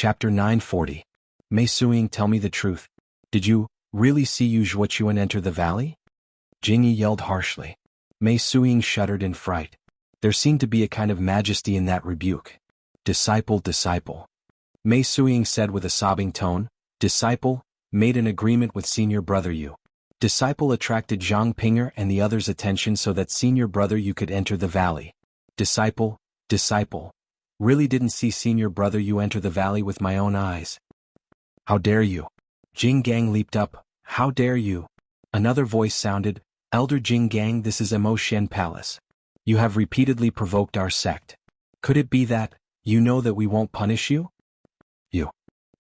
Chapter 940. Mei Suing, tell me the truth. Did you really see Yu Zhuochuan enter the valley? Jingyi yelled harshly. Mei Suing shuddered in fright. There seemed to be a kind of majesty in that rebuke. Disciple, disciple. Mei Suing said with a sobbing tone. Disciple, made an agreement with senior brother Yu. Disciple attracted Zhang Pinger and the others' attention so that senior brother Yu could enter the valley. Disciple, disciple. Really didn't see senior brother Yu enter the valley with my own eyes. How dare you? Jing Gang leaped up. How dare you? Another voice sounded. Elder Jing Gang, this is Mo Shen Palace. You have repeatedly provoked our sect. Could it be that, you know that we won't punish you? You.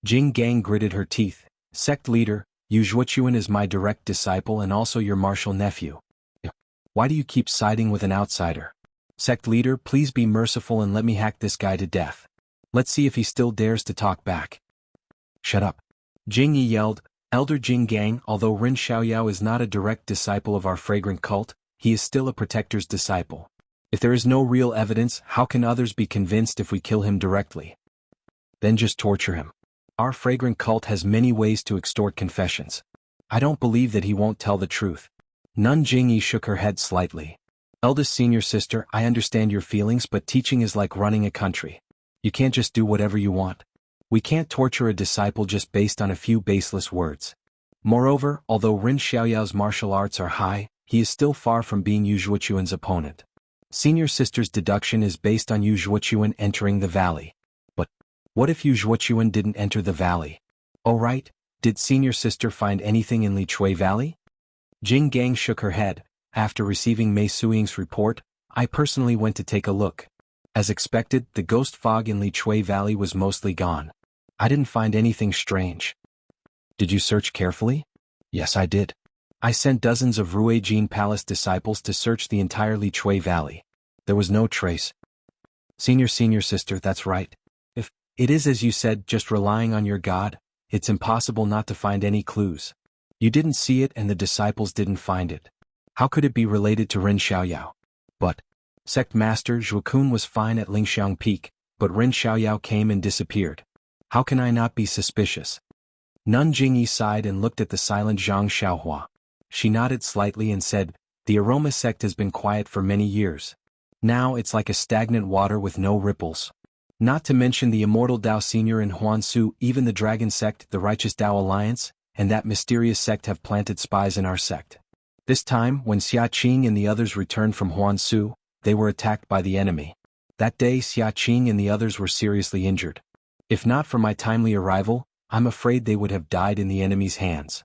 Jing Gang gritted her teeth. Sect leader, Yu Zhuochuan is my direct disciple and also your martial nephew. Why do you keep siding with an outsider? Sect leader, please be merciful and let me hack this guy to death. Let's see if he still dares to talk back. Shut up. Jingyi yelled. Elder Jing Gang, although Ren Xiaoyao is not a direct disciple of our fragrant cult, he is still a protector's disciple. If there is no real evidence, how can others be convinced if we kill him directly? Then just torture him. Our fragrant cult has many ways to extort confessions. I don't believe that he won't tell the truth. Nun Jingyi shook her head slightly. Eldest senior sister, I understand your feelings, but teaching is like running a country. You can't just do whatever you want. We can't torture a disciple just based on a few baseless words. Moreover, although Ren Xiaoyao's martial arts are high, he is still far from being Yu Zhuochuan's opponent. Senior sister's deduction is based on Yu Zhuochuan entering the valley. But what if Yu Zhuochuan didn't enter the valley? Oh right, did senior sister find anything in Li Chui Valley? Jing Gang shook her head. After receiving Mei Suing's report, I personally went to take a look. As expected, the ghost fog in Li Chui Valley was mostly gone. I didn't find anything strange. Did you search carefully? Yes, I did. I sent dozens of Ruijin Palace disciples to search the entire Li Chui Valley. There was no trace. Senior sister, that's right. If it is as you said, just relying on your God, it's impossible not to find any clues. You didn't see it and the disciples didn't find it. How could it be related to Ren Xiaoyao? But Sect Master Zhuokun was fine at Lingxiang Peak, but Ren Xiaoyao came and disappeared. How can I not be suspicious? Nun Jingyi sighed and looked at the silent Zhang Xiaohua. She nodded slightly and said, the aroma sect has been quiet for many years. Now it's like a stagnant water with no ripples. Not to mention the immortal Dao Senior in Huansu, even the Dragon Sect, the Righteous Dao Alliance, and that mysterious sect have planted spies in our sect. This time, when Xia Qing and the others returned from Huansu, they were attacked by the enemy. That day Xia Qing and the others were seriously injured. If not for my timely arrival, I'm afraid they would have died in the enemy's hands.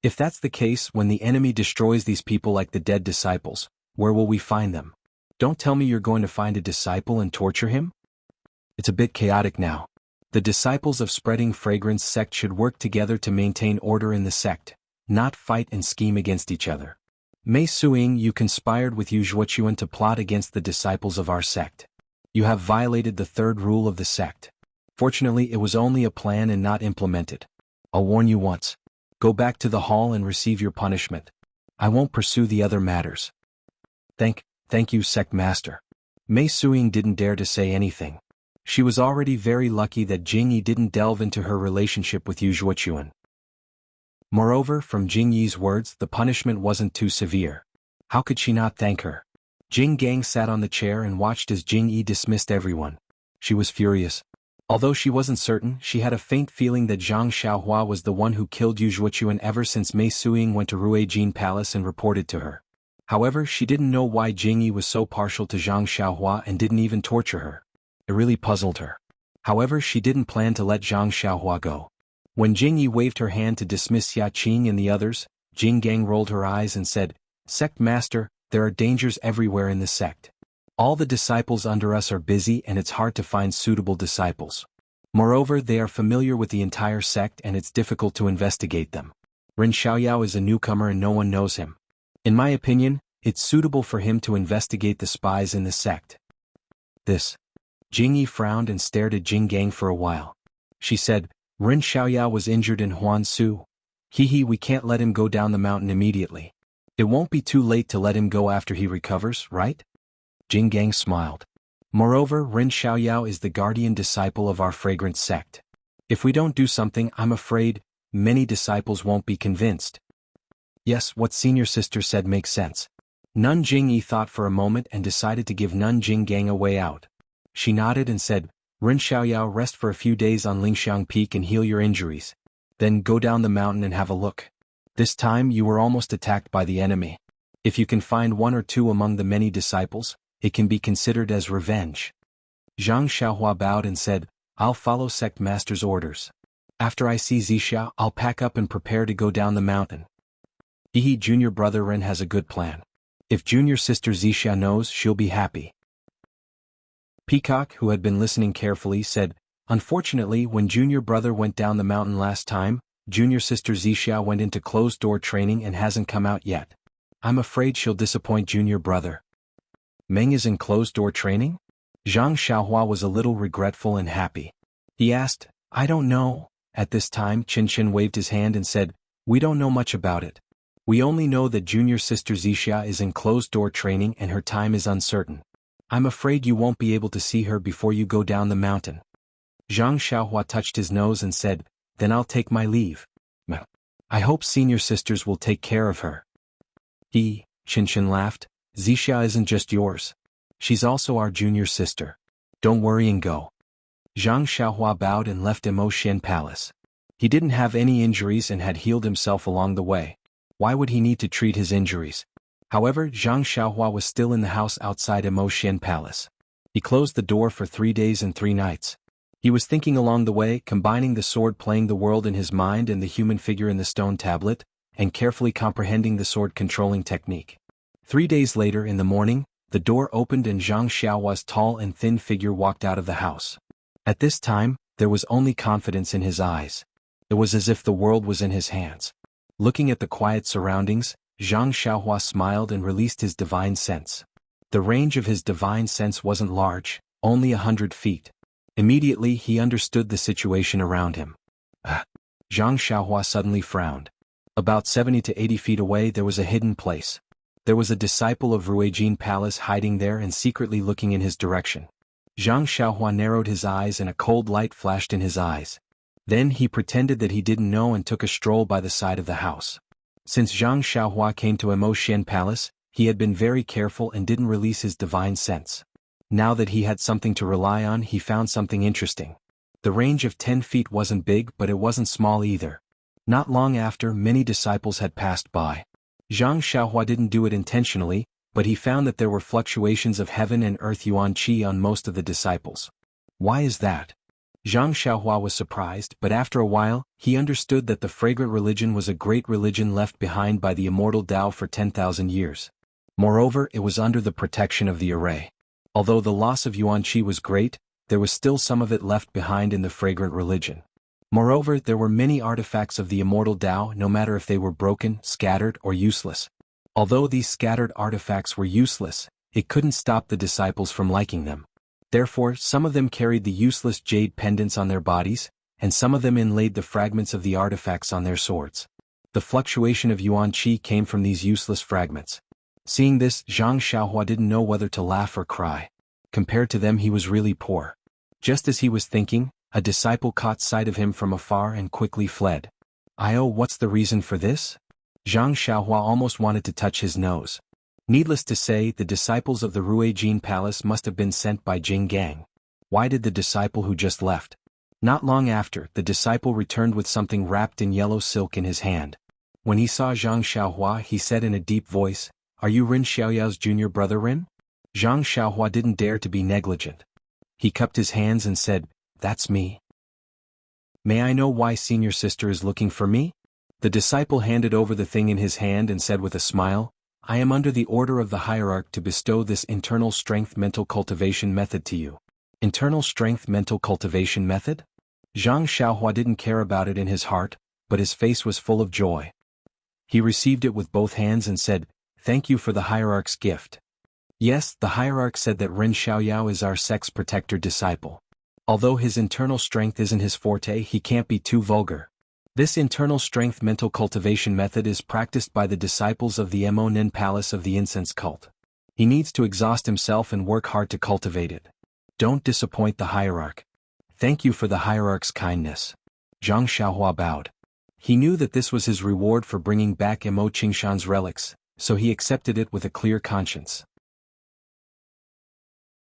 If that's the case, when the enemy destroys these people like the dead disciples, where will we find them? Don't tell me you're going to find a disciple and torture him? It's a bit chaotic now. The disciples of Spreading Fragrance sect should work together to maintain order in the sect, not fight and scheme against each other. Mei Suing, you conspired with Yu Zhuochuan to plot against the disciples of our sect. You have violated the third rule of the sect. Fortunately, it was only a plan and not implemented. I'll warn you once. Go back to the hall and receive your punishment. I won't pursue the other matters. Thank you, Sect Master. Mei Suing didn't dare to say anything. She was already very lucky that Jingyi didn't delve into her relationship with Yu Zhuochuan. Moreover, from Jingyi's words, the punishment wasn't too severe. How could she not thank her? Jing Gang sat on the chair and watched as Jingyi dismissed everyone. She was furious. Although she wasn't certain, she had a faint feeling that Zhang Xiaohua was the one who killed Yu Zhuochuan ever since Mei Suing went to Ruijin Palace and reported to her. However, she didn't know why Jingyi was so partial to Zhang Xiaohua and didn't even torture her. It really puzzled her. However, she didn't plan to let Zhang Xiaohua go. When Jingyi waved her hand to dismiss Xia Qing and the others, Jing Gang rolled her eyes and said, Sect Master, there are dangers everywhere in the sect. All the disciples under us are busy and it's hard to find suitable disciples. Moreover, they are familiar with the entire sect and it's difficult to investigate them. Ren Xiaoyao is a newcomer and no one knows him. In my opinion, it's suitable for him to investigate the spies in the sect. Jingyi frowned and stared at Jing Gang for a while. She said, Ren Xiaoyao was injured in Huansu. We can't let him go down the mountain immediately. It won't be too late to let him go after he recovers, right? Jing Gang smiled. Moreover, Ren Xiaoyao is the guardian disciple of our fragrant sect. If we don't do something, I'm afraid many disciples won't be convinced. Yes, what senior sister said makes sense. Nun Jingyi thought for a moment and decided to give Nun Jinggang a way out. She nodded and said, Ren Xiaoyao, rest for a few days on Lingxiang Peak and heal your injuries. Then go down the mountain and have a look. This time you were almost attacked by the enemy. If you can find one or two among the many disciples, it can be considered as revenge. Zhang Xiaohua bowed and said, I'll follow sect master's orders. After I see Zixia, I'll pack up and prepare to go down the mountain. Hehe, junior brother Ren has a good plan. If junior sister Zixia knows, she'll be happy. Peacock, who had been listening carefully, said, Unfortunately, when junior brother went down the mountain last time, junior sister Zixia went into closed-door training and hasn't come out yet. I'm afraid she'll disappoint junior brother. Meng is in closed-door training? Zhang Xiaohua was a little regretful and happy. He asked, I don't know. At this time, Qin waved his hand and said, We don't know much about it. We only know that junior sister Zixia is in closed-door training and her time is uncertain. I'm afraid you won't be able to see her before you go down the mountain. Zhang Xiaohua touched his nose and said, Then I'll take my leave. I hope senior sisters will take care of her. Qin laughed, Zixia isn't just yours. She's also our junior sister. Don't worry and go. Zhang Xiaohua bowed and left Imo Palace. He didn't have any injuries and had healed himself along the way. Why would he need to treat his injuries? However, Zhang Xiaohua was still in the house outside Imo Palace. He closed the door for 3 days and 3 nights. He was thinking along the way, combining the sword playing the world in his mind and the human figure in the stone tablet, and carefully comprehending the sword controlling technique. 3 days later in the morning, the door opened and Zhang Xiaohua's tall and thin figure walked out of the house. At this time, there was only confidence in his eyes. It was as if the world was in his hands. Looking at the quiet surroundings, Zhang Xiaohua smiled and released his divine sense. The range of his divine sense wasn't large, only 100 feet. Immediately he understood the situation around him. Zhang Xiaohua suddenly frowned. About 70 to 80 feet away there was a hidden place. There was a disciple of Ruijin Palace hiding there and secretly looking in his direction. Zhang Xiaohua narrowed his eyes and a cold light flashed in his eyes. Then he pretended that he didn't know and took a stroll by the side of the house. Since Zhang Xiaohua came to Imo Palace, he had been very careful and didn't release his divine sense. Now that he had something to rely on, he found something interesting. The range of 10 feet wasn't big, but it wasn't small either. Not long after, many disciples had passed by. Zhang Xiaohua didn't do it intentionally, but he found that there were fluctuations of heaven and earth yuan qi on most of the disciples. Why is that? Zhang Xiaohua was surprised, but after a while, he understood that the fragrant religion was a great religion left behind by the immortal Tao for 10,000 years. Moreover, it was under the protection of the array. Although the loss of yuan qi was great, there was still some of it left behind in the fragrant religion. Moreover, there were many artifacts of the immortal Tao, no matter if they were broken, scattered, or useless. Although these scattered artifacts were useless, it couldn't stop the disciples from liking them. Therefore, some of them carried the useless jade pendants on their bodies, and some of them inlaid the fragments of the artifacts on their swords. The fluctuation of yuan qi came from these useless fragments. Seeing this, Zhang Xiaohua didn't know whether to laugh or cry. Compared to them, he was really poor. Just as he was thinking, a disciple caught sight of him from afar and quickly fled. What's the reason for this? Zhang Xiaohua almost wanted to touch his nose. Needless to say, the disciples of the Ruijin Palace must have been sent by Jing Gang. Why did the disciple who just left? Not long after, the disciple returned with something wrapped in yellow silk in his hand. When he saw Zhang Xiaohua, he said in a deep voice, Are you Ren Xiaoyao's junior brother Ren? Zhang Xiaohua didn't dare to be negligent. He cupped his hands and said, That's me. May I know why senior sister is looking for me? The disciple handed over the thing in his hand and said with a smile, I am under the order of the hierarch to bestow this internal strength mental cultivation method to you. Internal strength mental cultivation method? Zhang Xiaohua didn't care about it in his heart, but his face was full of joy. He received it with both hands and said, Thank you for the hierarch's gift. Yes, the hierarch said that Ren Xiaoyao is our sex protector disciple. Although his internal strength isn't his forte, he can't be too vulgar. This internal strength mental cultivation method is practiced by the disciples of the Imo Palace of the Incense Cult. He needs to exhaust himself and work hard to cultivate it. Don't disappoint the hierarch. Thank you for the hierarch's kindness. Zhang Xiaohua bowed. He knew that this was his reward for bringing back Mo Qingshan's relics, so he accepted it with a clear conscience.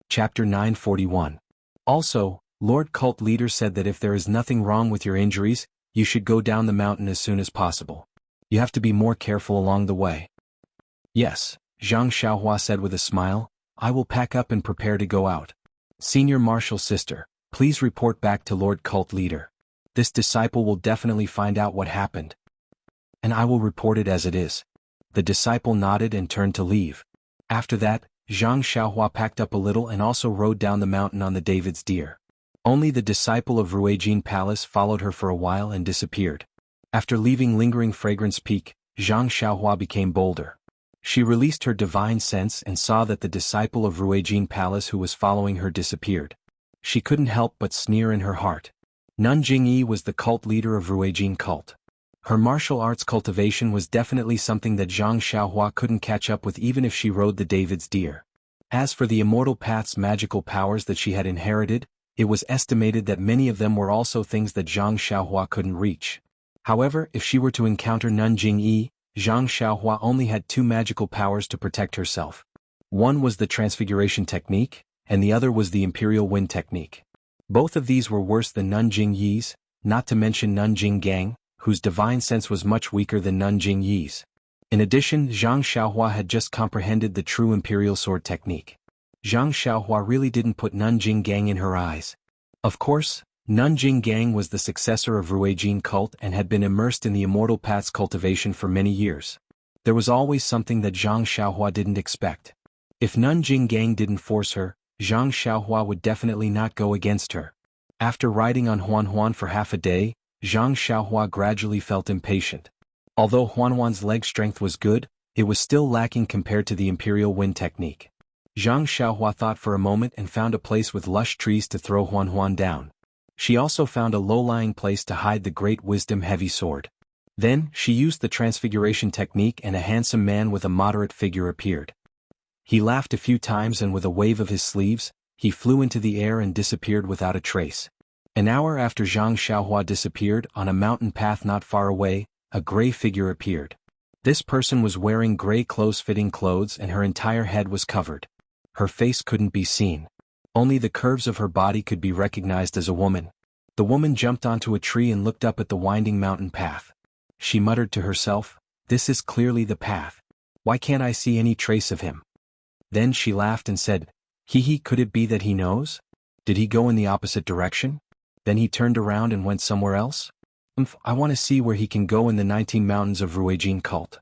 Chapter 941. Also, Lord Cult Leader said that if there is nothing wrong with your injuries, you should go down the mountain as soon as possible. You have to be more careful along the way. Yes, Zhang Xiaohua said with a smile, I will pack up and prepare to go out. Senior Martial Sister, please report back to Lord Cult Leader. This disciple will definitely find out what happened. And I will report it as it is. The disciple nodded and turned to leave. After that, Zhang Xiaohua packed up a little and also rode down the mountain on the David's deer. Only the disciple of Ruijin Palace followed her for a while and disappeared. After leaving lingering Fragrance Peak, Zhang Xiaohua became bolder. She released her divine sense and saw that the disciple of Ruijin Palace who was following her disappeared. She couldn't help but sneer in her heart. Nun Jingyi was the cult leader of Ruijin cult. Her martial arts cultivation was definitely something that Zhang Xiaohua couldn't catch up with even if she rode the David's deer. As for the Immortal Path's magical powers that she had inherited, it was estimated that many of them were also things that Zhang Xiaohua couldn't reach. However, if she were to encounter Nun Jingyi, Zhang Xiaohua only had two magical powers to protect herself. One was the Transfiguration Technique, and the other was the Imperial Wind Technique. Both of these were worse than Nun Jingyi's, not to mention Nun Jinggang, whose divine sense was much weaker than Nun Jingyi's. In addition, Zhang Xiaohua had just comprehended the true Imperial Sword Technique. Zhang Xiaohua really didn't put Nun Jinggang in her eyes. Of course, Nun Jinggang was the successor of Ruijin cult and had been immersed in the Immortal Path's cultivation for many years. There was always something that Zhang Xiaohua didn't expect. If Nun Jinggang didn't force her, Zhang Xiaohua would definitely not go against her. After riding on Huanhuan for half a day, Zhang Xiaohua gradually felt impatient. Although Huanhuan's leg strength was good, it was still lacking compared to the Imperial Wind Technique. Zhang Xiaohua thought for a moment and found a place with lush trees to throw Huanhuan down. She also found a low-lying place to hide the Great Wisdom Heavy Sword. Then, she used the Transfiguration Technique and a handsome man with a moderate figure appeared. He laughed a few times and with a wave of his sleeves, he flew into the air and disappeared without a trace. An hour after Zhang Xiaohua disappeared, on a mountain path not far away, a gray figure appeared. This person was wearing gray close-fitting clothes and her entire head was covered. Her face couldn't be seen. Only the curves of her body could be recognized as a woman. The woman jumped onto a tree and looked up at the winding mountain path. She muttered to herself, "This is clearly the path. Why can't I see any trace of him?" Then she laughed and said, "Hee, could it be that he knows? Did he go in the opposite direction? Then he turned around and went somewhere else? I want to see where he can go in the 19 mountains of Ruijin cult."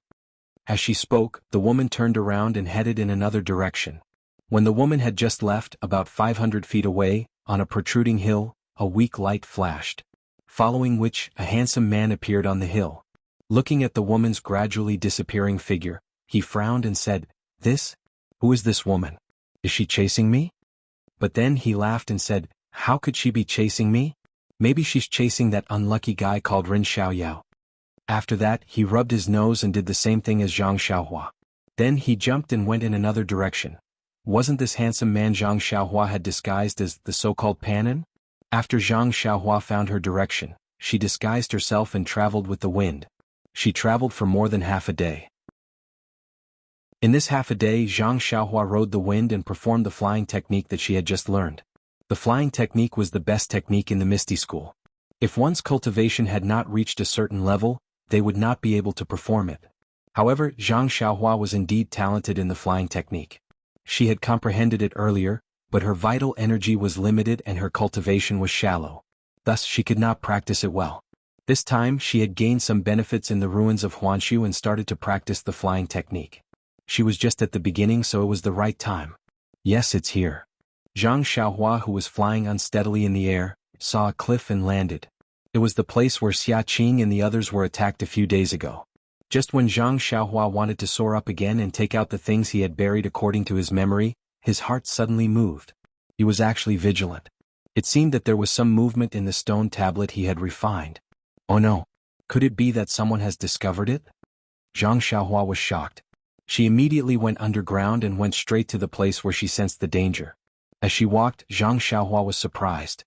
As she spoke, the woman turned around and headed in another direction. When the woman had just left, about 500 feet away, on a protruding hill, a weak light flashed. Following which, a handsome man appeared on the hill. Looking at the woman's gradually disappearing figure, he frowned and said, Who is this woman? Is she chasing me?" But then he laughed and said, "How could she be chasing me? Maybe she's chasing that unlucky guy called Rin Xiaoyao." After that, he rubbed his nose and did the same thing as Zhang Xiaohua. Then he jumped and went in another direction. Wasn't this handsome man Zhang Xiaohua had disguised as the so-called Panin? After Zhang Xiaohua found her direction, she disguised herself and traveled with the wind. She traveled for more than half a day. In this half a day, Zhang Xiaohua rode the wind and performed the flying technique that she had just learned. The flying technique was the best technique in the Misty School. If one's cultivation had not reached a certain level, they would not be able to perform it. However, Zhang Xiaohua was indeed talented in the flying technique. She had comprehended it earlier, but her vital energy was limited and her cultivation was shallow. Thus she could not practice it well. This time she had gained some benefits in the ruins of Huanshu and started to practice the flying technique. She was just at the beginning, so it was the right time. Yes, it's here. Zhang Xiaohua, who was flying unsteadily in the air, saw a cliff and landed. It was the place where Xia Qing and the others were attacked a few days ago. Just when Zhang Xiaohua wanted to soar up again and take out the things he had buried according to his memory, his heart suddenly moved. He was actually vigilant. It seemed that there was some movement in the stone tablet he had refined. Oh no! Could it be that someone has discovered it? Zhang Xiaohua was shocked. She immediately went underground and went straight to the place where she sensed the danger. As she walked, Zhang Xiaohua was surprised.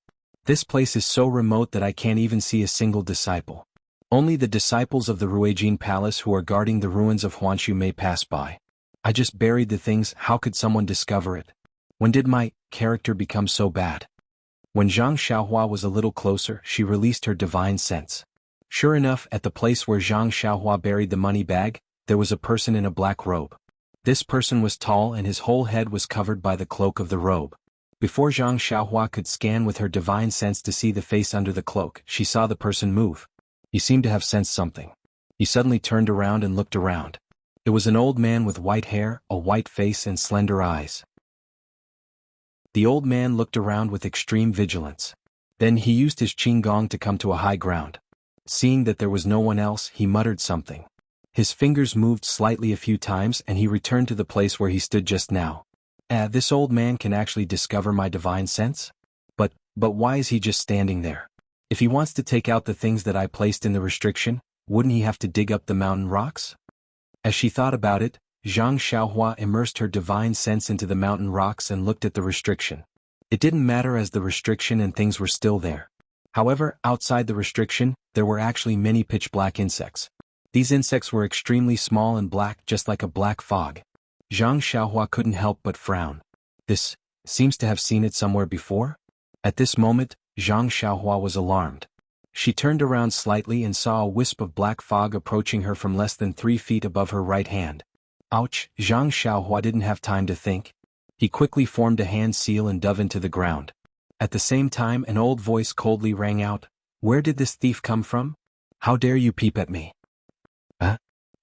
This place is so remote that I can't even see a single disciple. Only the disciples of the Ruijin Palace who are guarding the ruins of Huanshu may pass by. I just buried the things, how could someone discover it? When did my character become so bad? When Zhang Xiaohua was a little closer, she released her divine sense. Sure enough, at the place where Zhang Xiaohua buried the money bag, there was a person in a black robe. This person was tall and his whole head was covered by the cloak of the robe. Before Zhang Xiaohua could scan with her divine sense to see the face under the cloak, she saw the person move. He seemed to have sensed something. He suddenly turned around and looked around. It was an old man with white hair, a white face and slender eyes. The old man looked around with extreme vigilance. Then he used his qinggong to come to a high ground. Seeing that there was no one else, he muttered something. His fingers moved slightly a few times and he returned to the place where he stood just now. This old man can actually discover my divine sense? But why is he just standing there? If he wants to take out the things that I placed in the restriction, wouldn't he have to dig up the mountain rocks? As she thought about it, Zhang Xiaohua immersed her divine sense into the mountain rocks and looked at the restriction. It didn't matter as the restriction and things were still there. However, outside the restriction, there were actually many pitch-black insects. These insects were extremely small and black, just like a black fog. Zhang Xiaohua couldn't help but frown. This seems to have seen it somewhere before? At this moment, Zhang Xiaohua was alarmed. She turned around slightly and saw a wisp of black fog approaching her from less than 3 feet above her right hand. Ouch! Zhang Xiaohua didn't have time to think. He quickly formed a hand seal and dove into the ground. At the same time, an old voice coldly rang out, "Where did this thief come from? How dare you peep at me?"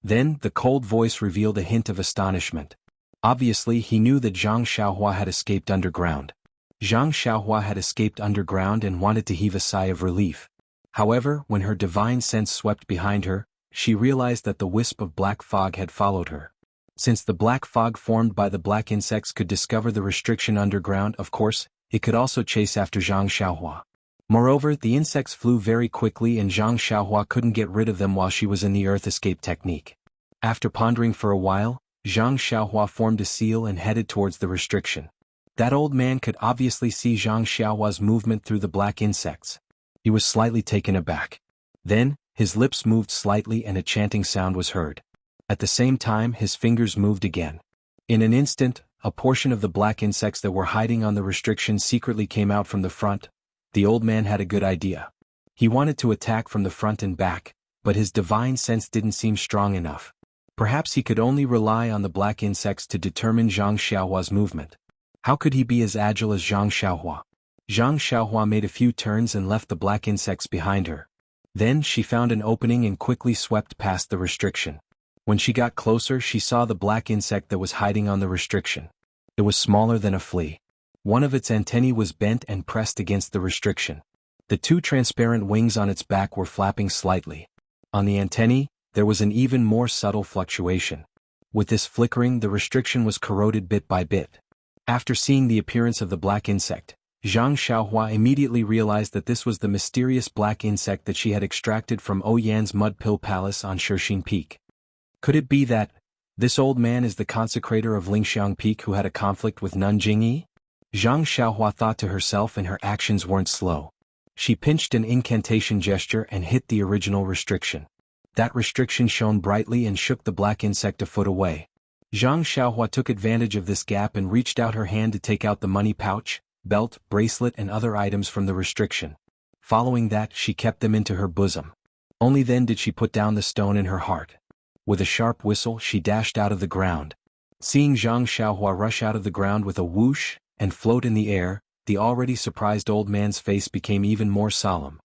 Then, the cold voice revealed a hint of astonishment. Obviously, he knew that Zhang Xiaohua had escaped underground. Zhang Xiaohua had escaped underground and wanted to heave a sigh of relief. However, when her divine sense swept behind her, she realized that the wisp of black fog had followed her. Since the black fog formed by the black insects could discover the restriction underground, of course, it could also chase after Zhang Xiaohua. Moreover, the insects flew very quickly and Zhang Xiaohua couldn't get rid of them while she was in the earth escape technique. After pondering for a while, Zhang Xiaohua formed a seal and headed towards the restriction. That old man could obviously see Zhang Xiaohua's movement through the black insects. He was slightly taken aback. Then, his lips moved slightly and a chanting sound was heard. At the same time, his fingers moved again. In an instant, a portion of the black insects that were hiding on the restriction secretly came out from the front. The old man had a good idea. He wanted to attack from the front and back, but his divine sense didn't seem strong enough. Perhaps he could only rely on the black insects to determine Zhang Xiaohua's movement. How could he be as agile as Zhang Xiaohua? Zhang Xiaohua made a few turns and left the black insects behind her. Then she found an opening and quickly swept past the restriction. When she got closer, she saw the black insect that was hiding on the restriction. It was smaller than a flea. One of its antennae was bent and pressed against the restriction. The 2 transparent wings on its back were flapping slightly. On the antennae, there was an even more subtle fluctuation. With this flickering, the restriction was corroded bit by bit. After seeing the appearance of the black insect, Zhang Xiaohua immediately realized that this was the mysterious black insect that she had extracted from Oyan's Mud Pill Palace on Shixin Peak. Could it be that this old man is the consecrator of Lingxiang Peak who had a conflict with Nun Jingyi? Zhang Xiaohua thought to herself, and her actions weren't slow. She pinched an incantation gesture and hit the original restriction. That restriction shone brightly and shook the black insect a foot away. Zhang Xiaohua took advantage of this gap and reached out her hand to take out the money pouch, belt, bracelet and other items from the restriction. Following that, she kept them into her bosom. Only then did she put down the stone in her heart. With a sharp whistle, she dashed out of the ground. Seeing Zhang Xiaohua rush out of the ground with a whoosh and float in the air, the already surprised old man's face became even more solemn.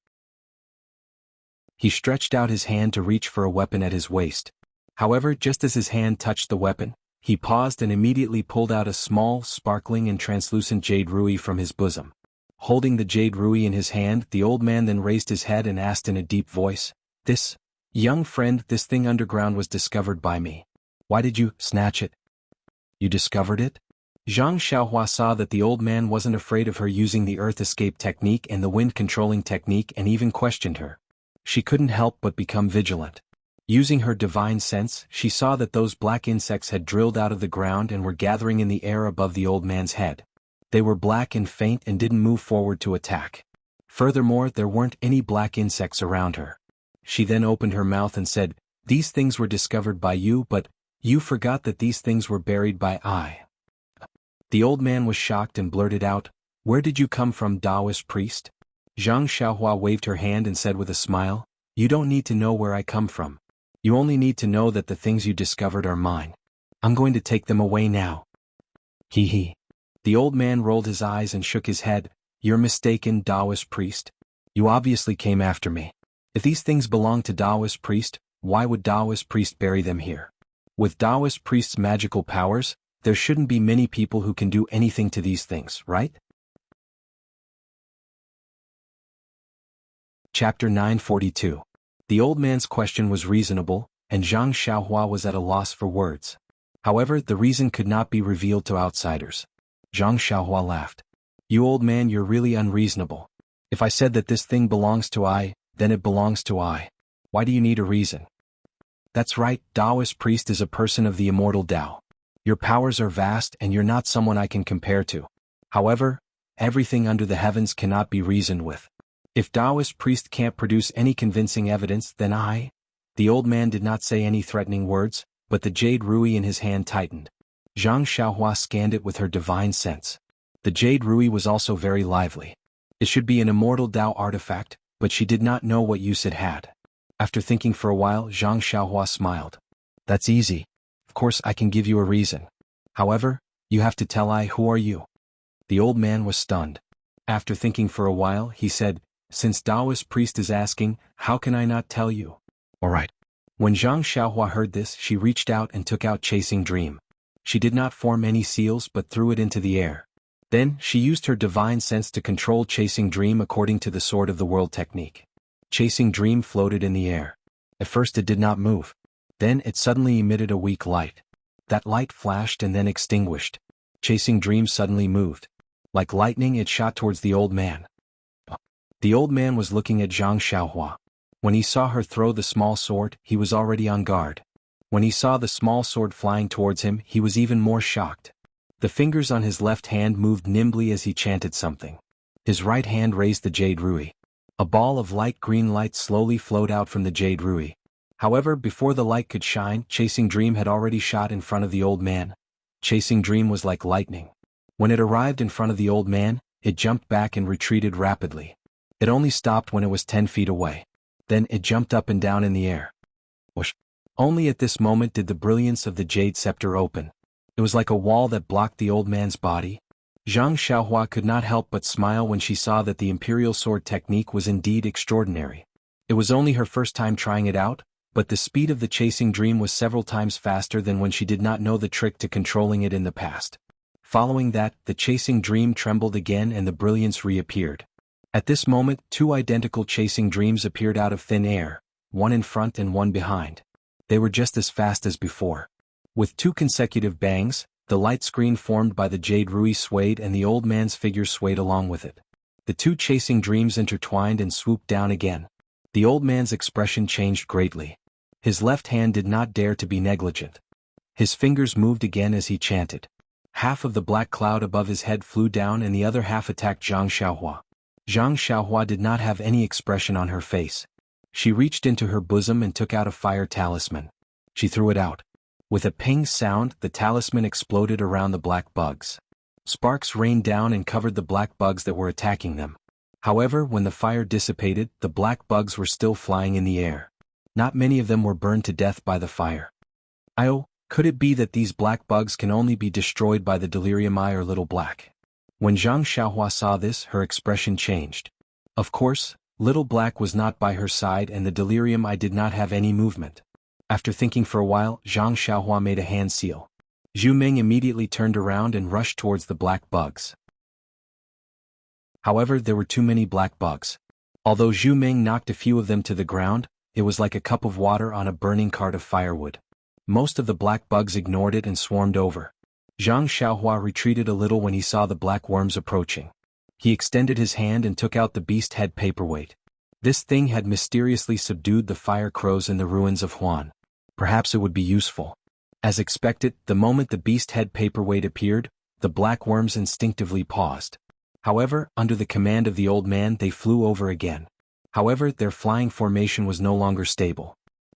He stretched out his hand to reach for a weapon at his waist. However, just as his hand touched the weapon, he paused and immediately pulled out a small, sparkling and translucent jade ruby from his bosom. Holding the jade ruby in his hand, the old man then raised his head and asked in a deep voice, "This, young friend, this thing underground was discovered by me. Why did you snatch it?" "You discovered it?" Zhang Xiaohua saw that the old man wasn't afraid of her using the earth escape technique and the wind controlling technique and even questioned her. She couldn't help but become vigilant. Using her divine sense, she saw that those black insects had drilled out of the ground and were gathering in the air above the old man's head. They were black and faint and didn't move forward to attack. Furthermore, there weren't any black insects around her. She then opened her mouth and said, "These things were discovered by you, but you forgot that these things were buried by I." The old man was shocked and blurted out, "Where did you come from, Taoist priest?" Zhang Xiaohua waved her hand and said with a smile, "You don't need to know where I come from. You only need to know that the things you discovered are mine. I'm going to take them away now." Hee hee. The old man rolled his eyes and shook his head. "You're mistaken, Taoist priest. You obviously came after me. If these things belong to Taoist priest, why would Taoist priest bury them here? With Taoist priest's magical powers, there shouldn't be many people who can do anything to these things, right?" Chapter 942. The old man's question was reasonable, and Zhang Xiaohua was at a loss for words. However, the reason could not be revealed to outsiders. Zhang Xiaohua laughed. "You old man, you're really unreasonable. If I said that this thing belongs to I, then it belongs to I. Why do you need a reason?" "That's right, Taoist priest is a person of the immortal Tao. Your powers are vast and you're not someone I can compare to. However, everything under the heavens cannot be reasoned with. If Taoist priest can't produce any convincing evidence, then I—" The old man did not say any threatening words, but the jade rui in his hand tightened. Zhang Xiaohua scanned it with her divine sense. The jade rui was also very lively. It should be an immortal Tao artifact, but she did not know what use it had. After thinking for a while, Zhang Xiaohua smiled. "That's easy. Of course I can give you a reason. However, you have to tell I who are you." The old man was stunned. After thinking for a while, he said, "Since Taoist priest is asking, how can I not tell you?" "All right." When Zhang Xiaohua heard this, she reached out and took out Chasing Dream. She did not form any seals but threw it into the air. Then, she used her divine sense to control Chasing Dream according to the Sword of the World technique. Chasing Dream floated in the air. At first it did not move. Then it suddenly emitted a weak light. That light flashed and then extinguished. Chasing Dream suddenly moved. Like lightning, it shot towards the old man. The old man was looking at Zhang Xiaohua. When he saw her throw the small sword, he was already on guard. When he saw the small sword flying towards him, he was even more shocked. The fingers on his left hand moved nimbly as he chanted something. His right hand raised the jade rui. A ball of light green light slowly flowed out from the jade rui. However, before the light could shine, Chasing Dream had already shot in front of the old man. Chasing Dream was like lightning. When it arrived in front of the old man, it jumped back and retreated rapidly. It only stopped when it was 10 feet away. Then it jumped up and down in the air. Whoosh! Only at this moment did the brilliance of the jade scepter open. It was like a wall that blocked the old man's body. Zhang Xiaohua could not help but smile when she saw that the imperial sword technique was indeed extraordinary. It was only her first time trying it out, but the speed of the Chasing Dream was several times faster than when she did not know the trick to controlling it in the past. Following that, the Chasing Dream trembled again and the brilliance reappeared. At this moment, two identical Chasing Dreams appeared out of thin air, one in front and one behind. They were just as fast as before. With two consecutive bangs, the light screen formed by the jade rui swayed and the old man's figure swayed along with it. The two Chasing Dreams intertwined and swooped down again. The old man's expression changed greatly. His left hand did not dare to be negligent. His fingers moved again as he chanted. Half of the black cloud above his head flew down and the other half attacked Zhang Xiaohua. Zhang Xiaohua did not have any expression on her face. She reached into her bosom and took out a fire talisman. She threw it out. With a ping sound, the talisman exploded around the black bugs. Sparks rained down and covered the black bugs that were attacking them. However, when the fire dissipated, the black bugs were still flying in the air. Not many of them were burned to death by the fire. Oh, could it be that these black bugs can only be destroyed by the delirium eye or little black? When Zhang Xiaohua saw this, her expression changed. Of course, little black was not by her side and the delirium eye did not have any movement. After thinking for a while, Zhang Xiaohua made a hand seal. Zhu Ming immediately turned around and rushed towards the black bugs. However, there were too many black bugs. Although Zhu Ming knocked a few of them to the ground, it was like a cup of water on a burning cart of firewood. Most of the black bugs ignored it and swarmed over. Zhang Xiaohua retreated a little when he saw the black worms approaching. He extended his hand and took out the beast head paperweight. This thing had mysteriously subdued the fire crows in the ruins of Huan. Perhaps it would be useful. As expected, the moment the beast head paperweight appeared, the black worms instinctively paused. However, under the command of the old man they flew over again. However, their flying formation was no longer stable.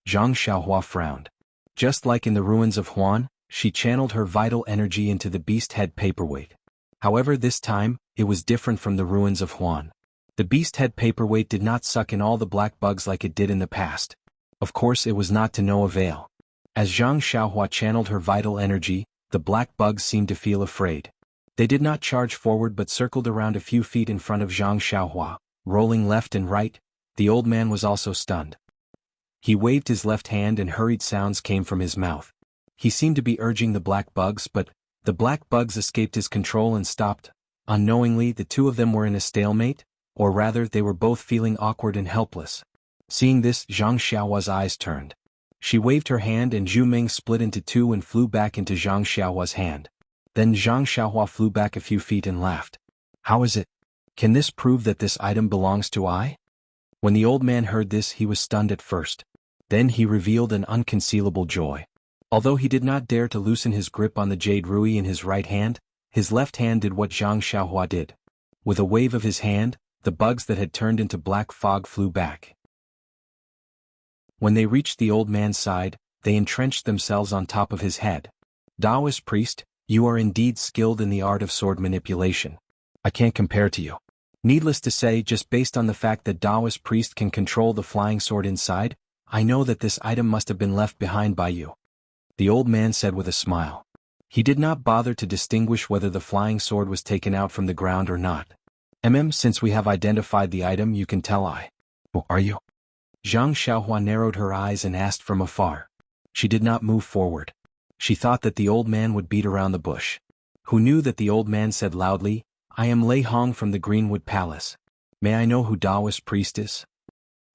Zhang Xiaohua frowned. Just like in the ruins of Huan, she channeled her vital energy into the beast head paperweight. However, this time, it was different from the ruins of Huan. The beast head paperweight did not suck in all the black bugs like it did in the past. Of course, it was not to no avail. As Zhang Xiaohua channeled her vital energy, the black bugs seemed to feel afraid. They did not charge forward but circled around a few feet in front of Zhang Xiaohua, rolling left and right. The old man was also stunned. He waved his left hand and hurried sounds came from his mouth. He seemed to be urging the black bugs, but the black bugs escaped his control and stopped. Unknowingly, the two of them were in a stalemate, or rather they were both feeling awkward and helpless. Seeing this, Zhang Xiaohua's eyes turned. She waved her hand and Zhu Ming split into two and flew back into Zhang Xiaohua's hand. Then Zhang Xiaohua flew back a few feet and laughed. How is it? Can this prove that this item belongs to I? When the old man heard this, he was stunned at first. Then he revealed an unconcealable joy. Although he did not dare to loosen his grip on the jade rui in his right hand, his left hand did what Zhang Xiaohua did. With a wave of his hand, the bugs that had turned into black fog flew back. When they reached the old man's side, they entrenched themselves on top of his head. Taoist priest, you are indeed skilled in the art of sword manipulation. I can't compare to you. Needless to say, just based on the fact that Taoist priest can control the flying sword inside, I know that this item must have been left behind by you. The old man said with a smile. He did not bother to distinguish whether the flying sword was taken out from the ground or not. Since we have identified the item, you can tell I. Who are you? Zhang Xiaohua narrowed her eyes and asked from afar. She did not move forward. She thought that the old man would beat around the bush. Who knew that the old man said loudly, I am Lei Hong from the Greenwood Palace. May I know who Taoist priest is?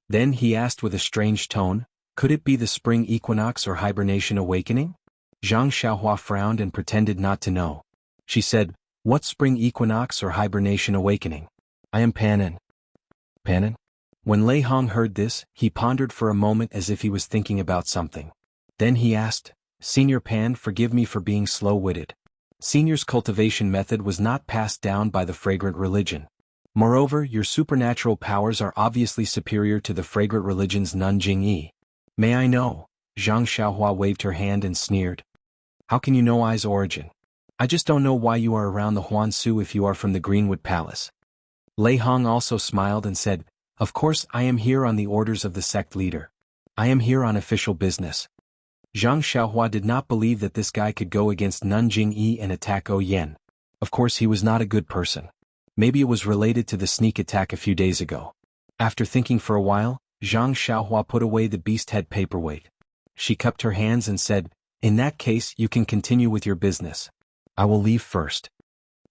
Then he asked with a strange tone, could it be the spring equinox or hibernation awakening? Zhang Xiaohua frowned and pretended not to know. She said, what spring equinox or hibernation awakening? I am Panin. Panin? When Lei Hong heard this, he pondered for a moment as if he was thinking about something. Then he asked, Senior Pan, forgive me for being slow-witted. Senior's cultivation method was not passed down by the fragrant religion. Moreover, your supernatural powers are obviously superior to the fragrant religion's Nanjing Yi. May I know? Zhang Xiaohua waved her hand and sneered. How can you know I's origin? I just don't know why you are around the Huansu if you are from the Greenwood Palace. Lei Hong also smiled and said, of course I am here on the orders of the sect leader. I am here on official business. Zhang Xiaohua did not believe that this guy could go against Nanjing Yi and attack O Yen. Of course he was not a good person. Maybe it was related to the sneak attack a few days ago. After thinking for a while, Zhang Xiaohua put away the beast head paperweight. She cupped her hands and said, in that case you can continue with your business. I will leave first.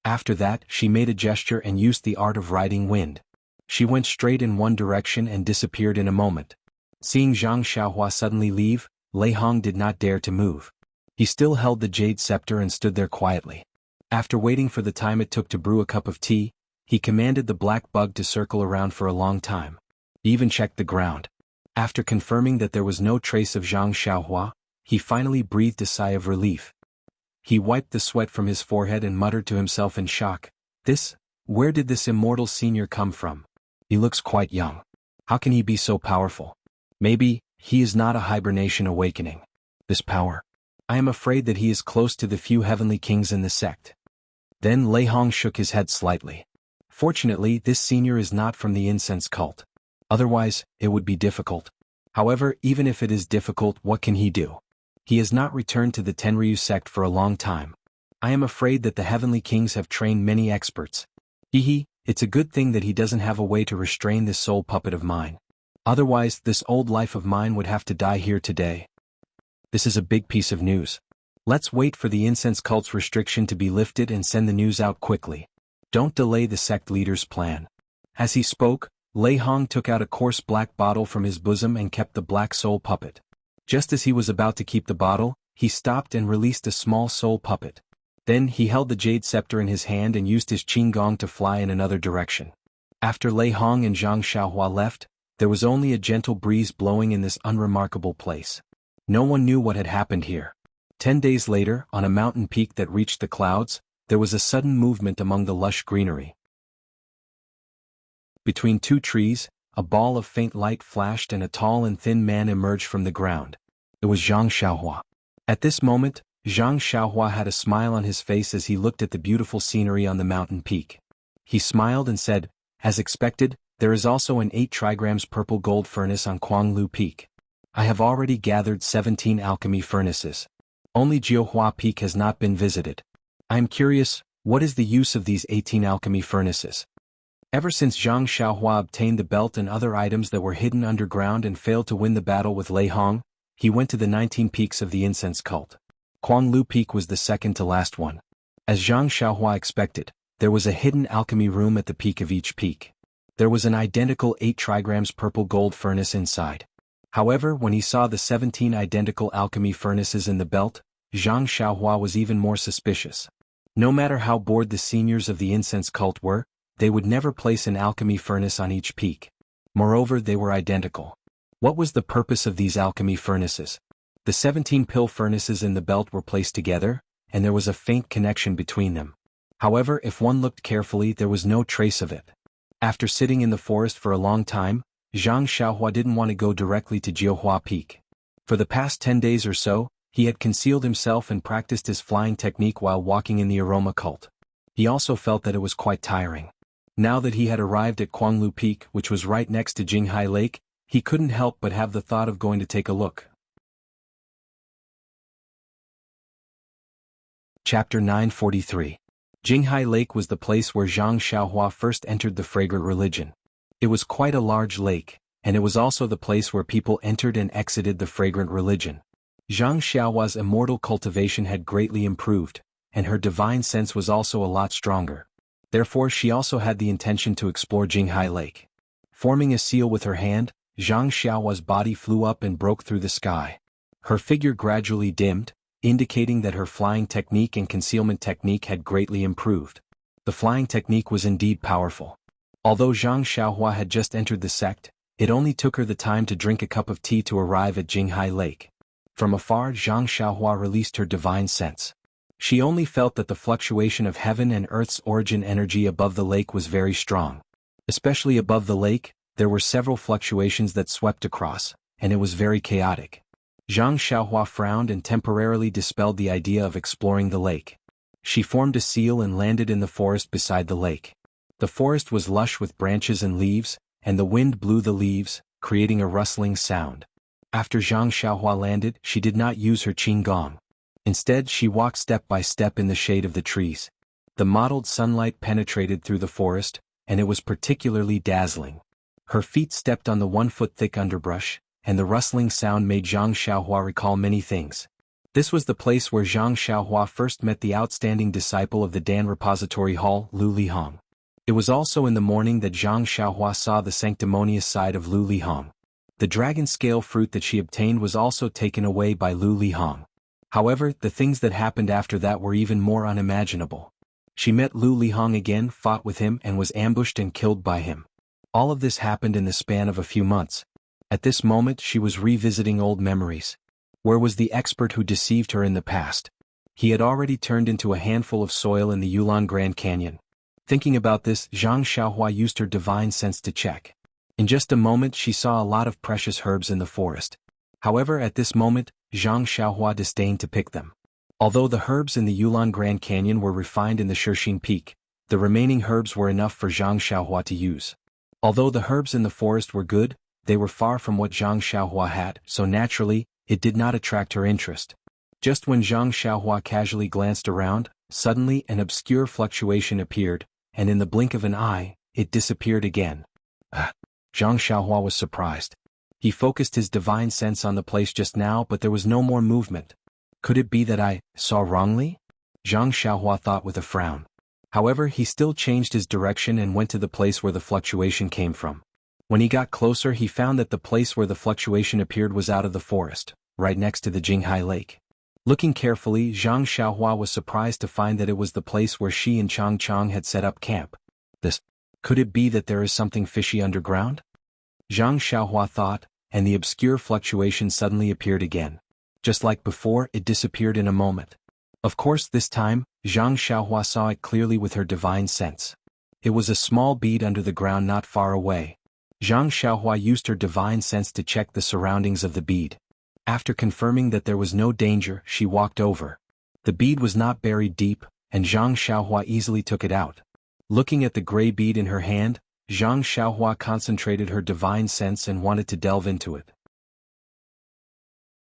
After that, she made a gesture and used the art of riding wind. She went straight in one direction and disappeared in a moment. Seeing Zhang Xiaohua suddenly leave, Lei Hong did not dare to move. He still held the jade scepter and stood there quietly. After waiting for the time it took to brew a cup of tea, he commanded the black bug to circle around for a long time. He even checked the ground. After confirming that there was no trace of Zhang Xiaohua, he finally breathed a sigh of relief. He wiped the sweat from his forehead and muttered to himself in shock, where did this immortal senior come from? He looks quite young. How can he be so powerful? Maybe, he is not a hibernation awakening. This power. I am afraid that he is close to the few heavenly kings in the sect. Then Lei Hong shook his head slightly. Fortunately, this senior is not from the incense cult. Otherwise, it would be difficult. However, even if it is difficult, what can he do? He has not returned to the Tenryu sect for a long time. I am afraid that the heavenly kings have trained many experts. It's a good thing that he doesn't have a way to restrain this soul puppet of mine. Otherwise, this old life of mine would have to die here today. This is a big piece of news. Let's wait for the incense cult's restriction to be lifted and send the news out quickly. Don't delay the sect leader's plan. As he spoke, Lei Hong took out a coarse black bottle from his bosom and kept the black soul puppet. Just as he was about to keep the bottle, he stopped and released a small soul puppet. Then he held the jade scepter in his hand and used his qinggong to fly in another direction. After Lei Hong and Zhang Xiaohua left, there was only a gentle breeze blowing in this unremarkable place. No one knew what had happened here. 10 days later, on a mountain peak that reached the clouds, there was a sudden movement among the lush greenery. Between two trees, a ball of faint light flashed and a tall and thin man emerged from the ground. It was Zhang Xiaohua. At this moment, Zhang Xiaohua had a smile on his face as he looked at the beautiful scenery on the mountain peak. He smiled and said, "As expected, there is also an 8 trigrams purple gold furnace on Quanglu Peak. I have already gathered 17 alchemy furnaces. Only Jiuhua Peak has not been visited. I am curious, what is the use of these 18 alchemy furnaces?" Ever since Zhang Xiaohua obtained the belt and other items that were hidden underground and failed to win the battle with Lei Hong, he went to the 19 peaks of the incense cult. Quanglu Peak was the second to last one. As Zhang Xiaohua expected, there was a hidden alchemy room at the peak of each peak. There was an identical 8 trigrams purple gold furnace inside. However, when he saw the 17 identical alchemy furnaces in the belt, Zhang Xiaohua was even more suspicious. No matter how bored the seniors of the incense cult were, they would never place an alchemy furnace on each peak. Moreover, they were identical. What was the purpose of these alchemy furnaces? The 17 pill furnaces in the belt were placed together, and there was a faint connection between them. However, if one looked carefully, there was no trace of it. After sitting in the forest for a long time, Zhang Xiaohua didn't want to go directly to Jiuhua Peak. For the past 10 days or so, he had concealed himself and practiced his flying technique while walking in the aroma cult. He also felt that it was quite tiring. Now that he had arrived at Quanglu Peak, which was right next to Jinghai Lake, he couldn't help but have the thought of going to take a look. Chapter 943. Jinghai Lake was the place where Zhang Xiaohua first entered the fragrant religion. It was quite a large lake, and it was also the place where people entered and exited the fragrant religion. Zhang Xiaohua's immortal cultivation had greatly improved, and her divine sense was also a lot stronger. Therefore, she also had the intention to explore Jinghai Lake. Forming a seal with her hand, Zhang Xiaohua's body flew up and broke through the sky. Her figure gradually dimmed, indicating that her flying technique and concealment technique had greatly improved. The flying technique was indeed powerful. Although Zhang Xiaohua had just entered the sect, it only took her the time to drink a cup of tea to arrive at Jinghai Lake. From afar, Zhang Xiaohua released her divine sense. She only felt that the fluctuation of heaven and earth's origin energy above the lake was very strong. Especially above the lake, there were several fluctuations that swept across, and it was very chaotic. Zhang Xiaohua frowned and temporarily dispelled the idea of exploring the lake. She formed a seal and landed in the forest beside the lake. The forest was lush with branches and leaves, and the wind blew the leaves, creating a rustling sound. After Zhang Xiaohua landed, she did not use her qigong. Instead, she walked step by step in the shade of the trees. The mottled sunlight penetrated through the forest, and it was particularly dazzling. Her feet stepped on the 1-foot-thick underbrush, and the rustling sound made Zhang Xiaohua recall many things. This was the place where Zhang Xiaohua first met the outstanding disciple of the Dan Repository Hall, Lu Lihong. It was also in the morning that Zhang Xiaohua saw the sanctimonious side of Lu Lihong. The dragon scale fruit that she obtained was also taken away by Lu Lihong. However, the things that happened after that were even more unimaginable. She met Lu Lihong again, fought with him, and was ambushed and killed by him. All of this happened in the span of a few months. At this moment, she was revisiting old memories. Where was the expert who deceived her in the past? He had already turned into a handful of soil in the Yulon Grand Canyon. Thinking about this, Zhang Xiaohua used her divine sense to check. In just a moment, she saw a lot of precious herbs in the forest. However, at this moment, Zhang Xiaohua disdained to pick them. Although the herbs in the Yulon Grand Canyon were refined in the Shixin Peak, the remaining herbs were enough for Zhang Xiaohua to use. Although the herbs in the forest were good, they were far from what Zhang Xiaohua had, so naturally, it did not attract her interest. Just when Zhang Xiaohua casually glanced around, suddenly an obscure fluctuation appeared, and in the blink of an eye, it disappeared again. Zhang Xiaohua was surprised. He focused his divine sense on the place just now, but there was no more movement. Could it be that I saw wrongly? Zhang Xiaohua thought with a frown. However, he still changed his direction and went to the place where the fluctuation came from. When he got closer, he found that the place where the fluctuation appeared was out of the forest, right next to the Jinghai Lake. Looking carefully, Zhang Xiaohua was surprised to find that it was the place where she and Chang Chang had set up camp. Could it be that there is something fishy underground? Zhang Xiaohua thought, and the obscure fluctuation suddenly appeared again. Just like before, it disappeared in a moment. Of course, this time, Zhang Xiaohua saw it clearly with her divine sense. It was a small bead under the ground not far away. Zhang Xiaohua used her divine sense to check the surroundings of the bead. After confirming that there was no danger, she walked over. The bead was not buried deep, and Zhang Xiaohua easily took it out. Looking at the gray bead in her hand, Zhang Xiaohua concentrated her divine sense and wanted to delve into it.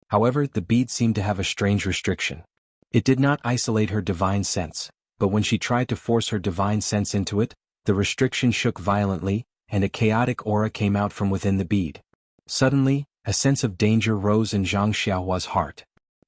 However, the bead seemed to have a strange restriction. It did not isolate her divine sense, but when she tried to force her divine sense into it, the restriction shook violently, and a chaotic aura came out from within the bead. Suddenly, a sense of danger rose in Zhang Xiaohua's heart.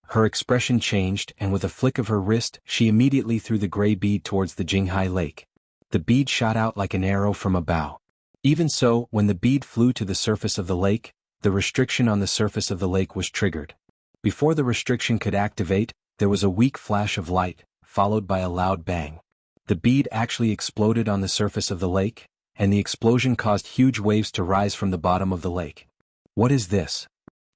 Her expression changed, and with a flick of her wrist, she immediately threw the gray bead towards the Jinghai Lake. The bead shot out like an arrow from a bow. Even so, when the bead flew to the surface of the lake, the restriction on the surface of the lake was triggered. Before the restriction could activate, there was a weak flash of light, followed by a loud bang. The bead actually exploded on the surface of the lake, and the explosion caused huge waves to rise from the bottom of the lake. What is this?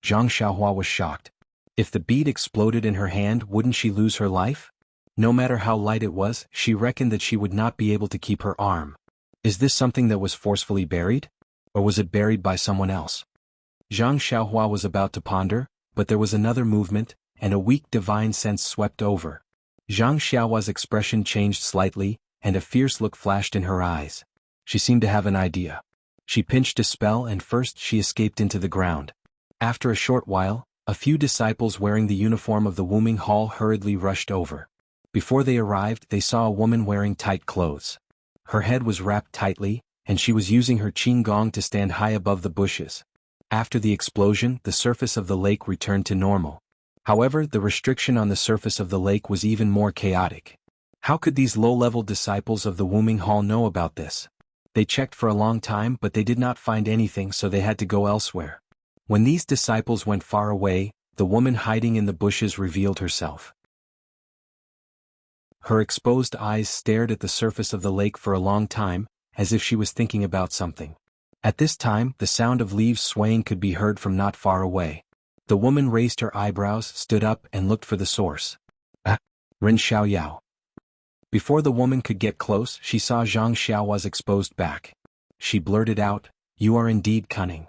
Zhang Xiaohua was shocked. If the bead exploded in her hand, wouldn't she lose her life? No matter how light it was, she reckoned that she would not be able to keep her arm. Is this something that was forcefully buried? Or was it buried by someone else? Zhang Xiaohua was about to ponder, but there was another movement, and a weak divine sense swept over. Zhang Xiaohua's expression changed slightly, and a fierce look flashed in her eyes. She seemed to have an idea. She pinched a spell and first she escaped into the ground. After a short while, a few disciples wearing the uniform of the Wuming Hall hurriedly rushed over. Before they arrived, they saw a woman wearing tight clothes. Her head was wrapped tightly, and she was using her qinggong to stand high above the bushes. After the explosion, the surface of the lake returned to normal. However, the restriction on the surface of the lake was even more chaotic. How could these low-level disciples of the Wuming Hall know about this? They checked for a long time, but they did not find anything, so they had to go elsewhere. When these disciples went far away, the woman hiding in the bushes revealed herself. Her exposed eyes stared at the surface of the lake for a long time, as if she was thinking about something. At this time, the sound of leaves swaying could be heard from not far away. The woman raised her eyebrows, stood up, and looked for the source. Ren Xiaoyao. Before the woman could get close, she saw Zhang Xiaohua's exposed back. She blurted out, "You are indeed cunning.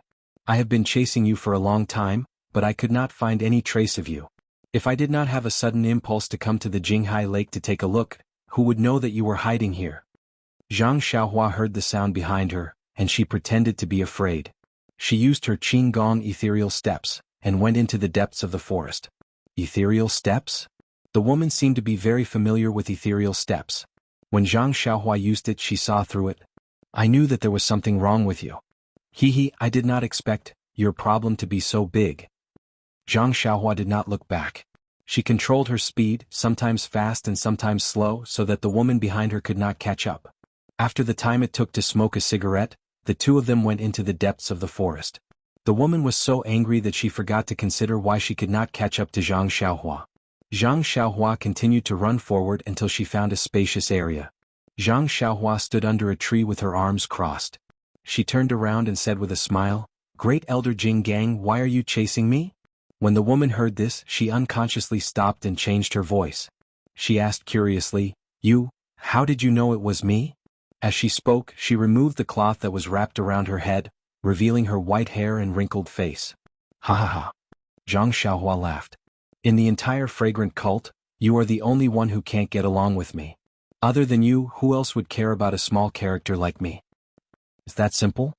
I have been chasing you for a long time, but I could not find any trace of you. If I did not have a sudden impulse to come to the Jinghai Lake to take a look, who would know that you were hiding here?" Zhang Xiaohua heard the sound behind her, and she pretended to be afraid. She used her qinggong ethereal steps, and went into the depths of the forest. Ethereal steps? The woman seemed to be very familiar with ethereal steps. When Zhang Xiaohua used it, she saw through it. "I knew that there was something wrong with you. I did not expect your problem to be so big." Zhang Xiaohua did not look back. She controlled her speed, sometimes fast and sometimes slow, so that the woman behind her could not catch up. After the time it took to smoke a cigarette, the two of them went into the depths of the forest. The woman was so angry that she forgot to consider why she could not catch up to Zhang Xiaohua. Zhang Xiaohua continued to run forward until she found a spacious area. Zhang Xiaohua stood under a tree with her arms crossed. She turned around and said with a smile, "Great Elder Jing Gang, why are you chasing me?" When the woman heard this, she unconsciously stopped and changed her voice. She asked curiously, How did you know it was me?" As she spoke, she removed the cloth that was wrapped around her head, revealing her white hair and wrinkled face. "Ha ha ha." Zhang Xiaohua laughed. "In the entire fragrant cult, you are the only one who can't get along with me. Other than you, who else would care about a small character like me?" "Is that simple?"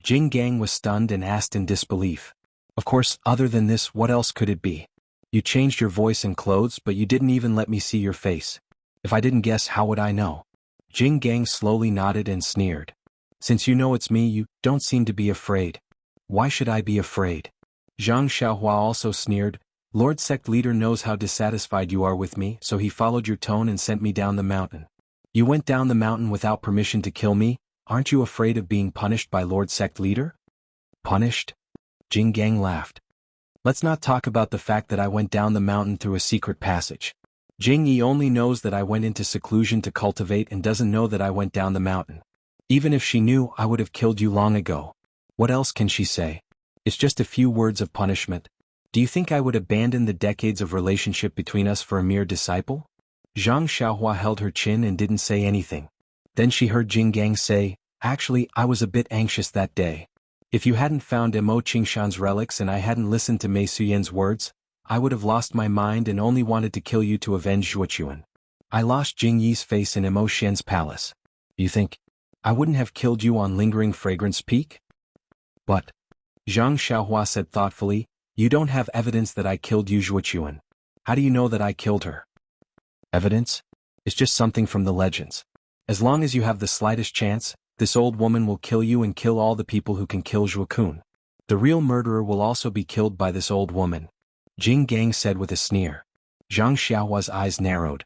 Jing Gang was stunned and asked in disbelief. "Of course, other than this, what else could it be? You changed your voice and clothes, but you didn't even let me see your face. If I didn't guess, how would I know?" Jing Gang slowly nodded and sneered. "Since you know it's me, you don't seem to be afraid. Why should I be afraid?" Zhang Xiaohua also sneered. "Lord Sect Leader knows how dissatisfied you are with me, so he followed your tone and sent me down the mountain. You went down the mountain without permission to kill me. Aren't you afraid of being punished by Lord Sect Leader?" "Punished?" Jing Gang laughed. "Let's not talk about the fact that I went down the mountain through a secret passage. Jing Yi only knows that I went into seclusion to cultivate and doesn't know that I went down the mountain. Even if she knew, I would have killed you long ago. What else can she say? It's just a few words of punishment. Do you think I would abandon the decades of relationship between us for a mere disciple?" Zhang Xiaohua held her chin and didn't say anything. Then she heard Jing Gang say, "Actually, I was a bit anxious that day. If you hadn't found Mo Qingshan's relics and I hadn't listened to Mei Suyan's words, I would have lost my mind and only wanted to kill you to avenge Zhuochuan. I lost Jing Yi's face in Mo Xian's palace. You think I wouldn't have killed you on Lingering Fragrance Peak?" "But," Zhang Xiaohua said thoughtfully, "you don't have evidence that I killed Yu Zhuochuan. How do you know that I killed her?" "Evidence? It's just something from the legends. As long as you have the slightest chance, this old woman will kill you and kill all the people who can kill Zhuokun. The real murderer will also be killed by this old woman," Jing Gang said with a sneer. Zhang Xiaohua's eyes narrowed.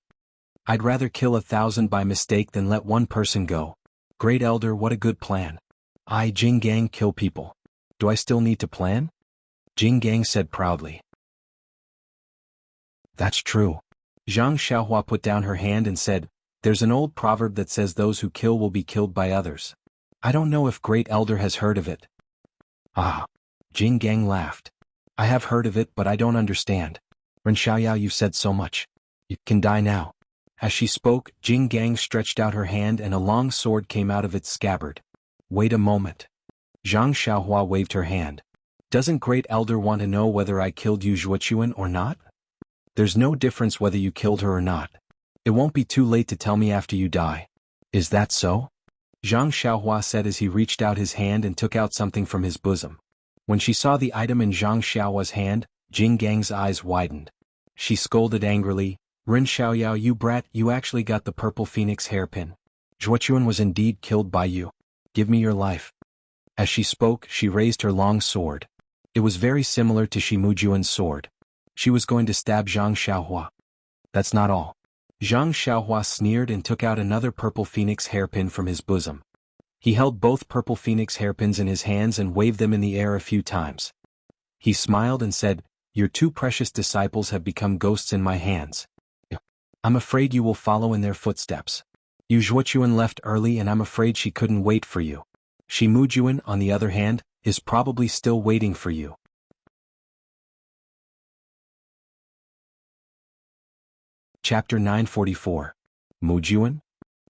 "I'd rather kill 1,000 by mistake than let one person go. Great Elder, what a good plan. I, Jing Gang, kill people. Do I still need to plan?" Jing Gang said proudly. "That's true." Zhang Xiaohua put down her hand and said, "There's an old proverb that says those who kill will be killed by others. I don't know if Great Elder has heard of it." "Ah." Jing Gang laughed. "I have heard of it but I don't understand. Ren Xiaoyao, you've said so much. You can die now." As she spoke, Jing Gang stretched out her hand and a long sword came out of its scabbard. "Wait a moment." Zhang Xiaohua waved her hand. "Doesn't Great Elder want to know whether I killed Yu Zhuochuan or not?" "There's no difference whether you killed her or not. It won't be too late to tell me after you die." "Is that so?" Zhang Xiaohua said as he reached out his hand and took out something from his bosom. When she saw the item in Zhang Xiaohua's hand, Jing Gang's eyes widened. She scolded angrily, "Ren Xiaoyao, you brat, you actually got the purple phoenix hairpin. Zhuochuan was indeed killed by you. Give me your life." As she spoke, she raised her long sword. It was very similar to Shimujuan's sword. She was going to stab Zhang Xiaohua. "That's not all." Zhang Xiaohua sneered and took out another purple phoenix hairpin from his bosom. He held both purple phoenix hairpins in his hands and waved them in the air a few times. He smiled and said, "Your two precious disciples have become ghosts in my hands. I'm afraid you will follow in their footsteps. Yu Zhuochuan left early and I'm afraid she couldn't wait for you. Shimujuan, on the other hand, is probably still waiting for you." Chapter 944. Mujuan?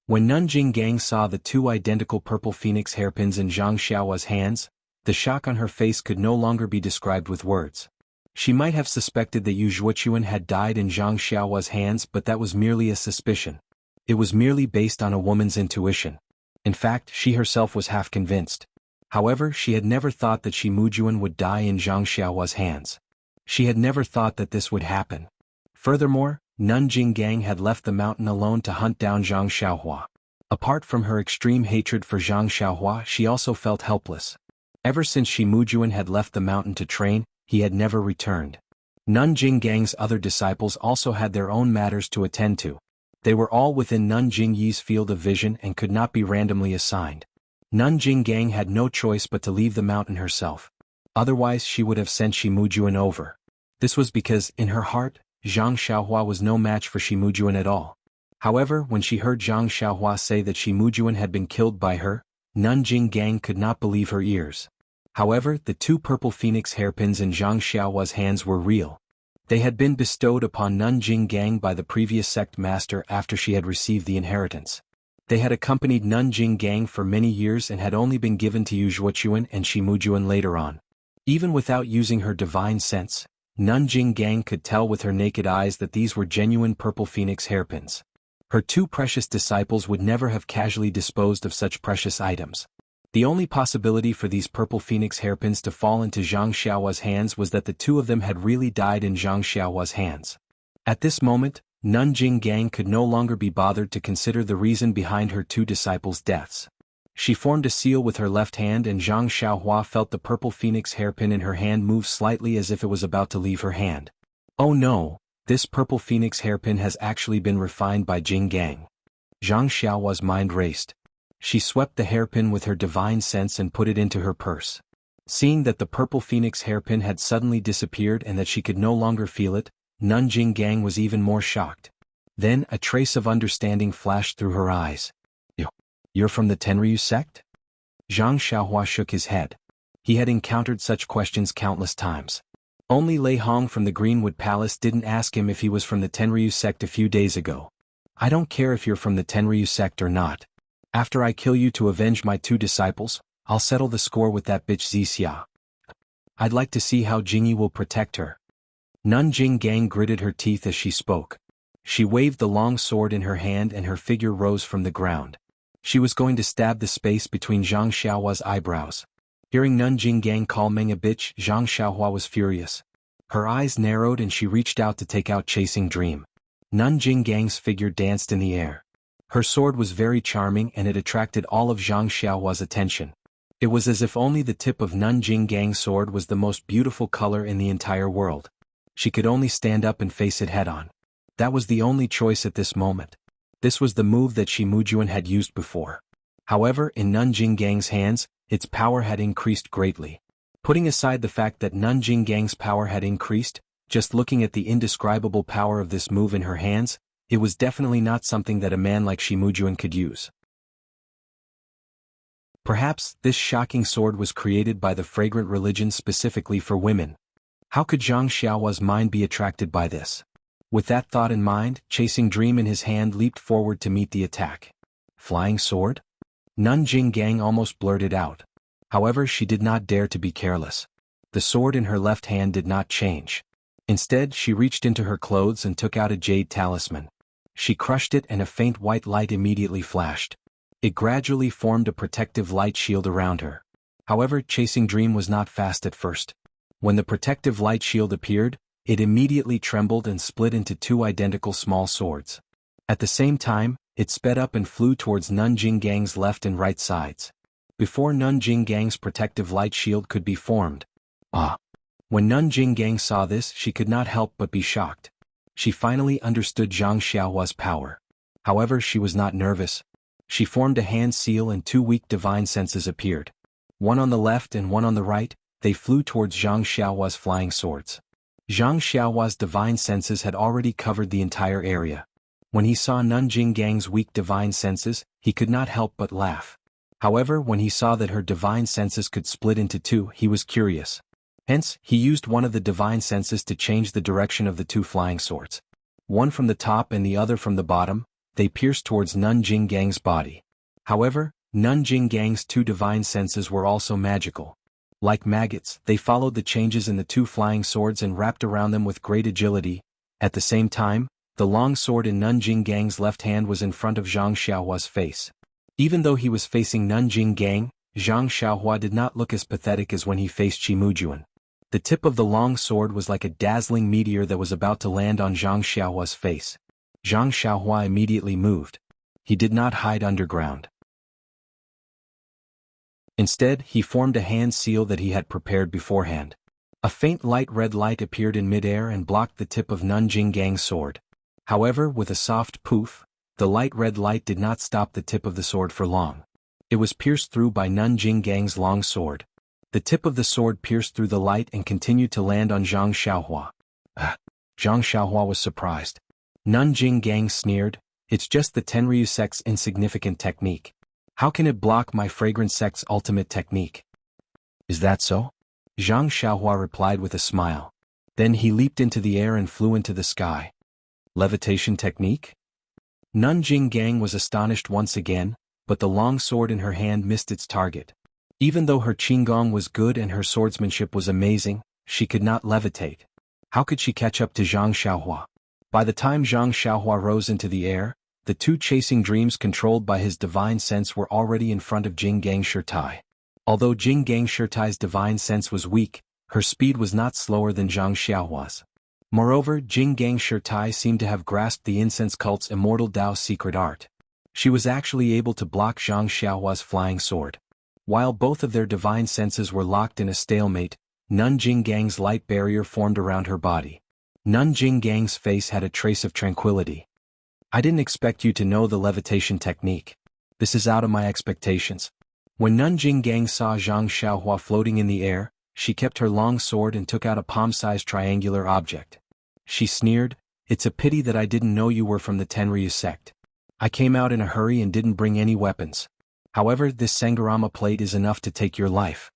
When Nanjing Gang saw the two identical purple phoenix hairpins in Zhang Xiaohua's hands, the shock on her face could no longer be described with words. She might have suspected that Yu Zhuochuan had died in Zhang Xiaohua's hands, but that was merely a suspicion. It was merely based on a woman's intuition. In fact, she herself was half convinced. However, she had never thought that Shimujuan would die in Zhang Xiaohua's hands. She had never thought that this would happen. Furthermore, Nanjing Gang had left the mountain alone to hunt down Zhang Xiaohua. Apart from her extreme hatred for Zhang Xiaohua, she also felt helpless. Ever since Shimujuan had left the mountain to train, he had never returned. Nanjing Gang's other disciples also had their own matters to attend to. They were all within Nanjing Yi's field of vision and could not be randomly assigned. Nanjing Gang had no choice but to leave the mountain herself. Otherwise she would have sent Shimujuan over. This was because, in her heart, Zhang Xiaohua was no match for Shimujuan at all. However, when she heard Zhang Xiaohua say that Shimujuan had been killed by her, Nanjing Gang could not believe her ears. However, the two purple phoenix hairpins in Zhang Xiaohua's hands were real. They had been bestowed upon Nanjing Gang by the previous sect master after she had received the inheritance. They had accompanied Nanjing Gang for many years and had only been given to Yu Zhuochuan and Shimujuan later on. Even without using her divine sense, Nanjing Gang could tell with her naked eyes that these were genuine purple phoenix hairpins. Her two precious disciples would never have casually disposed of such precious items. The only possibility for these purple phoenix hairpins to fall into Zhang Xiaohua's hands was that the two of them had really died in Zhang Xiaohua's hands. At this moment, Nanjing Gang could no longer be bothered to consider the reason behind her two disciples' deaths. She formed a seal with her left hand and Zhang Xiaohua felt the purple phoenix hairpin in her hand move slightly as if it was about to leave her hand. Oh no, this purple phoenix hairpin has actually been refined by Jing Gang. Zhang Xiaohua's mind raced. She swept the hairpin with her divine sense and put it into her purse. Seeing that the purple phoenix hairpin had suddenly disappeared and that she could no longer feel it, Nanjing Gang was even more shocked. Then a trace of understanding flashed through her eyes. You're from the Tenryu sect? Zhang Xiaohua shook his head. He had encountered such questions countless times. Only Lei Hong from the Greenwood Palace didn't ask him if he was from the Tenryu sect a few days ago. I don't care if you're from the Tenryu sect or not. After I kill you to avenge my 2 disciples, I'll settle the score with that bitch Wuxia. I'd like to see how Jingyi will protect her. Nanjing Gang gritted her teeth as she spoke. She waved the long sword in her hand and her figure rose from the ground. She was going to stab the space between Zhang Xiaohua's eyebrows. Hearing Nanjing Gang call Meng a bitch, Zhang Xiaohua was furious. Her eyes narrowed and she reached out to take out Chasing Dream. Nanjing Gang's figure danced in the air. Her sword was very charming and it attracted all of Zhang Xiaohua's attention. It was as if only the tip of Nanjing Gang's sword was the most beautiful color in the entire world. She could only stand up and face it head-on. That was the only choice at this moment. This was the move that Shi Mujuan had used before. However, in Nanjing Gang's hands, its power had increased greatly. Putting aside the fact that Nanjing Gang's power had increased, just looking at the indescribable power of this move in her hands, it was definitely not something that a man like Shi Mujuan could use. Perhaps this shocking sword was created by the fragrant religion specifically for women. How could Zhang Xiaohua's mind be attracted by this? With that thought in mind, Chasing Dream in his hand leaped forward to meet the attack. Flying sword? Nanjing Gang almost blurted out. However, she did not dare to be careless. The sword in her left hand did not change. Instead, she reached into her clothes and took out a jade talisman. She crushed it and a faint white light immediately flashed. It gradually formed a protective light shield around her. However, Chasing Dream was not fast at first. When the protective light shield appeared, it immediately trembled and split into 2 identical small swords. At the same time, it sped up and flew towards Nanjing Gang's left and right sides. Before Nanjing Gang's protective light shield could be formed. When Nanjing Gang saw this, she could not help but be shocked. She finally understood Zhang Xiaohua's power. However, she was not nervous. She formed a hand seal and 2 weak divine senses appeared. One on the left and one on the right, they flew towards Zhang Xiaohua's flying swords. Zhang Xiaohua's divine senses had already covered the entire area. When he saw Nanjing Gang's weak divine senses, he could not help but laugh. However, when he saw that her divine senses could split into 2, he was curious. Hence, he used one of the divine senses to change the direction of the 2 flying swords. One from the top and the other from the bottom, they pierced towards Nanjing Gang's body. However, Nanjing Gang's 2 divine senses were also magical. Like maggots, they followed the changes in the 2 flying swords and wrapped around them with great agility. At the same time, the long sword in Nanjing Gang's left hand was in front of Zhang Xiaohua's face. Even though he was facing Nanjing Gang, Zhang Xiaohua did not look as pathetic as when he faced Shi Mujuan. The tip of the long sword was like a dazzling meteor that was about to land on Zhang Xiaohua's face. Zhang Xiaohua immediately moved. He did not hide underground. Instead, he formed a hand seal that he had prepared beforehand. A faint light red light appeared in midair and blocked the tip of Nanjing Gang's sword. However, with a soft poof, the light red light did not stop the tip of the sword for long. It was pierced through by Nanjing Gang's long sword. The tip of the sword pierced through the light and continued to land on Zhang Xiaohua. Zhang Xiaohua was surprised. Nanjing Gang sneered, "It's just the Tenryu sect's insignificant technique. How can it block my fragrant sect's ultimate technique?" "Is that so?" Zhang Xiaohua replied with a smile. Then he leaped into the air and flew into the sky. Levitation technique? Nanjing Gang was astonished once again, but the long sword in her hand missed its target. Even though her qinggong was good and her swordsmanship was amazing, she could not levitate. How could she catch up to Zhang Xiaohua? By the time Zhang Xiaohua rose into the air, the 2 chasing dreams controlled by his divine sense were already in front of Jing Gang Shirtai. Although Jing Gang Shirtai's divine sense was weak, her speed was not slower than Zhang Xiaohua's. Moreover, Jing Gang Shirtai seemed to have grasped the incense cult's immortal Dao secret art. She was actually able to block Zhang Xiaohua's flying sword. While both of their divine senses were locked in a stalemate, Nanjing Gang's light barrier formed around her body. Nanjing Gang's face had a trace of tranquility. "I didn't expect you to know the levitation technique. This is out of my expectations." When Nanjing Gang saw Zhang Xiaohua floating in the air, she kept her long sword and took out a palm-sized triangular object. She sneered, "It's a pity that I didn't know you were from the Tenryu sect. I came out in a hurry and didn't bring any weapons. However, this Sangarama plate is enough to take your life."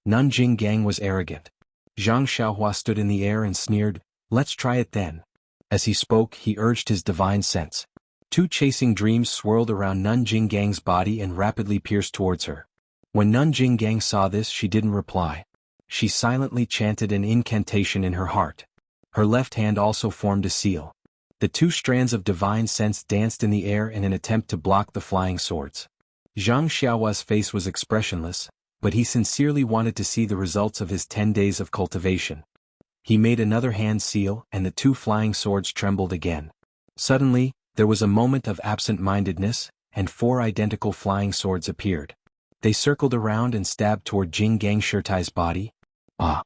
Nanjing Gang was arrogant. Zhang Xiaohua stood in the air and sneered, "Let's try it then." As he spoke, he urged his divine sense. Two chasing dreams swirled around Nun Jinggang's body and rapidly pierced towards her. When Nun Jinggang saw this, she didn't reply. She silently chanted an incantation in her heart. Her left hand also formed a seal. The two strands of divine sense danced in the air in an attempt to block the flying swords. Zhang Xiaohua's face was expressionless, but he sincerely wanted to see the results of his 10 days of cultivation. He made another hand seal and the two flying swords trembled again. Suddenly, there was a moment of absent-mindedness, and 4 identical flying swords appeared. They circled around and stabbed toward Jinggang Shirtai's body. Ah!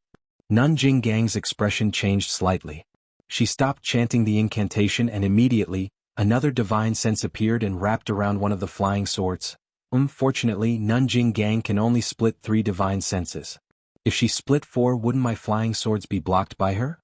Nun Jinggang's expression changed slightly. She stopped chanting the incantation and immediately, another divine sense appeared and wrapped around one of the flying swords. Fortunately, Nun Jinggang can only split 3 divine senses. If she split 4, wouldn't my flying swords be blocked by her?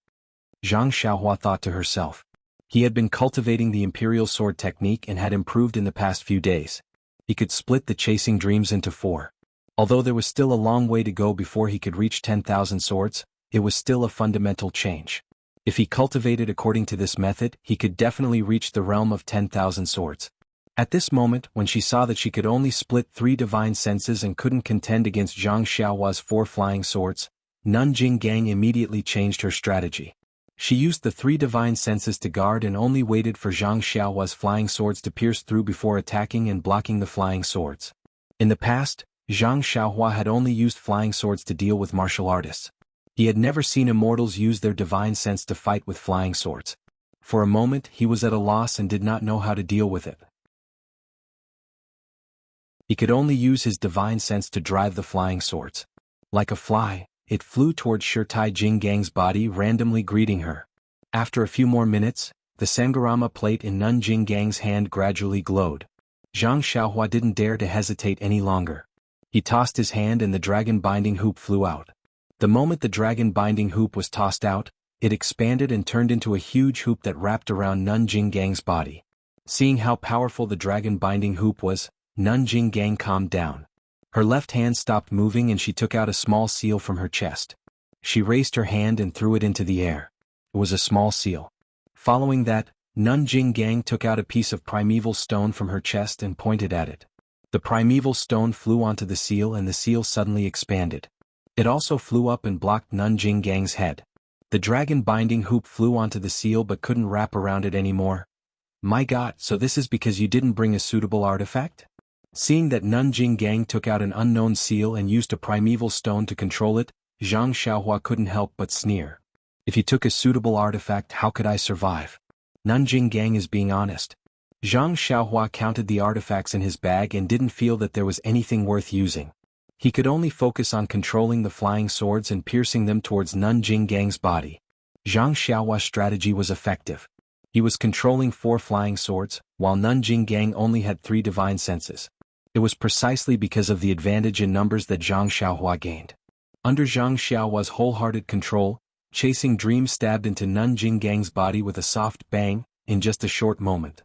Zhang Xiaohua thought to herself. He had been cultivating the imperial sword technique and had improved in the past few days. He could split the chasing dreams into 4. Although there was still a long way to go before he could reach 10,000 swords, it was still a fundamental change. If he cultivated according to this method, he could definitely reach the realm of 10,000 swords. At this moment, when she saw that she could only split 3 divine senses and couldn't contend against Zhang Xiaohua's 4 flying swords, Nun Jinggang immediately changed her strategy. She used the 3 divine senses to guard and only waited for Zhang Xiaohua's flying swords to pierce through before attacking and blocking the flying swords. In the past, Zhang Xiaohua had only used flying swords to deal with martial artists. He had never seen immortals use their divine sense to fight with flying swords. For a moment, he was at a loss and did not know how to deal with it. He could only use his divine sense to drive the flying swords. Like a fly, it flew towards Shirtai Jinggang's body, randomly greeting her. After a few more minutes, the Sangharama plate in Nun Jinggang's hand gradually glowed. Zhang Xiaohua didn't dare to hesitate any longer. He tossed his hand and the dragon binding hoop flew out. The moment the dragon binding hoop was tossed out, it expanded and turned into a huge hoop that wrapped around Nun Jinggang's body. Seeing how powerful the dragon binding hoop was, Nun Jinggang calmed down. Her left hand stopped moving and she took out a small seal from her chest. She raised her hand and threw it into the air. It was a small seal. Following that, Nun Jinggang took out a piece of primeval stone from her chest and pointed at it. The primeval stone flew onto the seal and the seal suddenly expanded. It also flew up and blocked Nun Jinggang's head. The dragon binding hoop flew onto the seal but couldn't wrap around it anymore. My god, so this is because you didn't bring a suitable artifact? Seeing that Nun Jinggang took out an unknown seal and used a primeval stone to control it, Zhang Xiaohua couldn't help but sneer. If you took a suitable artifact, how could I survive? Nun Jinggang is being honest. Zhang Xiaohua counted the artifacts in his bag and didn't feel that there was anything worth using. He could only focus on controlling the flying swords and piercing them towards Nun Jinggang's body. Zhang Xiaohua's strategy was effective. He was controlling 4 flying swords, while Nun Jinggang only had 3 divine senses. It was precisely because of the advantage in numbers that Zhang Xiaohua gained. Under Zhang Xiaohua's wholehearted control, chasing dreams stabbed into Nun Jinggang's body with a soft bang, in just a short moment.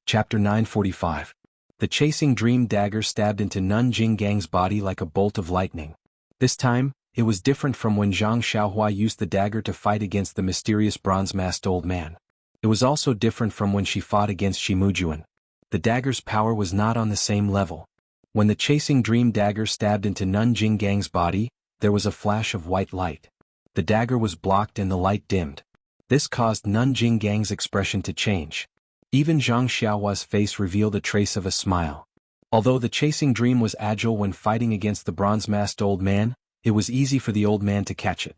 Chapter 945. The chasing dream dagger stabbed into Nun Jinggang's body like a bolt of lightning. This time, it was different from when Zhang Xiaohua used the dagger to fight against the mysterious bronze-masked old man. It was also different from when she fought against Shimujuan. The dagger's power was not on the same level. When the chasing dream dagger stabbed into Nun Jinggang's body, there was a flash of white light. The dagger was blocked and the light dimmed. This caused Nun Jinggang's expression to change. Even Zhang Xiaohua's face revealed a trace of a smile. Although the chasing dream was agile when fighting against the bronze-masked old man, it was easy for the old man to catch it.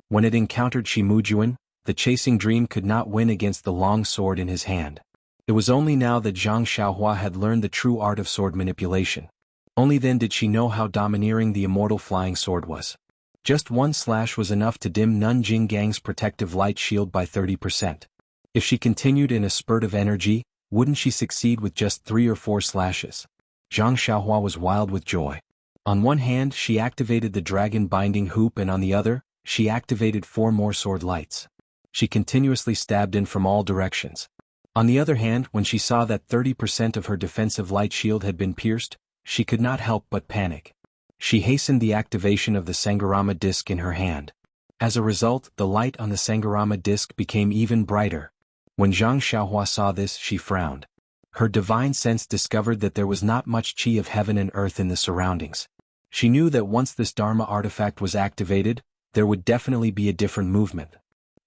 When it encountered Shimujuan, the chasing dream could not win against the long sword in his hand. It was only now that Zhang Xiaohua had learned the true art of sword manipulation. Only then did she know how domineering the immortal flying sword was. Just one slash was enough to dim Nun Jinggang's protective light shield by 30%. If she continued in a spurt of energy, wouldn't she succeed with just 3 or 4 slashes? Zhang Xiaohua was wild with joy. On one hand, she activated the dragon binding hoop and on the other, she activated 4 more sword lights. She continuously stabbed in from all directions. On the other hand, when she saw that 30% of her defensive light shield had been pierced, she could not help but panic. She hastened the activation of the Sangharama disc in her hand. As a result, the light on the Sangharama disc became even brighter. When Zhang Xiaohua saw this, she frowned. Her divine sense discovered that there was not much qi of heaven and earth in the surroundings. She knew that once this Dharma artifact was activated, there would definitely be a different movement.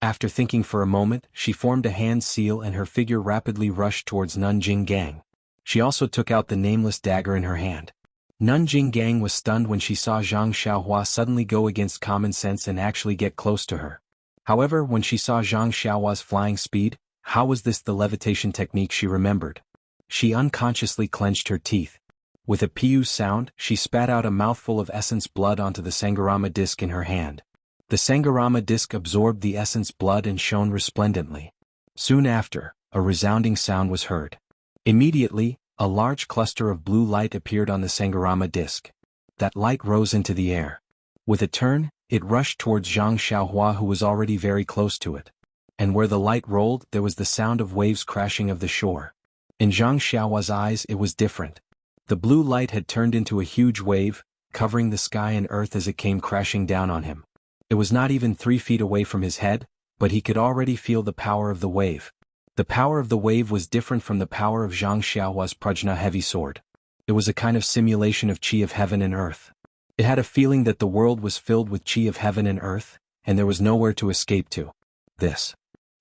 After thinking for a moment, she formed a hand seal and her figure rapidly rushed towards Nun Jinggang. She also took out the nameless dagger in her hand. Nun Jinggang was stunned when she saw Zhang Xiaohua suddenly go against common sense and actually get close to her. However, when she saw Zhang Xiaohua's flying speed, how was this the levitation technique she remembered? She unconsciously clenched her teeth. With a piu sound, she spat out a mouthful of essence blood onto the Sangharama disc in her hand. The Sangharama disc absorbed the essence blood and shone resplendently. Soon after, a resounding sound was heard. Immediately, a large cluster of blue light appeared on the Sangharama disc. That light rose into the air. With a turn, it rushed towards Zhang Xiaohua, who was already very close to it. And where the light rolled, there was the sound of waves crashing of the shore. In Zhang Xiaohua's eyes, it was different. The blue light had turned into a huge wave, covering the sky and earth as it came crashing down on him. It was not even 3 feet away from his head, but he could already feel the power of the wave. The power of the wave was different from the power of Zhang Xiaohua's Prajna heavy sword. It was a kind of simulation of qi of heaven and earth. It had a feeling that the world was filled with qi of heaven and earth, and there was nowhere to escape to. This.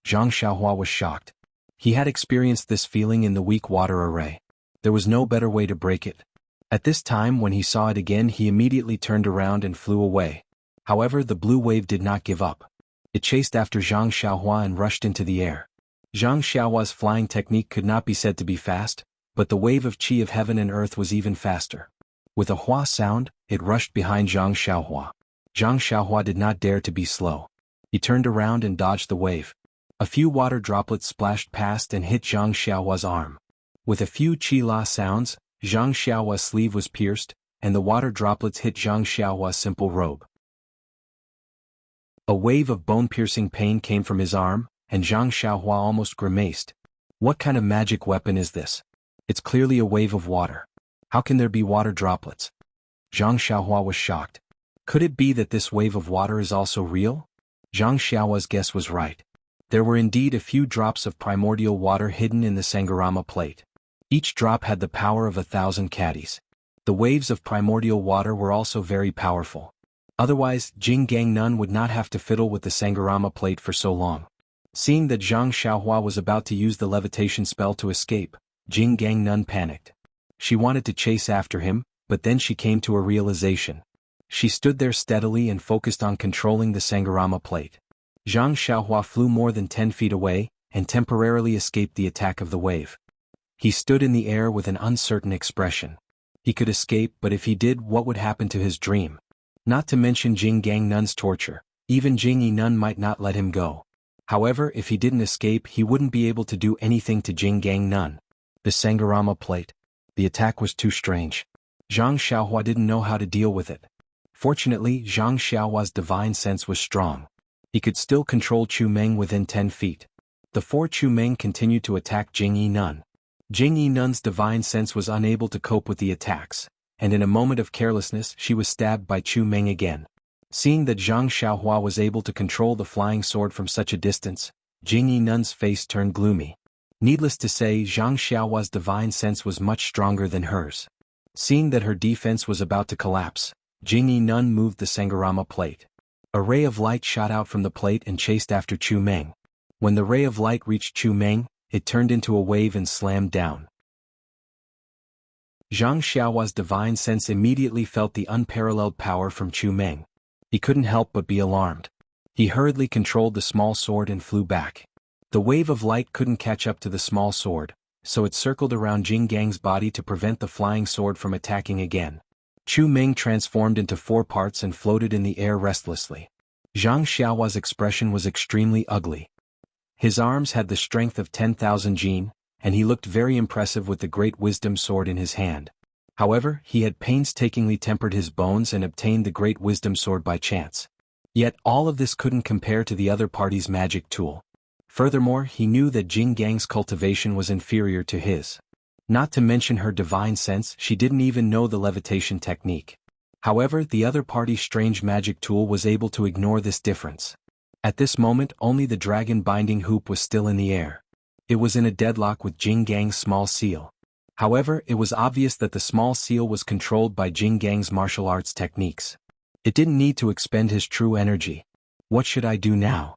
Zhang Xiaohua was shocked. He had experienced this feeling in the weak water array. There was no better way to break it. At this time, when he saw it again, he immediately turned around and flew away. However, the blue wave did not give up. It chased after Zhang Xiaohua and rushed into the air. Zhang Xiaohua's flying technique could not be said to be fast, but the wave of qi of heaven and earth was even faster. With a hua sound, it rushed behind Zhang Xiaohua. Zhang Xiaohua did not dare to be slow. He turned around and dodged the wave. A few water droplets splashed past and hit Zhang Xiaohua's arm. With a few qi la sounds, Zhang Xiaohua's sleeve was pierced, and the water droplets hit Zhang Xiaohua's simple robe. A wave of bone-piercing pain came from his arm, and Zhang Xiaohua almost grimaced. What kind of magic weapon is this? It's clearly a wave of water. How can there be water droplets? Zhang Xiaohua was shocked. Could it be that this wave of water is also real? Zhang Xiaohua's guess was right. There were indeed a few drops of primordial water hidden in the Sangharama plate. Each drop had the power of 1,000 caddies. The waves of primordial water were also very powerful. Otherwise, Jinggang Nun would not have to fiddle with the Sangharama plate for so long. Seeing that Zhang Xiaohua was about to use the levitation spell to escape, Jinggang Nun panicked. She wanted to chase after him, but then she came to a realization. She stood there steadily and focused on controlling the Sangharama plate. Zhang Xiaohua flew more than 10 feet away, and temporarily escaped the attack of the wave. He stood in the air with an uncertain expression. He could escape, but if he did, what would happen to his dream? Not to mention Jinggang Nun's torture. Even Jingyi Nun might not let him go. However, if he didn't escape, he wouldn't be able to do anything to Jinggang Nun. The Sangharama plate. The attack was too strange. Zhang Xiaohua didn't know how to deal with it. Fortunately, Zhang Xiaohua's divine sense was strong. He could still control Chu Meng within 10 feet. The 4 Chu Meng continued to attack Jingyi Nun. Jingyi Nun's divine sense was unable to cope with the attacks, and in a moment of carelessness she was stabbed by Chu Meng again. Seeing that Zhang Xiaohua was able to control the flying sword from such a distance, Jingyi Nun's face turned gloomy. Needless to say, Zhang Xiaohua's divine sense was much stronger than hers. Seeing that her defense was about to collapse, Jingyi Nun moved the Sangharama plate. A ray of light shot out from the plate and chased after Chu Meng. When the ray of light reached Chu Meng, it turned into a wave and slammed down. Zhang Xiaohua's divine sense immediately felt the unparalleled power from Chu Meng. He couldn't help but be alarmed. He hurriedly controlled the small sword and flew back. The wave of light couldn't catch up to the small sword, so it circled around Jinggang's body to prevent the flying sword from attacking again. Chu Meng transformed into 4 parts and floated in the air restlessly. Zhang Xiaohua's expression was extremely ugly. His arms had the strength of 10,000 jin, and he looked very impressive with the great wisdom sword in his hand. However, he had painstakingly tempered his bones and obtained the great wisdom sword by chance. Yet all of this couldn't compare to the other party's magic tool. Furthermore, he knew that Jinggang's cultivation was inferior to his. Not to mention her divine sense, she didn't even know the levitation technique. However, the other party's strange magic tool was able to ignore this difference. At this moment, only the dragon binding hoop was still in the air. It was in a deadlock with Jing Gang's small seal. However, it was obvious that the small seal was controlled by Jing Gang's martial arts techniques. It didn't need to expend his true energy. What should I do now?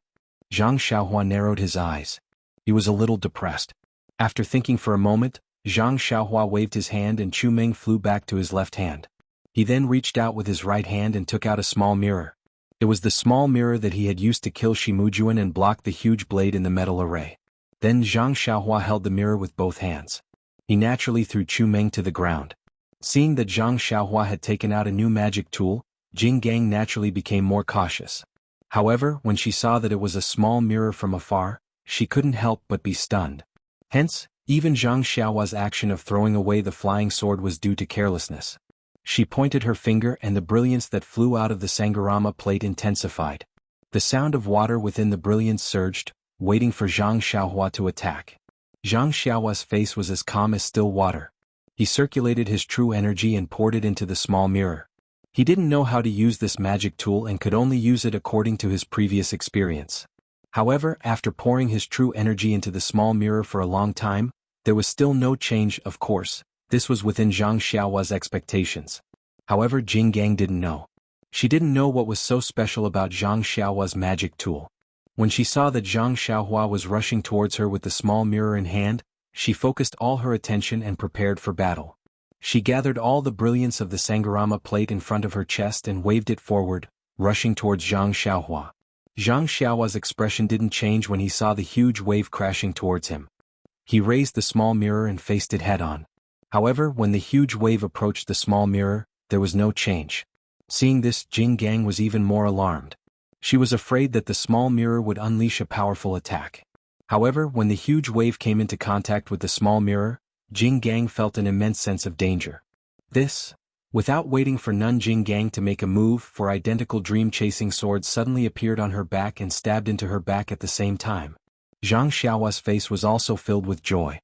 Zhang Xiaohua narrowed his eyes. He was a little depressed. After thinking for a moment, Zhang Xiaohua waved his hand and Chu Meng flew back to his left hand. He then reached out with his right hand and took out a small mirror. It was the small mirror that he had used to kill Shimujuan and block the huge blade in the metal array. Then Zhang Xiaohua held the mirror with both hands. He naturally threw Chu Meng to the ground. Seeing that Zhang Xiaohua had taken out a new magic tool, Jing Gang naturally became more cautious. However, when she saw that it was a small mirror from afar, she couldn't help but be stunned. Hence, even Zhang Xiaohua's action of throwing away the flying sword was due to carelessness. She pointed her finger and the brilliance that flew out of the Sangharama plate intensified. The sound of water within the brilliance surged, waiting for Zhang Xiaohua to attack. Zhang Xiaohua's face was as calm as still water. He circulated his true energy and poured it into the small mirror. He didn't know how to use this magic tool and could only use it according to his previous experience. However, after pouring his true energy into the small mirror for a long time, there was still no change. Of course, this was within Zhang Xiaohua's expectations. However, Jing Gang didn't know. She didn't know what was so special about Zhang Xiaohua's magic tool. When she saw that Zhang Xiaohua was rushing towards her with the small mirror in hand, she focused all her attention and prepared for battle. She gathered all the brilliance of the Sangharama plate in front of her chest and waved it forward, rushing towards Zhang Xiaohua. Zhang Xiaohua's expression didn't change when he saw the huge wave crashing towards him. He raised the small mirror and faced it head-on. However, when the huge wave approached the small mirror, there was no change. Seeing this, Jing Gang was even more alarmed. She was afraid that the small mirror would unleash a powerful attack. However, when the huge wave came into contact with the small mirror, Jing Gang felt an immense sense of danger. Without waiting for Nun Jing Gang to make a move, four identical dream-chasing swords suddenly appeared on her back and stabbed into her back at the same time. Zhang Xiaohua's face was also filled with joy.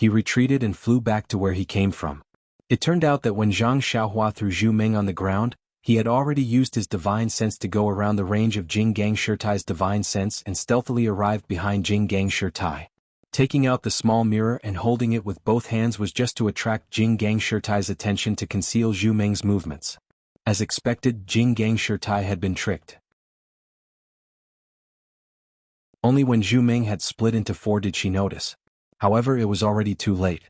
He retreated and flew back to where he came from. It turned out that when Zhang Xiaohua threw Zhu Meng on the ground, he had already used his divine sense to go around the range of Jing Gang Shirtai's divine sense and stealthily arrived behind Jing Gang Shirtai. Taking out the small mirror and holding it with both hands was just to attract Jing Gang Shirtai's attention to conceal Zhu Meng's movements. As expected, Jing Gang Shirtai had been tricked. Only when Zhu Meng had split into four did she notice. However, it was already too late.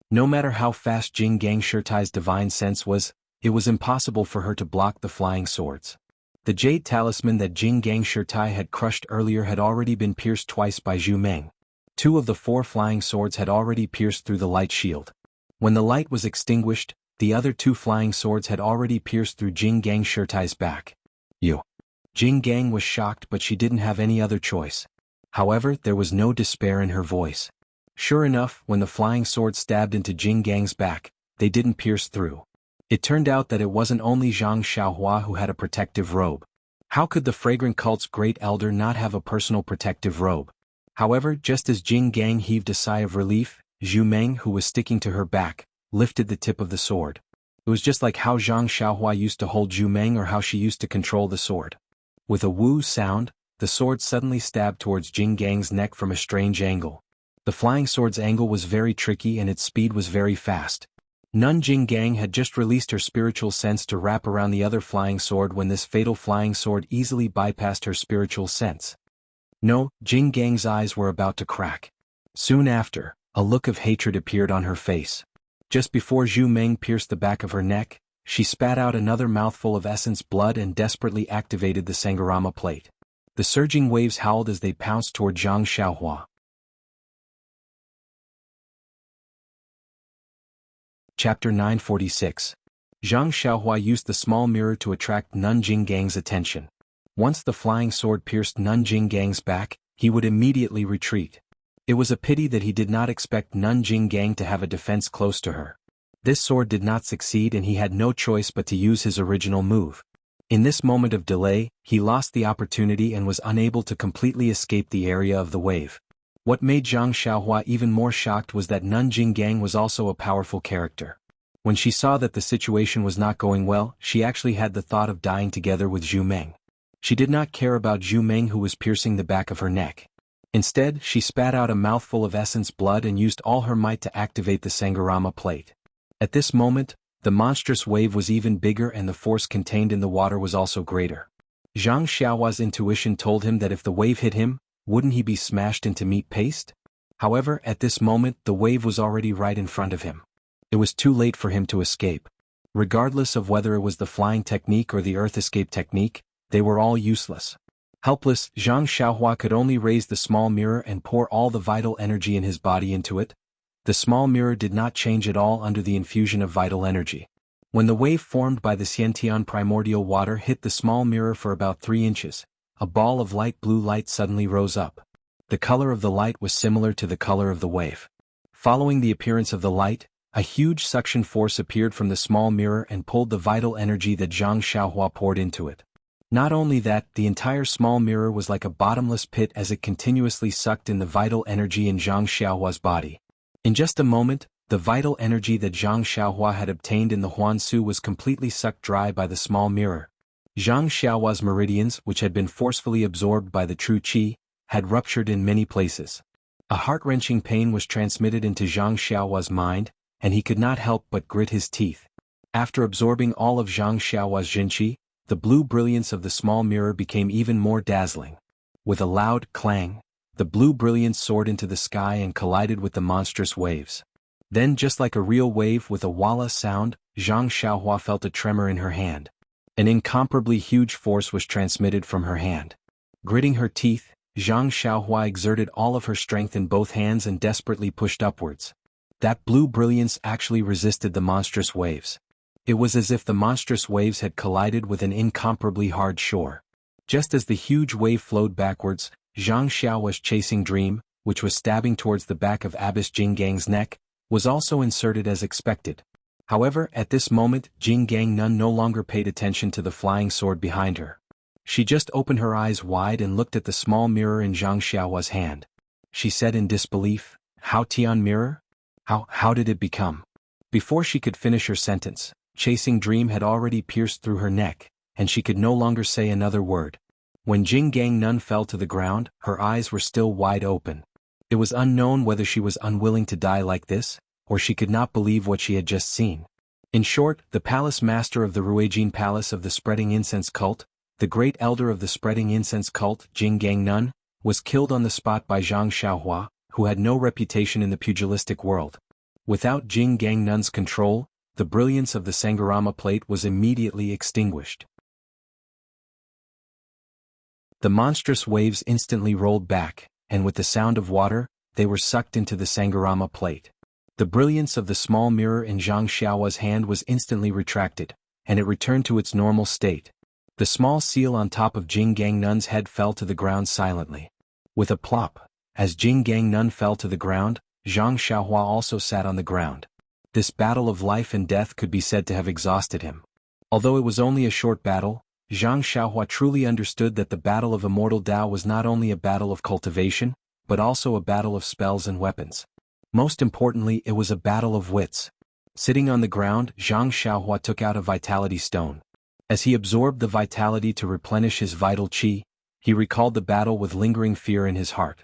No matter how fast Jing Gang Shirtai's divine sense was, it was impossible for her to block the flying swords. The jade talisman that Jing Gang Shirtai had crushed earlier had already been pierced twice by Zhu Meng. Two of the four flying swords had already pierced through the light shield. When the light was extinguished, the other two flying swords had already pierced through Jing Gang Shirtai's back. Jing Gang was shocked, but she didn't have any other choice. However, there was no despair in her voice. Sure enough, when the flying sword stabbed into Jing Gang's back, they didn't pierce through. It turned out that it wasn't only Zhang Xiaohua who had a protective robe. How could the fragrant cult's great elder not have a personal protective robe? However, just as Jing Gang heaved a sigh of relief, Zhu Meng, who was sticking to her back, lifted the tip of the sword. It was just like how Zhang Xiaohua used to hold Zhu Meng or how she used to control the sword. With a woo sound, the sword suddenly stabbed towards Jing Gang's neck from a strange angle. The flying sword's angle was very tricky and its speed was very fast. Nun Jing Gang had just released her spiritual sense to wrap around the other flying sword when this fatal flying sword easily bypassed her spiritual sense. No, Jing Gang's eyes were about to crack. Soon after, a look of hatred appeared on her face. Just before Zhu Meng pierced the back of her neck, she spat out another mouthful of essence blood and desperately activated the Sangharama plate. The surging waves howled as they pounced toward Zhang Xiaohua. Chapter 946. Zhang Xiaohua used the small mirror to attract Nun Jing Gang's attention. Once the flying sword pierced Nun Jing Gang's back, he would immediately retreat. It was a pity that he did not expect Nun Jing Gang to have a defense close to her. This sword did not succeed and he had no choice but to use his original move. In this moment of delay, he lost the opportunity and was unable to completely escape the area of the wave. What made Zhang Xiaohua even more shocked was that Nun Jing Gang was also a powerful character. When she saw that the situation was not going well, she actually had the thought of dying together with Zhu Meng. She did not care about Zhu Meng, who was piercing the back of her neck. Instead, she spat out a mouthful of essence blood and used all her might to activate the Sangharama plate. At this moment, the monstrous wave was even bigger and the force contained in the water was also greater. Zhang Xiaohua's intuition told him that if the wave hit him, wouldn't he be smashed into meat paste? However, at this moment the wave was already right in front of him. It was too late for him to escape. Regardless of whether it was the flying technique or the earth escape technique, they were all useless. Helpless, Zhang Xiaohua could only raise the small mirror and pour all the vital energy in his body into it. The small mirror did not change at all under the infusion of vital energy. When the wave formed by the Xiantian primordial water hit the small mirror for about 3 inches, a ball of light blue light suddenly rose up. The color of the light was similar to the color of the wave. Following the appearance of the light, a huge suction force appeared from the small mirror and pulled the vital energy that Zhang Xiaohua poured into it. Not only that, the entire small mirror was like a bottomless pit as it continuously sucked in the vital energy in Zhang Xiaohua's body. In just a moment, the vital energy that Zhang Xiaohua had obtained in the Huansu was completely sucked dry by the small mirror. Zhang Xiaohua's meridians, which had been forcefully absorbed by the true qi, had ruptured in many places. A heart-wrenching pain was transmitted into Zhang Xiaohua's mind, and he could not help but grit his teeth. After absorbing all of Zhang Xiaohua's jinqi, the blue brilliance of the small mirror became even more dazzling. With a loud clang, the blue brilliance soared into the sky and collided with the monstrous waves. Then, just like a real wave with a walla sound, Zhang Xiaohua felt a tremor in her hand. An incomparably huge force was transmitted from her hand. Gritting her teeth, Zhang Xiaohua exerted all of her strength in both hands and desperately pushed upwards. That blue brilliance actually resisted the monstrous waves. It was as if the monstrous waves had collided with an incomparably hard shore. Just as the huge wave flowed backwards, Zhang Xiaohua's chasing dream, which was stabbing towards the back of Abbess Jinggang's neck, was also inserted as expected. However, at this moment, Jinggang Nun no longer paid attention to the flying sword behind her. She just opened her eyes wide and looked at the small mirror in Zhang Xiaohua's hand. She said in disbelief, "How Tian mirror? How did it become?" Before she could finish her sentence, chasing dream had already pierced through her neck, and she could no longer say another word. When Jinggang Nun fell to the ground, her eyes were still wide open. It was unknown whether she was unwilling to die like this, or she could not believe what she had just seen. In short, the palace master of the Ruijin Palace of the Spreading Incense Cult, the great elder of the Spreading Incense Cult, Jinggang Nun, was killed on the spot by Zhang Xiaohua, who had no reputation in the pugilistic world. Without Jinggang Nun's control, the brilliance of the Sangharama plate was immediately extinguished. The monstrous waves instantly rolled back, and with the sound of water, they were sucked into the Sangharama plate. The brilliance of the small mirror in Zhang Xiaohua's hand was instantly retracted, and it returned to its normal state. The small seal on top of Jinggang Nun's head fell to the ground silently. With a plop, as Jinggang Nun fell to the ground, Zhang Xiaohua also sat on the ground. This battle of life and death could be said to have exhausted him. Although it was only a short battle, Zhang Xiaohua truly understood that the battle of Immortal Tao was not only a battle of cultivation, but also a battle of spells and weapons. Most importantly, it was a battle of wits. Sitting on the ground, Zhang Xiaohua took out a vitality stone. As he absorbed the vitality to replenish his vital qi, he recalled the battle with lingering fear in his heart.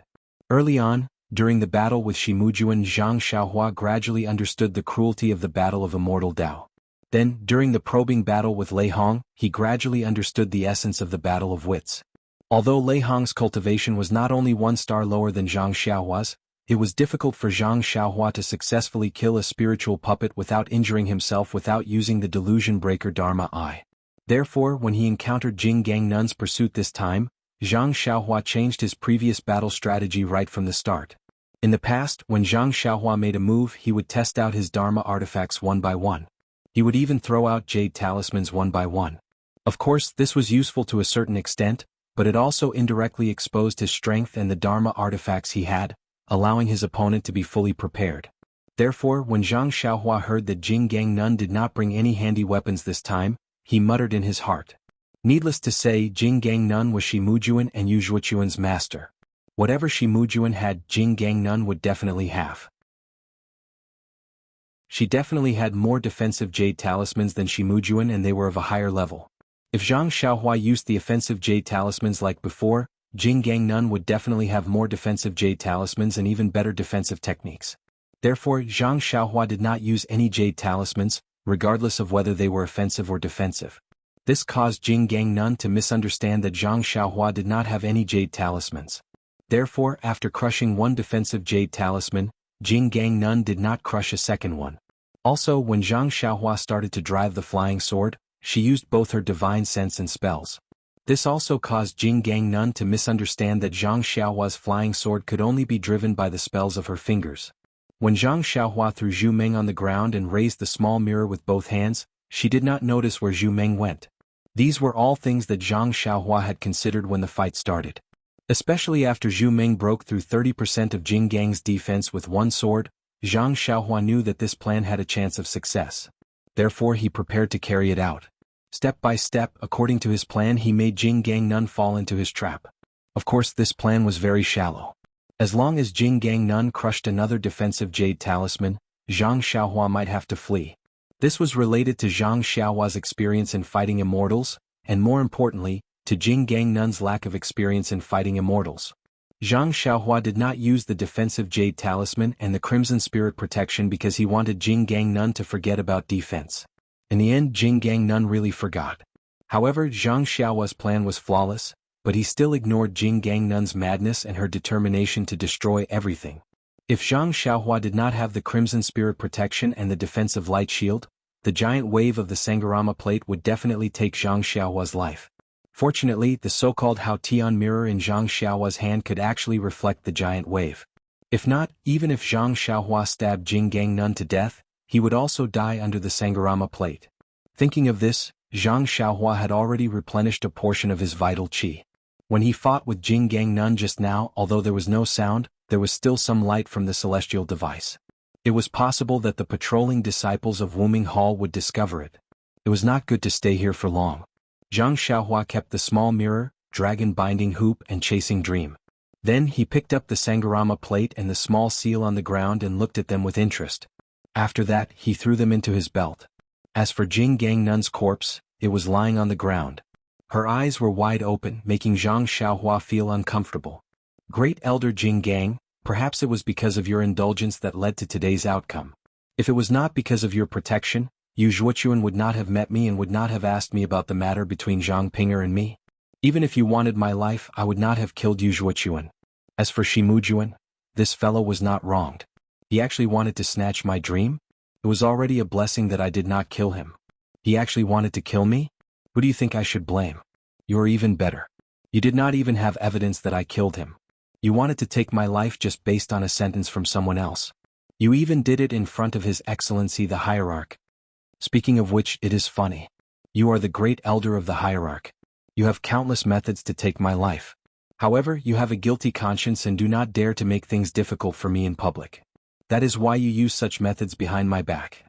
Early on, during the battle with Shimujuan, Zhang Xiaohua gradually understood the cruelty of the battle of Immortal Tao. Then, during the probing battle with Lei Hong, he gradually understood the essence of the battle of wits. Although Lei Hong's cultivation was not only 1 star lower than Zhang Xiaohua's, it was difficult for Zhang Xiaohua to successfully kill a spiritual puppet without injuring himself without using the delusion breaker Dharma Eye. Therefore, when he encountered Jinggang Nun's pursuit this time, Zhang Xiaohua changed his previous battle strategy right from the start. In the past, when Zhang Xiaohua made a move, he would test out his Dharma artifacts one by one. He would even throw out jade talismans one by one. Of course, this was useful to a certain extent, but it also indirectly exposed his strength and the Dharma artifacts he had, allowing his opponent to be fully prepared. Therefore, when Zhang Xiaohua heard that Jinggang Nun did not bring any handy weapons this time, he muttered in his heart. Needless to say, Jinggang Nun was Shimujuan and Yu Zhuochuan's master. Whatever Shimujuan had, Jinggang Nun would definitely have. She definitely had more defensive jade talismans than Shimujuan, and they were of a higher level. If Zhang Xiaohua used the offensive jade talismans like before, Jing Gangnun would definitely have more defensive jade talismans and even better defensive techniques. Therefore, Zhang Xiaohua did not use any jade talismans, regardless of whether they were offensive or defensive. This caused Jing Gangnun to misunderstand that Zhang Xiaohua did not have any jade talismans. Therefore, after crushing one defensive jade talisman, Jing Gangnun did not crush a second one. Also, when Zhang Xiaohua started to drive the flying sword, she used both her divine sense and spells. This also caused Jing Gangnun to misunderstand that Zhang Xiaohua's flying sword could only be driven by the spells of her fingers. When Zhang Xiaohua threw Zhu Meng on the ground and raised the small mirror with both hands, she did not notice where Zhu Meng went. These were all things that Zhang Xiaohua had considered when the fight started. Especially after Zhu Meng broke through 30% of Jing Gang's defense with one sword, Zhang Xiaohua knew that this plan had a chance of success. Therefore he prepared to carry it out. Step by step, according to his plan, he made Jing Gangnun fall into his trap. Of course, this plan was very shallow. As long as Jing Gangnun crushed another defensive jade talisman, Zhang Xiaohua might have to flee. This was related to Zhang Xiaohua's experience in fighting immortals, and more importantly, to Jing Gangnun's lack of experience in fighting immortals. Zhang Xiaohua did not use the defensive jade talisman and the crimson spirit protection because he wanted Jing Gangnun to forget about defense. In the end, Jing Gangnun really forgot. However, Zhang Xiaohua's plan was flawless, but he still ignored Jing Gangnun's madness and her determination to destroy everything. If Zhang Xiaohua did not have the crimson spirit protection and the defensive light shield, the giant wave of the Sangharama plate would definitely take Zhang Xiaohua's life. Fortunately, the so-called Hao Tian mirror in Zhang Xiaohua's hand could actually reflect the giant wave. If not, even if Zhang Xiaohua stabbed Jing Gangnun to death, he would also die under the Sangharama plate. Thinking of this, Zhang Xiaohua had already replenished a portion of his vital qi. When he fought with Jing Gangnun just now, although there was no sound, there was still some light from the celestial device. It was possible that the patrolling disciples of Wuming Hall would discover it. It was not good to stay here for long. Zhang Xiaohua kept the small mirror, dragon binding hoop and chasing dream. Then he picked up the Sangharama plate and the small seal on the ground and looked at them with interest. After that, he threw them into his belt. As for Jing Gangnun's corpse, it was lying on the ground. Her eyes were wide open, making Zhang Xiaohua feel uncomfortable. Great Elder Jing Gang, perhaps it was because of your indulgence that led to today's outcome. If it was not because of your protection, Yu Zhuochuan would not have met me and would not have asked me about the matter between Zhang Pinger and me. Even if you wanted my life, I would not have killed Yu Zhuochuan. As for Shimujuan, this fellow was not wronged. He actually wanted to snatch my dream? It was already a blessing that I did not kill him. He actually wanted to kill me? Who do you think I should blame? You're even better. You did not even have evidence that I killed him. You wanted to take my life just based on a sentence from someone else. You even did it in front of His Excellency the Hierarch. Speaking of which, it is funny. You are the great elder of the Hierarch. You have countless methods to take my life. However, you have a guilty conscience and do not dare to make things difficult for me in public. That is why you use such methods behind my back.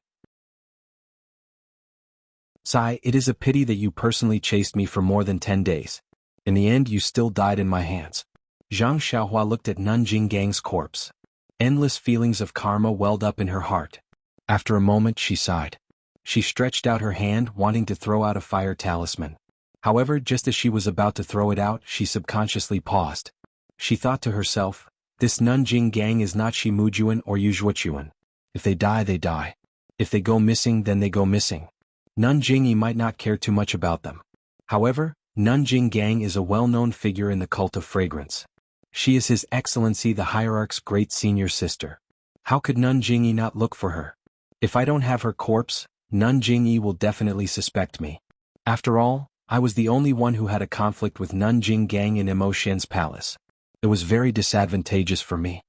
Sai, it is a pity that you personally chased me for more than 10 days. In the end, you still died in my hands. Zhang Xiaohua looked at Nun Jinggang's corpse. Endless feelings of karma welled up in her heart. After a moment, she sighed. She stretched out her hand, wanting to throw out a fire talisman. However, just as she was about to throw it out, she subconsciously paused. She thought to herself, this Nun Jinggang is not Shimujuan or Yu Zhuochuan. If they die, they die. If they go missing, then they go missing. Nun Jingyi might not care too much about them. However, Nun Jinggang is a well-known figure in the cult of fragrance. She is His Excellency the Hierarch's great senior sister. How could Nun Jingyi not look for her? If I don't have her corpse, Nun Jingyi will definitely suspect me. After all, I was the only one who had a conflict with Nun Jinggang in Imo Shen's palace. It was very disadvantageous for me.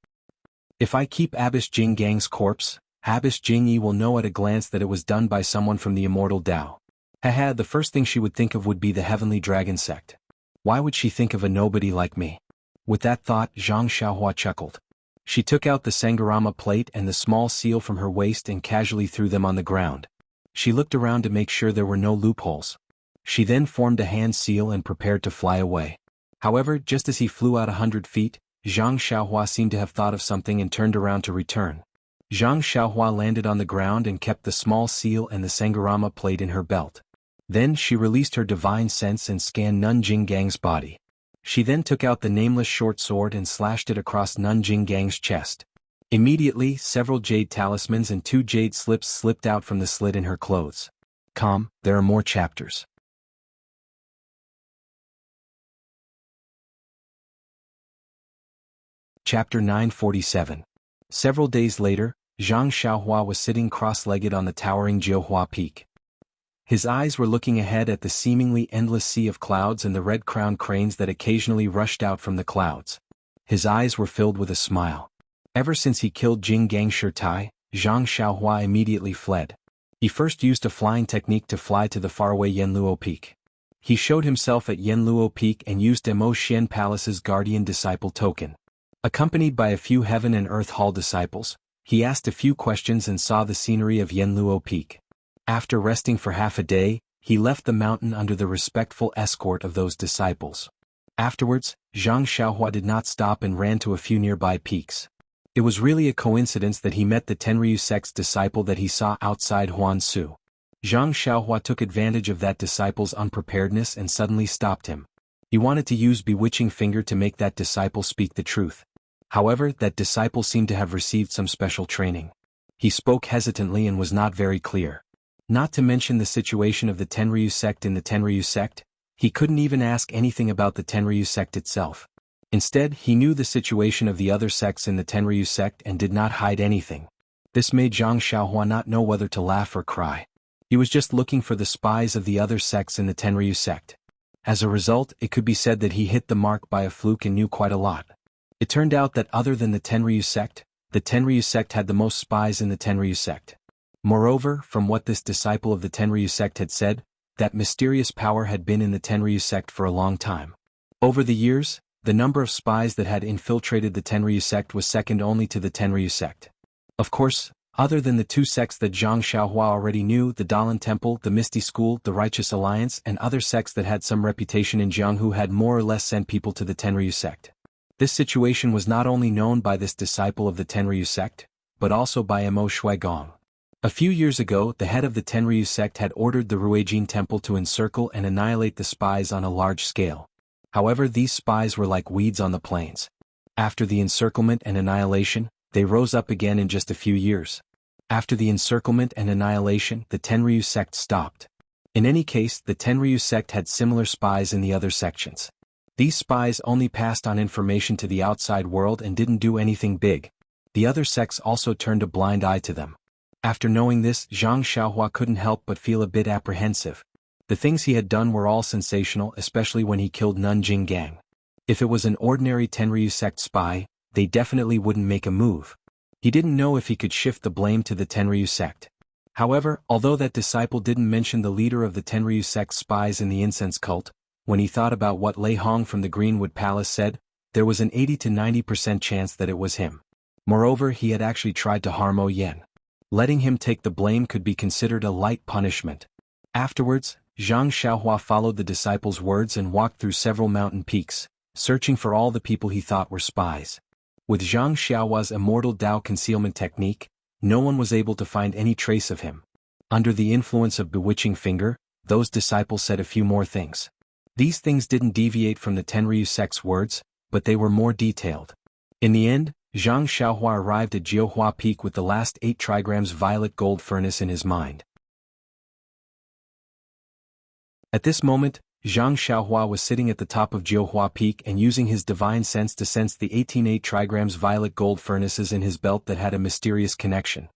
If I keep Abbess Jinggang's corpse, Abbess Jingyi will know at a glance that it was done by someone from the immortal Tao. Haha, the first thing she would think of would be the Heavenly Dragon sect. Why would she think of a nobody like me? With that thought, Zhang Xiaohua chuckled. She took out the Sangharama plate and the small seal from her waist and casually threw them on the ground. She looked around to make sure there were no loopholes. She then formed a hand seal and prepared to fly away. However, just as he flew out 100 feet, Zhang Xiaohua seemed to have thought of something and turned around to return. Zhang Xiaohua landed on the ground and kept the small seal and the Sangharama plate in her belt. Then she released her divine sense and scanned Nun Jinggang's body. She then took out the nameless short sword and slashed it across Nun Jinggang's chest. Immediately, several jade talismans and 2 jade slips slipped out from the slit in her clothes. There are more chapters. Chapter 947. Several days later, Zhang Xiaohua was sitting cross-legged on the towering Jiuhua Peak. His eyes were looking ahead at the seemingly endless sea of clouds and the red-crowned cranes that occasionally rushed out from the clouds. His eyes were filled with a smile. Ever since he killed Jinggang Shirtai, Zhang Xiaohua immediately fled. He first used a flying technique to fly to the faraway Yanluo Peak. He showed himself at Yanluo Peak and used Mo Xian Palace's guardian disciple token. Accompanied by a few Heaven and Earth Hall disciples, he asked a few questions and saw the scenery of Yanluo Peak. After resting for half a day, he left the mountain under the respectful escort of those disciples. Afterwards, Zhang Xiaohua did not stop and ran to a few nearby peaks. It was really a coincidence that he met the Tenryu sect's disciple that he saw outside Huansu. Zhang Xiaohua took advantage of that disciple's unpreparedness and suddenly stopped him. He wanted to use Bewitching Finger to make that disciple speak the truth. However, that disciple seemed to have received some special training. He spoke hesitantly and was not very clear. Not to mention the situation of the Tenryu sect in the Tenryu sect, he couldn't even ask anything about the Tenryu sect itself. Instead, he knew the situation of the other sects in the Tenryu sect and did not hide anything. This made Zhang Xiaohua not know whether to laugh or cry. He was just looking for the spies of the other sects in the Tenryu sect. As a result, it could be said that he hit the mark by a fluke and knew quite a lot. It turned out that other than the Tenryu sect had the most spies in the Tenryu sect. Moreover, from what this disciple of the Tenryu sect had said, that mysterious power had been in the Tenryu sect for a long time. Over the years, the number of spies that had infiltrated the Tenryu sect was second only to the Tenryu sect. Of course, other than the 2 sects that Zhang Xiaohua already knew, the Dalan Temple, the Misty School, the Righteous Alliance, and other sects that had some reputation in Jianghu had more or less sent people to the Tenryu sect. This situation was not only known by this disciple of the Tenryu sect, but also by Mo Shuigong. A few years ago, the head of the Tenryu sect had ordered the Ruijin Temple to encircle and annihilate the spies on a large scale. However, these spies were like weeds on the plains. After the encirclement and annihilation, they rose up again in just a few years. After the encirclement and annihilation, the Tenryu sect stopped. In any case, the Tenryu sect had similar spies in the other sections. These spies only passed on information to the outside world and didn't do anything big. The other sects also turned a blind eye to them. After knowing this, Zhang Xiaohua couldn't help but feel a bit apprehensive. The things he had done were all sensational, especially when he killed Nun Jinggang. If it was an ordinary Tenryu sect spy, they definitely wouldn't make a move. He didn't know if he could shift the blame to the Tenryu sect. However, although that disciple didn't mention the leader of the Tenryu sect spies in the incense cult, when he thought about what Lei Hong from the Greenwood Palace said, there was an 80 to 90% chance that it was him. Moreover, he had actually tried to harm Mo Yen. Letting him take the blame could be considered a light punishment. Afterwards, Zhang Xiaohua followed the disciple's words and walked through several mountain peaks, searching for all the people he thought were spies. With Zhang Xiaohua's immortal Dao concealment technique, no one was able to find any trace of him. Under the influence of Bewitching Finger, those disciples said a few more things. These things didn't deviate from the Tenryu sect's words, but they were more detailed. In the end, Zhang Xiaohua arrived at Jiuhua Peak with the last 8 trigrams violet gold furnace in his mind. At this moment, Zhang Xiaohua was sitting at the top of Jiuhua Peak and using his divine sense to sense the 18 trigrams violet gold furnaces in his belt that had a mysterious connection.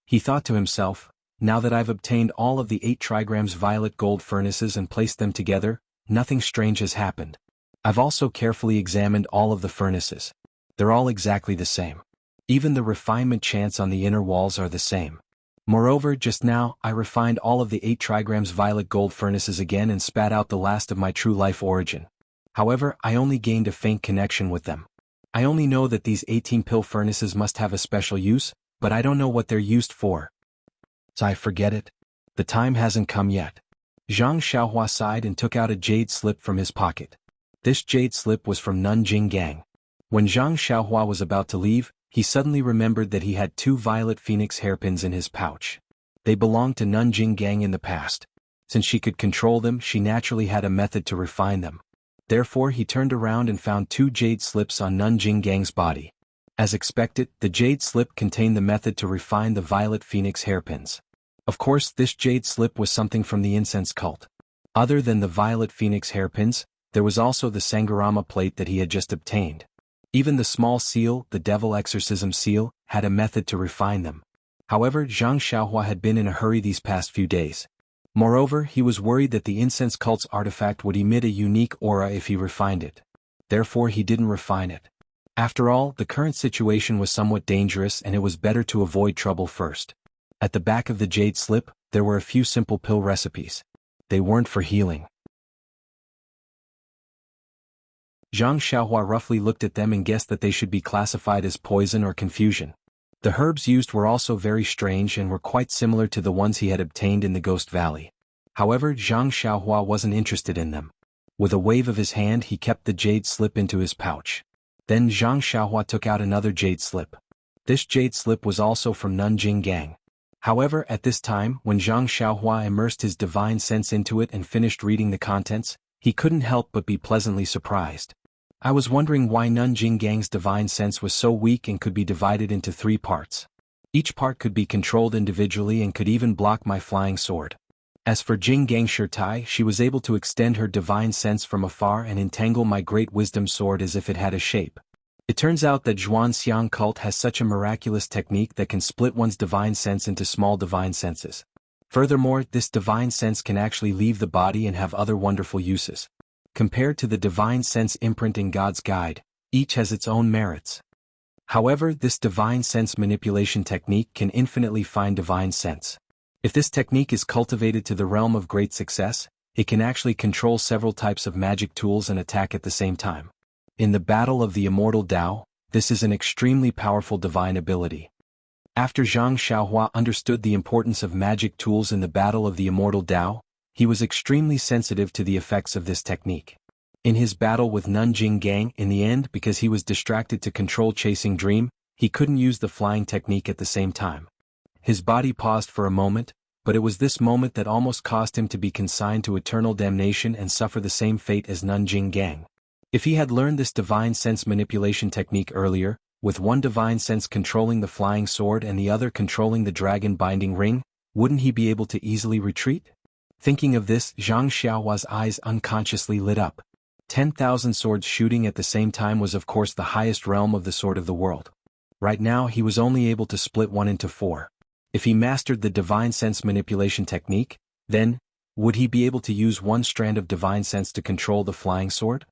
He thought to himself, now that I've obtained all of the 8 trigrams violet gold furnaces and placed them together, nothing strange has happened. I've also carefully examined all of the furnaces. They're all exactly the same. Even the refinement chants on the inner walls are the same. Moreover, just now, I refined all of the 8 trigrams violet gold furnaces again and spat out the last of my true life origin. However, I only gained a faint connection with them. I only know that these 18 pill furnaces must have a special use, but I don't know what they're used for. So I forget it. The time hasn't come yet. Zhang Xiaohua sighed and took out a jade slip from his pocket. This jade slip was from Nun Jinggang. When Zhang Xiaohua was about to leave, he suddenly remembered that he had 2 violet phoenix hairpins in his pouch. They belonged to Nanjing Gang in the past. Since she could control them, she naturally had a method to refine them. Therefore he turned around and found 2 jade slips on Nanjing Gang's body. As expected, the jade slip contained the method to refine the violet phoenix hairpins. Of course, this jade slip was something from the incense cult. Other than the violet phoenix hairpins, there was also the Sangharama plate that he had just obtained. Even the small seal, the devil exorcism seal, had a method to refine them. However, Zhang Xiaohua had been in a hurry these past few days. Moreover, he was worried that the incense cult's artifact would emit a unique aura if he refined it. Therefore he didn't refine it. After all, the current situation was somewhat dangerous and it was better to avoid trouble first. At the back of the jade slip, there were a few simple pill recipes. They weren't for healing. Zhang Xiaohua roughly looked at them and guessed that they should be classified as poison or confusion. The herbs used were also very strange and were quite similar to the ones he had obtained in the Ghost Valley. However, Zhang Xiaohua wasn't interested in them. With a wave of his hand he kept the jade slip into his pouch. Then Zhang Xiaohua took out another jade slip. This jade slip was also from Nanjing Gang. However, at this time, when Zhang Xiaohua immersed his divine sense into it and finished reading the contents, he couldn't help but be pleasantly surprised. I was wondering why Nanjing Gang's divine sense was so weak and could be divided into 3 parts. Each part could be controlled individually and could even block my flying sword. As for Jing Gang Shirtai, she was able to extend her divine sense from afar and entangle my great wisdom sword as if it had a shape. It turns out that Zhuanxiang cult has such a miraculous technique that can split one's divine sense into small divine senses. Furthermore, this divine sense can actually leave the body and have other wonderful uses. Compared to the divine sense imprint in God's Guide, each has its own merits. However, this divine sense manipulation technique can infinitely find divine sense. If this technique is cultivated to the realm of great success, it can actually control several types of magic tools and attack at the same time. In the Battle of the Immortal Tao, this is an extremely powerful divine ability. After Zhang Xiaohua understood the importance of magic tools in the Battle of the Immortal Tao, he was extremely sensitive to the effects of this technique. In his battle with Nanjing Gang, in the end, because he was distracted to control Chasing Dream, he couldn't use the flying technique at the same time. His body paused for a moment, but it was this moment that almost caused him to be consigned to eternal damnation and suffer the same fate as Nanjing Gang. If he had learned this divine sense manipulation technique earlier, with one divine sense controlling the flying sword and the other controlling the dragon binding ring, wouldn't he be able to easily retreat? Thinking of this, Zhang Xiaohua's eyes unconsciously lit up. 10,000 swords shooting at the same time was of course the highest realm of the sword of the world. Right now he was only able to split one into 4. If he mastered the divine sense manipulation technique, then, would he be able to use one strand of divine sense to control the flying sword?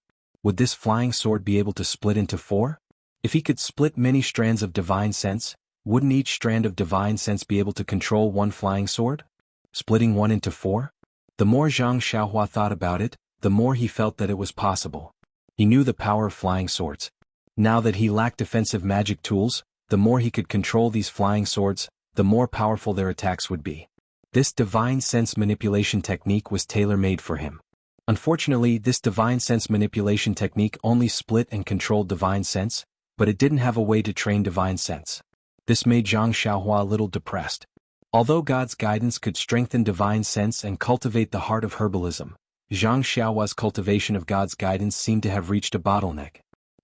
Would this flying sword be able to split into 4? If he could split many strands of divine sense, wouldn't each strand of divine sense be able to control one flying sword? Splitting one into 4? The more Zhang Xiaohua thought about it, the more he felt that it was possible. He knew the power of flying swords. Now that he lacked defensive magic tools, the more he could control these flying swords, the more powerful their attacks would be. This divine sense manipulation technique was tailor-made for him. Unfortunately, this divine sense manipulation technique only split and controlled divine sense, but it didn't have a way to train divine sense. This made Zhang Xiaohua a little depressed. Although God's guidance could strengthen divine sense and cultivate the heart of herbalism, Zhang Xiaohua's cultivation of God's guidance seemed to have reached a bottleneck.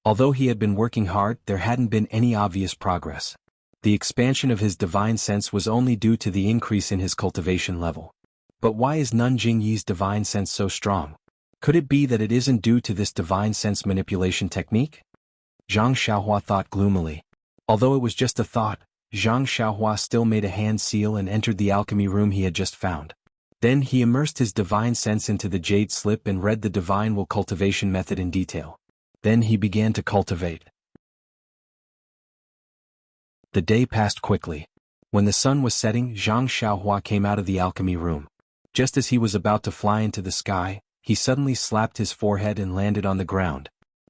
Although he had been working hard, there hadn't been any obvious progress. The expansion of his divine sense was only due to the increase in his cultivation level. But why is Nanjing Yi's divine sense so strong? Could it be that it isn't due to this divine sense manipulation technique? Zhang Xiaohua thought gloomily. Although it was just a thought, Zhang Xiaohua still made a hand seal and entered the alchemy room he had just found. Then he immersed his divine sense into the jade slip and read the divine will cultivation method in detail. Then he began to cultivate. The day passed quickly. When the sun was setting, Zhang Xiaohua came out of the alchemy room. Just as he was about to fly into the sky, he suddenly slapped his forehead and landed on the ground.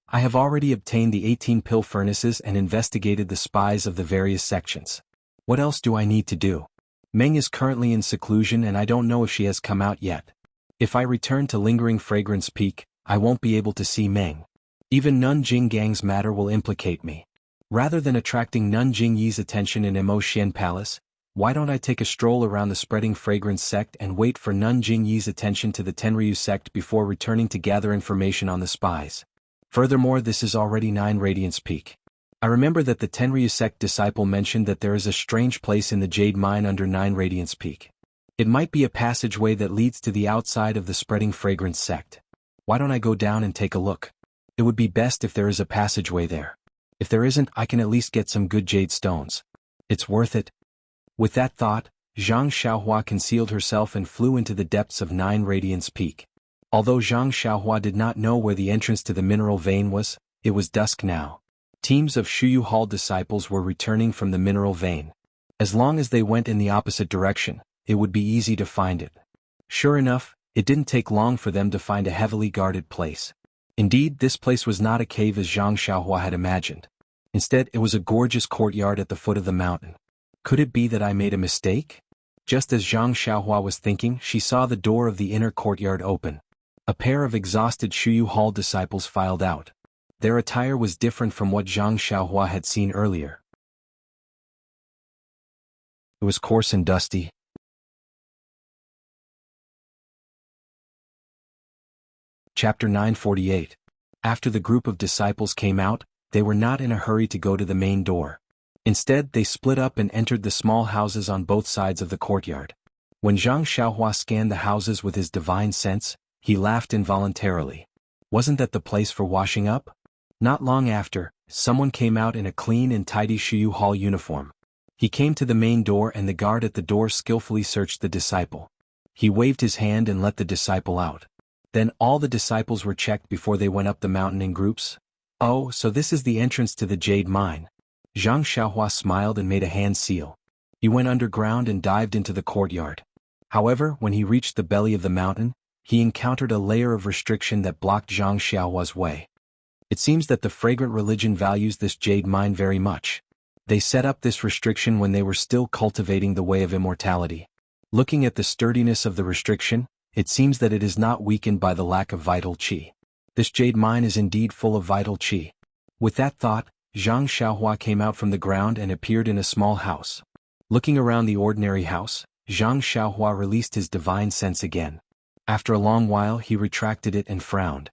I have already obtained the 18 pill furnaces and investigated the spies of the various sections. What else do I need to do? Meng is currently in seclusion and I don't know if she has come out yet. If I return to Lingering Fragrance Peak, I won't be able to see Meng. Even Nanjing Gang's matter will implicate me. Rather than attracting Nun Jingyi's attention in Emo Xian Palace, why don't I take a stroll around the spreading fragrance sect and wait for Nun Jingyi's attention to the Tenryu sect before returning to gather information on the spies? Furthermore, this is already 9 Radiance Peak. I remember that the Tenryu sect disciple mentioned that there is a strange place in the Jade Mine under 9 Radiance Peak. It might be a passageway that leads to the outside of the spreading fragrance sect. Why don't I go down and take a look? It would be best if there is a passageway there. If there isn't, I can at least get some good jade stones. It's worth it. With that thought, Zhang Xiaohua concealed herself and flew into the depths of 9 Radiance Peak. Although Zhang Xiaohua did not know where the entrance to the mineral vein was, it was dusk now. Teams of Shuyu Hall disciples were returning from the mineral vein. As long as they went in the opposite direction, it would be easy to find it. Sure enough, it didn't take long for them to find a heavily guarded place. Indeed, this place was not a cave as Zhang Xiaohua had imagined. Instead, it was a gorgeous courtyard at the foot of the mountain. Could it be that I made a mistake? Just as Zhang Xiaohua was thinking, she saw the door of the inner courtyard open. A pair of exhausted Shuyu Hall disciples filed out. Their attire was different from what Zhang Xiaohua had seen earlier. It was coarse and dusty. Chapter 948. After the group of disciples came out, they were not in a hurry to go to the main door. Instead, they split up and entered the small houses on both sides of the courtyard. When Zhang Xiaohua scanned the houses with his divine sense, he laughed involuntarily. Wasn't that the place for washing up? Not long after, someone came out in a clean and tidy Shuyu Hall uniform. He came to the main door and the guard at the door skillfully searched the disciple. He waved his hand and let the disciple out. Then all the disciples were checked before they went up the mountain in groups. Oh, so this is the entrance to the Jade Mine. Zhang Xiaohua smiled and made a hand seal. He went underground and dived into the courtyard. However, when he reached the belly of the mountain, he encountered a layer of restriction that blocked Zhang Xiaohua's way. It seems that the fragrant religion values this jade mine very much. They set up this restriction when they were still cultivating the way of immortality. Looking at the sturdiness of the restriction, it seems that it is not weakened by the lack of vital qi. This jade mine is indeed full of vital qi. With that thought, Zhang Xiaohua came out from the ground and appeared in a small house. Looking around the ordinary house, Zhang Xiaohua released his divine sense again. After a long while he retracted it and frowned.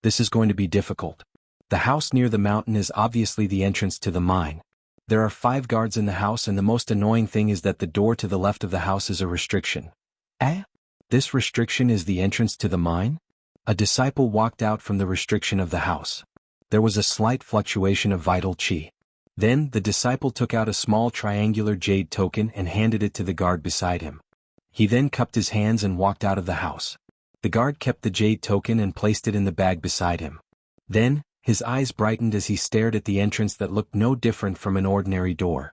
This is going to be difficult. The house near the mountain is obviously the entrance to the mine. There are 5 guards in the house and the most annoying thing is that the door to the left of the house is a restriction. This restriction is the entrance to the mine? A disciple walked out from the restriction of the house. There was a slight fluctuation of vital qi. Then the disciple took out a small triangular jade token and handed it to the guard beside him. He then cupped his hands and walked out of the house. The guard kept the jade token and placed it in the bag beside him. Then, his eyes brightened as he stared at the entrance that looked no different from an ordinary door.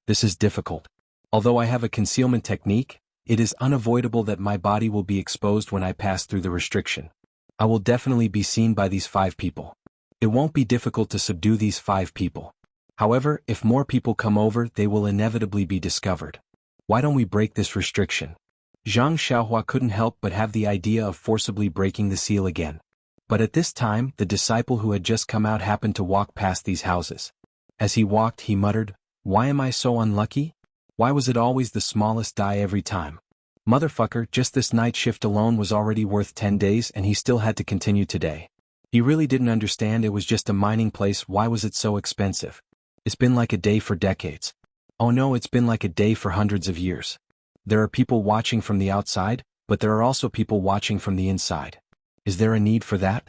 This is difficult. Although I have a concealment technique, it is unavoidable that my body will be exposed when I pass through the restriction. I will definitely be seen by these 5 people. It won't be difficult to subdue these 5 people. However, if more people come over, they will inevitably be discovered. Why don't we break this restriction? Zhang Xiaohua couldn't help but have the idea of forcibly breaking the seal again. But at this time, the disciple who had just come out happened to walk past these houses. As he walked, he muttered, "Why am I so unlucky? Why was it always the smallest die every time? Motherfucker, just this night shift alone was already worth 10 days and he still had to continue today." He really didn't understand it was just a mining place. Why was it so expensive? It's been like a day for decades. Oh no, it's been like a day for hundreds of years. There are people watching from the outside, but there are also people watching from the inside. Is there a need for that?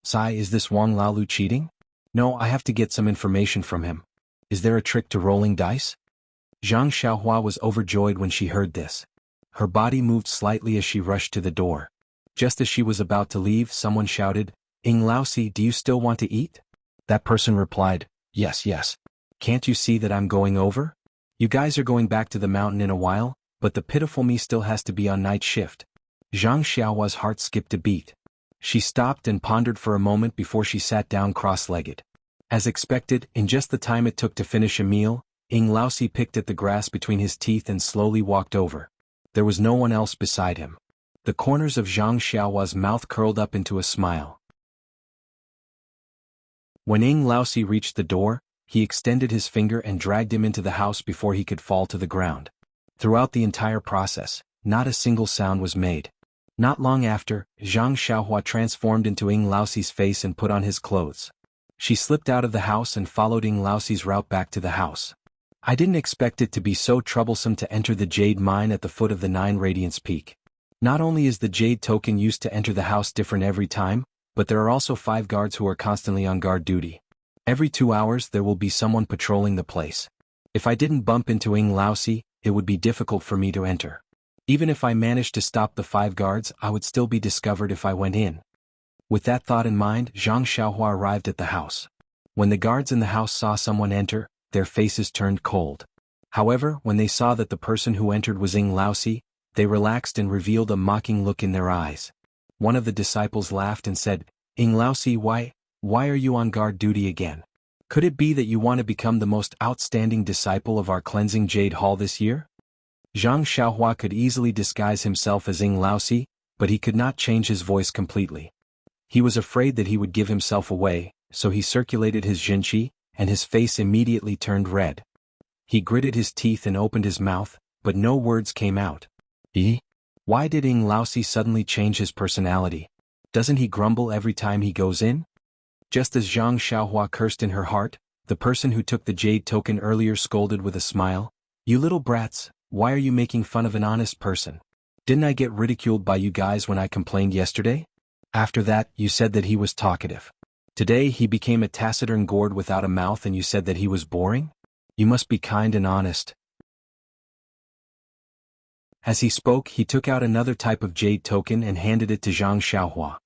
Sai, is this Wang Laolu cheating? No, I have to get some information from him. Is there a trick to rolling dice? Zhang Xiaohua was overjoyed when she heard this. Her body moved slightly as she rushed to the door. Just as she was about to leave, someone shouted, "Ing Laosi, do you still want to eat?" That person replied, Yes. Can't you see that I'm going over? You guys are going back to the mountain in a while, but the pitiful me still has to be on night shift. Zhang Xiaohua's heart skipped a beat. She stopped and pondered for a moment before she sat down cross-legged. As expected, in just the time it took to finish a meal, Ing Laosi picked at the grass between his teeth and slowly walked over. There was no one else beside him. The corners of Zhang Xiaohua's mouth curled up into a smile. When Ing Laosi reached the door, he extended his finger and dragged him into the house before he could fall to the ground. Throughout the entire process, not a single sound was made. Not long after, Zhang Xiaohua transformed into Ying Laoxi's face and put on his clothes. She slipped out of the house and followed Ying Laoxi's route back to the house. I didn't expect it to be so troublesome to enter the jade mine at the foot of the 9 Radiance Peak. Not only is the jade token used to enter the house different every time, but there are also 5 guards who are constantly on guard duty. Every 2 hours there will be someone patrolling the place. If I didn't bump into Ying Laoxi, it would be difficult for me to enter. Even if I managed to stop the 5 guards, I would still be discovered if I went in. With that thought in mind, Zhang Xiaohua arrived at the house. When the guards in the house saw someone enter, their faces turned cold. However, when they saw that the person who entered was Ying Laoxi, they relaxed and revealed a mocking look in their eyes. One of the disciples laughed and said, "Ying Laoxi, why are you on guard duty again? Could it be that you want to become the most outstanding disciple of our cleansing jade hall this year?" Zhang Xiaohua could easily disguise himself as Ying Laoxi, but he could not change his voice completely. He was afraid that he would give himself away, so he circulated his jinqi, and his face immediately turned red. He gritted his teeth and opened his mouth, but no words came out. Why did Ying Laoxi suddenly change his personality? Doesn't he grumble every time he goes in? Just as Zhang Xiaohua cursed in her heart, the person who took the jade token earlier scolded with a smile, "You little brats, why are you making fun of an honest person? Didn't I get ridiculed by you guys when I complained yesterday? After that, you said that he was talkative. Today he became a taciturn gourd without a mouth and you said that he was boring? You must be kind and honest." As he spoke, he took out another type of jade token and handed it to Zhang Xiaohua.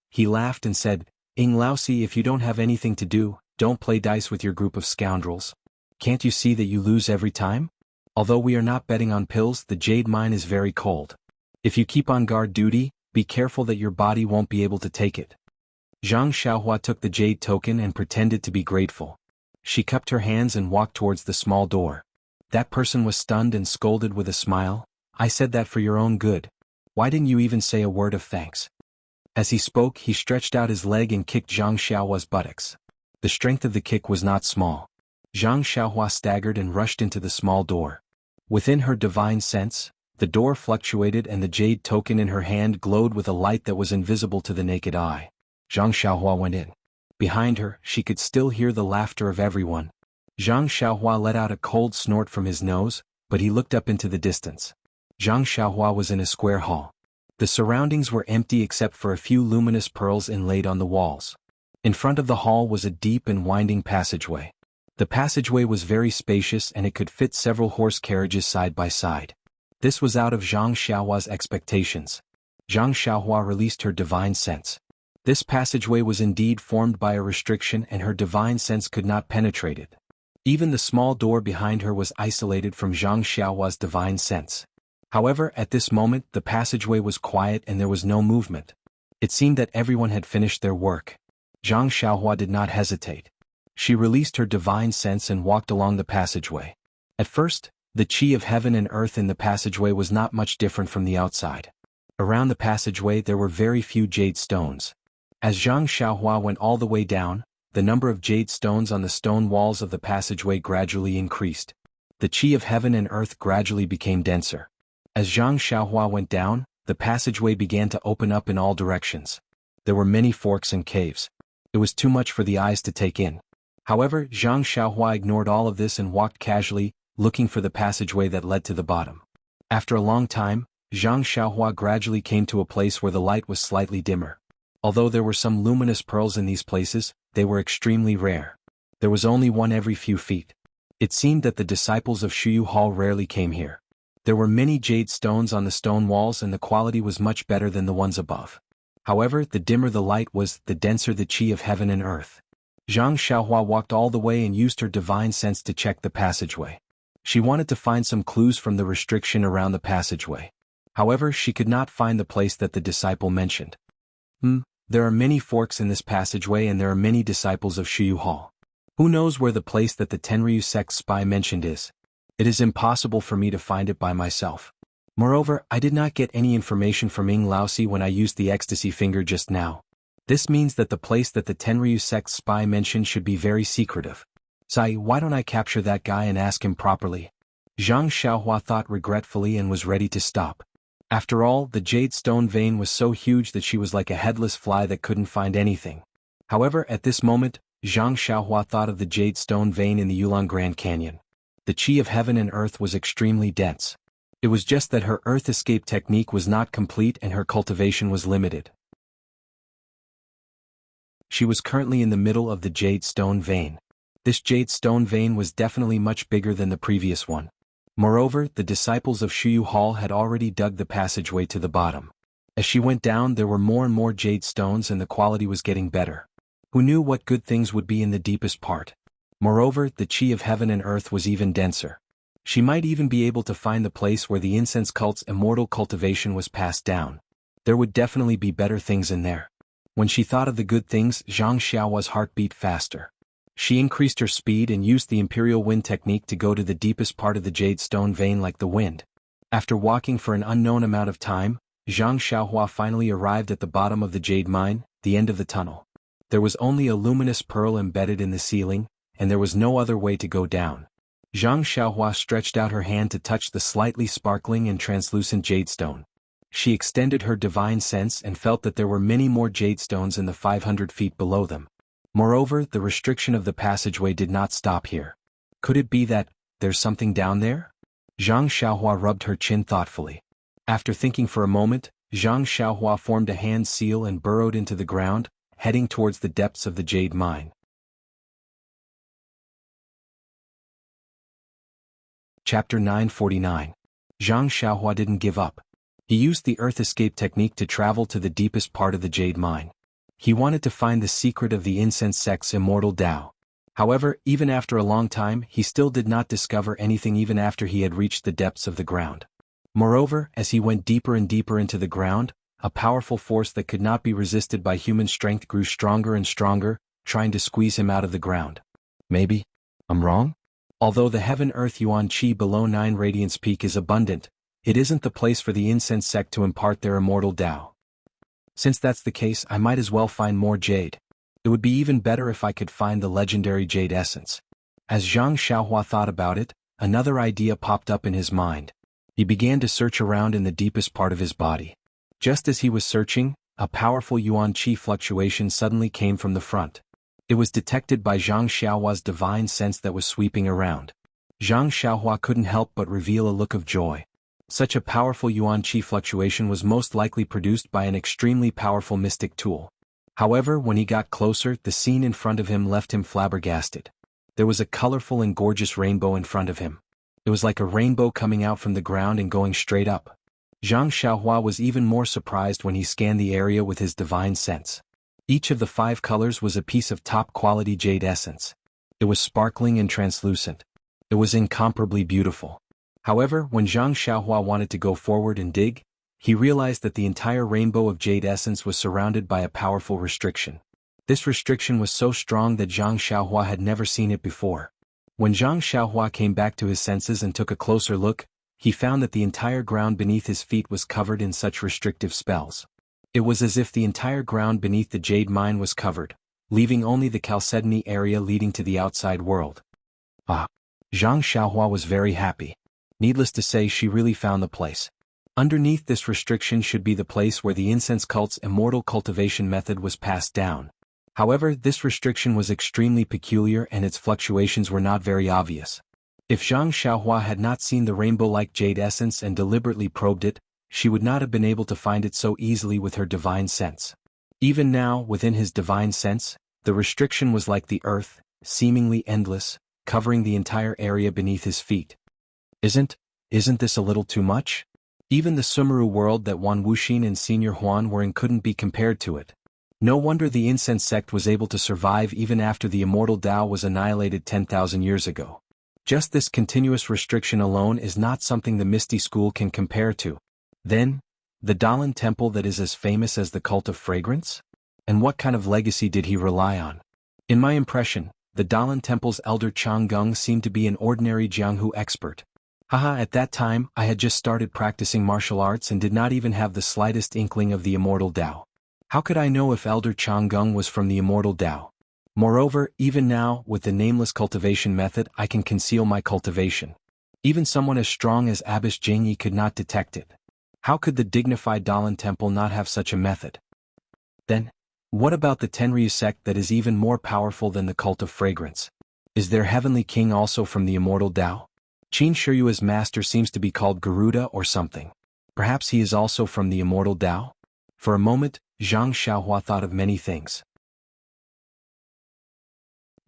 He laughed and said, "Ying Laoxi, if you don't have anything to do, don't play dice with your group of scoundrels. Can't you see that you lose every time? Although we are not betting on pills, the jade mine is very cold. If you keep on guard duty, be careful that your body won't be able to take it." Zhang Xiaohua took the jade token and pretended to be grateful. She cupped her hands and walked towards the small door. That person was stunned and scolded with a smile, "I said that for your own good. Why didn't you even say a word of thanks?" As he spoke, he stretched out his leg and kicked Zhang Xiaohua's buttocks. The strength of the kick was not small. Zhang Xiaohua staggered and rushed into the small door. Within her divine sense, the door fluctuated and the jade token in her hand glowed with a light that was invisible to the naked eye. Zhang Xiaohua went in. Behind her, she could still hear the laughter of everyone. Zhang Xiaohua let out a cold snort from his nose, but he looked up into the distance. Zhang Xiaohua was in a square hall. The surroundings were empty except for a few luminous pearls inlaid on the walls. In front of the hall was a deep and winding passageway. The passageway was very spacious and it could fit several horse carriages side by side. This was out of Zhang Xiaohua's expectations. Zhang Xiaohua released her divine sense. This passageway was indeed formed by a restriction and her divine sense could not penetrate it. Even the small door behind her was isolated from Zhang Xiaohua's divine sense. However, at this moment the passageway was quiet and there was no movement. It seemed that everyone had finished their work. Zhang Xiaohua did not hesitate. She released her divine sense and walked along the passageway. At first, the chi of heaven and earth in the passageway was not much different from the outside. Around the passageway there were very few jade stones. As Zhang Xiaohua went all the way down, the number of jade stones on the stone walls of the passageway gradually increased. The chi of heaven and earth gradually became denser. As Zhang Xiaohua went down, the passageway began to open up in all directions. There were many forks and caves. It was too much for the eyes to take in. However, Zhang Xiaohua ignored all of this and walked casually, looking for the passageway that led to the bottom. After a long time, Zhang Xiaohua gradually came to a place where the light was slightly dimmer. Although there were some luminous pearls in these places, they were extremely rare. There was only one every few feet. It seemed that the disciples of Shuyu Hall rarely came here. There were many jade stones on the stone walls and the quality was much better than the ones above. However, the dimmer the light was, the denser the chi of heaven and earth. Zhang Xiaohua walked all the way and used her divine sense to check the passageway. She wanted to find some clues from the restriction around the passageway. However, she could not find the place that the disciple mentioned. There are many forks in this passageway and there are many disciples of Shuyu Hall. Who knows where the place that the Tenryu sect spy mentioned is? It is impossible for me to find it by myself. Moreover, I did not get any information from Ying Laoxi when I used the ecstasy finger just now. This means that the place that the Tenryu sect spy mentioned should be very secretive. Sai, why don't I capture that guy and ask him properly? Zhang Xiaohua thought regretfully and was ready to stop. After all, the jade stone vein was so huge that she was like a headless fly that couldn't find anything. However, at this moment, Zhang Xiaohua thought of the jade stone vein in the Yulong Grand Canyon. The chi of heaven and earth was extremely dense. It was just that her earth escape technique was not complete and her cultivation was limited. She was currently in the middle of the jade stone vein. This jade stone vein was definitely much bigger than the previous one. Moreover, the disciples of Shuyu Hall had already dug the passageway to the bottom. As she went down, there were more and more jade stones and the quality was getting better. Who knew what good things would be in the deepest part? Moreover, the chi of heaven and earth was even denser. She might even be able to find the place where the incense cult's immortal cultivation was passed down. There would definitely be better things in there. When she thought of the good things, Zhang Xiaohua's heart beat faster. She increased her speed and used the Imperial Wind technique to go to the deepest part of the jade stone vein like the wind. After walking for an unknown amount of time, Zhang Xiaohua finally arrived at the bottom of the jade mine, the end of the tunnel. There was only a luminous pearl embedded in the ceiling, and there was no other way to go down. Zhang Xiaohua stretched out her hand to touch the slightly sparkling and translucent jade stone. She extended her divine sense and felt that there were many more jade stones in the 500 feet below them. Moreover, the restriction of the passageway did not stop here. Could it be that there's something down there? Zhang Xiaohua rubbed her chin thoughtfully. After thinking for a moment, Zhang Xiaohua formed a hand seal and burrowed into the ground, heading towards the depths of the jade mine. Chapter 949. Zhang Xiaohua didn't give up. He used the earth escape technique to travel to the deepest part of the jade mine. He wanted to find the secret of the incense sect's immortal Tao. However, even after a long time, he still did not discover anything even after he had reached the depths of the ground. Moreover, as he went deeper and deeper into the ground, a powerful force that could not be resisted by human strength grew stronger and stronger, trying to squeeze him out of the ground. Maybe I'm wrong? Although the Heaven-Earth Yuan Qi below 9 Radiance Peak is abundant, it isn't the place for the incense sect to impart their immortal Tao. Since that's the case, I might as well find more jade. It would be even better if I could find the legendary jade essence. As Zhang Xiaohua thought about it, another idea popped up in his mind. He began to search around in the deepest part of his body. Just as he was searching, a powerful Yuan Qi fluctuation suddenly came from the front. It was detected by Zhang Xiaohua's divine sense that was sweeping around. Zhang Xiaohua couldn't help but reveal a look of joy. Such a powerful Yuan Qi fluctuation was most likely produced by an extremely powerful mystic tool. However, when he got closer, the scene in front of him left him flabbergasted. There was a colorful and gorgeous rainbow in front of him. It was like a rainbow coming out from the ground and going straight up. Zhang Xiaohua was even more surprised when he scanned the area with his divine sense. Each of the 5 colors was a piece of top-quality jade essence. It was sparkling and translucent. It was incomparably beautiful. However, when Zhang Xiaohua wanted to go forward and dig, he realized that the entire rainbow of jade essence was surrounded by a powerful restriction. This restriction was so strong that Zhang Xiaohua had never seen it before. When Zhang Xiaohua came back to his senses and took a closer look, he found that the entire ground beneath his feet was covered in such restrictive spells. It was as if the entire ground beneath the jade mine was covered, leaving only the chalcedony area leading to the outside world. Ah! Zhang Xiaohua was very happy. Needless to say, she really found the place. Underneath this restriction should be the place where the incense cult's immortal cultivation method was passed down. However, this restriction was extremely peculiar and its fluctuations were not very obvious. If Zhang Xiaohua had not seen the rainbow-like jade essence and deliberately probed it, she would not have been able to find it so easily with her divine sense. Even now, within his divine sense, the restriction was like the earth, seemingly endless, covering the entire area beneath his feet. Isn't this a little too much? Even the Sumeru world that Wan Wuxin and Senior Huan were in couldn't be compared to it. No wonder the incense sect was able to survive even after the immortal Tao was annihilated 10,000 years ago. Just this continuous restriction alone is not something the Misty School can compare to. Then, the Dalan Temple that is as famous as the cult of fragrance? And what kind of legacy did he rely on? In my impression, the Dalan Temple's elder Changgung seemed to be an ordinary Jianghu expert. Haha, at that time, I had just started practicing martial arts and did not even have the slightest inkling of the immortal Tao. How could I know if Elder Changgung was from the immortal Tao? Moreover, even now, with the nameless cultivation method, I can conceal my cultivation. Even someone as strong as Abbess Jianghu could not detect it. How could the dignified Dalan temple not have such a method? Then, what about the Tenryu sect that is even more powerful than the cult of fragrance? Is their heavenly king also from the immortal Tao? Qin Shiyue's master seems to be called Garuda or something. Perhaps he is also from the immortal Tao? For a moment, Zhang Xiaohua thought of many things.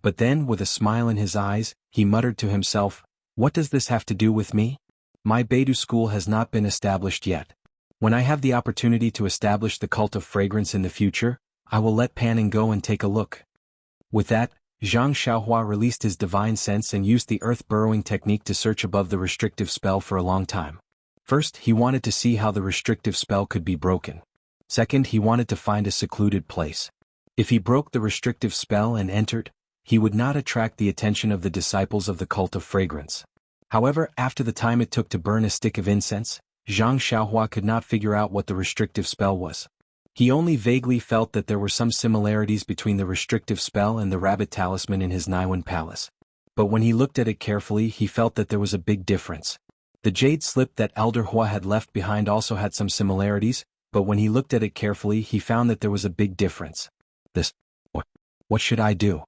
But then, with a smile in his eyes, he muttered to himself, "What does this have to do with me? My Beidou school has not been established yet. When I have the opportunity to establish the cult of fragrance in the future, I will let Panning go and take a look." With that, Zhang Xiaohua released his divine sense and used the earth-burrowing technique to search above the restrictive spell for a long time. First, he wanted to see how the restrictive spell could be broken. Second, he wanted to find a secluded place. If he broke the restrictive spell and entered, he would not attract the attention of the disciples of the cult of fragrance. However, after the time it took to burn a stick of incense, Zhang Xiaohua could not figure out what the restrictive spell was. He only vaguely felt that there were some similarities between the restrictive spell and the rabbit talisman in his Naiwan palace. But when he looked at it carefully, he felt that there was a big difference. The jade slip that Elder Hua had left behind also had some similarities, but when he looked at it carefully, he found that there was a big difference. What should I do?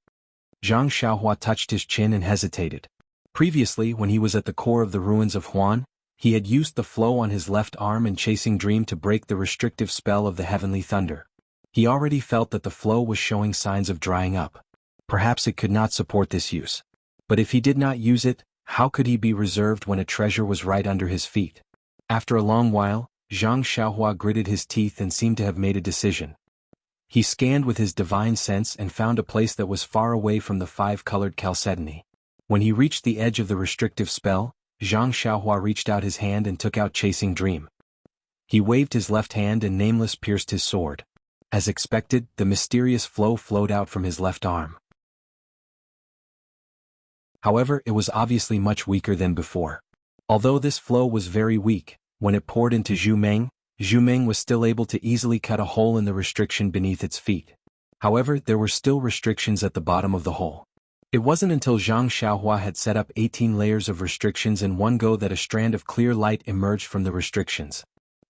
Zhang Xiaohua touched his chin and hesitated. Previously, when he was at the core of the ruins of Huan, he had used the flow on his left arm and chasing dream to break the restrictive spell of the heavenly thunder. He already felt that the flow was showing signs of drying up. Perhaps it could not support this use. But if he did not use it, how could he be reserved when a treasure was right under his feet? After a long while, Zhang Xiaohua gritted his teeth and seemed to have made a decision. He scanned with his divine sense and found a place that was far away from the five-colored chalcedony. When he reached the edge of the restrictive spell, Zhang Xiaohua reached out his hand and took out Chasing Dream. He waved his left hand and Nameless pierced his sword. As expected, the mysterious flow flowed out from his left arm. However, it was obviously much weaker than before. Although this flow was very weak, when it poured into Zhu Meng was still able to easily cut a hole in the restriction beneath its feet. However, there were still restrictions at the bottom of the hole. It wasn't until Zhang Xiaohua had set up 18 layers of restrictions in one go that a strand of clear light emerged from the restrictions.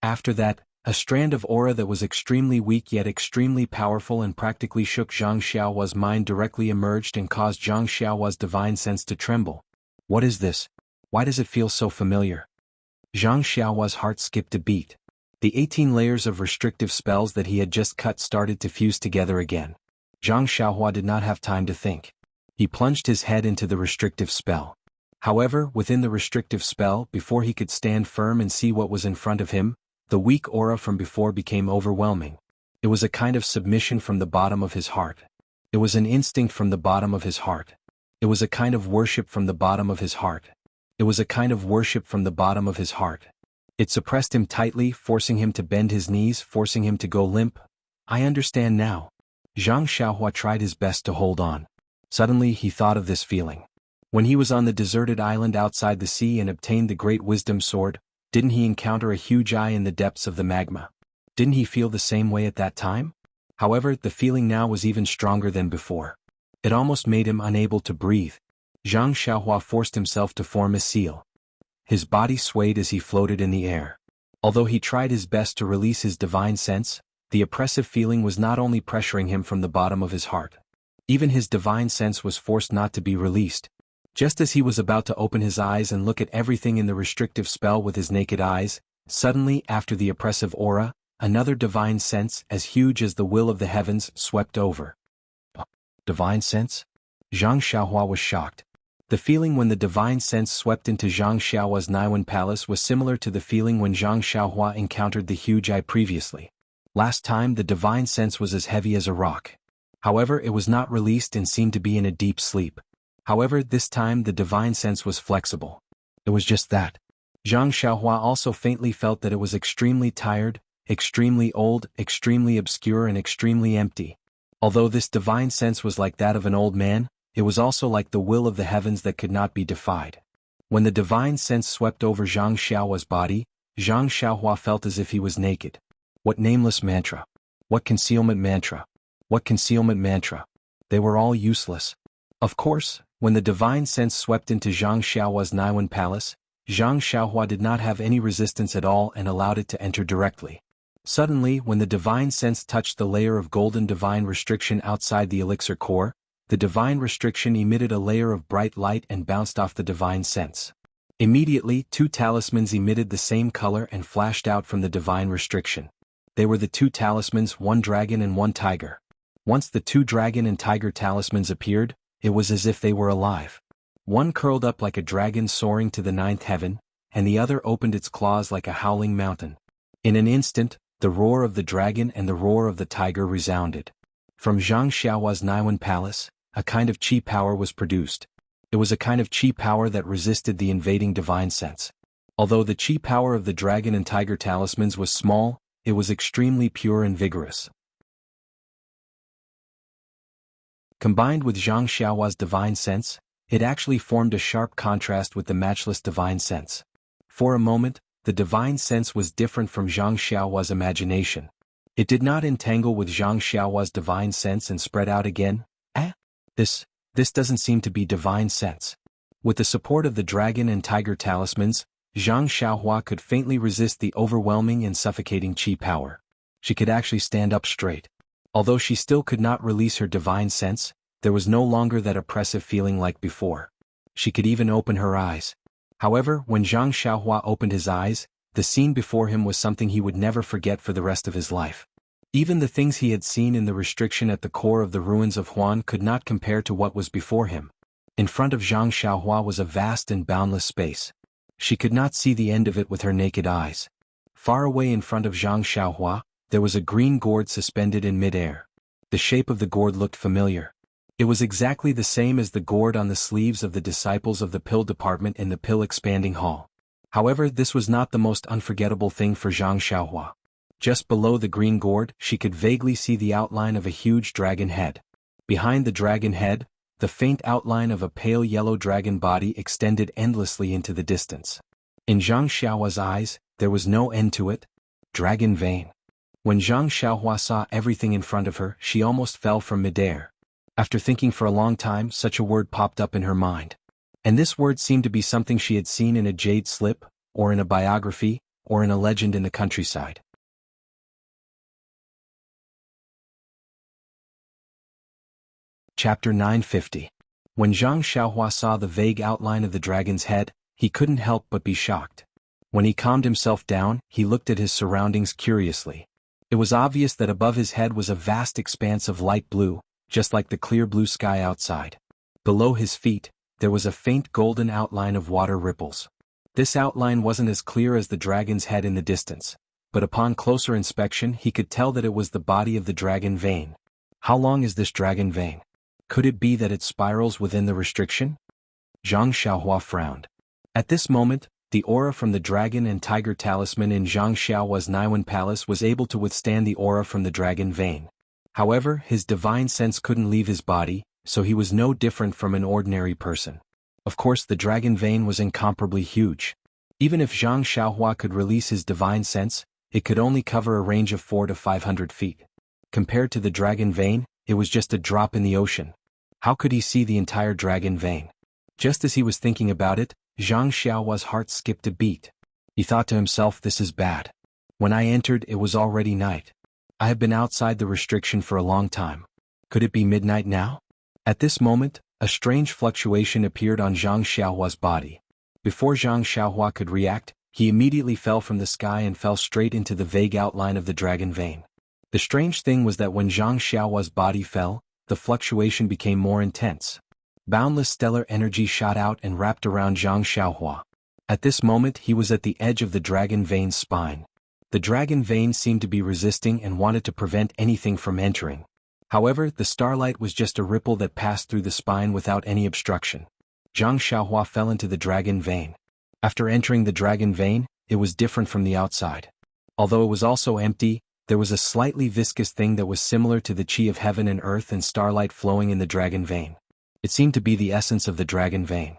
After that, a strand of aura that was extremely weak yet extremely powerful and practically shook Zhang Xiaohua's mind directly emerged and caused Zhang Xiaohua's divine sense to tremble. What is this? Why does it feel so familiar? Zhang Xiaohua's heart skipped a beat. The 18 layers of restrictive spells that he had just cut started to fuse together again. Zhang Xiaohua did not have time to think. He plunged his head into the restrictive spell. However, within the restrictive spell, before he could stand firm and see what was in front of him, the weak aura from before became overwhelming. It was a kind of submission from the bottom of his heart. It was an instinct from the bottom of his heart. It was a kind of worship from the bottom of his heart. It was a kind of worship from the bottom of his heart. It suppressed him tightly, forcing him to bend his knees, forcing him to go limp. I understand now. Zhang Xiaohua tried his best to hold on. Suddenly he thought of this feeling. When he was on the deserted island outside the sea and obtained the great wisdom sword, didn't he encounter a huge eye in the depths of the magma? Didn't he feel the same way at that time? However, the feeling now was even stronger than before. It almost made him unable to breathe. Zhang Xiaohua forced himself to form a seal. His body swayed as he floated in the air. Although he tried his best to release his divine sense, the oppressive feeling was not only pressuring him from the bottom of his heart. Even his divine sense was forced not to be released. Just as he was about to open his eyes and look at everything in the restrictive spell with his naked eyes, suddenly, after the oppressive aura, another divine sense as huge as the will of the heavens swept over. Divine sense? Zhang Xiaohua was shocked. The feeling when the divine sense swept into Zhang Xiaohua's Naiwan palace was similar to the feeling when Zhang Xiaohua encountered the huge eye previously. Last time the divine sense was as heavy as a rock. However, it was not released and seemed to be in a deep sleep. However, this time the divine sense was flexible. It was just that. Zhang Xiaohua also faintly felt that it was extremely tired, extremely old, extremely obscure and extremely empty. Although this divine sense was like that of an old man, it was also like the will of the heavens that could not be defied. When the divine sense swept over Zhang Xiaohua's body, Zhang Xiaohua felt as if he was naked. What nameless mantra? What concealment mantra? What concealment mantra? They were all useless. Of course, when the divine sense swept into Zhang Xiaohua's Naiwen Palace, Zhang Xiaohua did not have any resistance at all and allowed it to enter directly. Suddenly, when the divine sense touched the layer of golden divine restriction outside the elixir core, the divine restriction emitted a layer of bright light and bounced off the divine sense. Immediately, 2 talismans emitted the same color and flashed out from the divine restriction. They were the 2 talismans, 1 dragon and 1 tiger. Once the 2 dragon and tiger talismans appeared, it was as if they were alive. One curled up like a dragon soaring to the 9th heaven, and the other opened its claws like a howling mountain. In an instant, the roar of the dragon and the roar of the tiger resounded. From Zhang Xiaohua's Naiwen Palace, a kind of qi power was produced. It was a kind of qi power that resisted the invading divine sense. Although the qi power of the dragon and tiger talismans was small, it was extremely pure and vigorous. Combined with Zhang Xiaohua's divine sense, it actually formed a sharp contrast with the matchless divine sense. For a moment, the divine sense was different from Zhang Xiaohua's imagination. It did not entangle with Zhang Xiaohua's divine sense and spread out again. This doesn't seem to be divine sense. With the support of the dragon and tiger talismans, Zhang Xiaohua could faintly resist the overwhelming and suffocating qi power. She could actually stand up straight. Although she still could not release her divine sense, there was no longer that oppressive feeling like before. She could even open her eyes. However, when Zhang Xiaohua opened his eyes, the scene before him was something he would never forget for the rest of his life. Even the things he had seen in the restriction at the core of the ruins of Huan could not compare to what was before him. In front of Zhang Xiaohua was a vast and boundless space. She could not see the end of it with her naked eyes. Far away in front of Zhang Xiaohua, there was a green gourd suspended in mid-air. The shape of the gourd looked familiar. It was exactly the same as the gourd on the sleeves of the disciples of the pill department in the pill expanding hall. However, this was not the most unforgettable thing for Zhang Xiaohua. Just below the green gourd, she could vaguely see the outline of a huge dragon head. Behind the dragon head, the faint outline of a pale yellow dragon body extended endlessly into the distance. In Zhang Xiaohua's eyes, there was no end to it. Dragon vein. When Zhang Xiaohua saw everything in front of her, she almost fell from midair. After thinking for a long time, such a word popped up in her mind. And this word seemed to be something she had seen in a jade slip, or in a biography, or in a legend in the countryside. Chapter 950. When Zhang Xiaohua saw the vague outline of the dragon's head, he couldn't help but be shocked. When he calmed himself down, he looked at his surroundings curiously. It was obvious that above his head was a vast expanse of light blue, just like the clear blue sky outside. Below his feet, there was a faint golden outline of water ripples. This outline wasn't as clear as the dragon's head in the distance, but upon closer inspection he could tell that it was the body of the dragon vein. How long is this dragon vein? Could it be that it spirals within the restriction? Zhang Xiaohua frowned. At this moment, the aura from the dragon and tiger talisman in Zhang Xiaohua's Naiwen Palace was able to withstand the aura from the dragon vein. However, his divine sense couldn't leave his body, so he was no different from an ordinary person. Of course, the dragon vein was incomparably huge. Even if Zhang Xiaohua could release his divine sense, it could only cover a range of 400 to 500 feet. Compared to the dragon vein, it was just a drop in the ocean. How could he see the entire dragon vein? Just as he was thinking about it, Zhang Xiaohua's heart skipped a beat. He thought to himself, this is bad. When I entered, it was already night. I have been outside the restriction for a long time. Could it be midnight now? At this moment, a strange fluctuation appeared on Zhang Xiaohua's body. Before Zhang Xiaohua could react, he immediately fell from the sky and fell straight into the vague outline of the dragon vein. The strange thing was that when Zhang Xiaohua's body fell, the fluctuation became more intense. Boundless stellar energy shot out and wrapped around Zhang Xiaohua. At this moment he was at the edge of the dragon vein's spine. The dragon vein seemed to be resisting and wanted to prevent anything from entering. However, the starlight was just a ripple that passed through the spine without any obstruction. Zhang Xiaohua fell into the dragon vein. After entering the dragon vein, it was different from the outside. Although it was also empty, there was a slightly viscous thing that was similar to the qi of heaven and earth and starlight flowing in the dragon vein. It seemed to be the essence of the dragon vein.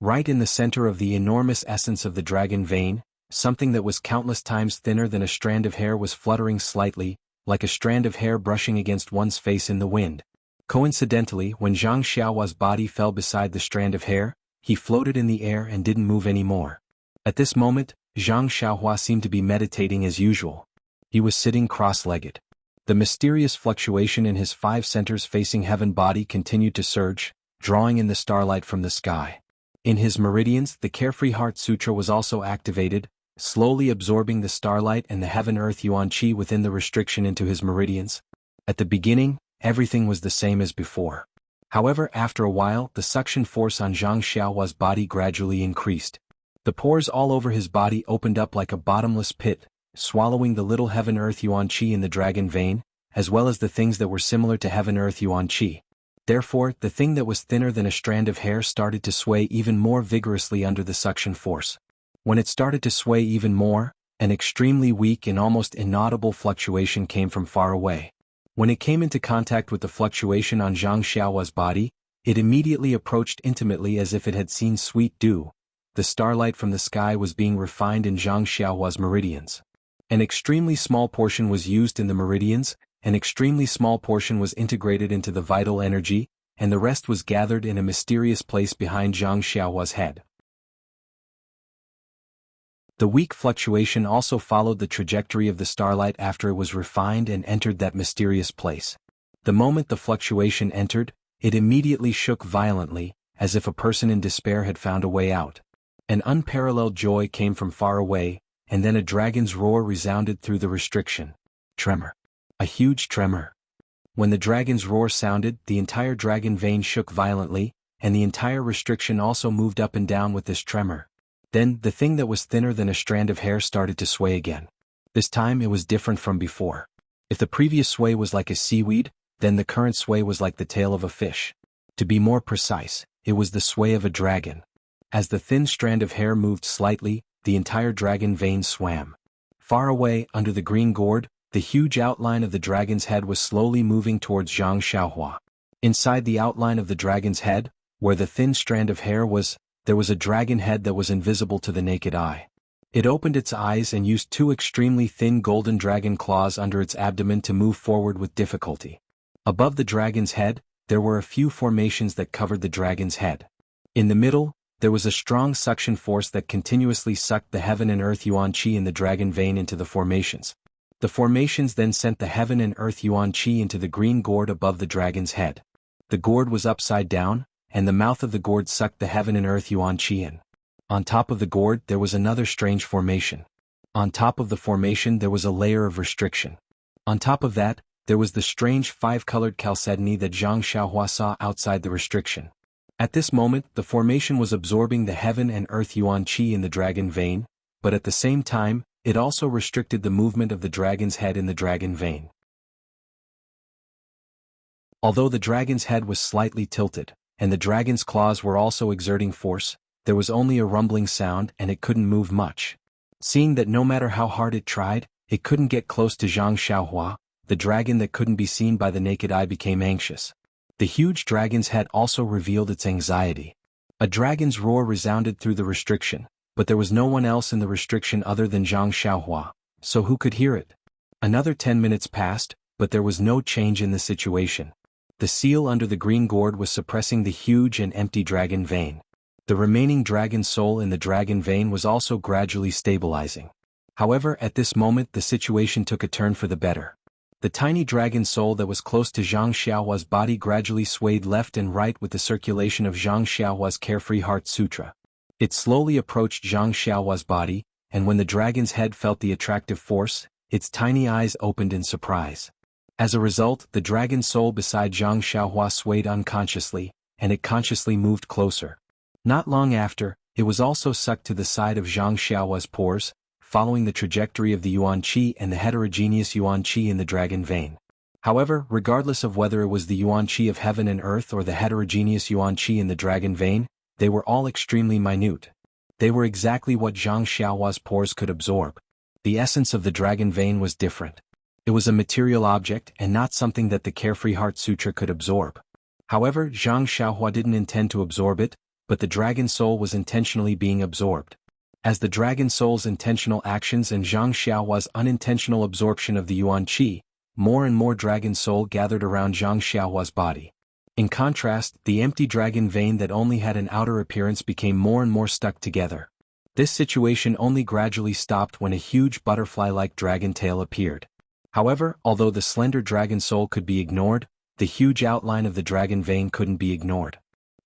Right in the center of the enormous essence of the dragon vein, something that was countless times thinner than a strand of hair was fluttering slightly, like a strand of hair brushing against one's face in the wind. Coincidentally, when Zhang Xiaohua's body fell beside the strand of hair, he floated in the air and didn't move anymore. At this moment, Zhang Xiaohua seemed to be meditating as usual. He was sitting cross-legged. The mysterious fluctuation in his 5 centers facing heaven body continued to surge, drawing in the starlight from the sky. In his meridians, the Carefree Heart Sutra was also activated, slowly absorbing the starlight and the heaven-earth yuan qi within the restriction into his meridians. At the beginning, everything was the same as before. However, after a while, the suction force on Zhang Xiaohua's body gradually increased. The pores all over his body opened up like a bottomless pit, swallowing the little heaven-earth yuan qi in the dragon vein, as well as the things that were similar to heaven-earth yuan qi. Therefore, the thing that was thinner than a strand of hair started to sway even more vigorously under the suction force. When it started to sway even more, an extremely weak and almost inaudible fluctuation came from far away. When it came into contact with the fluctuation on Zhang Xiaohua's body, it immediately approached intimately as if it had seen sweet dew. The starlight from the sky was being refined in Zhang Xiaohua's meridians. An extremely small portion was used in the meridians, an extremely small portion was integrated into the vital energy, and the rest was gathered in a mysterious place behind Zhang Xiaohua's head. The weak fluctuation also followed the trajectory of the starlight after it was refined and entered that mysterious place. The moment the fluctuation entered, it immediately shook violently, as if a person in despair had found a way out. An unparalleled joy came from far away, and then a dragon's roar resounded through the restriction. Tremor. A huge tremor. When the dragon's roar sounded, the entire dragon vein shook violently, and the entire restriction also moved up and down with this tremor. Then, the thing that was thinner than a strand of hair started to sway again. This time it was different from before. If the previous sway was like a seaweed, then the current sway was like the tail of a fish. To be more precise, it was the sway of a dragon. As the thin strand of hair moved slightly, the entire dragon vein swam. Far away, under the green gourd, the huge outline of the dragon's head was slowly moving towards Zhang Xiaohua. Inside the outline of the dragon's head, where the thin strand of hair was, there was a dragon head that was invisible to the naked eye. It opened its eyes and used 2 extremely thin golden dragon claws under its abdomen to move forward with difficulty. Above the dragon's head, there were a few formations that covered the dragon's head. In the middle, there was a strong suction force that continuously sucked the heaven and earth yuan qi in the dragon vein into the formations. The formations then sent the heaven and earth yuan qi into the green gourd above the dragon's head. The gourd was upside down, and the mouth of the gourd sucked the heaven and earth yuan qi in. On top of the gourd there was another strange formation. On top of the formation there was a layer of restriction. On top of that, there was the strange 5-colored chalcedony that Zhang Xiaohua saw outside the restriction. At this moment, the formation was absorbing the heaven and earth yuan qi in the dragon vein, but at the same time, it also restricted the movement of the dragon's head in the dragon vein. Although the dragon's head was slightly tilted, and the dragon's claws were also exerting force, there was only a rumbling sound and it couldn't move much. Seeing that no matter how hard it tried, it couldn't get close to Zhang Xiaohua, the dragon that couldn't be seen by the naked eye became anxious. The huge dragon's head also revealed its anxiety. A dragon's roar resounded through the restriction, but there was no one else in the restriction other than Zhang Xiaohua, so who could hear it? Another 10 minutes passed, but there was no change in the situation. The seal under the green gourd was suppressing the huge and empty dragon vein. The remaining dragon soul in the dragon vein was also gradually stabilizing. However, at this moment the situation took a turn for the better. The tiny dragon soul that was close to Zhang Xiaohua's body gradually swayed left and right with the circulation of Zhang Xiaohua's Carefree Heart Sutra. It slowly approached Zhang Xiaohua's body, and when the dragon's head felt the attractive force, its tiny eyes opened in surprise. As a result, the dragon soul beside Zhang Xiaohua swayed unconsciously, and it consciously moved closer. Not long after, it was also sucked to the side of Zhang Xiaohua's pores, following the trajectory of the yuan qi and the heterogeneous yuan qi in the dragon vein. However, regardless of whether it was the yuan qi of heaven and earth or the heterogeneous yuan qi in the dragon vein, they were all extremely minute. They were exactly what Zhang Xiaohua's pores could absorb. The essence of the dragon vein was different. It was a material object and not something that the Carefree Heart Sutra could absorb. However, Zhang Xiaohua didn't intend to absorb it, but the dragon soul was intentionally being absorbed. As the dragon soul's intentional actions and Zhang Xiaohua's unintentional absorption of the yuan qi, more and more dragon soul gathered around Zhang Xiaohua's body. In contrast, the empty dragon vein that only had an outer appearance became more and more stuck together. This situation only gradually stopped when a huge butterfly-like dragon tail appeared. However, although the slender dragon soul could be ignored, the huge outline of the dragon vein couldn't be ignored.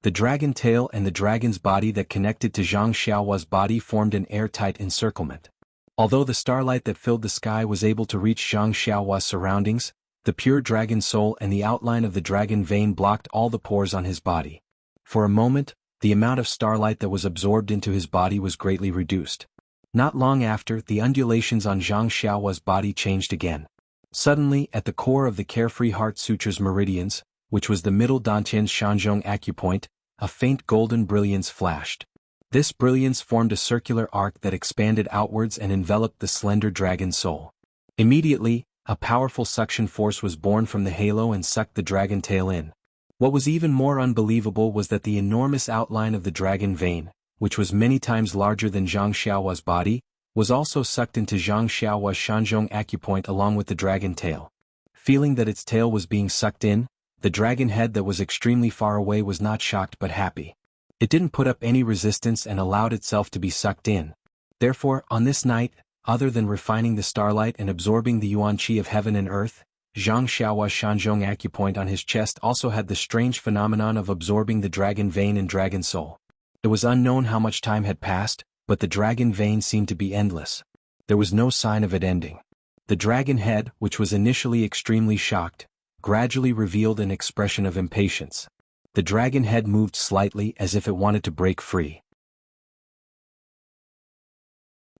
The dragon tail and the dragon's body that connected to Zhang Xiaohua's body formed an airtight encirclement. Although the starlight that filled the sky was able to reach Zhang Xiaohua's surroundings, the pure dragon soul and the outline of the dragon vein blocked all the pores on his body. For a moment, the amount of starlight that was absorbed into his body was greatly reduced. Not long after, the undulations on Zhang Xiaohua's body changed again. Suddenly, at the core of the Carefree Heart Sutra's meridians, which was the middle dantian's Shanzhong acupoint, a faint golden brilliance flashed. This brilliance formed a circular arc that expanded outwards and enveloped the slender dragon soul. Immediately, a powerful suction force was born from the halo and sucked the dragon tail in. What was even more unbelievable was that the enormous outline of the dragon vein, which was many times larger than Zhang Xiaohua's body, was also sucked into Zhang Xiaohua's Shanzhong acupoint along with the dragon tail. Feeling that its tail was being sucked in, the dragon head that was extremely far away was not shocked but happy. It didn't put up any resistance and allowed itself to be sucked in. Therefore, on this night, other than refining the starlight and absorbing the yuan qi of heaven and earth, Zhang Xiaohua's Shanzhong acupoint on his chest also had the strange phenomenon of absorbing the dragon vein and dragon soul. It was unknown how much time had passed, but the dragon vein seemed to be endless. There was no sign of it ending. The dragon head, which was initially extremely shocked, gradually revealed an expression of impatience. The dragon head moved slightly as if it wanted to break free.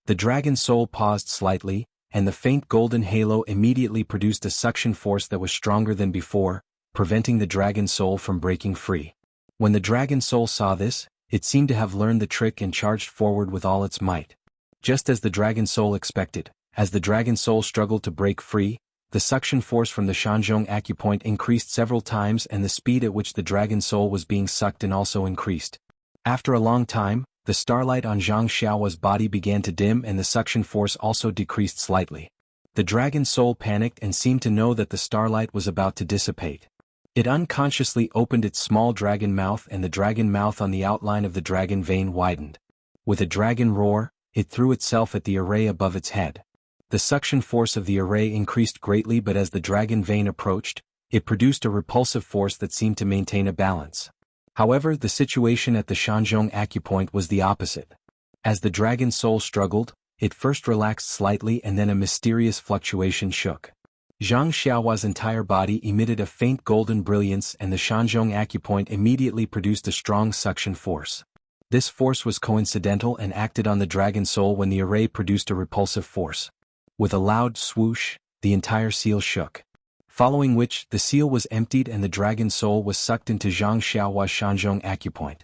The dragon soul paused slightly, and the faint golden halo immediately produced a suction force that was stronger than before, preventing the dragon soul from breaking free. When the dragon soul saw this, it seemed to have learned the trick and charged forward with all its might. Just as the dragon soul expected, as the dragon soul struggled to break free, the suction force from the Shanzhong acupoint increased several times and the speed at which the dragon soul was being sucked in also increased. After a long time, the starlight on Zhang Xiaohua's body began to dim and the suction force also decreased slightly. The dragon soul panicked and seemed to know that the starlight was about to dissipate. It unconsciously opened its small dragon mouth and the dragon mouth on the outline of the dragon vein widened. With a dragon roar, it threw itself at the array above its head. The suction force of the array increased greatly, but as the dragon vein approached, it produced a repulsive force that seemed to maintain a balance. However, the situation at the Shanzhong acupoint was the opposite. As the dragon soul struggled, it first relaxed slightly and then a mysterious fluctuation shook. Zhang Xiaohua's entire body emitted a faint golden brilliance and the Shanzhong acupoint immediately produced a strong suction force. This force was coincidental and acted on the dragon soul when the array produced a repulsive force. With a loud swoosh, the entire seal shook. Following which, the seal was emptied and the dragon soul was sucked into Zhang Xiaohua's Shanzhong acupoint.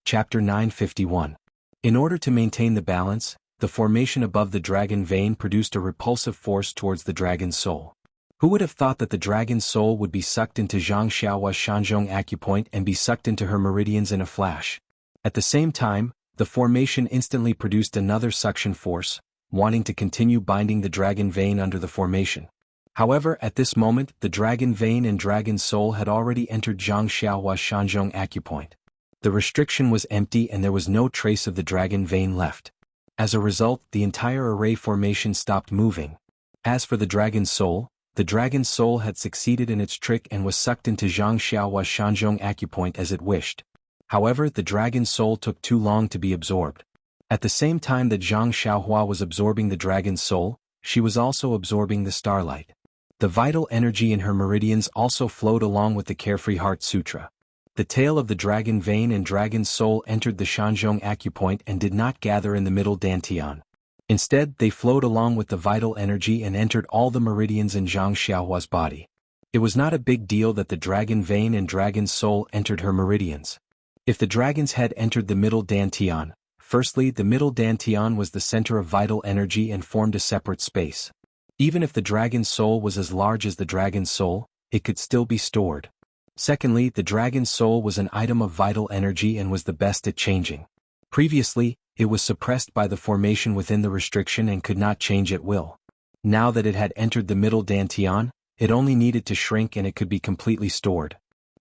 Chapter 951. In order to maintain the balance, the formation above the dragon vein produced a repulsive force towards the dragon's soul. Who would have thought that the dragon's soul would be sucked into Zhang Xiaohua's Shanzhong acupoint and be sucked into her meridians in a flash? At the same time, the formation instantly produced another suction force, wanting to continue binding the dragon vein under the formation. However, at this moment, the dragon vein and dragon soul had already entered Zhang Xiaohua's Shanzhong acupoint. The restriction was empty and there was no trace of the dragon vein left. As a result, the entire array formation stopped moving. As for the dragon soul had succeeded in its trick and was sucked into Zhang Xiaohua's Shanzhong acupoint as it wished. However, the dragon soul took too long to be absorbed. At the same time that Zhang Xiaohua was absorbing the dragon's soul, she was also absorbing the starlight. The vital energy in her meridians also flowed along with the Carefree Heart Sutra. The tail of the dragon vein and dragon's soul entered the Shanzhong acupoint and did not gather in the middle dantian. Instead, they flowed along with the vital energy and entered all the meridians in Zhang Xiaohua's body. It was not a big deal that the dragon vein and dragon's soul entered her meridians. If the dragon's head entered the middle dantian, firstly, the middle dantian was the center of vital energy and formed a separate space. Even if the dragon's soul was as large as the dragon's soul, it could still be stored. Secondly, the dragon's soul was an item of vital energy and was the best at changing. Previously, it was suppressed by the formation within the restriction and could not change at will. Now that it had entered the middle dantian, it only needed to shrink and it could be completely stored.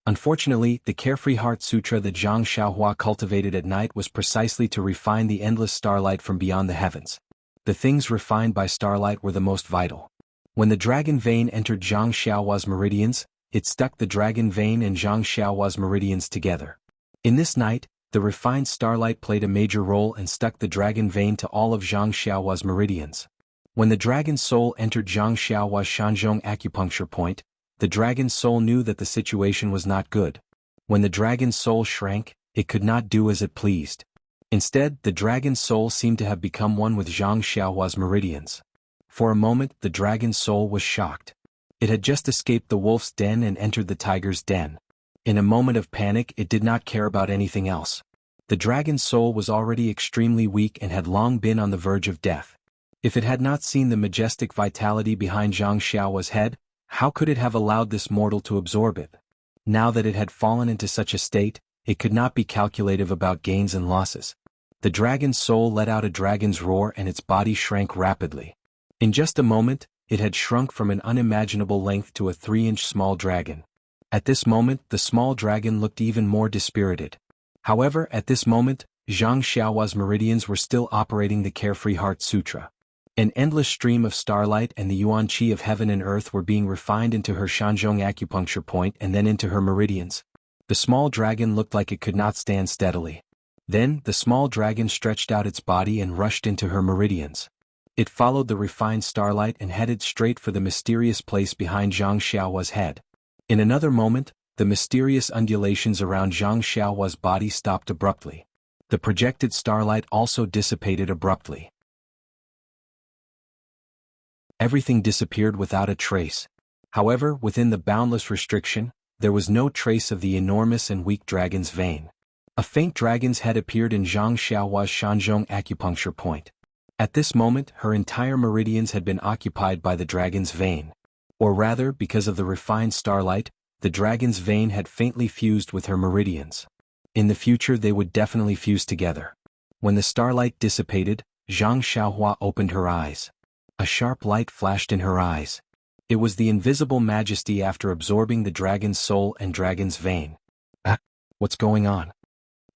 Unfortunately, the Carefree Heart Sutra that Zhang Xiaohua cultivated at night was precisely to refine the endless starlight from beyond the heavens. The things refined by starlight were the most vital. When the dragon vein entered Zhang Xiaohua's meridians, it stuck the dragon vein and Zhang Xiaohua's meridians together. In this night, the refined starlight played a major role and stuck the dragon vein to all of Zhang Xiaohua's meridians. When the dragon's soul entered Zhang Xiaohua's Shanzhong acupuncture point, the dragon's soul knew that the situation was not good. When the dragon's soul shrank, it could not do as it pleased. Instead, the dragon's soul seemed to have become one with Zhang Xiaohua's meridians. For a moment, the dragon's soul was shocked. It had just escaped the wolf's den and entered the tiger's den. In a moment of panic, it did not care about anything else. The dragon's soul was already extremely weak and had long been on the verge of death. If it had not seen the majestic vitality behind Zhang Xiaohua's head, how could it have allowed this mortal to absorb it? Now that it had fallen into such a state, it could not be calculative about gains and losses. The dragon's soul let out a dragon's roar and its body shrank rapidly. In just a moment, it had shrunk from an unimaginable length to a 3-inch small dragon. At this moment, the small dragon looked even more dispirited. However, at this moment, Zhang Xiaohua's meridians were still operating the Carefree Heart Sutra. An endless stream of starlight and the yuan qi of heaven and earth were being refined into her Shanzhong acupuncture point and then into her meridians. The small dragon looked like it could not stand steadily. Then, the small dragon stretched out its body and rushed into her meridians. It followed the refined starlight and headed straight for the mysterious place behind Zhang Xiaohua's head. In another moment, the mysterious undulations around Zhang Xiaohua's body stopped abruptly. The projected starlight also dissipated abruptly. Everything disappeared without a trace. However, within the boundless restriction, there was no trace of the enormous and weak dragon's vein. A faint dragon's head appeared in Zhang Xiaohua's Shanzhong acupuncture point. At this moment, her entire meridians had been occupied by the dragon's vein. Or rather, because of the refined starlight, the dragon's vein had faintly fused with her meridians. In the future they would definitely fuse together. When the starlight dissipated, Zhang Xiaohua opened her eyes. A sharp light flashed in her eyes. It was the invisible majesty after absorbing the dragon's soul and dragon's vein. What's going on?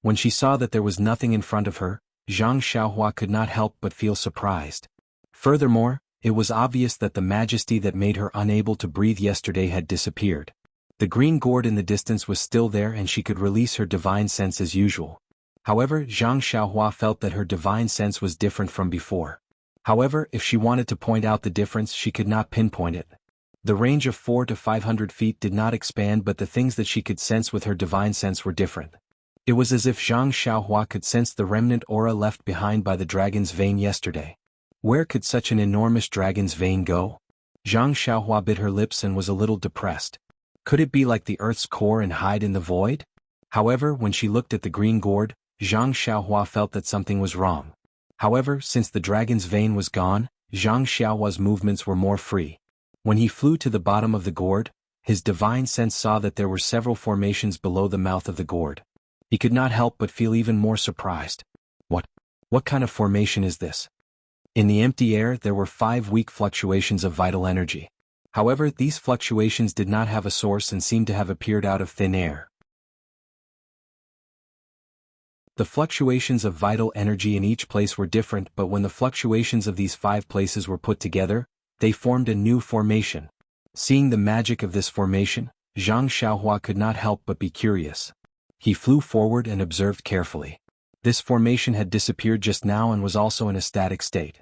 When she saw that there was nothing in front of her, Zhang Xiaohua could not help but feel surprised. Furthermore, it was obvious that the majesty that made her unable to breathe yesterday had disappeared. The green gourd in the distance was still there and she could release her divine sense as usual. However, Zhang Xiaohua felt that her divine sense was different from before. However, if she wanted to point out the difference, she could not pinpoint it. The range of 400 to 500 feet did not expand, but the things that she could sense with her divine sense were different. It was as if Zhang Xiaohua could sense the remnant aura left behind by the dragon's vein yesterday. Where could such an enormous dragon's vein go? Zhang Xiaohua bit her lips and was a little depressed. Could it be like the earth's core and hide in the void? However, when she looked at the green gourd, Zhang Xiaohua felt that something was wrong. However, since the dragon's vein was gone, Zhang Xiaohua's movements were more free. When he flew to the bottom of the gourd, his divine sense saw that there were several formations below the mouth of the gourd. He could not help but feel even more surprised. What kind of formation is this? In the empty air there were 5 weak fluctuations of vital energy. However, these fluctuations did not have a source and seemed to have appeared out of thin air. The fluctuations of vital energy in each place were different, but when the fluctuations of these 5 places were put together, they formed a new formation. Seeing the magic of this formation, Zhang Xiaohua could not help but be curious. He flew forward and observed carefully. This formation had disappeared just now and was also in a static state.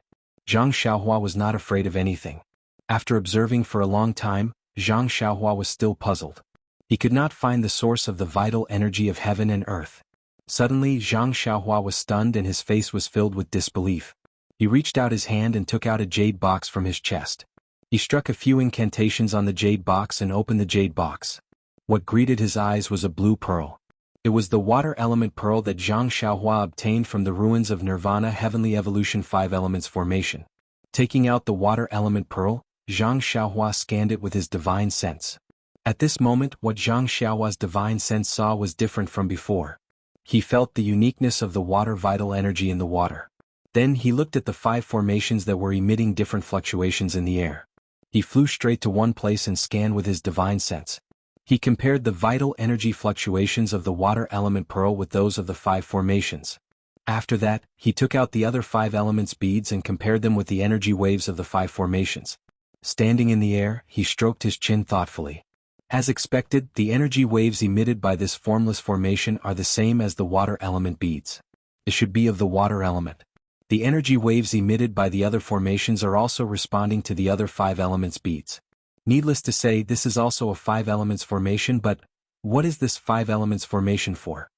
Zhang Xiaohua was not afraid of anything. After observing for a long time, Zhang Xiaohua was still puzzled. He could not find the source of the vital energy of heaven and earth. Suddenly, Zhang Xiaohua was stunned and his face was filled with disbelief. He reached out his hand and took out a jade box from his chest. He struck a few incantations on the jade box and opened the jade box. What greeted his eyes was a blue pearl. It was the water element pearl that Zhang Xiaohua obtained from the ruins of Nirvana Heavenly Evolution 5 Elements formation. Taking out the water element pearl, Zhang Xiaohua scanned it with his divine sense. At this moment, what Zhang Xiaohua's divine sense saw was different from before. He felt the uniqueness of the water vital energy in the water. Then he looked at the 5 formations that were emitting different fluctuations in the air. He flew straight to one place and scanned with his divine sense. He compared the vital energy fluctuations of the water element pearl with those of the 5 formations. After that, he took out the other 5 elements beads and compared them with the energy waves of the 5 formations. Standing in the air, he stroked his chin thoughtfully. As expected, the energy waves emitted by this formless formation are the same as the water element beads. It should be of the water element. The energy waves emitted by the other formations are also responding to the other 5 elements beads. Needless to say, this is also a 5 elements formation, but what is this 5 elements formation for?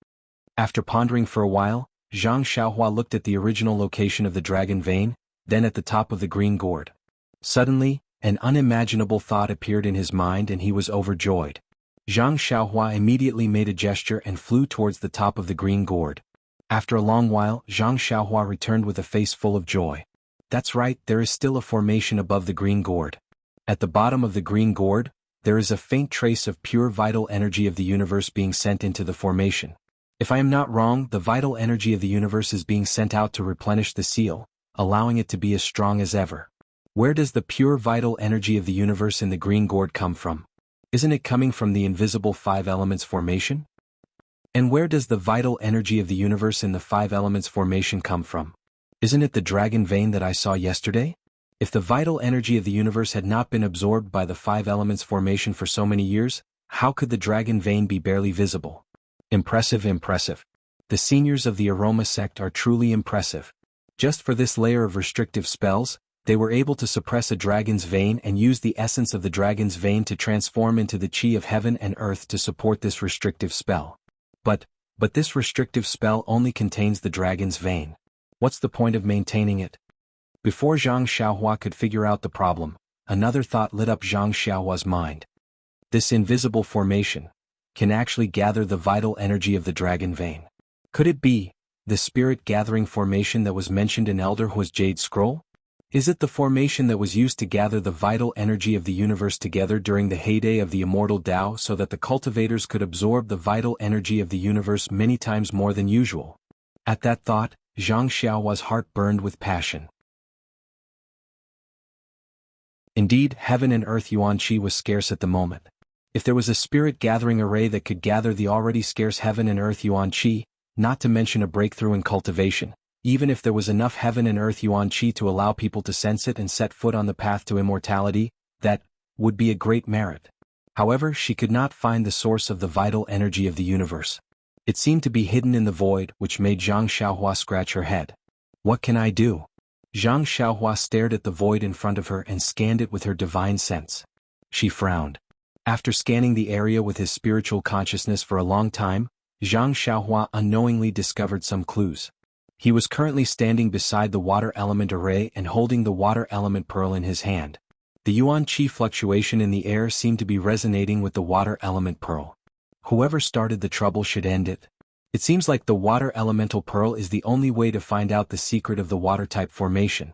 After pondering for a while, Zhang Xiaohua looked at the original location of the dragon vein, then at the top of the green gourd. Suddenly, an unimaginable thought appeared in his mind and he was overjoyed. Zhang Xiaohua immediately made a gesture and flew towards the top of the green gourd. After a long while, Zhang Xiaohua returned with a face full of joy. That's right, there is still a formation above the green gourd. At the bottom of the green gourd, there is a faint trace of pure vital energy of the universe being sent into the formation. If I am not wrong, the vital energy of the universe is being sent out to replenish the seal, allowing it to be as strong as ever. Where does the pure vital energy of the universe in the green gourd come from? Isn't it coming from the invisible 5 elements formation? And where does the vital energy of the universe in the 5 elements formation come from? Isn't it the dragon vein that I saw yesterday? If the vital energy of the universe had not been absorbed by the 5 elements formation for so many years, how could the dragon vein be barely visible? Impressive, impressive. The seniors of the aroma sect are truly impressive. Just for this layer of restrictive spells, they were able to suppress a dragon's vein and use the essence of the dragon's vein to transform into the chi of heaven and earth to support this restrictive spell. But this restrictive spell only contains the dragon's vein. What's the point of maintaining it? Before Zhang Xiaohua could figure out the problem, another thought lit up Zhang Xiaohua's mind. This invisible formation can actually gather the vital energy of the dragon vein. Could it be the spirit-gathering formation that was mentioned in Elder Hua's Jade Scroll? Is it the formation that was used to gather the vital energy of the universe together during the heyday of the immortal Tao so that the cultivators could absorb the vital energy of the universe many times more than usual? At that thought, Zhang Xiaohua's heart burned with passion. Indeed, heaven and earth yuan qi was scarce at the moment. If there was a spirit-gathering array that could gather the already scarce heaven and earth yuan qi, not to mention a breakthrough in cultivation, even if there was enough heaven and earth yuan qi to allow people to sense it and set foot on the path to immortality, that would be a great merit. However, she could not find the source of the vital energy of the universe. It seemed to be hidden in the void, which made Zhang Xiaohua scratch her head. What can I do? Zhang Xiaohua stared at the void in front of her and scanned it with her divine sense. She frowned. After scanning the area with his spiritual consciousness for a long time, Zhang Xiaohua unknowingly discovered some clues. He was currently standing beside the water element array and holding the water element pearl in his hand. The yuan qi fluctuation in the air seemed to be resonating with the water element pearl. Whoever started the trouble should end it. It seems like the water elemental pearl is the only way to find out the secret of the water-type formation.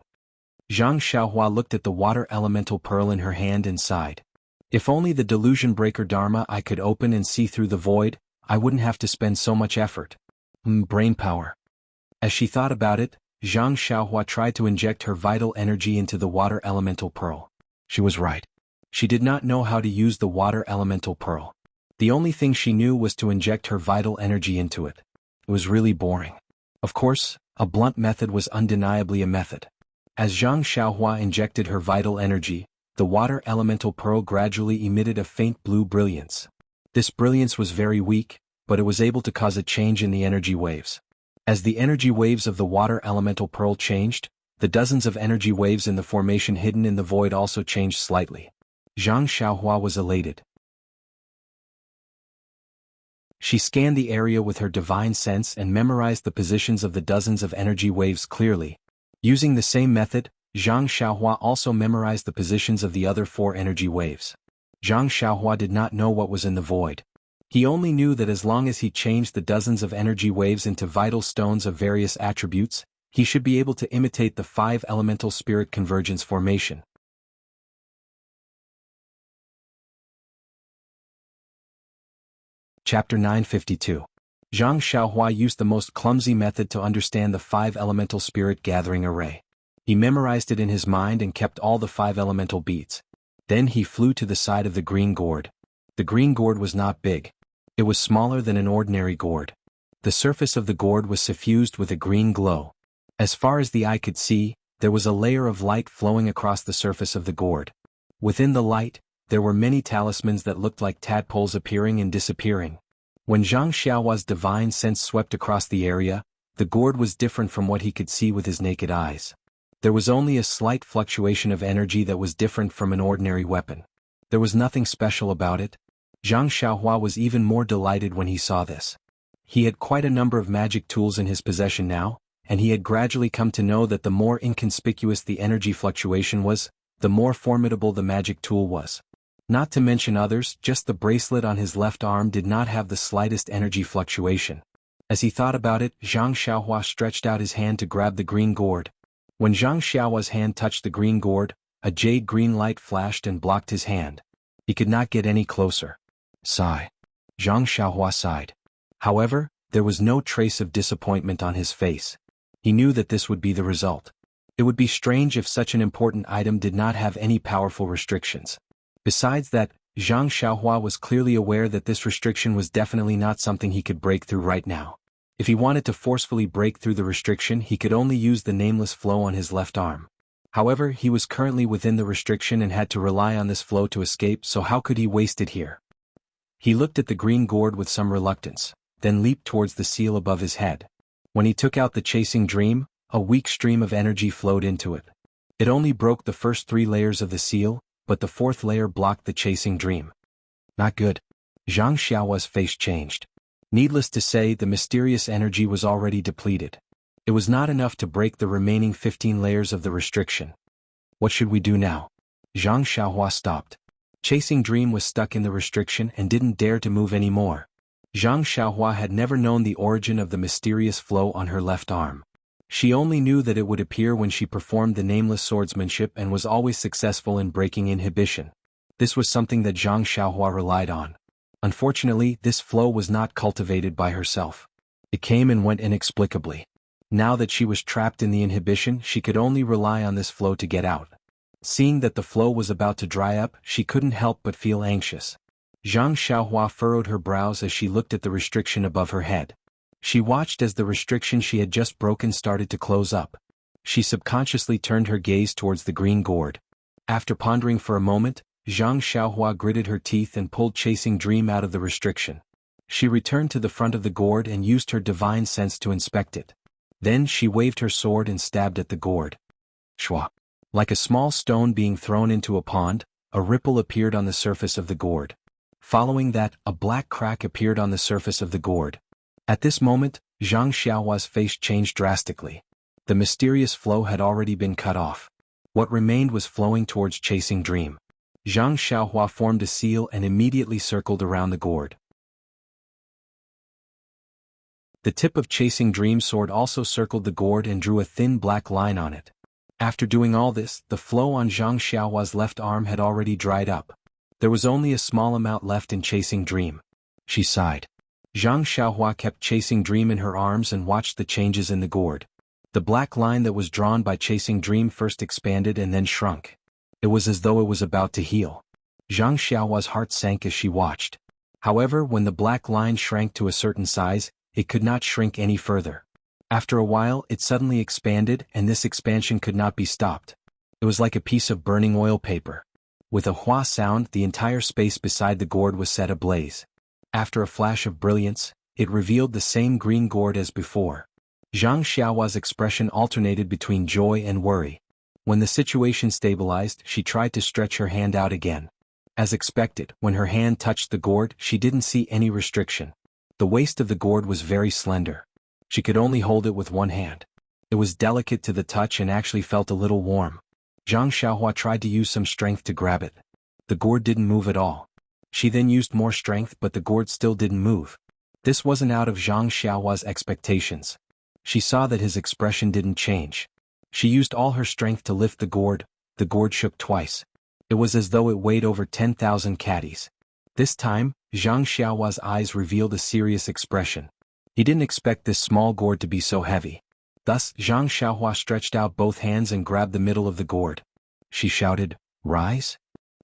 Zhang Xiaohua looked at the water elemental pearl in her hand and sighed. If only the delusion breaker Dharma I could open and see through the void, I wouldn't have to spend so much effort. Brain power. As she thought about it, Zhang Xiaohua tried to inject her vital energy into the water elemental pearl. She was right. She did not know how to use the water elemental pearl. The only thing she knew was to inject her vital energy into it. It was really boring. Of course, a blunt method was undeniably a method. As Zhang Xiaohua injected her vital energy, the water elemental pearl gradually emitted a faint blue brilliance. This brilliance was very weak, but it was able to cause a change in the energy waves. As the energy waves of the water elemental pearl changed, the dozens of energy waves in the formation hidden in the void also changed slightly. Zhang Xiaohua was elated. She scanned the area with her divine sense and memorized the positions of the dozens of energy waves clearly. Using the same method, Zhang Xiaohua also memorized the positions of the other 4 energy waves. Zhang Xiaohua did not know what was in the void. He only knew that as long as he changed the dozens of energy waves into vital stones of various attributes, he should be able to imitate the 5 elemental spirit convergence formation. Chapter 952. Zhang Xiaohua used the most clumsy method to understand the 5 elemental spirit gathering array. He memorized it in his mind and kept all the 5 elemental beads. Then he flew to the side of the green gourd. The green gourd was not big. It was smaller than an ordinary gourd. The surface of the gourd was suffused with a green glow. As far as the eye could see, there was a layer of light flowing across the surface of the gourd. Within the light, there were many talismans that looked like tadpoles appearing and disappearing. When Zhang Xiaohua's divine sense swept across the area, the gourd was different from what he could see with his naked eyes. There was only a slight fluctuation of energy that was different from an ordinary weapon. There was nothing special about it. Zhang Xiaohua was even more delighted when he saw this. He had quite a number of magic tools in his possession now, and he had gradually come to know that the more inconspicuous the energy fluctuation was, the more formidable the magic tool was. Not to mention others, just the bracelet on his left arm did not have the slightest energy fluctuation. As he thought about it, Zhang Xiaohua stretched out his hand to grab the green gourd. When Zhang Xiaohua's hand touched the green gourd, a jade-green light flashed and blocked his hand. He could not get any closer. Sigh. Zhang Xiaohua sighed. However, there was no trace of disappointment on his face. He knew that this would be the result. It would be strange if such an important item did not have any powerful restrictions. Besides that, Zhang Xiaohua was clearly aware that this restriction was definitely not something he could break through right now. If he wanted to forcefully break through the restriction, he could only use the nameless flow on his left arm. However, he was currently within the restriction and had to rely on this flow to escape, so how could he waste it here? He looked at the green gourd with some reluctance, then leaped towards the seal above his head. When he took out the chasing dream, a weak stream of energy flowed into it. It only broke the first 3 layers of the seal, but the 4th layer blocked the chasing dream. Not good. Zhang Xiaohua's face changed. Needless to say, the mysterious energy was already depleted. It was not enough to break the remaining 15 layers of the restriction. What should we do now? Zhang Xiaohua stopped. Chasing Dream was stuck in the restriction and didn't dare to move anymore. Zhang Xiaohua had never known the origin of the mysterious flow on her left arm. She only knew that it would appear when she performed the nameless swordsmanship and was always successful in breaking inhibition. This was something that Zhang Xiaohua relied on. Unfortunately, this flow was not cultivated by herself. It came and went inexplicably. Now that she was trapped in the inhibition, she could only rely on this flow to get out. Seeing that the flow was about to dry up, she couldn't help but feel anxious. Zhang Xiaohua furrowed her brows as she looked at the restriction above her head. She watched as the restriction she had just broken started to close up. She subconsciously turned her gaze towards the green gourd. After pondering for a moment, Zhang Xiaohua gritted her teeth and pulled Chasing Dream out of the restriction. She returned to the front of the gourd and used her divine sense to inspect it. Then she waved her sword and stabbed at the gourd. Shwa! Like a small stone being thrown into a pond, a ripple appeared on the surface of the gourd. Following that, a black crack appeared on the surface of the gourd. At this moment, Zhang Xiaohua's face changed drastically. The mysterious flow had already been cut off. What remained was flowing towards Chasing Dream. Zhang Xiaohua formed a seal and immediately circled around the gourd. The tip of Chasing Dream's sword also circled the gourd and drew a thin black line on it. After doing all this, the flow on Zhang Xiaohua's left arm had already dried up. There was only a small amount left in Chasing Dream. She sighed. Zhang Xiaohua kept Chasing Dream in her arms and watched the changes in the gourd. The black line that was drawn by Chasing Dream first expanded and then shrunk. It was as though it was about to heal. Zhang Xiaohua's heart sank as she watched. However, when the black line shrank to a certain size, it could not shrink any further. After a while, it suddenly expanded, and this expansion could not be stopped. It was like a piece of burning oil paper. With a hua sound, the entire space beside the gourd was set ablaze. After a flash of brilliance, it revealed the same green gourd as before. Zhang Xiaohua's expression alternated between joy and worry. When the situation stabilized, she tried to stretch her hand out again. As expected, when her hand touched the gourd, she didn't see any restriction. The waist of the gourd was very slender. She could only hold it with one hand. It was delicate to the touch and actually felt a little warm. Zhang Xiaohua tried to use some strength to grab it. The gourd didn't move at all. She then used more strength, but the gourd still didn't move. This wasn't out of Zhang Xiaohua's expectations. She saw that his expression didn't change. She used all her strength to lift the gourd shook twice. It was as though it weighed over 10,000 caddies. This time, Zhang Xiaohua's eyes revealed a serious expression. He didn't expect this small gourd to be so heavy. Thus, Zhang Xiaohua stretched out both hands and grabbed the middle of the gourd. She shouted, "Rise?"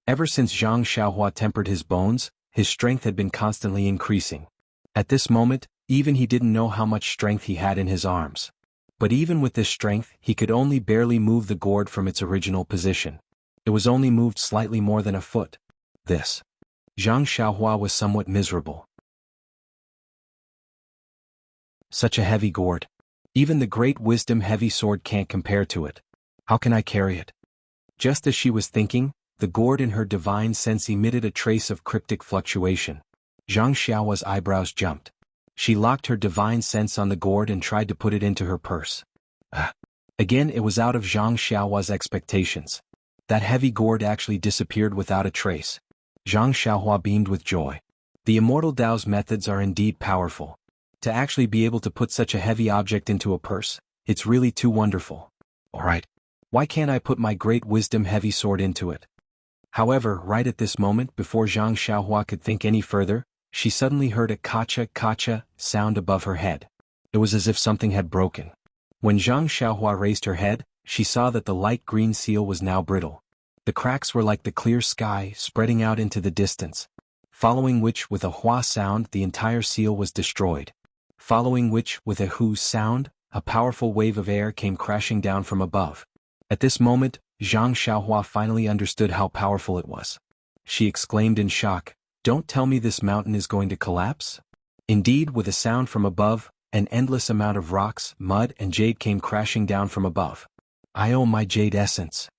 Ever since Zhang Xiaohua tempered his bones, his strength had been constantly increasing. At this moment, even he didn't know how much strength he had in his arms. But even with this strength, he could only barely move the gourd from its original position. It was only moved slightly more than a foot. This. Zhang Xiaohua was somewhat miserable. Such a heavy gourd. Even the great wisdom heavy sword can't compare to it. How can I carry it? Just as she was thinking, the gourd in her divine sense emitted a trace of cryptic fluctuation. Zhang Xiaohua's eyebrows jumped. She locked her divine sense on the gourd and tried to put it into her purse. Again it was out of Zhang Xiaohua's expectations. That heavy gourd actually disappeared without a trace. Zhang Xiaohua beamed with joy. The Immortal Dao's methods are indeed powerful. To actually be able to put such a heavy object into a purse, it's really too wonderful. Alright. Why can't I put my great wisdom heavy sword into it? However, right at this moment, before Zhang Xiaohua could think any further, she suddenly heard a kacha sound above her head. It was as if something had broken. When Zhang Xiaohua raised her head, she saw that the light green seal was now brittle. The cracks were like the clear sky spreading out into the distance. Following which, with a hua sound, the entire seal was destroyed. Following which, with a hu sound, a powerful wave of air came crashing down from above. At this moment, Zhang Xiaohua finally understood how powerful it was. She exclaimed in shock, "Don't tell me this mountain is going to collapse?" Indeed, with a sound from above, an endless amount of rocks, mud, and jade came crashing down from above. "I owe my jade essence."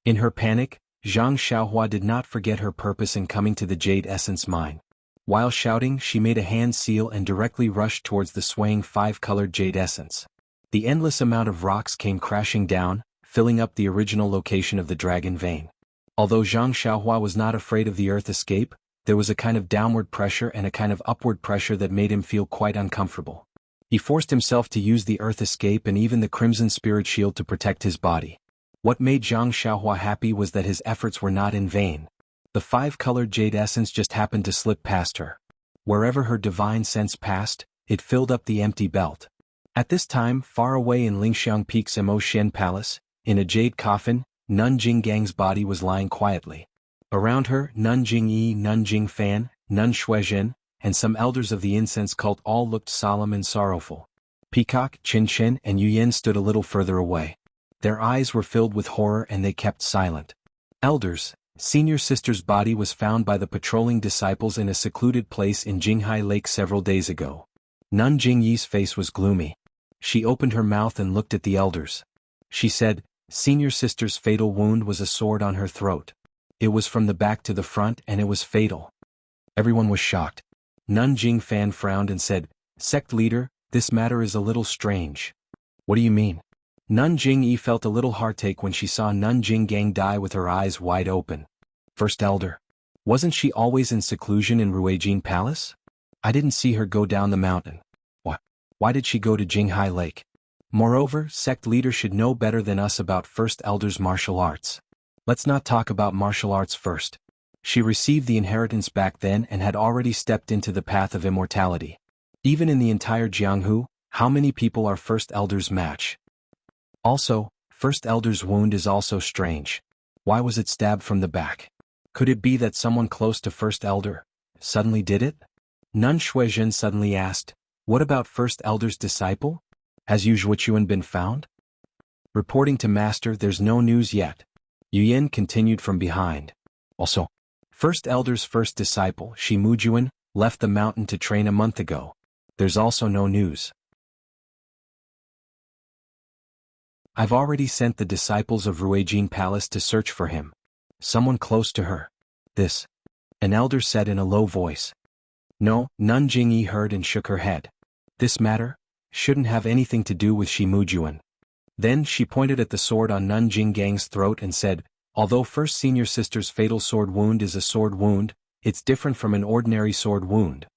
In her panic, Zhang Xiaohua did not forget her purpose in coming to the jade essence mine. While shouting, she made a hand seal and directly rushed towards the swaying five-colored jade essence. The endless amount of rocks came crashing down, filling up the original location of the dragon vein. Although Zhang Xiaohua was not afraid of the earth escape, there was a kind of downward pressure and a kind of upward pressure that made him feel quite uncomfortable. He forced himself to use the earth escape and even the crimson spirit shield to protect his body. What made Zhang Xiaohua happy was that his efforts were not in vain. The five-colored jade essence just happened to slip past her. Wherever her divine sense passed, it filled up the empty belt. At this time, far away in Lingxiang Peak's Mo Xian Palace, in a jade coffin, Nun Jinggang's body was lying quietly. Around her, Nun Jingyi, Nun Jingfan, Nun Shuizhen, and some elders of the incense cult all looked solemn and sorrowful. Peacock, Qin, and Yuyan stood a little further away. Their eyes were filled with horror and they kept silent. Elders, Senior Sister's body was found by the patrolling disciples in a secluded place in Jinghai Lake several days ago. Nun Jingyi's face was gloomy. She opened her mouth and looked at the elders. She said, "Senior Sister's fatal wound was a sword on her throat. It was from the back to the front and it was fatal." Everyone was shocked. Nun Jingfan frowned and said, "Sect leader, this matter is a little strange." "What do you mean?" Nun Jingyi felt a little heartache when she saw Nun Jinggang die with her eyes wide open. First Elder. Wasn't she always in seclusion in Ruijin Palace? I didn't see her go down the mountain. Why did she go to Jinghai Lake? Moreover, sect leader should know better than us about First Elder's martial arts. Let's not talk about martial arts first. She received the inheritance back then and had already stepped into the path of immortality. Even in the entire Jianghu, how many people are First Elder's match? Also, First Elder's wound is also strange. Why was it stabbed from the back? Could it be that someone close to First Elder suddenly did it? Nun Shuizhen suddenly asked, "What about First Elder's disciple? Has Yu Zhuochuan been found?" Reporting to Master, there's no news yet. Yuyan continued from behind. Also, First Elder's first disciple, Shi Mujuan, left the mountain to train a month ago. There's also no news. I've already sent the disciples of Ruijin Palace to search for him. Someone close to her. This. An elder said in a low voice. No, Nun Jingyi heard and shook her head. This matter shouldn't have anything to do with Shi Mujuan. Then she pointed at the sword on Nun Jinggang's throat and said, "Although First Senior Sister's fatal sword wound is a sword wound, it's different from an ordinary sword wound.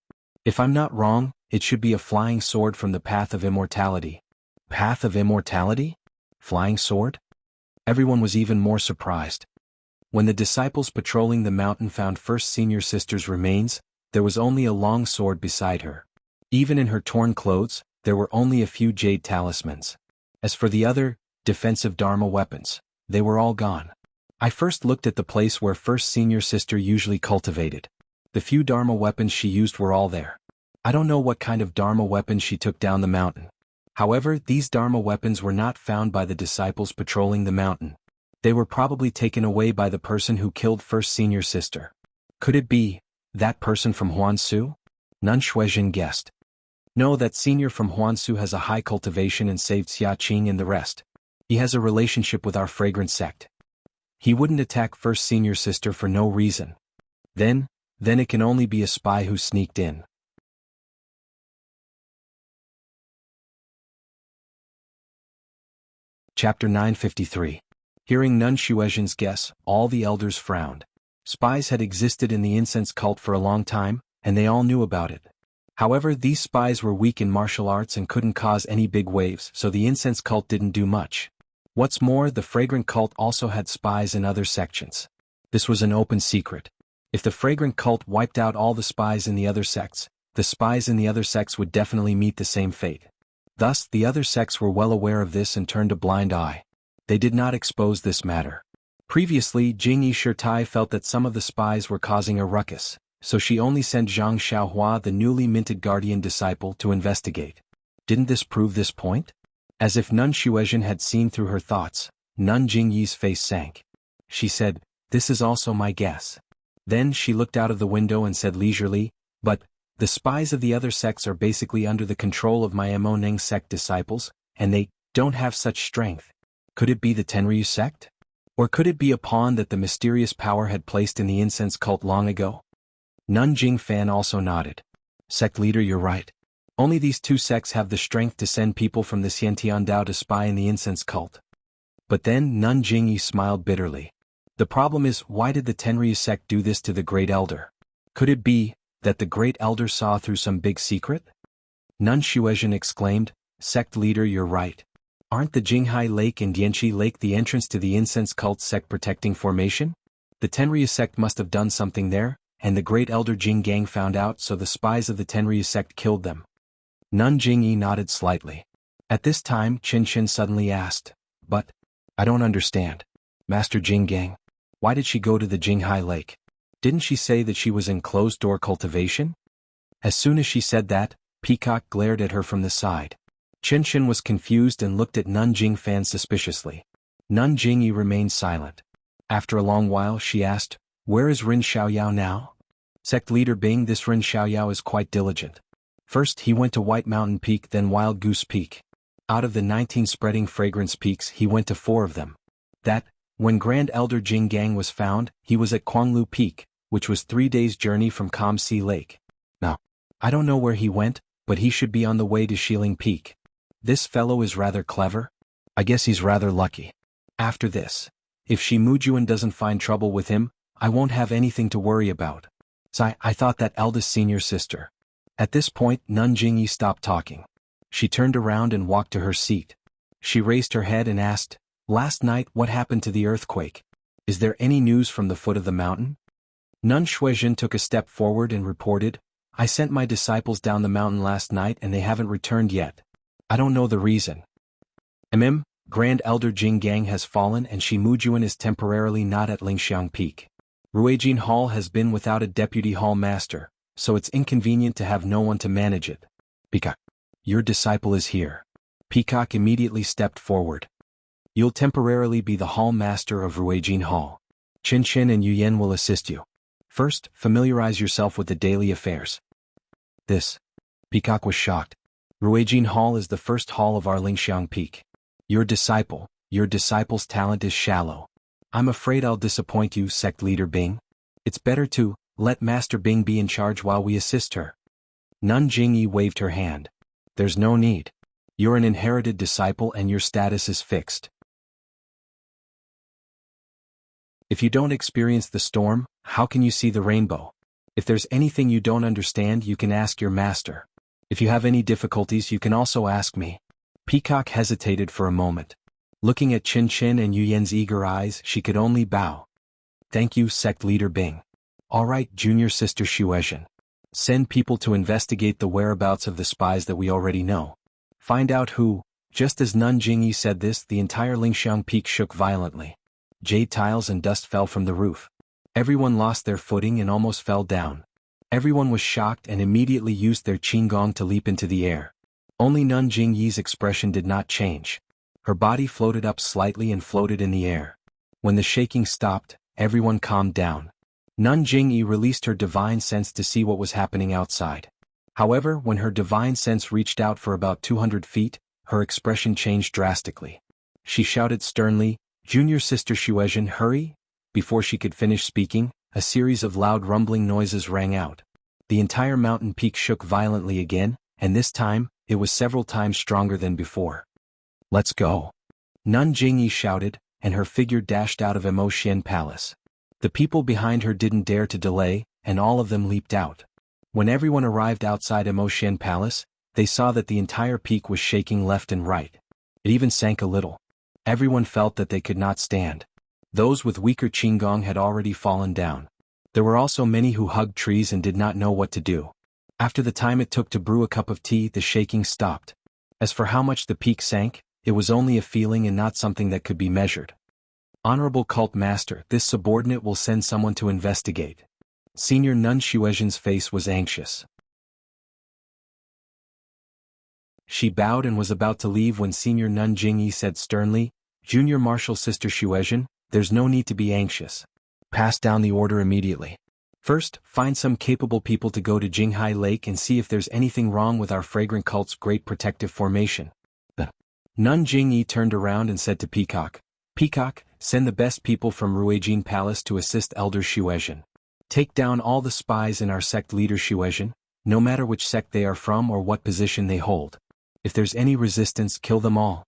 If I'm not wrong, it should be a flying sword from the path of immortality." Path of immortality? Flying sword? Everyone was even more surprised. When the disciples patrolling the mountain found First Senior Sister's remains, there was only a long sword beside her. Even in her torn clothes, there were only a few jade talismans. As for the other, defensive Dharma weapons, they were all gone. I first looked at the place where first senior sister usually cultivated. The few Dharma weapons she used were all there. I don't know what kind of Dharma weapons she took down the mountain. However, these Dharma weapons were not found by the disciples patrolling the mountain. They were probably taken away by the person who killed first senior sister. Could it be that person from Huansu? Nun Shuizhen guessed. No, that senior from Huansu has a high cultivation and saved Xia Qing and the rest. He has a relationship with our fragrant sect. He wouldn't attack first senior sister for no reason. Then it can only be a spy who sneaked in. Chapter 953. Hearing Nun Shuizhen's guess, all the elders frowned. Spies had existed in the incense cult for a long time, and they all knew about it. However, these spies were weak in martial arts and couldn't cause any big waves, so the incense cult didn't do much. What's more, the fragrant cult also had spies in other sections. This was an open secret. If the fragrant cult wiped out all the spies in the other sects, the spies in the other sects would definitely meet the same fate. Thus, the other sects were well aware of this and turned a blind eye. They did not expose this matter. Previously, Jingyi Shirtai felt that some of the spies were causing a ruckus, so she only sent Zhang Xiaohua, the newly minted guardian disciple, to investigate. Didn't this prove this point? As if Nun Shuizhen had seen through her thoughts, Nun Jingyi's face sank. She said, "This is also my guess." Then she looked out of the window and said leisurely, "But the spies of the other sects are basically under the control of my Moneng sect disciples, and they don't have such strength. Could it be the Tenryu sect? Or could it be a pawn that the mysterious power had placed in the incense cult long ago?" Nun Jingfan also nodded. "Sect leader, you're right. Only these two sects have the strength to send people from the Xiantian Dao to spy in the incense cult." But then Nun Jingyi smiled bitterly. "The problem is, why did the Tenryu sect do this to the Great Elder? Could it be that the Great Elder saw through some big secret?" Nun Shuizhen exclaimed, "Sect leader, you're right. Aren't the Jinghai Lake and Dianchi Lake the entrance to the incense cult sect protecting formation? The Tenryu sect must have done something there, and the Great Elder Jing Gang found out, so the spies of the Tenryu sect killed them." Nun Jingyi nodded slightly. At this time, Qin Qin suddenly asked, "But I don't understand. Master Jing Gang, why did she go to the Jinghai Lake? Didn't she say that she was in closed-door cultivation?" As soon as she said that, Peacock glared at her from the side. Qin Qin was confused and looked at Nun Jingfan suspiciously. Nun Jingyi remained silent. After a long while she asked, "Where is Rin Xiaoyao now?" "Sect leader Bing, this Rin Xiaoyao is quite diligent. First he went to White Mountain Peak, then Wild Goose Peak. Out of the 19 spreading fragrance peaks he went to 4 of them. When Grand Elder Jing Gang was found, he was at Kuanglu Peak, which was 3 days' journey from Kamsi Lake. Now, I don't know where he went, but he should be on the way to Shiling Peak. This fellow is rather clever. I guess he's rather lucky. After this, if Shi Mujuan doesn't find trouble with him, I won't have anything to worry about. So I thought that eldest senior sister." At this point, Nun Jingyi stopped talking. She turned around and walked to her seat. She raised her head and asked, "Last night what happened to the earthquake? Is there any news from the foot of the mountain?" Nun Shuizhen took a step forward and reported, "I sent my disciples down the mountain last night and they haven't returned yet. I don't know the reason. Grand Elder Jing Gang has fallen and Shi Mujuan is temporarily not at Lingxiang Peak. Ruijin Hall has been without a deputy hall master, so it's inconvenient to have no one to manage it. Peacock, your disciple is here." Peacock immediately stepped forward. "You'll temporarily be the hall master of Ruijin Hall. Qin Qin and Yu Yan will assist you. First, familiarize yourself with the daily affairs." Peacock was shocked. "Ruijin Hall is the first hall of our Lingxiang Peak. Your disciple's talent is shallow. I'm afraid I'll disappoint you, sect leader Bing. It's better to let Master Bing be in charge while we assist her." Nun Jingyi waved her hand. "There's no need. You're an inherited disciple and your status is fixed. If you don't experience the storm, how can you see the rainbow? If there's anything you don't understand, you can ask your master. If you have any difficulties, you can also ask me." Peacock hesitated for a moment. Looking at Qin Qin and Yu Yan's eager eyes, she could only bow. "Thank you, sect leader Bing. All right, junior sister Shuizhen. Send people to investigate the whereabouts of the spies that we already know. Find out who. Just as Nun Jingyi said this, the entire Lingxiang peak shook violently. Jade tiles and dust fell from the roof. Everyone lost their footing and almost fell down. Everyone was shocked and immediately used their qinggong to leap into the air. Only Nun Jingyi's expression did not change. Her body floated up slightly and floated in the air. When the shaking stopped, everyone calmed down. Nun Jingyi released her divine sense to see what was happening outside. However, when her divine sense reached out for about 200 feet, her expression changed drastically. She shouted sternly, "Junior Sister Xuezhen, hurry!" Before she could finish speaking, a series of loud rumbling noises rang out. The entire mountain peak shook violently again, and this time, it was several times stronger than before. "Let's go!" Nun Jingyi shouted, and her figure dashed out of Emotian Palace. The people behind her didn't dare to delay, and all of them leaped out. When everyone arrived outside Emotian Palace, they saw that the entire peak was shaking left and right. It even sank a little. Everyone felt that they could not stand. Those with weaker qinggong had already fallen down. There were also many who hugged trees and did not know what to do. After the time it took to brew a cup of tea, the shaking stopped. As for how much the peak sank, it was only a feeling and not something that could be measured. "Honorable Cult Master, this subordinate will send someone to investigate." Senior Nun Xuezhen's face was anxious. She bowed and was about to leave when Senior Nun Jingyi said sternly, "Junior Marshal Sister Xuezhen, there's no need to be anxious. Pass down the order immediately. First, find some capable people to go to Jinghai Lake and see if there's anything wrong with our fragrant cult's great protective formation." Nun Jingyi turned around and said to Peacock, "Peacock, send the best people from Ruijin Palace to assist Elder Xuezhen. Take down all the spies in our sect leader Xuezhen, no matter which sect they are from or what position they hold. If there's any resistance, kill them all."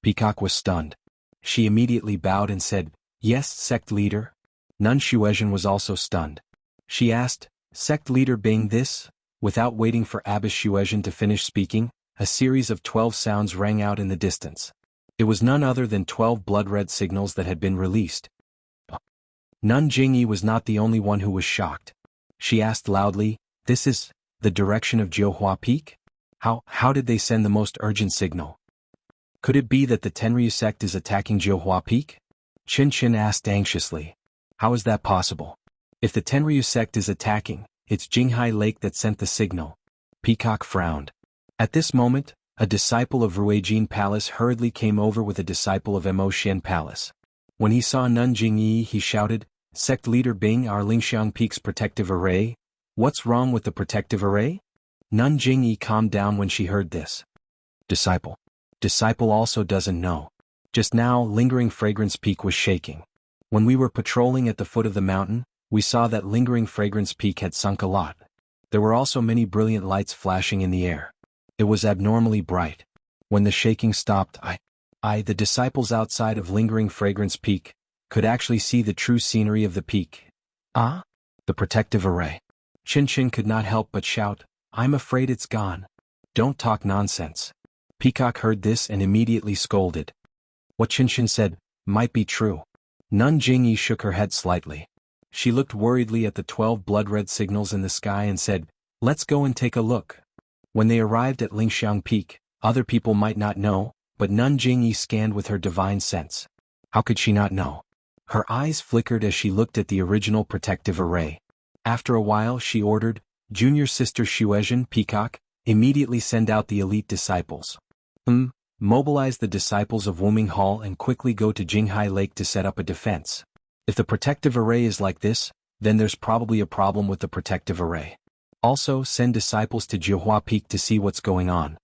Peacock was stunned. She immediately bowed and said, "Yes, sect leader." Nun Xuezhen was also stunned. She asked, "Sect leader being this?" Without waiting for Abbess Xuezhen to finish speaking, a series of 12 sounds rang out in the distance. It was none other than 12 blood-red signals that had been released. Nun Jingyi was not the only one who was shocked. She asked loudly, "This is the direction of Jiuhua Peak? How did they send the most urgent signal? Could it be that the Tenryu sect is attacking Jiuhua Peak?" Qin Qin asked anxiously. "How is that possible? If the Tenryu sect is attacking, it's Jinghai Lake that sent the signal." Peacock frowned. At this moment, a disciple of Ruijin Palace hurriedly came over with a disciple of Emotian Palace. When he saw Nun Jingyi, he shouted, "Sect leader Bing, our Lingxiang Peak's protective array? What's wrong with the protective array?" Nun Jingyi calmed down when she heard this. Disciple also doesn't know. Just now, Lingering Fragrance Peak was shaking. When we were patrolling at the foot of the mountain, we saw that Lingering Fragrance Peak had sunk a lot. There were also many brilliant lights flashing in the air. It was abnormally bright. When the shaking stopped, the disciples outside of Lingering Fragrance Peak, could actually see the true scenery of the peak. "Ah? The protective array." Qin Qin could not help but shout, "I'm afraid it's gone." "Don't talk nonsense." Peacock heard this and immediately scolded. What Qin Qin said might be true. Nun Jingyi shook her head slightly. She looked worriedly at the 12 blood-red signals in the sky and said, "Let's go and take a look." When they arrived at Lingxiang Peak, other people might not know, but Nun Jingyi scanned with her divine sense. How could she not know? Her eyes flickered as she looked at the original protective array. After a while she ordered, "Junior Sister Xuezhen, Peacock, immediately send out the elite disciples. Mobilize the disciples of Wuming Hall and quickly go to Jinghai Lake to set up a defense. If the protective array is like this, then there's probably a problem with the protective array. Also send disciples to Jiuhua Peak to see what's going on."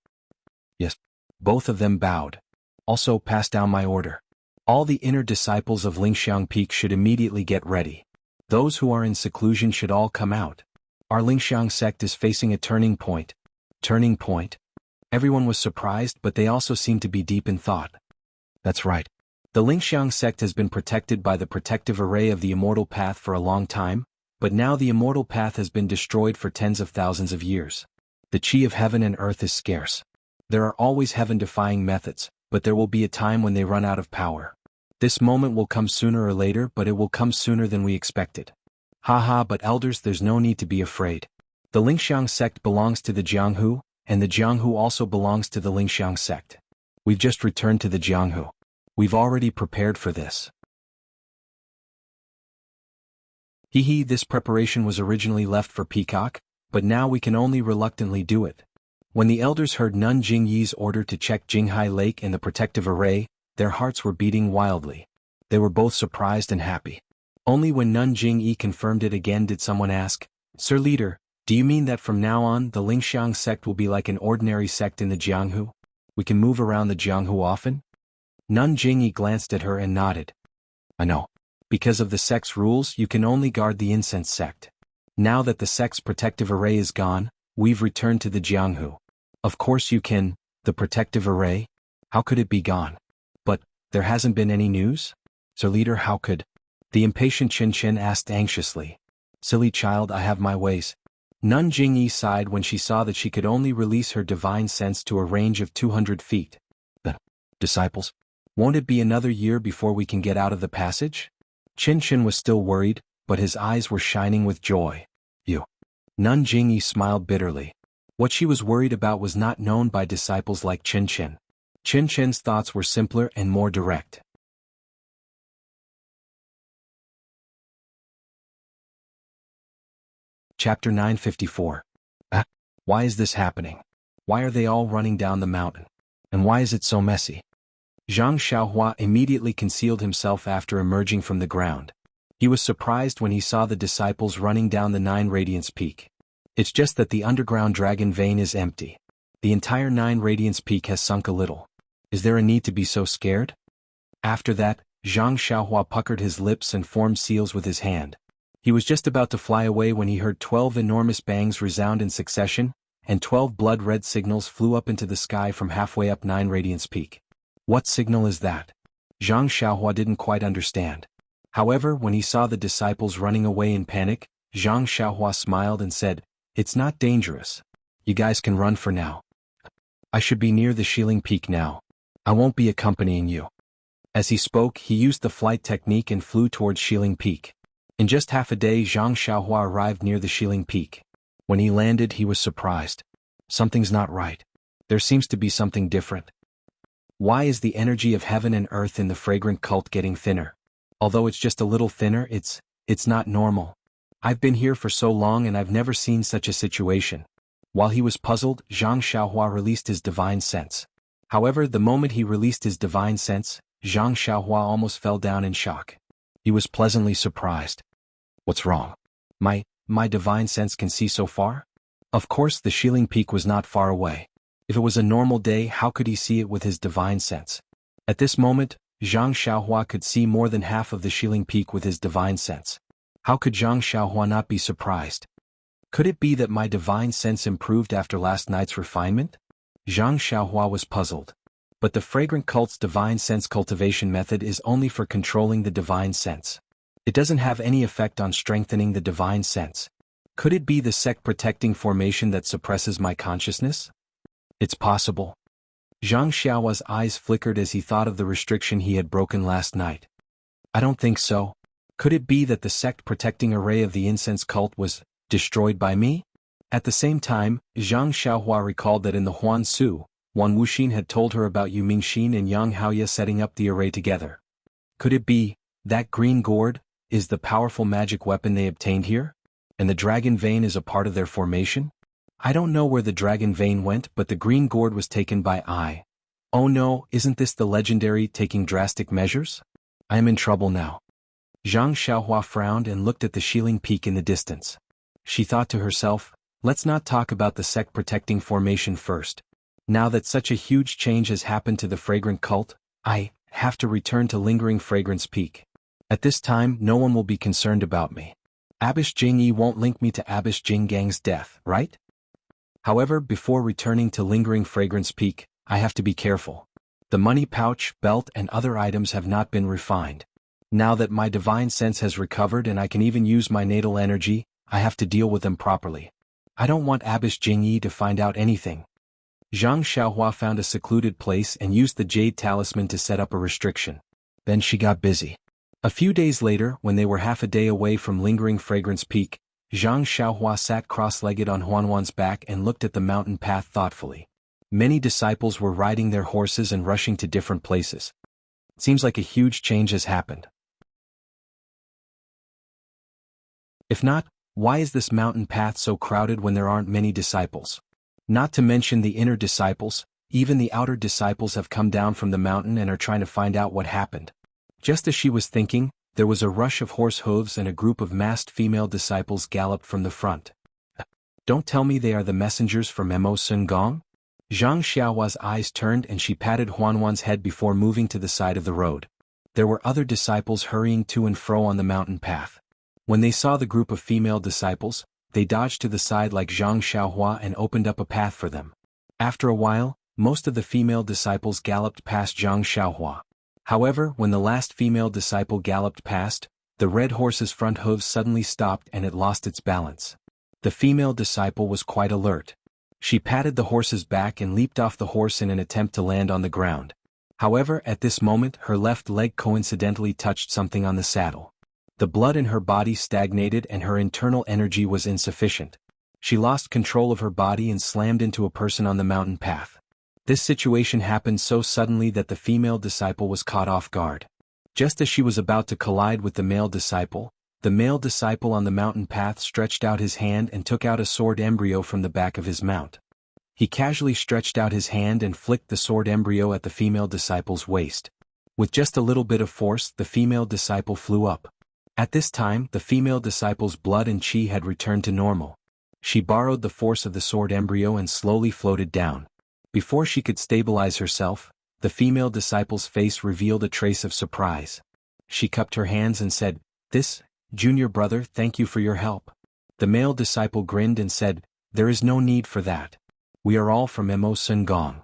"Yes." Both of them bowed. "Also pass down my order. All the inner disciples of Lingxiang Peak should immediately get ready. Those who are in seclusion should all come out. Our Lingxiang sect is facing a turning point." Turning point? Everyone was surprised, but they also seemed to be deep in thought. That's right. The Lingxiang sect has been protected by the protective array of the Immortal Path for a long time, but now the Immortal Path has been destroyed for tens of thousands of years. The chi of heaven and earth is scarce. There are always heaven-defying methods, but there will be a time when they run out of power. This moment will come sooner or later, but it will come sooner than we expected. Haha, but elders, there's no need to be afraid. The Lingxiang sect belongs to the Jianghu, and the Jianghu also belongs to the Lingxiang sect. We've just returned to the Jianghu. We've already prepared for this. This preparation was originally left for Peacock, but now we can only reluctantly do it. When the elders heard Nun Jingyi's order to check Jinghai Lake and the protective array, their hearts were beating wildly. They were both surprised and happy. Only when Nun Jingyi confirmed it again did someone ask, "Sir Leader, do you mean that from now on the Lingxiang sect will be like an ordinary sect in the Jianghu? We can move around the Jianghu often?" Nun Jingyi glanced at her and nodded. "I know. Because of the sect's rules you can only guard the incense sect. Now that the sect's protective array is gone, we've returned to the Jianghu. Of course you can, the protective array? How could it be gone? But, there hasn't been any news? Sir Leader, how could?" The impatient Chen Chen asked anxiously. "Silly child, I have my ways." Nun Jingyi sighed when she saw that she could only release her divine sense to a range of 200 feet. "The disciples? Won't it be another year before we can get out of the passage?" Chen Chen was still worried, but his eyes were shining with joy. "You." Nun Jingyi smiled bitterly. What she was worried about was not known by disciples like Chen Chen. Chen Chen's thoughts were simpler and more direct. Chapter 954. Why is this happening? Why are they all running down the mountain? And why is it so messy? Zhang Xiaohua immediately concealed himself after emerging from the ground. He was surprised when he saw the disciples running down the 9 Radiance Peak. It's just that the underground dragon vein is empty. The entire 9 Radiance Peak has sunk a little. Is there a need to be so scared? After that, Zhang Xiaohua puckered his lips and formed seals with his hand. He was just about to fly away when he heard 12 enormous bangs resound in succession, and 12 blood-red signals flew up into the sky from halfway up 9 Radiance Peak. What signal is that? Zhang Xiaohua didn't quite understand. However, when he saw the disciples running away in panic, Zhang Xiaohua smiled and said, "It's not dangerous. You guys can run for now. I should be near the Shiling Peak now. I won't be accompanying you." As he spoke, he used the flight technique and flew towards Shiling Peak. In just half a day, Zhang Xiaohua arrived near the Shiling Peak. When he landed, he was surprised. Something's not right. There seems to be something different. Why is the energy of heaven and earth in the fragrant cult getting thinner? Although it's just a little thinner, it's not normal. I've been here for so long and I've never seen such a situation. While he was puzzled, Zhang Xiaohua released his divine sense. However, the moment he released his divine sense, Zhang Xiaohua almost fell down in shock. He was pleasantly surprised. What's wrong? My divine sense can see so far? Of course, the Shiling Peak was not far away. If it was a normal day, how could he see it with his divine sense? At this moment, Zhang Xiaohua could see more than half of the Shiling Peak with his divine sense. How could Zhang Xiaohua not be surprised? Could it be that my divine sense improved after last night's refinement? Zhang Xiaohua was puzzled. But the fragrant cult's divine sense cultivation method is only for controlling the divine sense. It doesn't have any effect on strengthening the divine sense. Could it be the sect protecting formation that suppresses my consciousness? It's possible. Zhang Xiaohua's eyes flickered as he thought of the restriction he had broken last night. I don't think so. Could it be that the sect protecting array of the incense cult was destroyed by me? At the same time, Zhang Xiaohua recalled that in the Huan Su, Wan Wuxin had told her about Yu Mingxin and Yang Haoye setting up the array together. Could it be that green gourd is the powerful magic weapon they obtained here? And the dragon vein is a part of their formation? I don't know where the dragon vein went, but the green gourd was taken by I. Oh no, isn't this the legendary taking drastic measures? I am in trouble now. Zhang Xiaohua frowned and looked at the Shiling Peak in the distance. She thought to herself, let's not talk about the sect protecting formation first. Now that such a huge change has happened to the fragrant cult, I have to return to lingering fragrance peak. At this time, no one will be concerned about me. Abish Jingyi won't link me to Abish Jinggang's death, right? However, before returning to lingering fragrance peak, I have to be careful. The money pouch, belt and other items have not been refined. Now that my divine sense has recovered and I can even use my natal energy, I have to deal with them properly. I don't want Abish Jingyi to find out anything. Zhang Xiaohua found a secluded place and used the jade talisman to set up a restriction. Then she got busy. A few days later, when they were half a day away from lingering fragrance peak, Zhang Xiaohua sat cross-legged on Huanhuan's back and looked at the mountain path thoughtfully. Many disciples were riding their horses and rushing to different places. It seems like a huge change has happened. If not, why is this mountain path so crowded when there aren't many disciples? Not to mention the inner disciples, even the outer disciples have come down from the mountain and are trying to find out what happened. Just as she was thinking, there was a rush of horse hooves and a group of masked female disciples galloped from the front. Don't tell me they are the messengers from Mo Sun Gong? Zhang Xiaohua's eyes turned and she patted Huanhuan's head before moving to the side of the road. There were other disciples hurrying to and fro on the mountain path. When they saw the group of female disciples, they dodged to the side like Zhang Xiaohua and opened up a path for them. After a while, most of the female disciples galloped past Zhang Xiaohua. However, when the last female disciple galloped past, the red horse's front hooves suddenly stopped and it lost its balance. The female disciple was quite alert. She patted the horse's back and leaped off the horse in an attempt to land on the ground. However, at this moment her left leg coincidentally touched something on the saddle. The blood in her body stagnated and her internal energy was insufficient. She lost control of her body and slammed into a person on the mountain path. This situation happened so suddenly that the female disciple was caught off guard. Just as she was about to collide with the male disciple on the mountain path stretched out his hand and took out a sword embryo from the back of his mount. He casually stretched out his hand and flicked the sword embryo at the female disciple's waist. With just a little bit of force, the female disciple flew up. At this time, the female disciple's blood and chi had returned to normal. She borrowed the force of the sword embryo and slowly floated down. Before she could stabilize herself, the female disciple's face revealed a trace of surprise. She cupped her hands and said, "This, junior brother, thank you for your help." The male disciple grinned and said, "There is no need for that. We are all from Mo Sun Gong.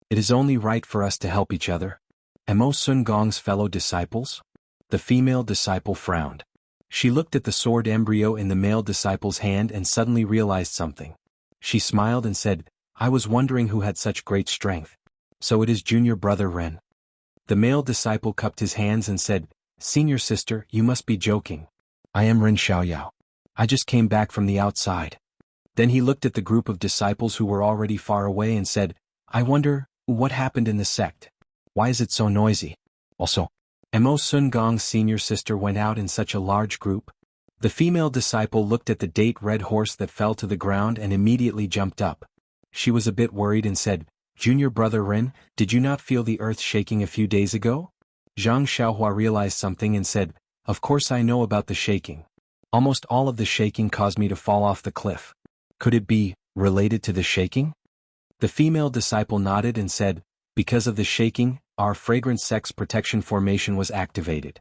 It is only right for us to help each other." Mo Sun Gong's fellow disciples? The female disciple frowned. She looked at the sword embryo in the male disciple's hand and suddenly realized something. She smiled and said, "I was wondering who had such great strength. So it is junior brother Ren." The male disciple cupped his hands and said, "Senior sister, you must be joking. I am Ren Xiaoyao. I just came back from the outside." Then he looked at the group of disciples who were already far away and said, "I wonder, what happened in the sect? Why is it so noisy? Also, Mo Sun Gong's senior sister went out in such a large group?" The female disciple looked at the date red horse that fell to the ground and immediately jumped up. She was a bit worried and said, "Junior brother Ren, did you not feel the earth shaking a few days ago?" Zhang Xiaohua realized something and said, "Of course I know about the shaking. Almost all of the shaking caused me to fall off the cliff. Could it be related to the shaking?" The female disciple nodded and said, "Because of the shaking, our fragrance sex protection formation was activated.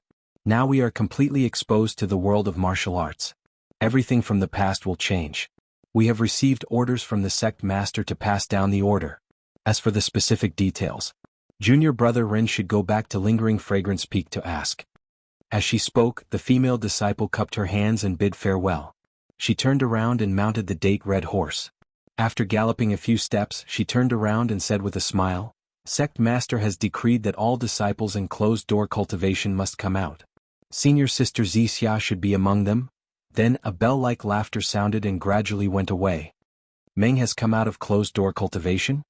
Now we are completely exposed to the world of martial arts. Everything from the past will change. We have received orders from the sect master to pass down the order. As for the specific details, junior brother Ren should go back to Lingering Fragrance Peak to ask." As she spoke, the female disciple cupped her hands and bid farewell. She turned around and mounted the date red horse. After galloping a few steps, she turned around and said with a smile, "Sect master has decreed that all disciples in closed-door cultivation must come out. Senior sister Zixia should be among them." Then a bell-like laughter sounded and gradually went away. "Meng has come out of closed-door cultivation?"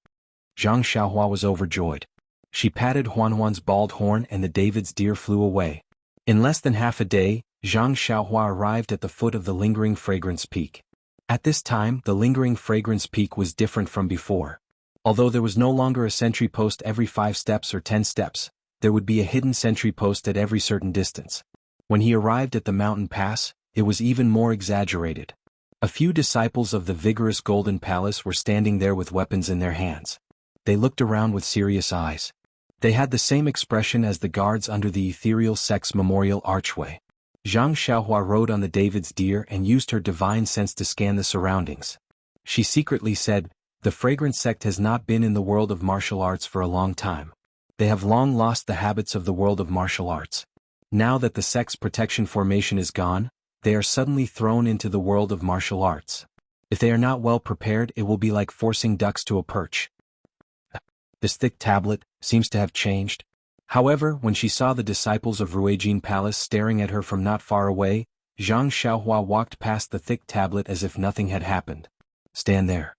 Zhang Xiaohua was overjoyed. She patted Huanhuan's bald horn and the David's deer flew away. In less than half a day, Zhang Xiaohua arrived at the foot of the Lingering Fragrance Peak. At this time, the Lingering Fragrance Peak was different from before. Although there was no longer a sentry post every 5 steps or 10 steps, there would be a hidden sentry post at every certain distance. When he arrived at the mountain pass, it was even more exaggerated. A few disciples of the vigorous Golden Palace were standing there with weapons in their hands. They looked around with serious eyes. They had the same expression as the guards under the ethereal sex memorial archway. Zhang Xiaohua rode on the David's deer and used her divine sense to scan the surroundings. She secretly said, "The fragrant sect has not been in the world of martial arts for a long time. They have long lost the habits of the world of martial arts. Now that the sect's protection formation is gone, they are suddenly thrown into the world of martial arts. If they are not well prepared, it will be like forcing ducks to a perch." This thick tablet seems to have changed. However, when she saw the disciples of Ruijin Palace staring at her from not far away, Zhang Xiaohua walked past the thick tablet as if nothing had happened. Stand there.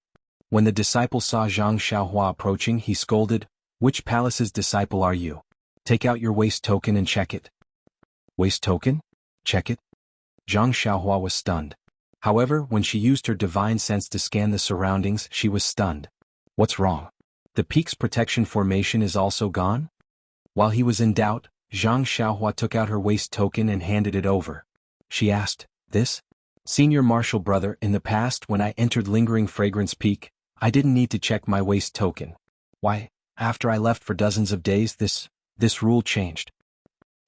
When the disciple saw Zhang Xiaohua approaching, he scolded, "Which palace's disciple are you? Take out your waist token and check it." Waist token? Check it? Zhang Xiaohua was stunned. However, when she used her divine sense to scan the surroundings, she was stunned. What's wrong? The peak's protection formation is also gone? While he was in doubt, Zhang Xiaohua took out her waist token and handed it over. She asked, "This? Senior Martial Brother, in the past when I entered Lingering Fragrance Peak, I didn't need to check my waist token. Why, after I left for dozens of days, this rule changed."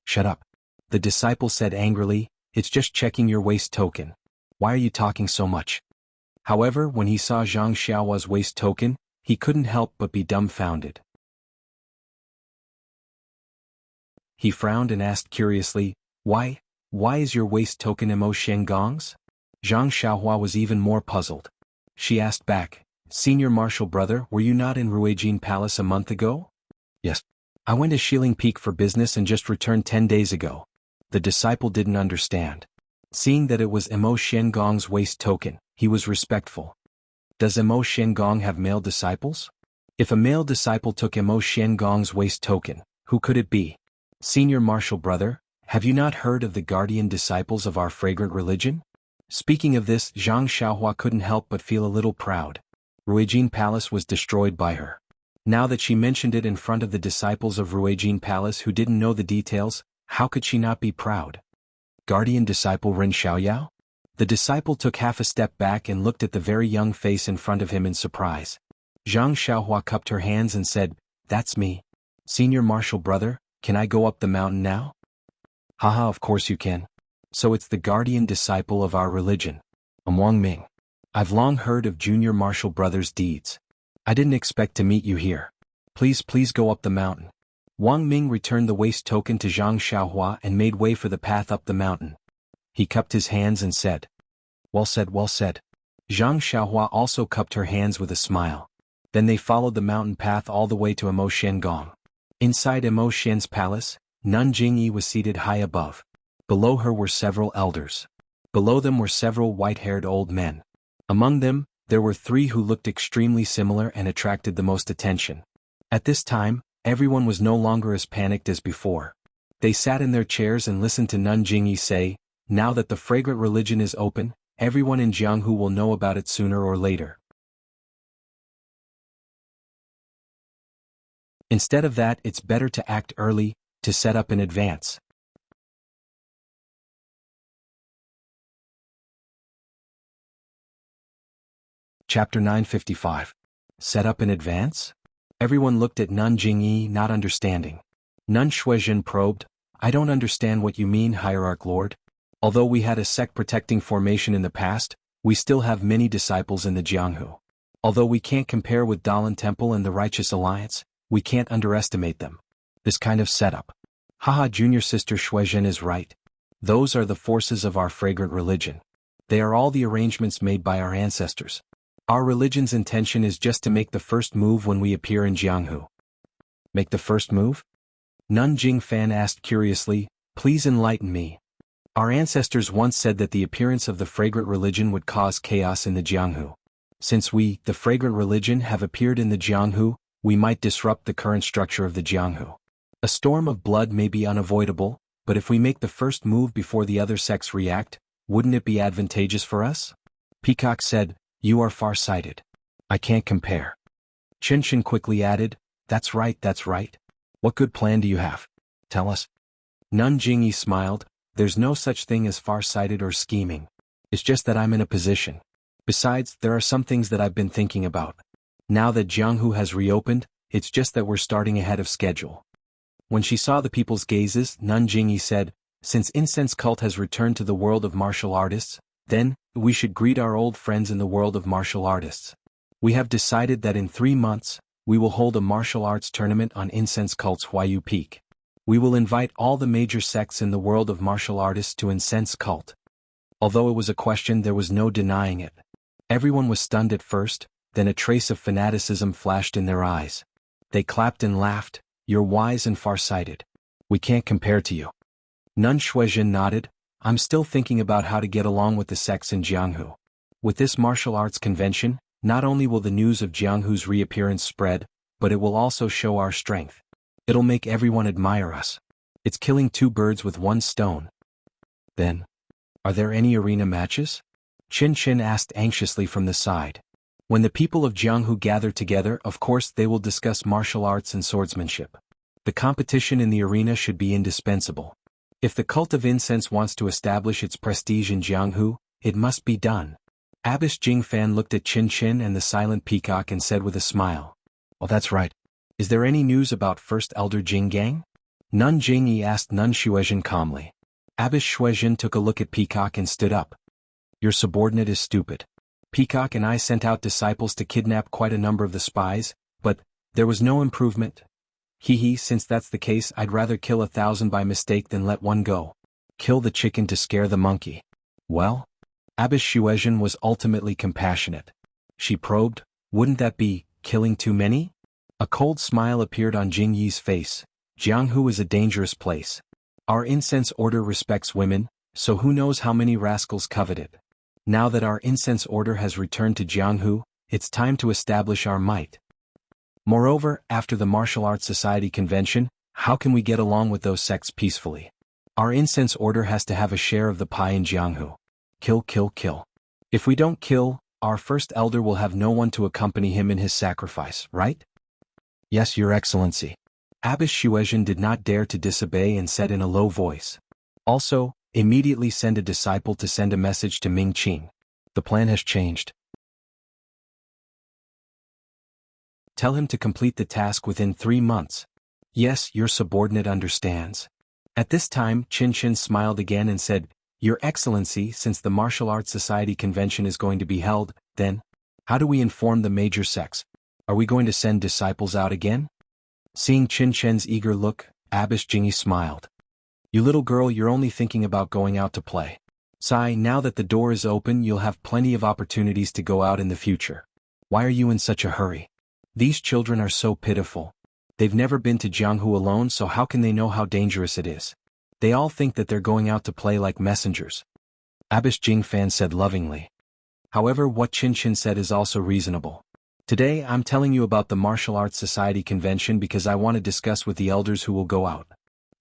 "Shut up," the disciple said angrily, "it's just checking your waist token. Why are you talking so much?" However, when he saw Zhang Xiaohua's waist token, he couldn't help but be dumbfounded. He frowned and asked curiously, Why is your waist token Emo Shengong's?" Zhang Xiaohua was even more puzzled. She asked back, "Senior Martial Brother, were you not in Ruijin Palace a month ago?" "Yes. I went to Shilin Peak for business and just returned 10 days ago." The disciple didn't understand. Seeing that it was Emo Shengong's waist token, he was respectful. Does Emo Shengong have male disciples? If a male disciple took Emo Shengong's waist token, who could it be? "Senior Martial Brother, have you not heard of the guardian disciples of our fragrant religion?" Speaking of this, Zhang Xiaohua couldn't help but feel a little proud. Ruijin Palace was destroyed by her. Now that she mentioned it in front of the disciples of Ruijin Palace who didn't know the details, how could she not be proud? Guardian disciple Ren Xiaoyao? The disciple took half a step back and looked at the very young face in front of him in surprise. Zhang Xiaohua cupped her hands and said, "That's me. Senior Martial Brother, can I go up the mountain now?" "Haha, of course you can. So it's the guardian disciple of our religion. Wang Ming. I've long heard of Junior Martial Brother's deeds. I didn't expect to meet you here. Please go up the mountain." Wang Ming returned the waist token to Zhang Xiaohua and made way for the path up the mountain. He cupped his hands and said, Well said, well said." Zhang Xiaohua also cupped her hands with a smile. Then they followed the mountain path all the way to Emo Shengong. Inside Emo Shen's palace, Nun Jingyi was seated high above. Below her were several elders. Below them were several white-haired old men. Among them, there were 3 who looked extremely similar and attracted the most attention. At this time, everyone was no longer as panicked as before. They sat in their chairs and listened to Nun Jingyi say, "Now that the fragrant religion is open, everyone in Jianghu will know about it sooner or later. Instead of that, it's better to act early, to set up in advance." Chapter 955. Set up in advance? Everyone looked at Nun Jingyi, not understanding. Nun Shuizhen probed, "I don't understand what you mean, Hierarch Lord. Although we had a sect-protecting formation in the past, we still have many disciples in the Jianghu. Although we can't compare with Dalan Temple and the Righteous Alliance, we can't underestimate them. This kind of setup. Haha, junior sister Shuizhen is right. Those are the forces of our fragrant religion. They are all the arrangements made by our ancestors. Our religion's intention is just to make the first move when we appear in Jianghu." "Make the first move?" Nun Jingfan asked curiously, "Please enlighten me." "Our ancestors once said that the appearance of the fragrant religion would cause chaos in the Jianghu. Since we, the fragrant religion, have appeared in the Jianghu, we might disrupt the current structure of the Jianghu. A storm of blood may be unavoidable, but if we make the first move before the other sects react, wouldn't it be advantageous for us?" Peacock said, "You are far-sighted. I can't compare." Qinshin quickly added, That's right. What good plan do you have? Tell us." Nun Jingyi smiled, "There's no such thing as far-sighted or scheming. It's just that I'm in a position. Besides, there are some things that I've been thinking about. Now that Jianghu has reopened, it's just that we're starting ahead of schedule." When she saw the people's gazes, Nun Jingyi said, "Since incense cult has returned to the world of martial artists, then, we should greet our old friends in the world of martial artists. We have decided that in 3 months, we will hold a martial arts tournament on Incense Cult's Huayu Peak. We will invite all the major sects in the world of martial artists to Incense Cult." Although it was a question, there was no denying it. Everyone was stunned at first, then a trace of fanaticism flashed in their eyes. They clapped and laughed, You're wise and far-sighted. We can't compare to you. Nun Shuizhen nodded. I'm still thinking about how to get along with the sects in Jianghu. With this martial arts convention, not only will the news of Jianghu's reappearance spread, but it will also show our strength. It'll make everyone admire us. It's killing two birds with one stone. Then, are there any arena matches? Qin Qin asked anxiously from the side. When the people of Jianghu gather together, of course they will discuss martial arts and swordsmanship. The competition in the arena should be indispensable. If the cult of incense wants to establish its prestige in Jianghu, it must be done. Abbess Jingfan looked at Qin Qin and the silent peacock and said with a smile, "Well, that's right. Is there any news about First Elder Jinggang?" Nun Jingyi asked Nun Shuizhen calmly. Abbess Shuizhen took a look at Peacock and stood up. Your subordinate is stupid. Peacock and I sent out disciples to kidnap quite a number of the spies, but there was no improvement. Since that's the case, I'd rather kill 1,000 by mistake than let one go. Kill the chicken to scare the monkey. Well? Abbess Shuizhen was ultimately compassionate. She probed, wouldn't that be killing too many? A cold smile appeared on Jing Yi's face. Jianghu is a dangerous place. Our incense order respects women, so who knows how many rascals covet it. Now that our incense order has returned to Jianghu, it's time to establish our might. Moreover, after the Martial Arts Society convention, how can we get along with those sects peacefully? Our incense order has to have a share of the pie in Jianghu. Kill, kill, kill. If we don't kill, our first elder will have no one to accompany him in his sacrifice, right? Yes, Your Excellency. Abbess Shuizhen did not dare to disobey and said in a low voice. Also, immediately send a disciple to send a message to Ming Qing. The plan has changed. Tell him to complete the task within 3 months. Yes, your subordinate understands. At this time, Qin Qin smiled again and said, Your Excellency, since the Martial Arts Society convention is going to be held, then, how do we inform the major sects? Are we going to send disciples out again? Seeing Qin Qin's eager look, Abbess Jingyi smiled. You little girl, you're only thinking about going out to play. Sai, now that the door is open, you'll have plenty of opportunities to go out in the future. Why are you in such a hurry? These children are so pitiful. They've never been to Jianghu alone, so how can they know how dangerous it is? They all think that they're going out to play like messengers. Abbess Jingfan said lovingly. However, what Qin Qin said is also reasonable. Today I'm telling you about the Martial Arts Society convention because I want to discuss with the elders who will go out.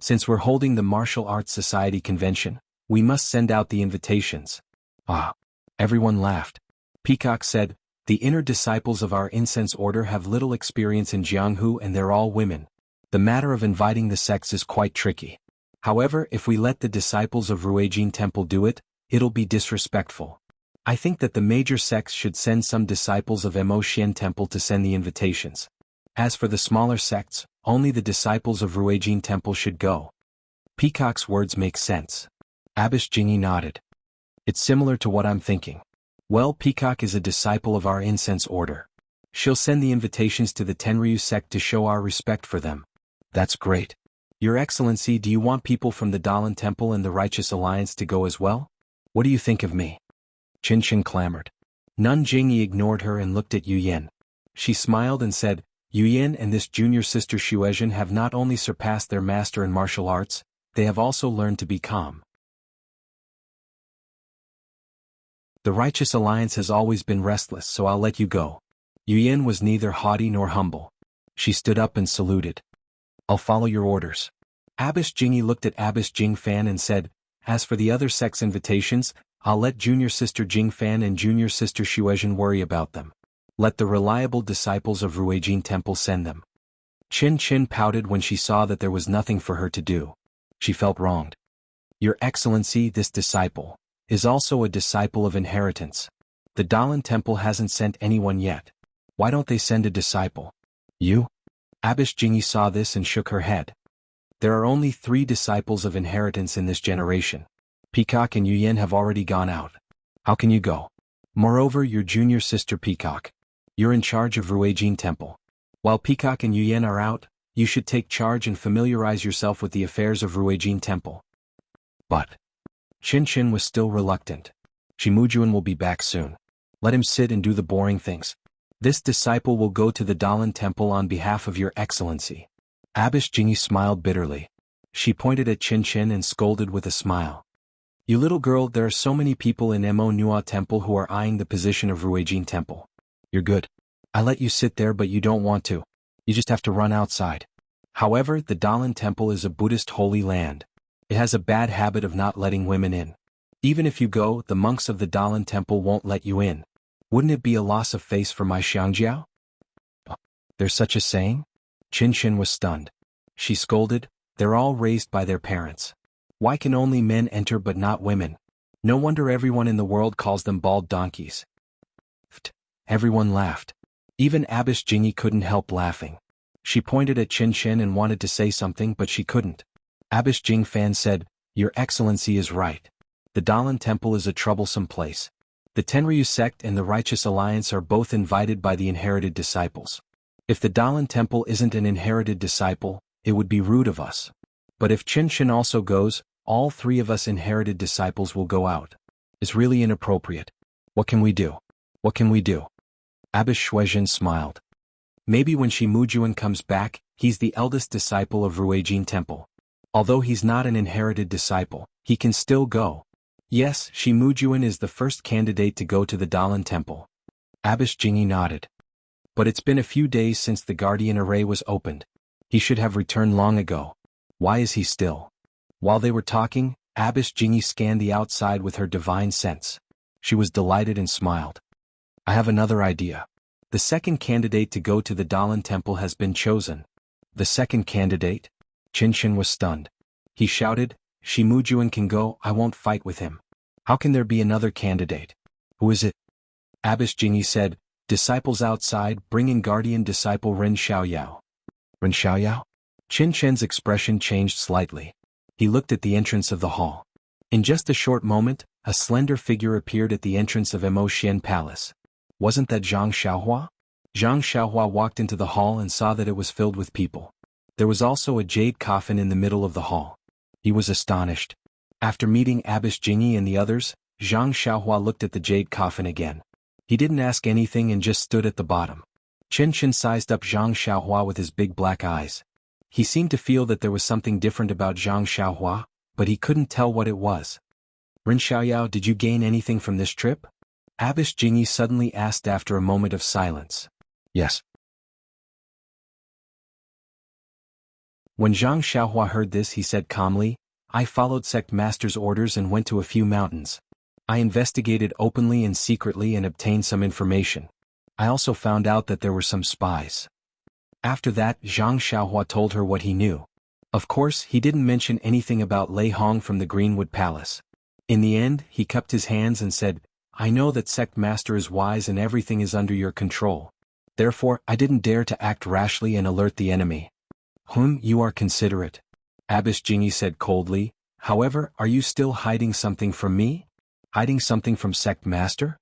Since we're holding the Martial Arts Society convention, we must send out the invitations. Ah. Everyone laughed. Peacock said, The inner disciples of our incense order have little experience in Jianghu and they're all women. The matter of inviting the sects is quite tricky. However, if we let the disciples of Ruijin Temple do it, it'll be disrespectful. I think that the major sects should send some disciples of Mo Xian Temple to send the invitations. As for the smaller sects, only the disciples of Ruijin Temple should go. Peacock's words make sense. Abbess Jingyi nodded. It's similar to what I'm thinking. Well, Peacock is a disciple of our incense order. She'll send the invitations to the Tenryu sect to show our respect for them. That's great. Your Excellency, do you want people from the Dalan Temple and the Righteous Alliance to go as well? What do you think of me? Qin Qin clamored. Nun Jingyi ignored her and looked at Yu Yin. She smiled and said, Yu Yin and this junior sister Shuizhen have not only surpassed their master in martial arts, they have also learned to be calm. The Righteous Alliance has always been restless, so I'll let you go. Yu Yin was neither haughty nor humble. She stood up and saluted. I'll follow your orders. Abbess Jingyi looked at Abbess Jingfan and said, As for the other sects' invitations, I'll let junior sister Jingfan and junior sister Shuizhen worry about them. Let the reliable disciples of Ruijin Temple send them. Qin Qin pouted when she saw that there was nothing for her to do. She felt wronged. Your Excellency, this disciple is also a disciple of inheritance. The Dalan Temple hasn't sent anyone yet. Why don't they send a disciple? You? Abbess Jingyi saw this and shook her head. There are only 3 disciples of inheritance in this generation. Peacock and Yu Yin have already gone out. How can you go? Moreover, your junior sister Peacock. You're in charge of Ruijin Temple. While Peacock and Yu Yin are out, you should take charge and familiarize yourself with the affairs of Ruijin Temple. But Qin Qin was still reluctant. Shimujuan will be back soon. Let him sit and do the boring things. This disciple will go to the Dalan Temple on behalf of your Excellency. Abbess Jinyi smiled bitterly. She pointed at Qin Qin and scolded with a smile. You little girl, there are so many people in Mo Nua Temple who are eyeing the position of Ruijin Temple. You're good. I let you sit there but you don't want to. You just have to run outside. However, the Dalan Temple is a Buddhist holy land. It has a bad habit of not letting women in. Even if you go, the monks of the Dalan Temple won't let you in. Wouldn't it be a loss of face for my Xiangjiao? There's such a saying? Qin Qin was stunned. She scolded, they're all raised by their parents. Why can only men enter but not women? No wonder everyone in the world calls them bald donkeys. Everyone laughed. Even Abbess Jinyi couldn't help laughing. She pointed at Qin Qin and wanted to say something but she couldn't. Abbess Jing Fan said, Your Excellency is right. The Dalan Temple is a troublesome place. The Tenryu sect and the Righteous Alliance are both invited by the inherited disciples. If the Dalan Temple isn't an inherited disciple, it would be rude of us. But if Qin Qin also goes, all three of us inherited disciples will go out. It's really inappropriate. What can we do? What can we do? Abbess Shuizhen smiled. Maybe when Shi Mujuan comes back, he's the eldest disciple of Ruijin Temple. Although he's not an inherited disciple, he can still go. Yes, Shi Mujuan is the first candidate to go to the Dalan Temple. Abbess Jinyi nodded. But it's been a few days since the Guardian Array was opened. He should have returned long ago. Why is he still? While they were talking, Abbess Jinyi scanned the outside with her divine sense. She was delighted and smiled. I have another idea. The second candidate to go to the Dalan Temple has been chosen. The second candidate? Qin Qin was stunned. He shouted, Shi Mujuan can go, I won't fight with him. How can there be another candidate? Who is it? Abbess Jinyi said, Disciples outside, bring in guardian disciple Ren Xiaoyao. Ren Xiaoyao? Qin Qin's expression changed slightly. He looked at the entrance of the hall. In just a short moment, a slender figure appeared at the entrance of Mo Xian Palace. Wasn't that Zhang Xiaohua? Zhang Xiaohua walked into the hall and saw that it was filled with people. There was also a jade coffin in the middle of the hall. He was astonished. After meeting Abbess Jinyi and the others, Zhang Xiaohua looked at the jade coffin again. He didn't ask anything and just stood at the bottom. Qin Qin sized up Zhang Xiaohua with his big black eyes. He seemed to feel that there was something different about Zhang Xiaohua, but he couldn't tell what it was. Ren Xiaoyao, did you gain anything from this trip? Abbess Jinyi suddenly asked after a moment of silence. Yes. When Zhang Xiaohua heard this he said calmly, I followed sect master's orders and went to a few mountains. I investigated openly and secretly and obtained some information. I also found out that there were some spies. After that, Zhang Xiaohua told her what he knew. Of course, he didn't mention anything about Lei Hong from the Greenwood Palace. In the end, he cupped his hands and said, I know that sect master is wise and everything is under your control. Therefore, I didn't dare to act rashly and alert the enemy. You are considerate. Abbess Jinyi said coldly, however, are you still hiding something from me? Hiding something from sect master?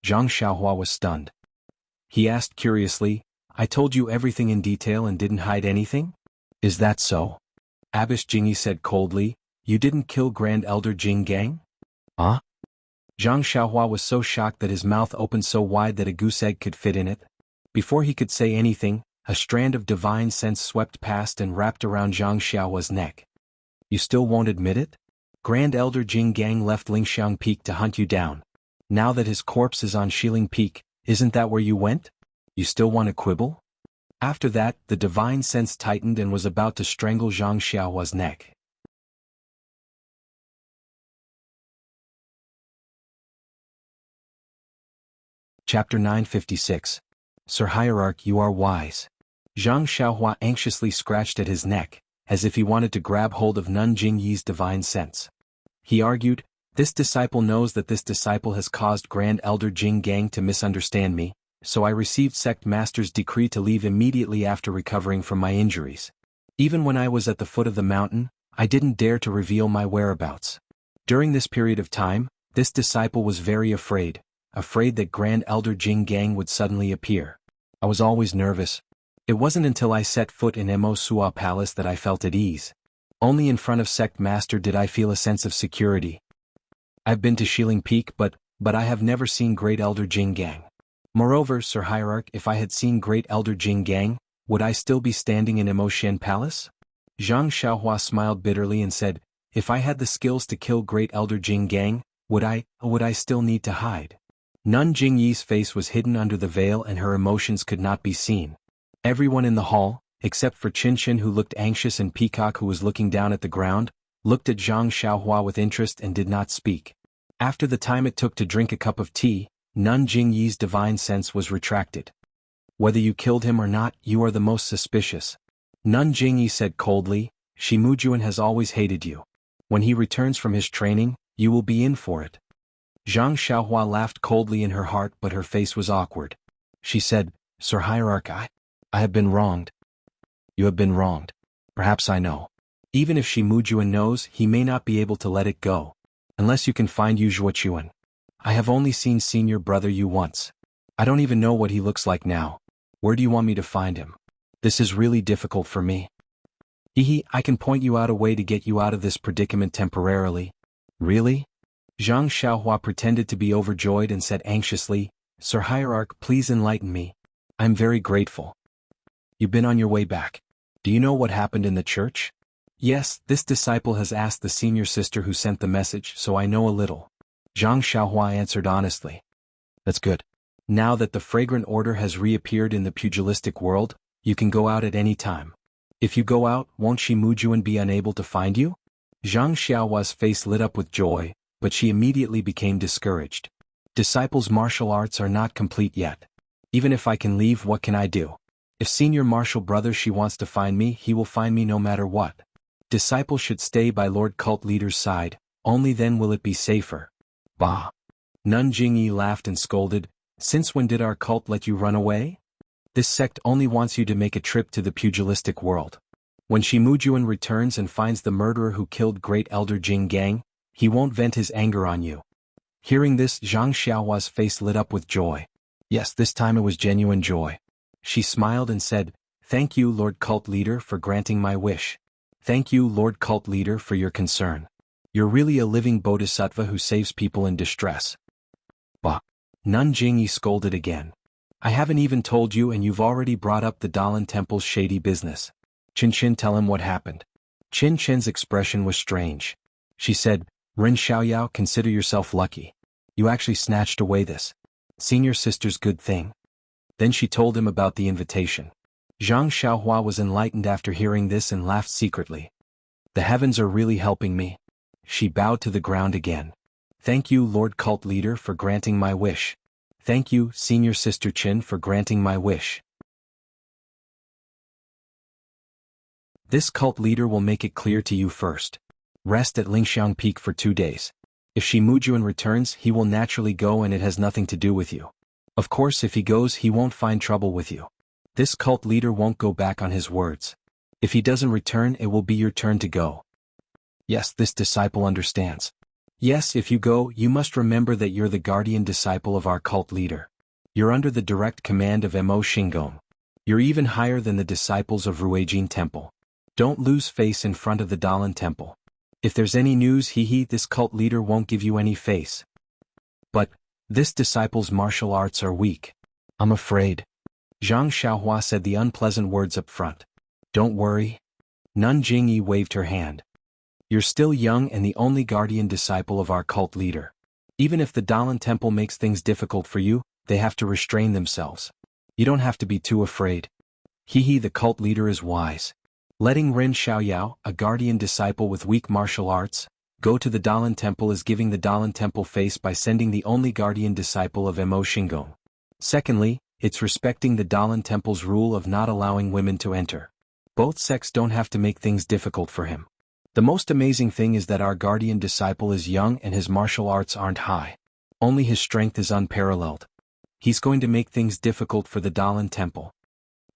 Zhang Xiaohua was stunned. He asked curiously, I told you everything in detail and didn't hide anything? Is that so? Abbess Jinyi said coldly, you didn't kill Grand Elder Jing Gang? Huh? Zhang Xiaohua was so shocked that his mouth opened so wide that a goose egg could fit in it. Before he could say anything, a strand of divine sense swept past and wrapped around Zhang Xiaohua's neck. You still won't admit it? Grand Elder Jing Gang left Lingxiang Peak to hunt you down. Now that his corpse is on Shiling Peak, isn't that where you went? You still want to quibble? After that, the divine sense tightened and was about to strangle Zhang Xiaohua's neck. Chapter 956. Sir Hierarch, you are wise. Zhang Xiaohua anxiously scratched at his neck, as if he wanted to grab hold of Nun Jingyi's divine sense. He argued, this disciple knows that this disciple has caused Grand Elder Jing Gang to misunderstand me, so I received sect master's decree to leave immediately after recovering from my injuries. Even when I was at the foot of the mountain, I didn't dare to reveal my whereabouts. During this period of time, this disciple was very afraid that Grand Elder Jing Gang would suddenly appear. I was always nervous. It wasn't until I set foot in Mo Sua Palace that I felt at ease. Only in front of sect master did I feel a sense of security. I've been to Shiling Peak but I have never seen Great Elder Jing Gang. Moreover, Sir Hierarch, if I had seen Great Elder Jing Gang, would I still be standing in Emotian Palace? Zhang Xiaohua smiled bitterly and said, if I had the skills to kill Great Elder Jing Gang, would I still need to hide? Nun Jingyi's face was hidden under the veil and her emotions could not be seen. Everyone in the hall, except for Qin who looked anxious and Peacock who was looking down at the ground, looked at Zhang Xiaohua with interest and did not speak. After the time it took to drink a cup of tea, Nun Jingyi's divine sense was retracted. Whether you killed him or not, you are the most suspicious. Nun Jingyi said coldly, Shi Mujuan has always hated you. When he returns from his training, you will be in for it. Zhang Xiaohua laughed coldly in her heart but her face was awkward. She said, Sir Hierarch, I have been wronged. You have been wronged. Perhaps I know. Even if Shi Mujuan knows, he may not be able to let it go. Unless you can find Yu Zhuochuan. I have only seen senior brother Yu once. I don't even know what he looks like now. Where do you want me to find him? This is really difficult for me. I can point you out a way to get you out of this predicament temporarily. Really? Zhang Xiaohua pretended to be overjoyed and said anxiously, Sir Hierarch, please enlighten me. I'm very grateful. You've been on your way back. Do you know what happened in the church? Yes, this disciple has asked the senior sister who sent the message, so I know a little. Zhang Xiaohua answered honestly. That's good. Now that the fragrant order has reappeared in the pugilistic world, you can go out at any time. If you go out, won't Shi Mujuan be unable to find you? Zhang Xiaohua's face lit up with joy, but she immediately became discouraged. Disciples' martial arts are not complete yet. Even if I can leave, what can I do? If senior martial brother Shi wants to find me, he will find me no matter what. Disciples should stay by Lord Cult Leader's side, only then will it be safer. Bah! Nun Jingyi laughed and scolded, since when did our cult let you run away? This sect only wants you to make a trip to the pugilistic world. When Shi Mujuan returns and finds the murderer who killed Great Elder Jing Gang, he won't vent his anger on you. Hearing this, Zhang Xiaohua's face lit up with joy. Yes, this time it was genuine joy. She smiled and said, Thank you, Lord Cult Leader, for granting my wish. Thank you, Lord Cult Leader, for your concern. You're really a living bodhisattva who saves people in distress. Bah! Nun Jingyi scolded again. I haven't even told you and you've already brought up the Dalan Temple's shady business. Qin, tell him what happened. Qin's expression was strange. She said, Ren Xiaoyao, consider yourself lucky. You actually snatched away this senior sister's good thing. Then she told him about the invitation. Zhang Xiaohua was enlightened after hearing this and laughed secretly. The heavens are really helping me. She bowed to the ground again. Thank you, Lord Cult Leader, for granting my wish. Thank you, Senior Sister Qin, for granting my wish. This cult leader will make it clear to you first. Rest at Lingxiang Peak for 2 days. If Shi Mujuan returns, he will naturally go and it has nothing to do with you. Of course, if he goes, he won't find trouble with you. This cult leader won't go back on his words. If he doesn't return, it will be your turn to go. Yes, this disciple understands. Yes, if you go, you must remember that you're the guardian disciple of our cult leader. You're under the direct command of Mo Xingong. You're even higher than the disciples of Ruijin Temple. Don't lose face in front of the Dalan Temple. If there's any news, this cult leader won't give you any face. But, this disciple's martial arts are weak. I'm afraid. Zhang Xiaohua said the unpleasant words up front. Don't worry. Nun Jingyi waved her hand. You're still young and the only guardian disciple of our cult leader. Even if the Dalan Temple makes things difficult for you, they have to restrain themselves. You don't have to be too afraid. The cult leader is wise. Letting Ren Xiaoyao, a guardian disciple with weak martial arts, go to the Dalan Temple is giving the Dalan Temple face by sending the only guardian disciple of Mo Xingong. Secondly, it's respecting the Dalan Temple's rule of not allowing women to enter. Both sects don't have to make things difficult for him. The most amazing thing is that our guardian disciple is young and his martial arts aren't high. Only his strength is unparalleled. He's going to make things difficult for the Dalan Temple.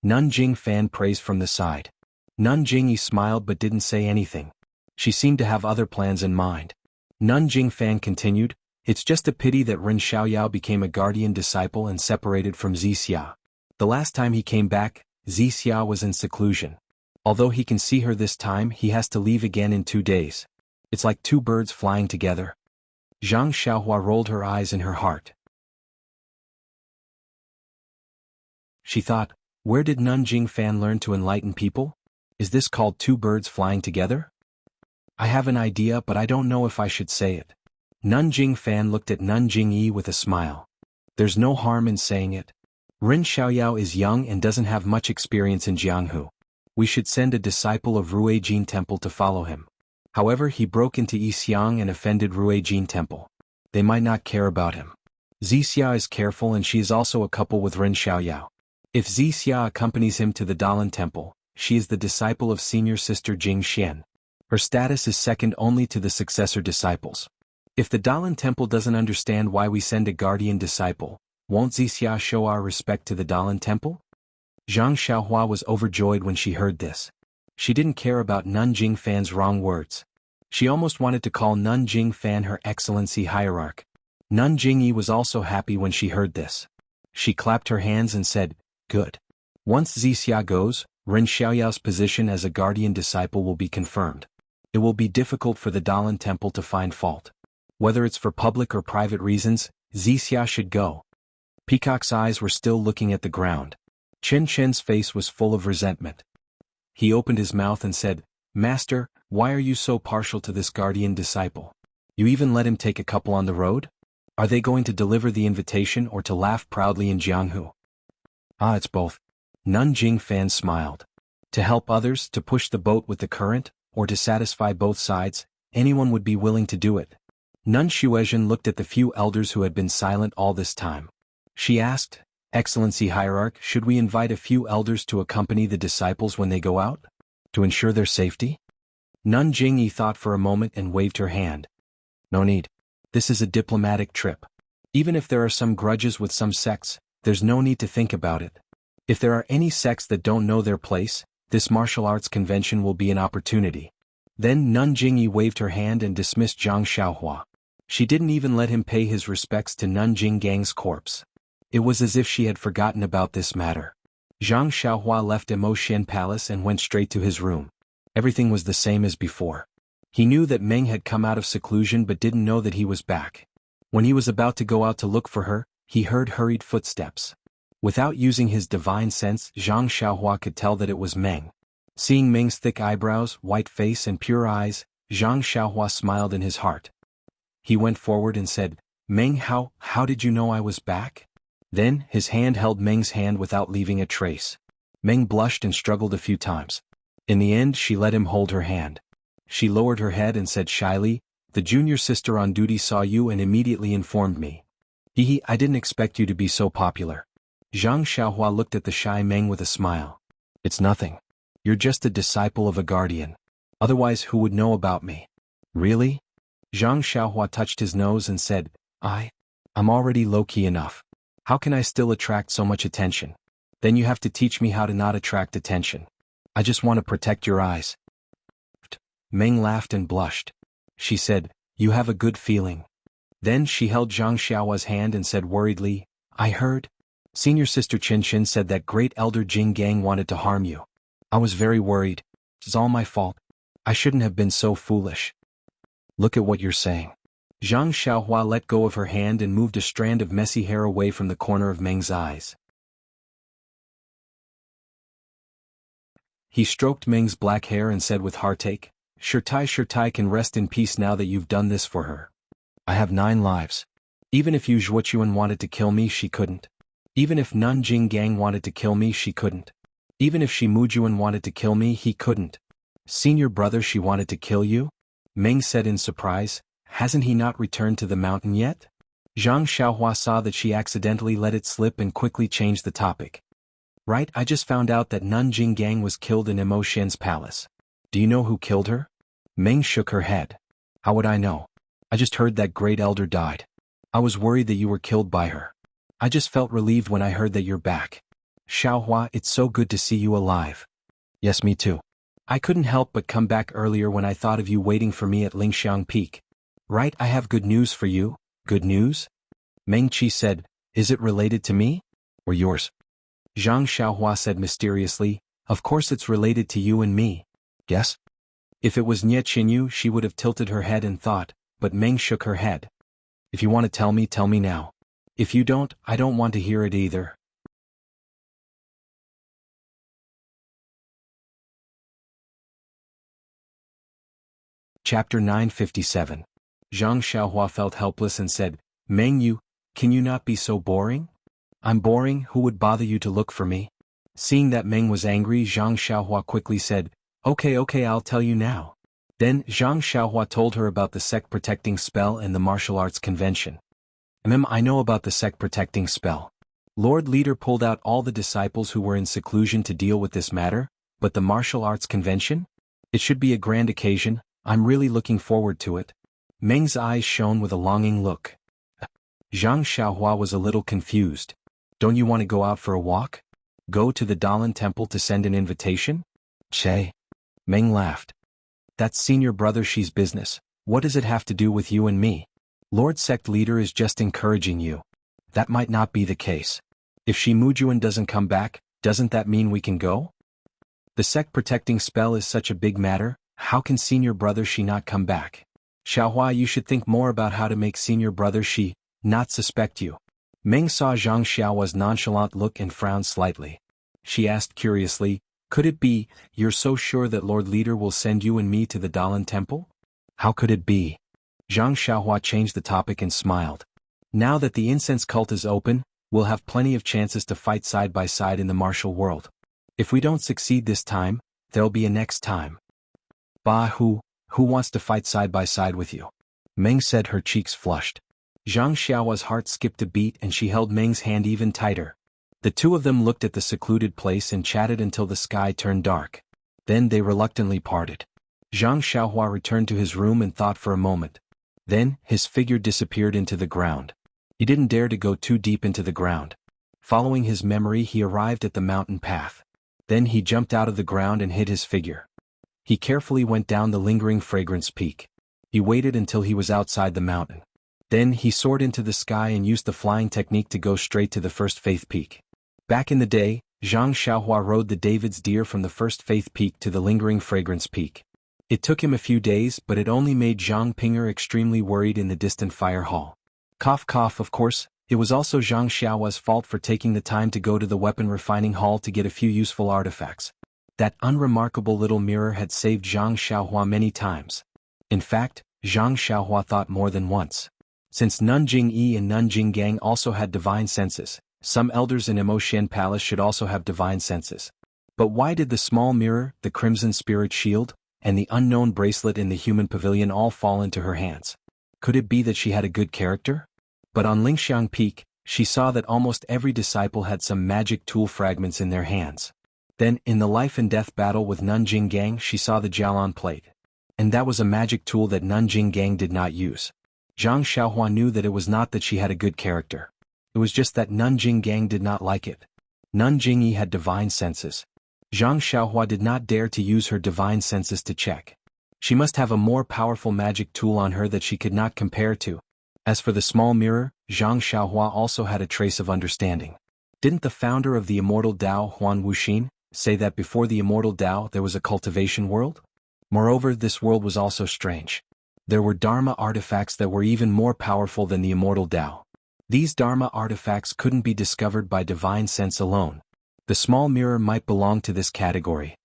Nun Jing Fan praised from the side. Nun Jingyi smiled but didn't say anything. She seemed to have other plans in mind. Nun Jing Fan continued, It's just a pity that Ren Xiaoyao became a guardian disciple and separated from Zixia. The last time he came back, Zixia was in seclusion. Although he can see her this time, he has to leave again in 2 days. It's like 2 birds flying together. Zhang Xiaohua rolled her eyes in her heart. She thought, Where did Nanjing Fan learn to enlighten people? Is this called two birds flying together? I have an idea, but I don't know if I should say it. Nanjing Fan looked at Nanjing Yi with a smile. There's no harm in saying it. Ren Xiaoyao is young and doesn't have much experience in Jianghu. We should send a disciple of Ruijin Temple to follow him. However, he broke into Yixiang and offended Ruijin Temple. They might not care about him. Zixia is careful and she is also a couple with Ren Xiaoyao. If Zixia accompanies him to the Dalan Temple, she is the disciple of senior sister Jing Xian. Her status is second only to the successor disciples. If the Dalan Temple doesn't understand why we send a guardian disciple, won't Zixia show our respect to the Dalan Temple? Zhang Xiaohua was overjoyed when she heard this. She didn't care about Nanjing Fan's wrong words. She almost wanted to call Nanjing Fan her Excellency Hierarch. Nanjing Yi was also happy when she heard this. She clapped her hands and said, "Good. Once Zixia goes, Ren Xiaoyao's position as a guardian disciple will be confirmed. It will be difficult for the Dalan Temple to find fault. Whether it's for public or private reasons, Zixia should go." Peacock's eyes were still looking at the ground. Chen Chen's face was full of resentment. He opened his mouth and said, "Master, why are you so partial to this guardian disciple? You even let him take a couple on the road? Are they going to deliver the invitation or to laugh proudly in Jianghu?" "Ah, it's both." Nanjing Fan smiled. To help others, to push the boat with the current, or to satisfy both sides, anyone would be willing to do it. Nun Xuezhen looked at the few elders who had been silent all this time. She asked, "Excellency Hierarch, should we invite a few elders to accompany the disciples when they go out? To ensure their safety?" Nun Jingyi thought for a moment and waved her hand. "No need. This is a diplomatic trip. Even if there are some grudges with some sects, there's no need to think about it. If there are any sects that don't know their place, this martial arts convention will be an opportunity." Then Nun Jingyi waved her hand and dismissed Zhang Xiaohua. She didn't even let him pay his respects to Nanjing Gang's corpse. It was as if she had forgotten about this matter. Zhang Xiaohua left Emotian Palace and went straight to his room. Everything was the same as before. He knew that Meng had come out of seclusion but didn't know that he was back. When he was about to go out to look for her, he heard hurried footsteps. Without using his divine sense, Zhang Xiaohua could tell that it was Meng. Seeing Meng's thick eyebrows, white face and pure eyes, Zhang Xiaohua smiled in his heart. He went forward and said, "Meng, how did you know I was back?" Then, his hand held Meng's hand without leaving a trace. Meng blushed and struggled a few times. In the end, she let him hold her hand. She lowered her head and said shyly, "The junior sister on duty saw you and immediately informed me. I didn't expect you to be so popular." Zhang Xiaohua looked at the shy Meng with a smile. "It's nothing. You're just a disciple of a guardian. Otherwise, who would know about me?" "Really?" Zhang Xiaohua touched his nose and said, I'm already low-key enough. How can I still attract so much attention? Then you have to teach me how to not attract attention. I just want to protect your eyes." Meng laughed and blushed. She said, "You have a good feeling." Then she held Zhang Xiaohua's hand and said worriedly, "I heard. Senior sister Qinshin said that great elder Jing Gang wanted to harm you. I was very worried. It's all my fault. I shouldn't have been so foolish." "Look at what you're saying." Zhang Xiaohua let go of her hand and moved a strand of messy hair away from the corner of Meng's eyes. He stroked Meng's black hair and said with heartache, Shirtai can rest in peace now that you've done this for her. I have 9 lives. Even if Yu Zhuochuan wanted to kill me, she couldn't. Even if Nanjing Gang wanted to kill me, she couldn't. Even if Shi Mujuan wanted to kill me, he couldn't. Senior brother, she wanted to kill you?" Meng said in surprise. "Hasn't he not returned to the mountain yet?" Zhang Xiaohua saw that she accidentally let it slip and quickly changed the topic. "Right, I just found out that Nanjing Gang was killed in Emotian's palace. Do you know who killed her?" Meng shook her head. "How would I know? I just heard that great elder died. I was worried that you were killed by her. I just felt relieved when I heard that you're back. Xiaohua, it's so good to see you alive." "Yes, me too. I couldn't help but come back earlier when I thought of you waiting for me at Lingxiang Peak. Right, I have good news for you." "Good news?" Meng Qi said, "Is it related to me? Or yours?" Zhang Xiaohua said mysteriously, "Of course it's related to you and me." "Yes?" If it was Nye Qinyu, she would have tilted her head and thought, but Meng shook her head. "If you want to tell me now. If you don't, I don't want to hear it either." Chapter 957. Zhang Xiaohua felt helpless and said, Meng, can you not be so boring? I'm boring, who would bother you to look for me? Seeing that Meng was angry, Zhang Xiaohua quickly said, Okay, I'll tell you now. Then Zhang Xiaohua told her about the sect protecting spell and the martial arts convention. I know about the sect protecting spell. Lord Leader pulled out all the disciples who were in seclusion to deal with this matter, but the martial arts convention? It should be a grand occasion, I'm really looking forward to it. Meng's eyes shone with a longing look. Zhang Xiaohua was a little confused. Don't you want to go out for a walk? Go to the Dalan temple to send an invitation? Che. Meng laughed. That's senior brother Shi's business, what does it have to do with you and me? Lord Sect Leader is just encouraging you. That might not be the case. If Shi Mujuan doesn't come back, doesn't that mean we can go? The sect protecting spell is such a big matter, how can senior brother Shi not come back? Xiaohua, you should think more about how to make senior brother Shi not suspect you. Meng saw Zhang Xiaohua's nonchalant look and frowned slightly. She asked curiously, could it be, you're so sure that Lord Leader will send you and me to the Dalan temple? How could it be? Zhang Xiaohua changed the topic and smiled. Now that the incense cult is open, we'll have plenty of chances to fight side by side in the martial world. If we don't succeed this time, there'll be a next time. Who wants to fight side by side with you? Meng said, her cheeks flushed. Zhang Xiaohua's heart skipped a beat and she held Meng's hand even tighter. The two of them looked at the secluded place and chatted until the sky turned dark. Then they reluctantly parted. Zhang Xiaohua returned to his room and thought for a moment. Then, his figure disappeared into the ground. He didn't dare to go too deep into the ground. Following his memory, he arrived at the mountain path. Then he jumped out of the ground and hid his figure. He carefully went down the lingering fragrance peak. He waited until he was outside the mountain. Then he soared into the sky and used the flying technique to go straight to the First Faith Peak. Back in the day, Zhang Xiaohua rode the David's deer from the First Faith Peak to the lingering fragrance peak. It took him a few days, but it only made Zhang Pinger extremely worried in the distant fire hall. Cough cough, of course, it was also Zhang Xiaohua's fault for taking the time to go to the weapon refining hall to get a few useful artifacts. That unremarkable little mirror had saved Zhang Xiaohua many times. In fact, Zhang Xiaohua thought more than once. Since Nanjing Yi and Nanjing Gang also had divine senses, some elders in Imo Palace should also have divine senses. But why did the small mirror, the crimson spirit shield, and the unknown bracelet in the human pavilion all fall into her hands? Could it be that she had a good character? But on Lingxiang Peak, she saw that almost every disciple had some magic tool fragments in their hands. Then, in the life and death battle with Nanjing Gang, she saw the Jialan plate. And that was a magic tool that Nanjing Gang did not use. Zhang Xiaohua knew that it was not that she had a good character. It was just that Nanjing Gang did not like it. Nanjing Yi had divine senses. Zhang Xiaohua did not dare to use her divine senses to check. She must have a more powerful magic tool on her that she could not compare to. As for the small mirror, Zhang Xiaohua also had a trace of understanding. Didn't the founder of the Immortal Tao, Huan Wuxin, say that before the Immortal Tao there was a cultivation world? Moreover, this world was also strange. There were Dharma artifacts that were even more powerful than the Immortal Tao. These Dharma artifacts couldn't be discovered by divine sense alone. The small mirror might belong to this category.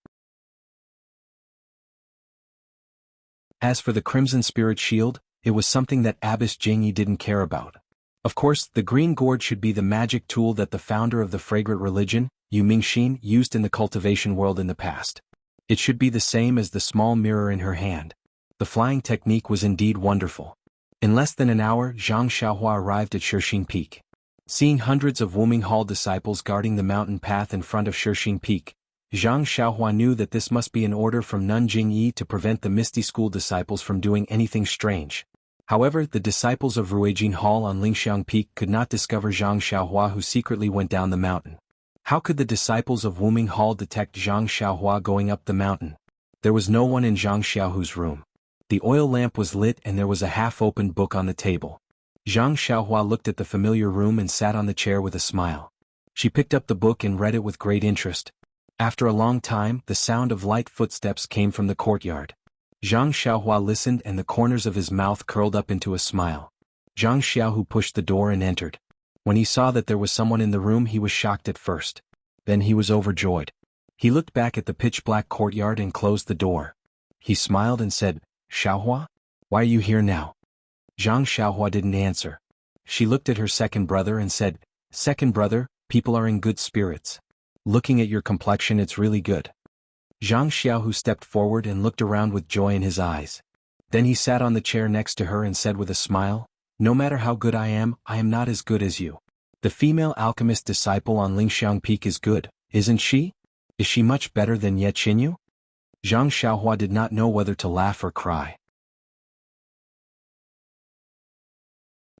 As for the Crimson Spirit Shield, it was something that Abbess Jingyi didn't care about. Of course, the green gourd should be the magic tool that the founder of the fragrant religion, Yu Mingxin, used in the cultivation world in the past. It should be the same as the small mirror in her hand. The flying technique was indeed wonderful. In less than an hour, Zhang Xiaohua arrived at Shixin Peak. Seeing hundreds of Wuming Hall disciples guarding the mountain path in front of Shixin Peak, Zhang Xiaohua knew that this must be an order from Nanjing Yi to prevent the Misty School disciples from doing anything strange. However, the disciples of Ruijin Hall on Lingxiang Peak could not discover Zhang Xiaohua, who secretly went down the mountain. How could the disciples of Wuming Hall detect Zhang Xiaohua going up the mountain? There was no one in Zhang Xiaohu's room. The oil lamp was lit and there was a half-opened book on the table. Zhang Xiaohua looked at the familiar room and sat on the chair with a smile. She picked up the book and read it with great interest. After a long time, the sound of light footsteps came from the courtyard. Zhang Xiaohua listened and the corners of his mouth curled up into a smile. Zhang Xiaohu pushed the door and entered. When he saw that there was someone in the room, he was shocked at first. Then he was overjoyed. He looked back at the pitch-black courtyard and closed the door. He smiled and said, Xiaohua? Why are you here now? Zhang Xiaohua didn't answer. She looked at her second brother and said, Second brother, people are in good spirits. Looking at your complexion, it's really good. Zhang Xiaohu stepped forward and looked around with joy in his eyes. Then he sat on the chair next to her and said with a smile, No matter how good I am not as good as you. The female alchemist disciple on Lingxiang Peak is good, isn't she? Is she much better than Ye Qinyu? Zhang Xiaohua did not know whether to laugh or cry.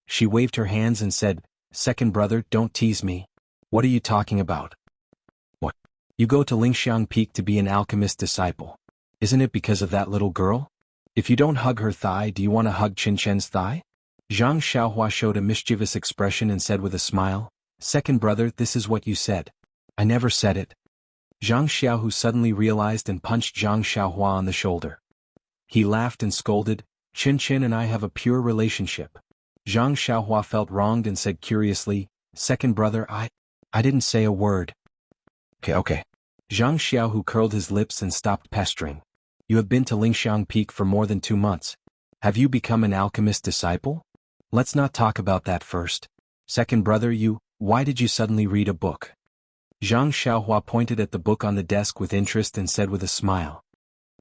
She waved her hands and said, Second brother, don't tease me. What are you talking about? What? You go to Lingxiang Peak to be an alchemist disciple. Isn't it because of that little girl? If you don't hug her thigh, do you want to hug Qinchen's thigh? Zhang Xiaohua showed a mischievous expression and said with a smile, Second brother, this is what you said. I never said it. Zhang Xiaohu suddenly realized and punched Zhang Xiaohua on the shoulder. He laughed and scolded, Qinchen and I have a pure relationship. Zhang Xiaohua felt wronged and said curiously, Second brother, I didn't say a word. Okay. Zhang Xiaohu curled his lips and stopped pestering. You have been to Lingxiang Peak for more than 2 months. Have you become an alchemist disciple? Let's not talk about that first. Second brother, why did you suddenly read a book? Zhang Xiaohua pointed at the book on the desk with interest and said with a smile.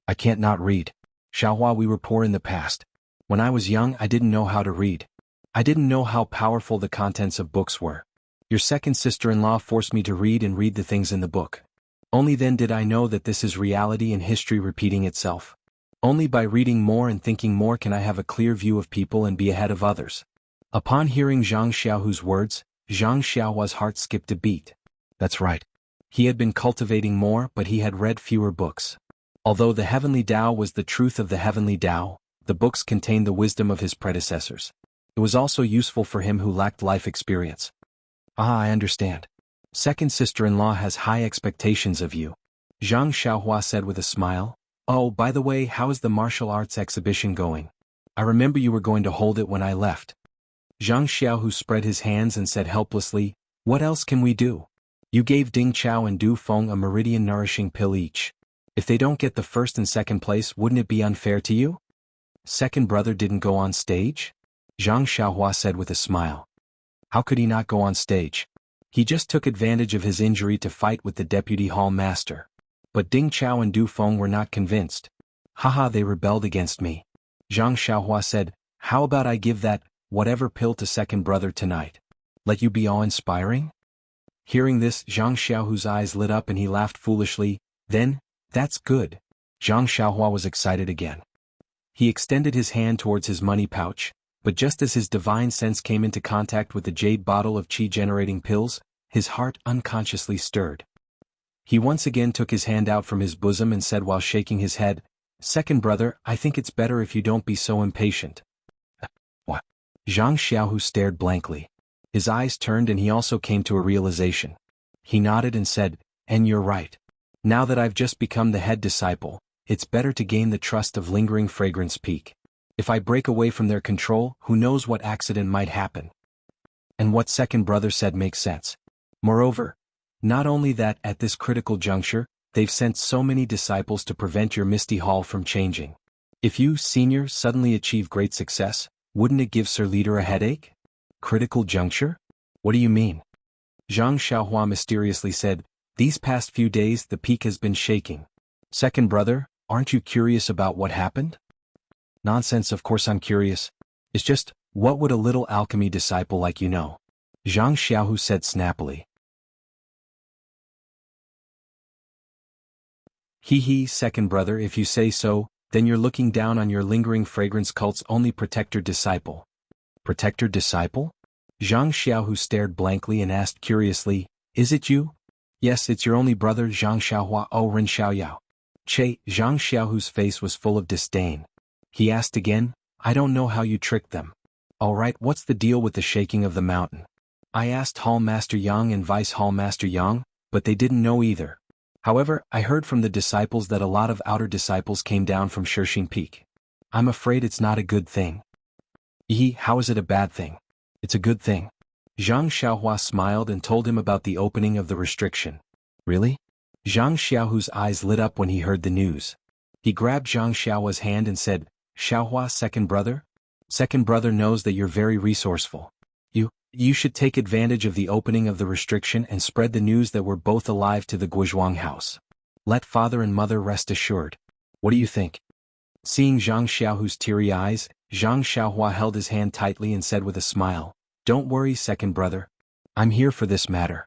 I can't not read. Xiaohua, we were poor in the past. When I was young, I didn't know how to read. I didn't know how powerful the contents of books were. Your second sister-in-law forced me to read the things in the book. Only then did I know that this is reality and history repeating itself. Only by reading more and thinking more can I have a clear view of people and be ahead of others. Upon hearing Zhang Xiaohu's words, Zhang Xiaohua's heart skipped a beat. That's right. He had been cultivating more, but he had read fewer books. Although the Heavenly Tao was the truth of the Heavenly Tao, the books contained the wisdom of his predecessors. It was also useful for him who lacked life experience. I understand. Second sister-in-law has high expectations of you. Zhang Xiaohua said with a smile. Oh, by the way, how is the martial arts exhibition going? I remember you were going to hold it when I left. Zhang Xiaohu spread his hands and said helplessly, What else can we do? You gave Ding Chao and Du Feng a meridian nourishing pill each. If they don't get the first and second place, wouldn't it be unfair to you? Second brother didn't go on stage? Zhang Xiaohua said with a smile. How could he not go on stage? He just took advantage of his injury to fight with the deputy hall master. But Ding Chao and Du Feng were not convinced. Haha, they rebelled against me. Zhang Xiaohua said, How about I give that, whatever pill to second brother tonight? Let you be awe-inspiring? Hearing this, Zhang Xiaohu's eyes lit up and he laughed foolishly. Then, that's good. Zhang Xiaohua was excited again. He extended his hand towards his money pouch, but just as his divine sense came into contact with the jade bottle of qi-generating pills, his heart unconsciously stirred. He once again took his hand out from his bosom and said while shaking his head, Second brother, I think it's better if you don't be so impatient. What? Zhang Xiaohu stared blankly. His eyes turned and he also came to a realization. He nodded and said, And you're right. Now that I've just become the head disciple, it's better to gain the trust of Lingering Fragrance Peak. If I break away from their control, who knows what accident might happen. And what second brother said makes sense. Moreover, not only that at this critical juncture, they've sent so many disciples to prevent your Misty Hall from changing. If you, senior, suddenly achieve great success, wouldn't it give Sir Leader a headache? Critical juncture? What do you mean? Zhang Xiaohua mysteriously said, These past few days the peak has been shaking. Second brother, aren't you curious about what happened? Nonsense, of course I'm curious. It's just, what would a little alchemy disciple like you know? Zhang Xiaohu said snappily. Hee, second brother, if you say so, then you're looking down on your Lingering Fragrance cult's only protector disciple. Protector disciple? Zhang Xiaohu stared blankly and asked curiously, Is it you? Yes, it's your only brother Zhang Xiaohua Ren Xiaoyao. Che, Zhang Xiaohu's face was full of disdain. He asked again, I don't know how you tricked them. Alright, what's the deal with the shaking of the mountain? I asked Hall Master Yang and Vice Hall Master Yang, but they didn't know either. However, I heard from the disciples that a lot of outer disciples came down from Shishing Peak. I'm afraid it's not a good thing. How is it a bad thing? It's a good thing. Zhang Xiaohua smiled and told him about the opening of the restriction. Really? Zhang Xiaohu's eyes lit up when he heard the news. He grabbed Zhang Xiaohua's hand and said, Xiaohua, second brother? Second brother knows that you're very resourceful. You should take advantage of the opening of the restriction and spread the news that we're both alive to the Guizhuang house. Let father and mother rest assured. What do you think? Seeing Zhang Xiaohu's teary eyes, Zhang Xiaohua held his hand tightly and said with a smile, "Don't worry, second brother. I'm here for this matter."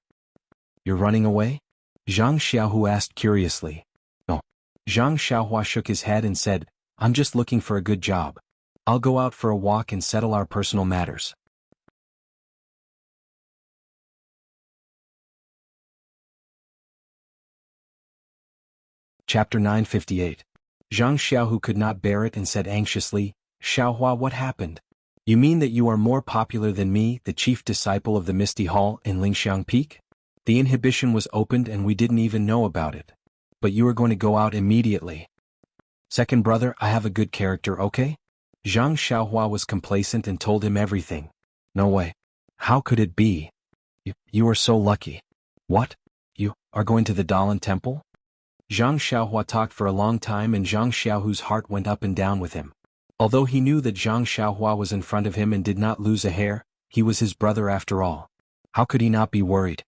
"You're running away?" Zhang Xiaohu asked curiously. "No." Zhang Xiaohua shook his head and said, "I'm just looking for a good job. I'll go out for a walk and settle our personal matters." Chapter 958. Zhang Xiaohu could not bear it and said anxiously, "Xiaohua, what happened? You mean that you are more popular than me, the chief disciple of the Misty Hall in Lingxiang Peak? The inhibition was opened and we didn't even know about it. But you are going to go out immediately." "Second brother, I have a good character, okay?" Zhang Xiaohua was complacent and told him everything. "No way. How could it be? You are so lucky." "What? You are going to the Dalan Temple?" Zhang Xiaohua talked for a long time and Zhang Xiaohu's heart went up and down with him. Although he knew that Zhang Xiaohua was in front of him and did not lose a hair, he was his brother after all. How could he not be worried?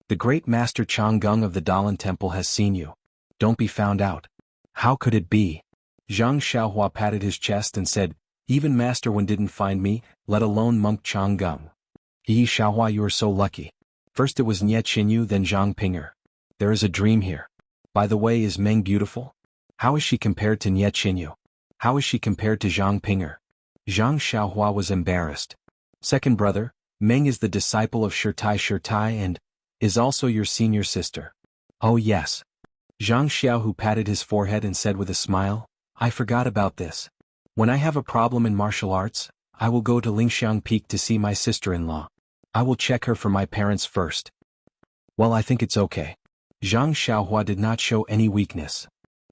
"The great master Chang'eng of the Dalan Temple has seen you. Don't be found out." "How could it be?" Zhang Xiaohua patted his chest and said, "Even Master Wen didn't find me, let alone monk Chang'eng." Xiaohua, you are so lucky. First it was Nye Qinyu, then Zhang Pinger. There is a dream here. By the way, is Meng beautiful? How is she compared to Nye Qinyu? How is she compared to Zhang Pinger? Zhang Xiaohua was embarrassed. "Second brother, Meng is the disciple of Shirtai and is also your senior sister." "Oh yes." Zhang Xiaohu patted his forehead and said with a smile, "I forgot about this. When I have a problem in martial arts, I will go to Lingxiang Peak to see my sister-in-law. I will check her for my parents first." "Well, I think it's okay." Zhang Xiaohua did not show any weakness.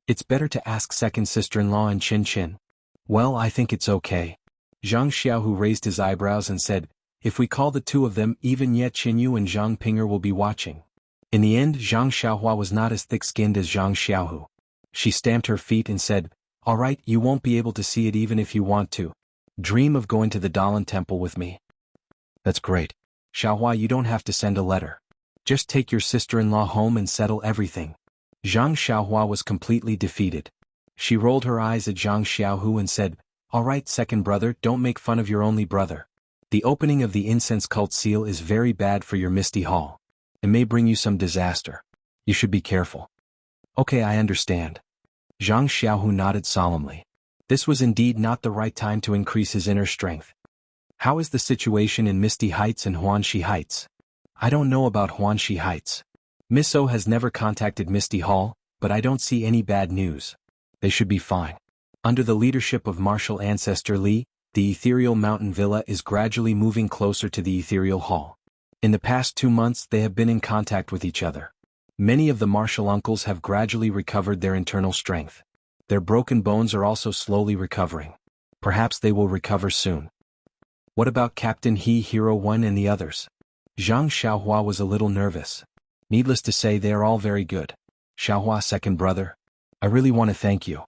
"It's better to ask second sister-in-law and Qin Qin." "Well, I think it's okay." Zhang Xiaohu raised his eyebrows and said, "If we call the two of them, even Nye Qinyu and Zhang Pinger will be watching." In the end, Zhang Xiaohua was not as thick-skinned as Zhang Xiaohu. She stamped her feet and said, "All right, you won't be able to see it even if you want to. Dream of going to the Dalan Temple with me." "That's great. Xiaohua, you don't have to send a letter. Just take your sister-in-law home and settle everything." Zhang Xiaohua was completely defeated. She rolled her eyes at Zhang Xiaohu and said, "All right, second brother, don't make fun of your only brother. The opening of the incense cult seal is very bad for your Misty Hall. It may bring you some disaster. You should be careful." "Okay, I understand." Zhang Xiaohu nodded solemnly. This was indeed not the right time to increase his inner strength. "How is the situation in Misty Heights and Huanxi Heights?" "I don't know about Huanxi Heights. Miso has never contacted Misty Hall, but I don't see any bad news. They should be fine. Under the leadership of martial ancestor Li, the ethereal mountain villa is gradually moving closer to the ethereal hall. In the past 2 months they have been in contact with each other. Many of the martial uncles have gradually recovered their internal strength. Their broken bones are also slowly recovering. Perhaps they will recover soon." "What about Captain He, Hero 1 and the others?" Zhang Xiaohua was a little nervous. "Needless to say, they are all very good. Xiaohua, second brother, I really want to thank you."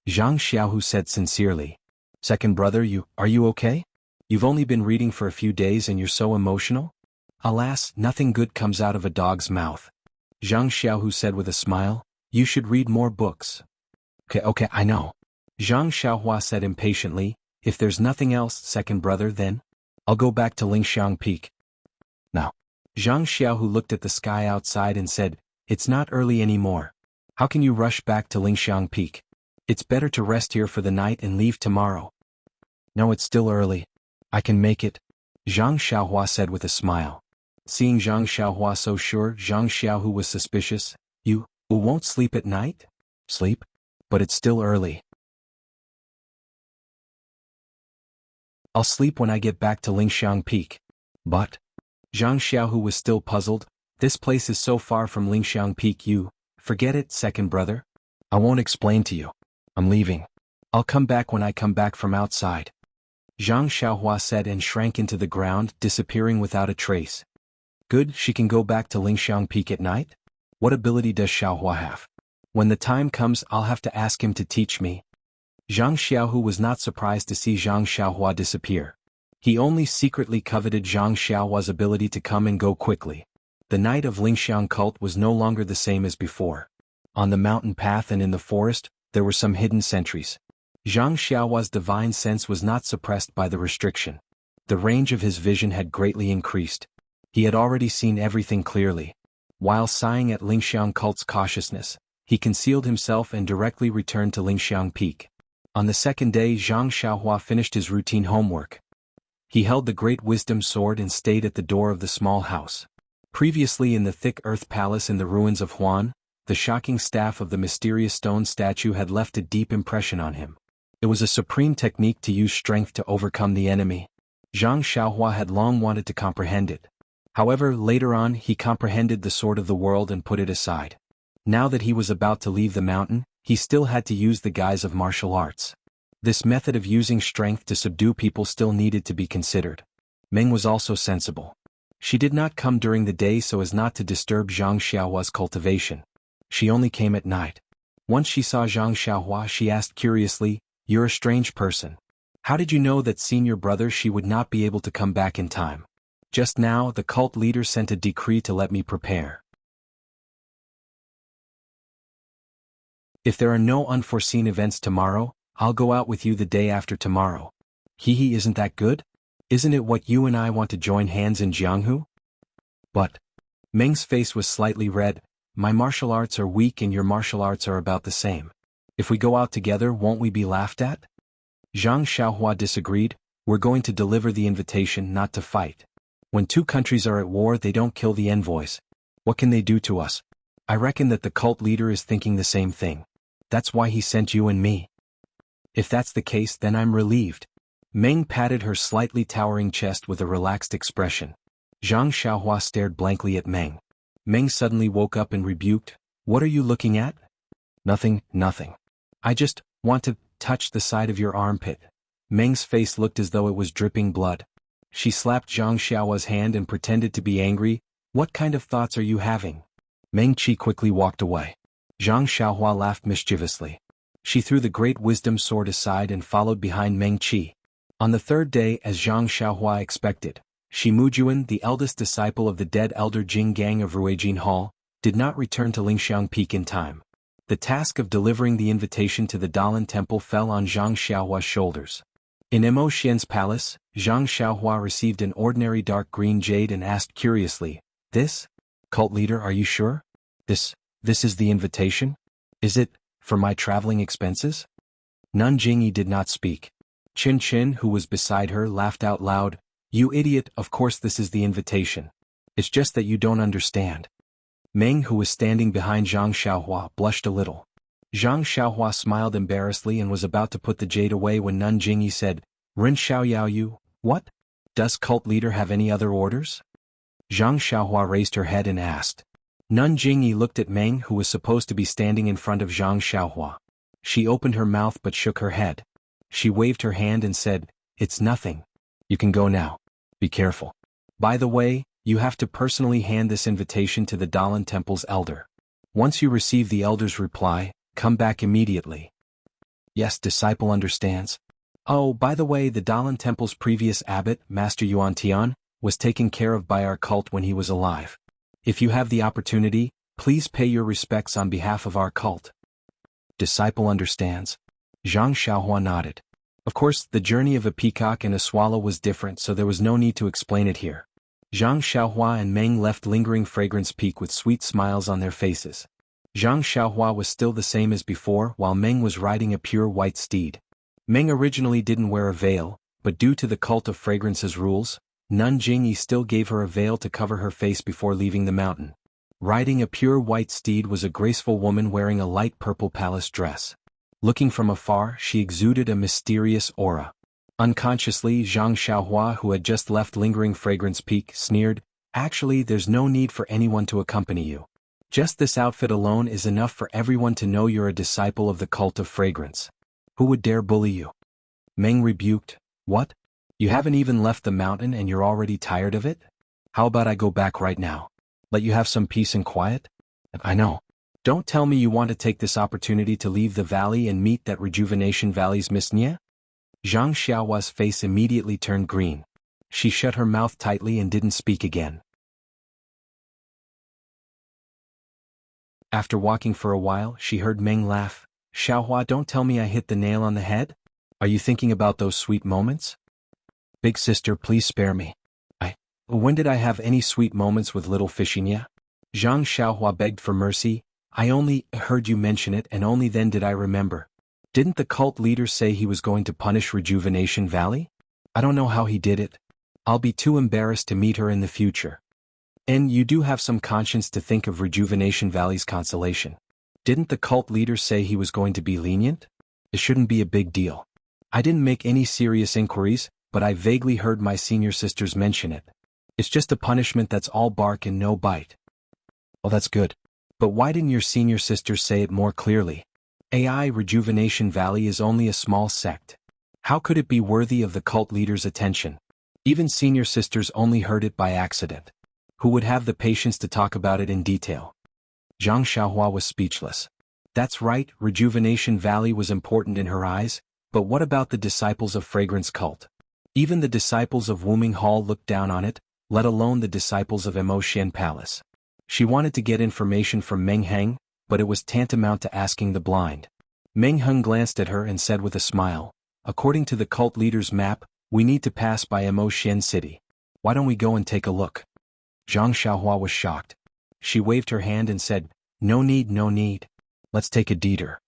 Zhang Xiaohu said sincerely. "Second brother, are you okay? You've only been reading for a few days and you're so emotional?" "Alas, nothing good comes out of a dog's mouth." Zhang Xiaohu said with a smile, "You should read more books." Okay, I know." Zhang Xiaohua said impatiently, "If there's nothing else, second brother, then I'll go back to Lingxiang Peak." "Now." Zhang Xiaohu looked at the sky outside and said, "It's not early anymore. How can you rush back to Lingxiang Peak? It's better to rest here for the night and leave tomorrow." "No, it's still early. I can make it," Zhang Xiaohua said with a smile. Seeing Zhang Xiaohua so sure, Zhang Xiaohu was suspicious. You won't sleep at night?" "Sleep? But it's still early." "I'll sleep when I get back to Lingxiang Peak." "But..." Zhang Xiaohu was still puzzled. "This place is so far from Lingxiang Peak, forget it, second brother. I won't explain to you. I'm leaving. I'll come back when I come back from outside." Zhang Xiaohua said and shrank into the ground, disappearing without a trace. "Good, she can go back to Lingxiang Peak at night? What ability does Xiaohua have? When the time comes, I'll have to ask him to teach me." Zhang Xiaohu was not surprised to see Zhang Xiaohua disappear. He only secretly coveted Zhang Xiaohua's ability to come and go quickly. The night of Lingxiang cult was no longer the same as before. On the mountain path and in the forest, there were some hidden sentries. Zhang Xiaohua's divine sense was not suppressed by the restriction. The range of his vision had greatly increased. He had already seen everything clearly. While sighing at Lingxiang cult's cautiousness, he concealed himself and directly returned to Lingxiang Peak. On the second day, Zhang Xiaohua finished his routine homework. He held the great wisdom sword and stayed at the door of the small house. Previously in the thick earth palace in the ruins of Huan, the shocking staff of the mysterious stone statue had left a deep impression on him. It was a supreme technique to use strength to overcome the enemy. Zhang Xiaohua had long wanted to comprehend it. However, later on he comprehended the sword of the world and put it aside. Now that he was about to leave the mountain, he still had to use the guise of martial arts. This method of using strength to subdue people still needed to be considered. Meng was also sensible. She did not come during the day so as not to disturb Zhang Xiaohua's cultivation. She only came at night. Once she saw Zhang Xiaohua, she asked curiously, "You're a strange person. How did you know that senior brother she would not be able to come back in time?" "Just now the cult leader sent a decree to let me prepare. If there are no unforeseen events tomorrow, I'll go out with you the day after tomorrow." "Hee, isn't that good? Isn't it what you and I want to join hands in Jianghu?" "But..." Meng's face was slightly red. "My martial arts are weak and your martial arts are about the same. If we go out together, won't we be laughed at?" Zhang Xiaohua disagreed. "We're going to deliver the invitation, not to fight. When two countries are at war, they don't kill the envoys. What can they do to us? I reckon that the cult leader is thinking the same thing. That's why he sent you and me." "If that's the case, then I'm relieved." Meng patted her slightly towering chest with a relaxed expression. Zhang Xiaohua stared blankly at Meng. Meng suddenly woke up and rebuked, "What are you looking at?" "Nothing, nothing. I just want to touch the side of your armpit." Meng's face looked as though it was dripping blood. She slapped Zhang Xiaohua's hand and pretended to be angry. "What kind of thoughts are you having?" Meng Qi quickly walked away. Zhang Xiaohua laughed mischievously. She threw the great wisdom sword aside and followed behind Meng Qi. On the third day, as Zhang Xiaohua expected, Shi Mujuan, the eldest disciple of the dead elder Jing Gang of Ruijin Hall, did not return to Lingxiang Peak in time. The task of delivering the invitation to the Dalan Temple fell on Zhang Xiaohua's shoulders. In Mo Xian's palace, Zhang Xiaohua received an ordinary dark green jade and asked curiously, "This? Cult leader, are you sure? This is the invitation? Is it for my traveling expenses?" Nun Jingyi did not speak. Qin Qin, who was beside her, laughed out loud. "You idiot, of course this is the invitation. It's just that you don't understand." Meng, who was standing behind Zhang Xiaohua, blushed a little. Zhang Xiaohua smiled embarrassedly and was about to put the jade away when Nun Jingyi said, "Ren Xiaoyao, what? Does cult leader have any other orders?" Zhang Xiaohua raised her head and asked. Nun Jingyi looked at Meng, who was supposed to be standing in front of Zhang Xiaohua. She opened her mouth but shook her head. She waved her hand and said, "It's nothing. You can go now. Be careful. By the way, you have to personally hand this invitation to the Dalan Temple's elder. Once you receive the elder's reply, come back immediately." "Yes, disciple understands." "Oh, by the way, the Dalan Temple's previous abbot, Master Yuan Tian, was taken care of by our cult when he was alive. If you have the opportunity, please pay your respects on behalf of our cult." "Disciple understands." Zhang Xiaohua nodded. Of course, the journey of a peacock and a swallow was different, so there was no need to explain it here. Zhang Xiaohua and Meng left Lingering Fragrance Peak with sweet smiles on their faces. Zhang Xiaohua was still the same as before, while Meng was riding a pure white steed. Meng originally didn't wear a veil, but due to the Cult of Fragrance's rules, Nun Jingyi still gave her a veil to cover her face before leaving the mountain. Riding a pure white steed was a graceful woman wearing a light purple palace dress. Looking from afar, she exuded a mysterious aura. Unconsciously, Zhang Xiaohua, who had just left Lingering Fragrance Peak, sneered, "Actually, there's no need for anyone to accompany you. Just this outfit alone is enough for everyone to know you're a disciple of the Cult of Fragrance. Who would dare bully you?" Meng rebuked, "What? You haven't even left the mountain and you're already tired of it? How about I go back right now? Let you have some peace and quiet?" "I know. Don't tell me you want to take this opportunity to leave the valley and meet that Rejuvenation Valley's Miss Nia? Zhang Xiaohua's face immediately turned green. She shut her mouth tightly and didn't speak again. After walking for a while, she heard Meng laugh. Xiaohua, don't tell me I hit the nail on the head? Are you thinking about those sweet moments? Big sister, please spare me. When did I have any sweet moments with little fishy Nia? Zhang Xiaohua begged for mercy. I only heard you mention it and only then did I remember. Didn't the cult leader say he was going to punish Rejuvenation Valley? I don't know how he did it. I'll be too embarrassed to meet her in the future. And you do have some conscience to think of Rejuvenation Valley's consolation. Didn't the cult leader say he was going to be lenient? It shouldn't be a big deal. I didn't make any serious inquiries, but I vaguely heard my senior sisters mention it. It's just a punishment that's all bark and no bite. Oh, that's good. But why didn't your senior sisters say it more clearly? AI Rejuvenation Valley is only a small sect. How could it be worthy of the cult leader's attention? Even senior sisters only heard it by accident. Who would have the patience to talk about it in detail? Zhang Xiaohua was speechless. That's right, Rejuvenation Valley was important in her eyes, but what about the disciples of Fragrance Cult? Even the disciples of Wuming Hall looked down on it, let alone the disciples of Emotian Palace. She wanted to get information from Meng Heng, but it was tantamount to asking the blind. Meng Heng glanced at her and said with a smile, according to the cult leader's map, we need to pass by Emotian City. Why don't we go and take a look? Zhang Xiaohua was shocked. She waved her hand and said, no need, no need. Let's take a detour.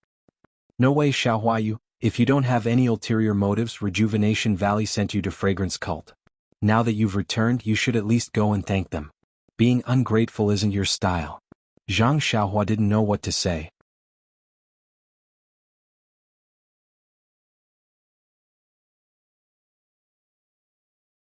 No way, Xiaohua, if you don't have any ulterior motives, Rejuvenation Valley sent you to Fragrance Cult. Now that you've returned, you should at least go and thank them. Being ungrateful isn't your style. Zhang Xiaohua didn't know what to say.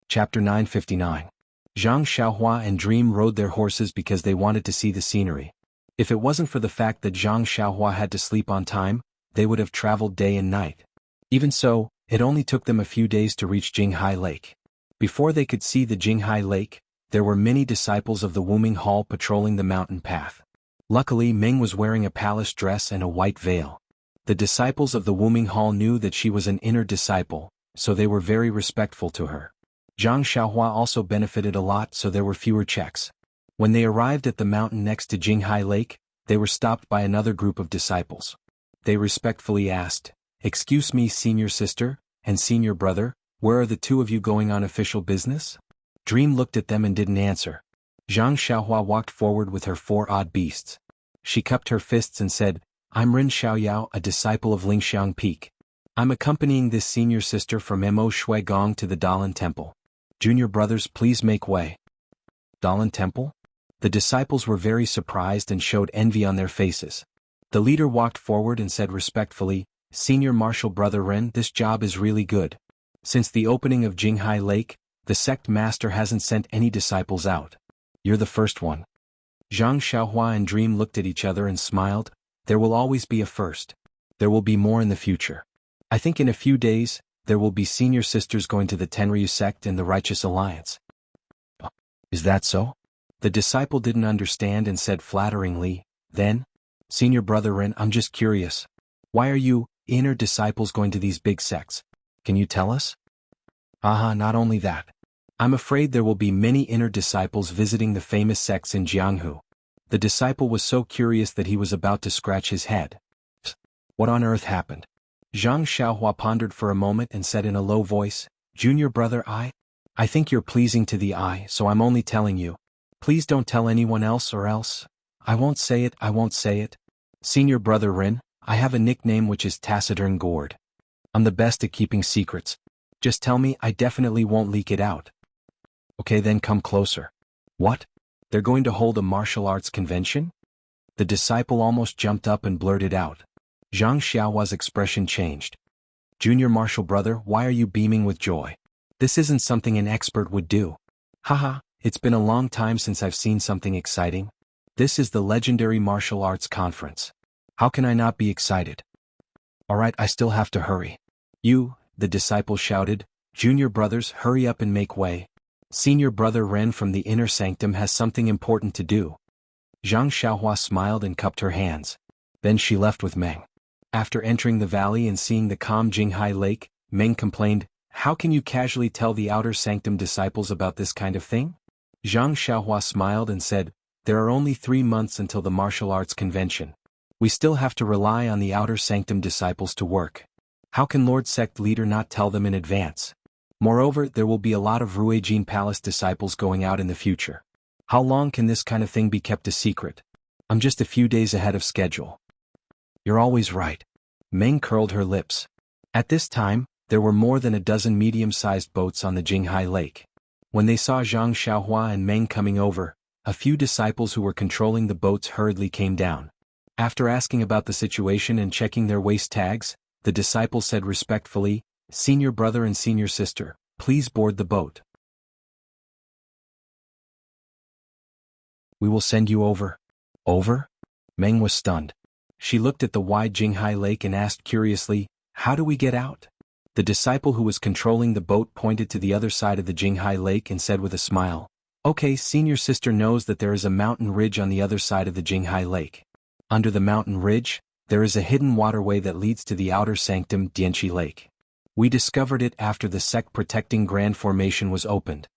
Chapter 959. Zhang Xiaohua and Dream rode their horses because they wanted to see the scenery. If it wasn't for the fact that Zhang Xiaohua had to sleep on time, they would have traveled day and night. Even so, it only took them a few days to reach Jinghai Lake. Before they could see the Jinghai Lake, there were many disciples of the Wuming Hall patrolling the mountain path. Luckily, Ming was wearing a palace dress and a white veil. The disciples of the Wuming Hall knew that she was an inner disciple, so they were very respectful to her. Zhang Xiaohua also benefited a lot, so there were fewer checks. When they arrived at the mountain next to Jinghai Lake, they were stopped by another group of disciples. They respectfully asked, "Excuse me, senior sister and senior brother, where are the two of you going on official business?" Dream looked at them and didn't answer. Zhang Xiaohua walked forward with her 4 odd beasts. She cupped her fists and said, "I'm Rin Xiaoyao, a disciple of Lingxiang Peak. I'm accompanying this senior sister from Mo Shui Gong to the Dalan Temple. Junior brothers, please make way." Dalan Temple? The disciples were very surprised and showed envy on their faces. The leader walked forward and said respectfully, "Senior Marshal Brother Ren, this job is really good. Since the opening of Jinghai Lake, the sect master hasn't sent any disciples out. You're the first one." Zhang Xiaohua and Dream looked at each other and smiled. There will always be a first. There will be more in the future. I think in a few days, there will be senior sisters going to the Tenryu sect and the Righteous Alliance. Is that so? The disciple didn't understand and said flatteringly, then, "Senior brother Ren, I'm just curious. Why are you, inner disciples, going to these big sects? Can you tell us?" Not only that. I'm afraid there will be many inner disciples visiting the famous sects in Jianghu. The disciple was so curious that he was about to scratch his head. What on earth happened? Zhang Xiaohua pondered for a moment and said in a low voice, "Junior brother, I think you're pleasing to the eye, so I'm only telling you. Please don't tell anyone else or else. I won't say it. Senior brother Rin, I have a nickname which is Taciturn Gourd. I'm the best at keeping secrets. Just tell me, I definitely won't leak it out." "Okay, then come closer." "What? They're going to hold a martial arts convention?" The disciple almost jumped up and blurted out. Zhang Xiaohua's expression changed. "Junior Marshal brother, why are you beaming with joy? This isn't something an expert would do." "Haha, it's been a long time since I've seen something exciting. This is the legendary martial arts conference. How can I not be excited?" "Alright, I still have to hurry." "You," the disciple shouted, "Junior brothers, hurry up and make way. Senior brother Ren from the inner sanctum has something important to do." Zhang Xiaohua smiled and cupped her hands. Then she left with Meng. After entering the valley and seeing the calm Jinghai Lake, Meng complained, "How can you casually tell the outer sanctum disciples about this kind of thing?" Zhang Xiaohua smiled and said, "There are only 3 months until the martial arts convention. We still have to rely on the outer sanctum disciples to work. How can Lord Sect Leader not tell them in advance? Moreover, there will be a lot of Ruijin Palace disciples going out in the future. How long can this kind of thing be kept a secret? I'm just a few days ahead of schedule." "You're always right." Meng curled her lips. At this time, there were more than a dozen medium-sized boats on the Jinghai Lake. When they saw Zhang Xiaohua and Meng coming over, a few disciples who were controlling the boats hurriedly came down. After asking about the situation and checking their waist tags, the disciple said respectfully, "Senior brother and senior sister, please board the boat. We will send you over." "Over?" Meng was stunned. She looked at the wide Jinghai Lake and asked curiously, "How do we get out?" The disciple who was controlling the boat pointed to the other side of the Jinghai Lake and said with a smile, "Okay, senior sister knows that there is a mountain ridge on the other side of the Jinghai Lake. Under the mountain ridge, there is a hidden waterway that leads to the outer sanctum Dianqi Lake. We discovered it after the sect protecting Grand Formation was opened."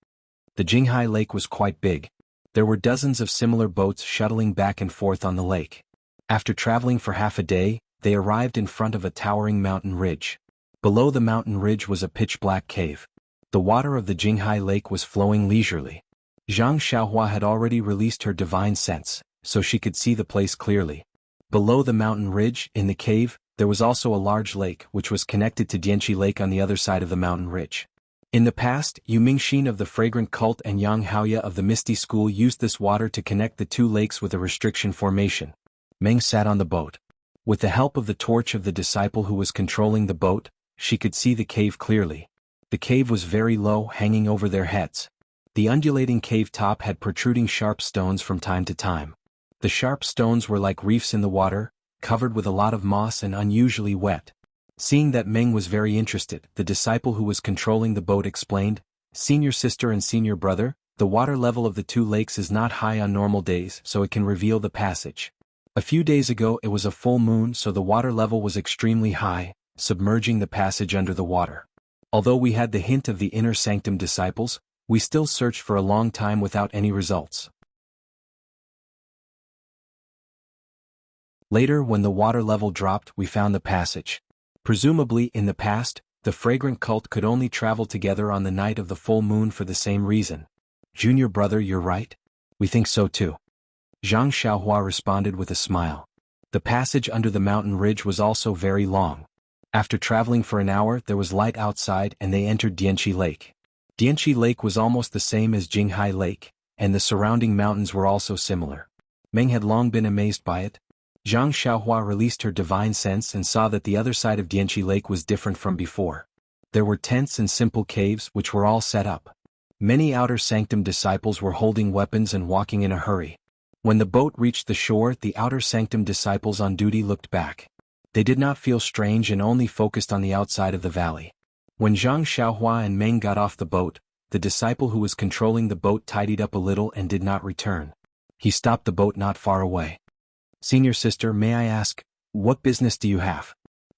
The Jinghai Lake was quite big. There were dozens of similar boats shuttling back and forth on the lake. After traveling for half a day, they arrived in front of a towering mountain ridge. Below the mountain ridge was a pitch-black cave. The water of the Jinghai Lake was flowing leisurely. Zhang Xiaohua had already released her divine sense, so she could see the place clearly. Below the mountain ridge, in the cave, there was also a large lake which was connected to Dianqi Lake on the other side of the mountain ridge. In the past, Yu Mingxin of the Fragrant Cult and Yang Haoya of the Misty School used this water to connect the two lakes with a restriction formation. Meng sat on the boat. With the help of the torch of the disciple who was controlling the boat, she could see the cave clearly. The cave was very low, hanging over their heads. The undulating cave top had protruding sharp stones from time to time. The sharp stones were like reefs in the water, covered with a lot of moss and unusually wet. Seeing that Meng was very interested, the disciple who was controlling the boat explained, "Senior sister and senior brother, the water level of the two lakes is not high on normal days, so it can reveal the passage. A few days ago it was a full moon, so the water level was extremely high, submerging the passage under the water. Although we had the hint of the inner sanctum disciples, we still searched for a long time without any results. Later, when the water level dropped, we found the passage. Presumably, in the past, the Fragrant Cult could only travel together on the night of the full moon for the same reason." "Junior brother, you're right. We think so too." Zhang Xiaohua responded with a smile. The passage under the mountain ridge was also very long. After traveling for an hour, there was light outside and they entered Dianqi Lake. Dianqi Lake was almost the same as Jinghai Lake, and the surrounding mountains were also similar. Meng had long been amazed by it. Zhang Xiaohua released her divine sense and saw that the other side of Dianqi Lake was different from before. There were tents and simple caves which were all set up. Many outer sanctum disciples were holding weapons and walking in a hurry. When the boat reached the shore, the outer sanctum disciples on duty looked back. They did not feel strange and only focused on the outside of the valley. When Zhang Xiaohua and Meng got off the boat, the disciple who was controlling the boat tidied up a little and did not return. He stopped the boat not far away. "Senior sister, may I ask, what business do you have?"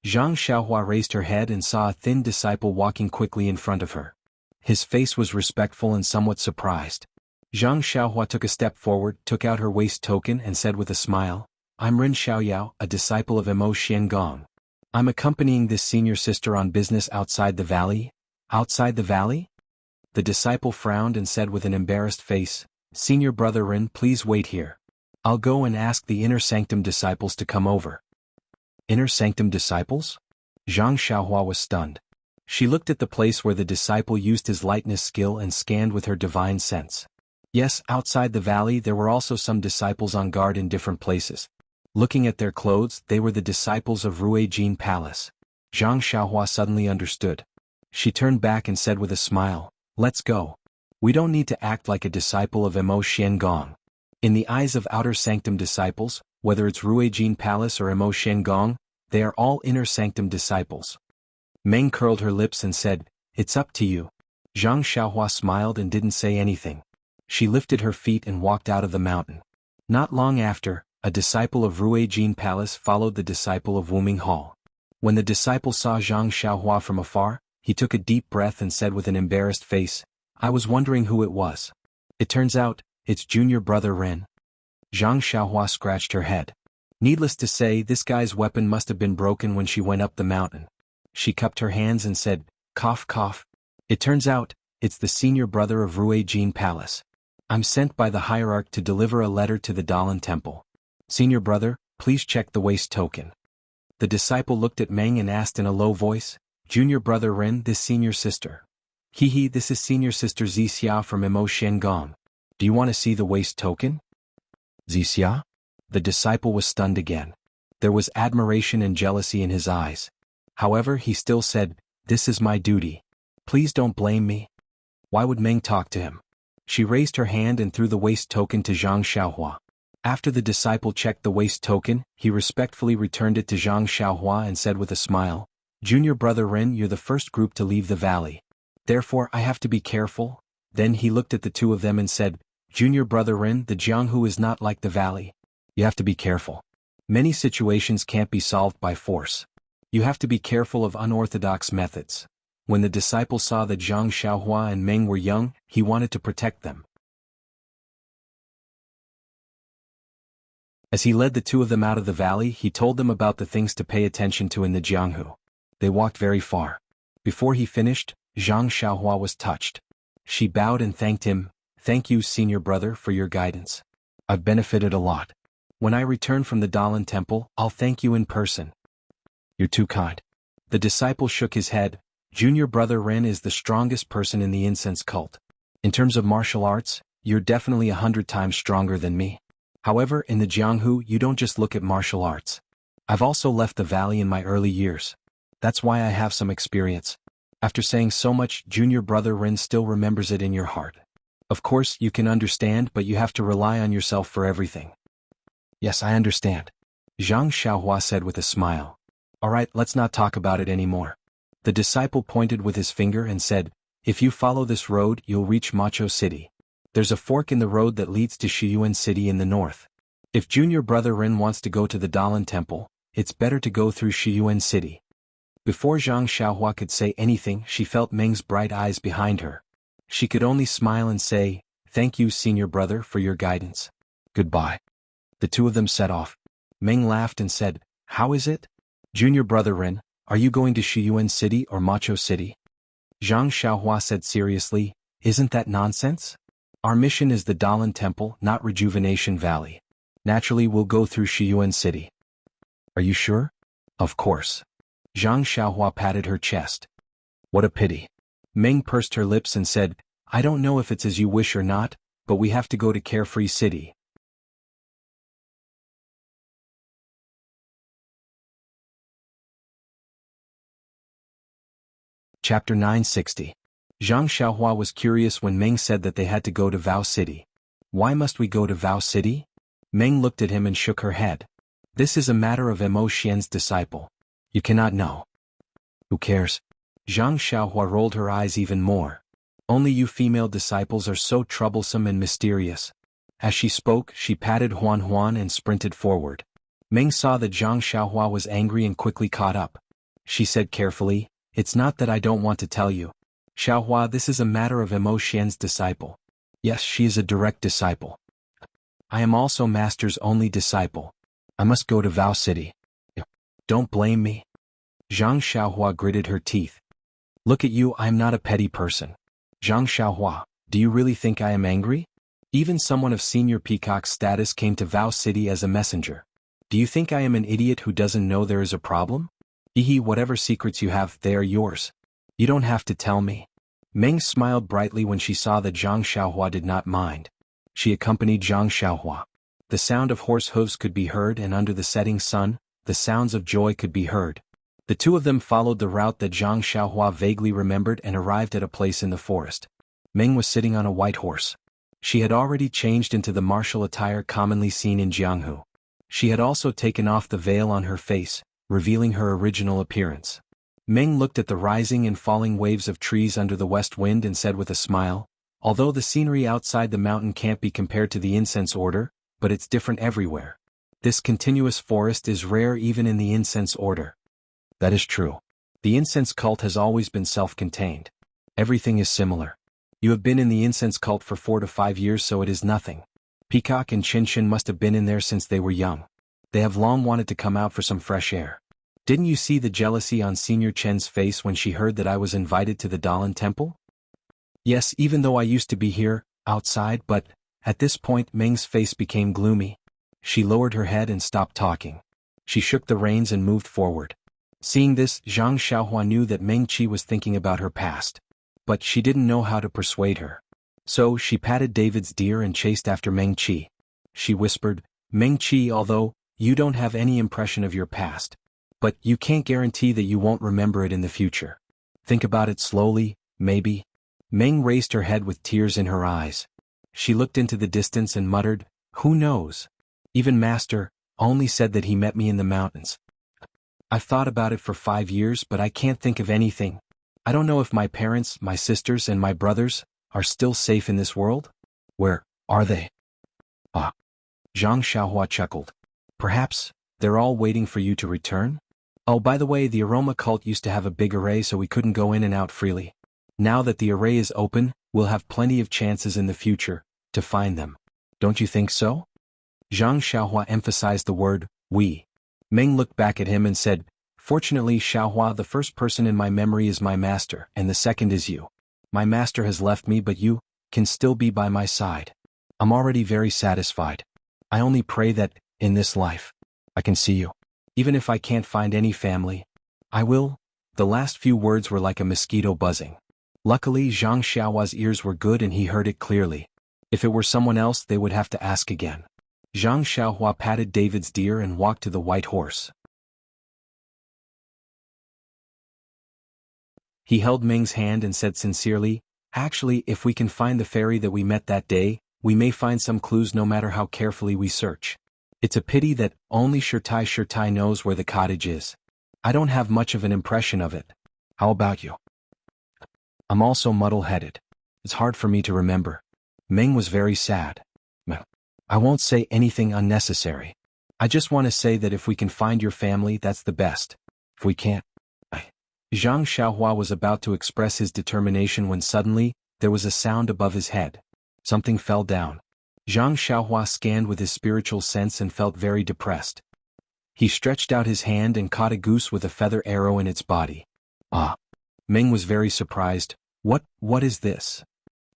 Zhang Xiaohua raised her head and saw a thin disciple walking quickly in front of her. His face was respectful and somewhat surprised. Zhang Xiaohua took a step forward, took out her waist token and said with a smile, "I'm Ren Xiaoyao, a disciple of Mo Xiangong. I'm accompanying this senior sister on business outside the valley." "Outside the valley?" The disciple frowned and said with an embarrassed face, "Senior brother Ren, please wait here. I'll go and ask the inner sanctum disciples to come over." "Inner sanctum disciples?" Zhang Xiaohua was stunned. She looked at the place where the disciple used his lightness skill and scanned with her divine sense. Yes, outside the valley there were also some disciples on guard in different places. Looking at their clothes, they were the disciples of Ruijin Palace. Zhang Xiaohua suddenly understood. She turned back and said with a smile, "Let's go. We don't need to act like a disciple of Mo Xiangong." In the eyes of outer sanctum disciples, whether it's Ruijin Palace or Mo Xiangong, they are all inner sanctum disciples. Meng curled her lips and said, "It's up to you." Zhang Xiaohua smiled and didn't say anything. She lifted her feet and walked out of the mountain. Not long after, a disciple of Ruijin Palace followed the disciple of Wuming Hall. When the disciple saw Zhang Xiaohua from afar, he took a deep breath and said with an embarrassed face, "I was wondering who it was. It turns out, it's junior brother Ren." Zhang Xiaohua scratched her head. Needless to say, this guy's weapon must have been broken when she went up the mountain. She cupped her hands and said, "Cough cough. It turns out, it's the senior brother of Ruijin Palace. I'm sent by the hierarch to deliver a letter to the Dalan Temple. Senior brother, please check the waste token." The disciple looked at Meng and asked in a low voice, "Junior brother Ren, this senior sister?" "Hee, this is senior sister Zixia from Imo Shengong. Do you want to see the waste token?" "Zixia?" The disciple was stunned again. There was admiration and jealousy in his eyes. However, he still said, "This is my duty. Please don't blame me." Why would Meng talk to him? She raised her hand and threw the waste token to Zhang Xiaohua. After the disciple checked the waste token, he respectfully returned it to Zhang Xiaohua and said with a smile, "Junior brother Ren, you're the first group to leave the valley. Therefore I have to be careful." Then he looked at the two of them and said, "Junior brother Ren, the Jianghu is not like the valley. You have to be careful. Many situations can't be solved by force. You have to be careful of unorthodox methods." When the disciple saw that Zhang Xiaohua and Meng were young, he wanted to protect them. As he led the two of them out of the valley, he told them about the things to pay attention to in the Jianghu. They walked very far. Before he finished, Zhang Xiaohua was touched. She bowed and thanked him. "Thank you, senior brother, for your guidance. I've benefited a lot. When I return from the Dalan Temple, I'll thank you in person." "You're too kind." The disciple shook his head. "Junior brother Ren is the strongest person in the incense cult. In terms of martial arts, you're definitely 100 times stronger than me. However, in the Jianghu, you don't just look at martial arts. I've also left the valley in my early years. That's why I have some experience." After saying so much, junior brother Ren still remembers it in your heart. "Of course, you can understand, but you have to rely on yourself for everything." "Yes, I understand," Zhang Xiaohua said with a smile. "All right, let's not talk about it anymore." The disciple pointed with his finger and said, "If you follow this road, you'll reach Macho City. There's a fork in the road that leads to Shiyuan City in the north. If junior brother Ren wants to go to the Dalan Temple, it's better to go through Shiyuan City." Before Zhang Xiaohua could say anything, she felt Meng's bright eyes behind her. She could only smile and say, "Thank you, senior brother, for your guidance. Goodbye." The two of them set off. Meng laughed and said, "How is it? Junior brother Ren, are you going to Shiyuan City or Macho City?" Zhang Xiaohua said seriously, "Isn't that nonsense? Our mission is the Dalan Temple, not Rejuvenation Valley. Naturally, we'll go through Shiyuan City." "Are you sure?" "Of course." Zhang Xiaohua patted her chest. "What a pity." Meng pursed her lips and said, "I don't know if it's as you wish or not, but we have to go to Carefree City." Chapter 960. Zhang Xiaohua was curious when Meng said that they had to go to Vow City. "Why must we go to Vow City?" Meng looked at him and shook her head. "This is a matter of Mo Xian's disciple. You cannot know." "Who cares?" Zhang Xiaohua rolled her eyes even more. "Only you female disciples are so troublesome and mysterious." As she spoke, she patted Huan Huan and sprinted forward. Meng saw that Zhang Xiaohua was angry and quickly caught up. She said carefully, "It's not that I don't want to tell you. Xiaohua, this is a matter of Mo Xian's disciple. Yes, she is a direct disciple. I am also Master's only disciple. I must go to Vow City. Don't blame me." Zhang Xiaohua gritted her teeth. "Look at you, I am not a petty person. Zhang Xiaohua, do you really think I am angry? Even someone of senior peacock's status came to Vow City as a messenger. Do you think I am an idiot who doesn't know there is a problem? Whatever secrets you have, they are yours. You don't have to tell me." Meng smiled brightly when she saw that Zhang Xiaohua did not mind. She accompanied Zhang Xiaohua. The sound of horse hooves could be heard, and under the setting sun, the sounds of joy could be heard. The two of them followed the route that Zhang Xiaohua vaguely remembered and arrived at a place in the forest. Meng was sitting on a white horse. She had already changed into the martial attire commonly seen in Jianghu. She had also taken off the veil on her face, revealing her original appearance. Meng looked at the rising and falling waves of trees under the west wind and said with a smile, "Although the scenery outside the mountain can't be compared to the incense order, but it's different everywhere. This continuous forest is rare even in the incense order. That is true. The incense cult has always been self-contained. Everything is similar. You have been in the incense cult for 4 to 5 years, so it is nothing. Peacock and Chinchin must have been in there since they were young. They have long wanted to come out for some fresh air. Didn't you see the jealousy on Senior Chen's face when she heard that I was invited to the Dalan temple? Yes, even though I used to be here, outside, but, at this point Meng's face became gloomy. She lowered her head and stopped talking. She shook the reins and moved forward. Seeing this, Zhang Xiaohua knew that Meng Qi was thinking about her past. But she didn't know how to persuade her. So she patted David's deer and chased after Meng Qi. She whispered, Meng Qi, although you don't have any impression of your past, but you can't guarantee that you won't remember it in the future. Think about it slowly, maybe. Meng raised her head with tears in her eyes. She looked into the distance and muttered, who knows? Even Master only said that he met me in the mountains. I've thought about it for 5 years, but I can't think of anything. I don't know if my parents, my sisters, and my brothers are still safe in this world? Where are they? Ah. Zhang Xiaohua chuckled. Perhaps they're all waiting for you to return? Oh, by the way, the aroma cult used to have a big array, so we couldn't go in and out freely. Now that the array is open, we'll have plenty of chances in the future to find them. Don't you think so? Zhang Xiaohua emphasized the word, we. Meng looked back at him and said, fortunately, Xiaohua, the first person in my memory is my master, and the second is you. My master has left me, but you can still be by my side. I'm already very satisfied. I only pray that, in this life, I can see you. Even if I can't find any family, I will. The last few words were like a mosquito buzzing. Luckily, Zhang Xiaohua's ears were good and he heard it clearly. If it were someone else, they would have to ask again. Zhang Xiaohua patted David's deer and walked to the white horse. He held Meng's hand and said sincerely, actually, if we can find the fairy that we met that day, we may find some clues no matter how carefully we search. It's a pity that only Shirtai knows where the cottage is. I don't have much of an impression of it. How about you? I'm also muddle-headed. It's hard for me to remember. Meng was very sad. I won't say anything unnecessary. I just want to say that if we can find your family, that's the best. If we can't, Zhang Xiaohua was about to express his determination when suddenly, there was a sound above his head. Something fell down. Zhang Xiaohua scanned with his spiritual sense and felt very depressed. He stretched out his hand and caught a goose with a feather arrow in its body. Ah! Meng was very surprised. What is this?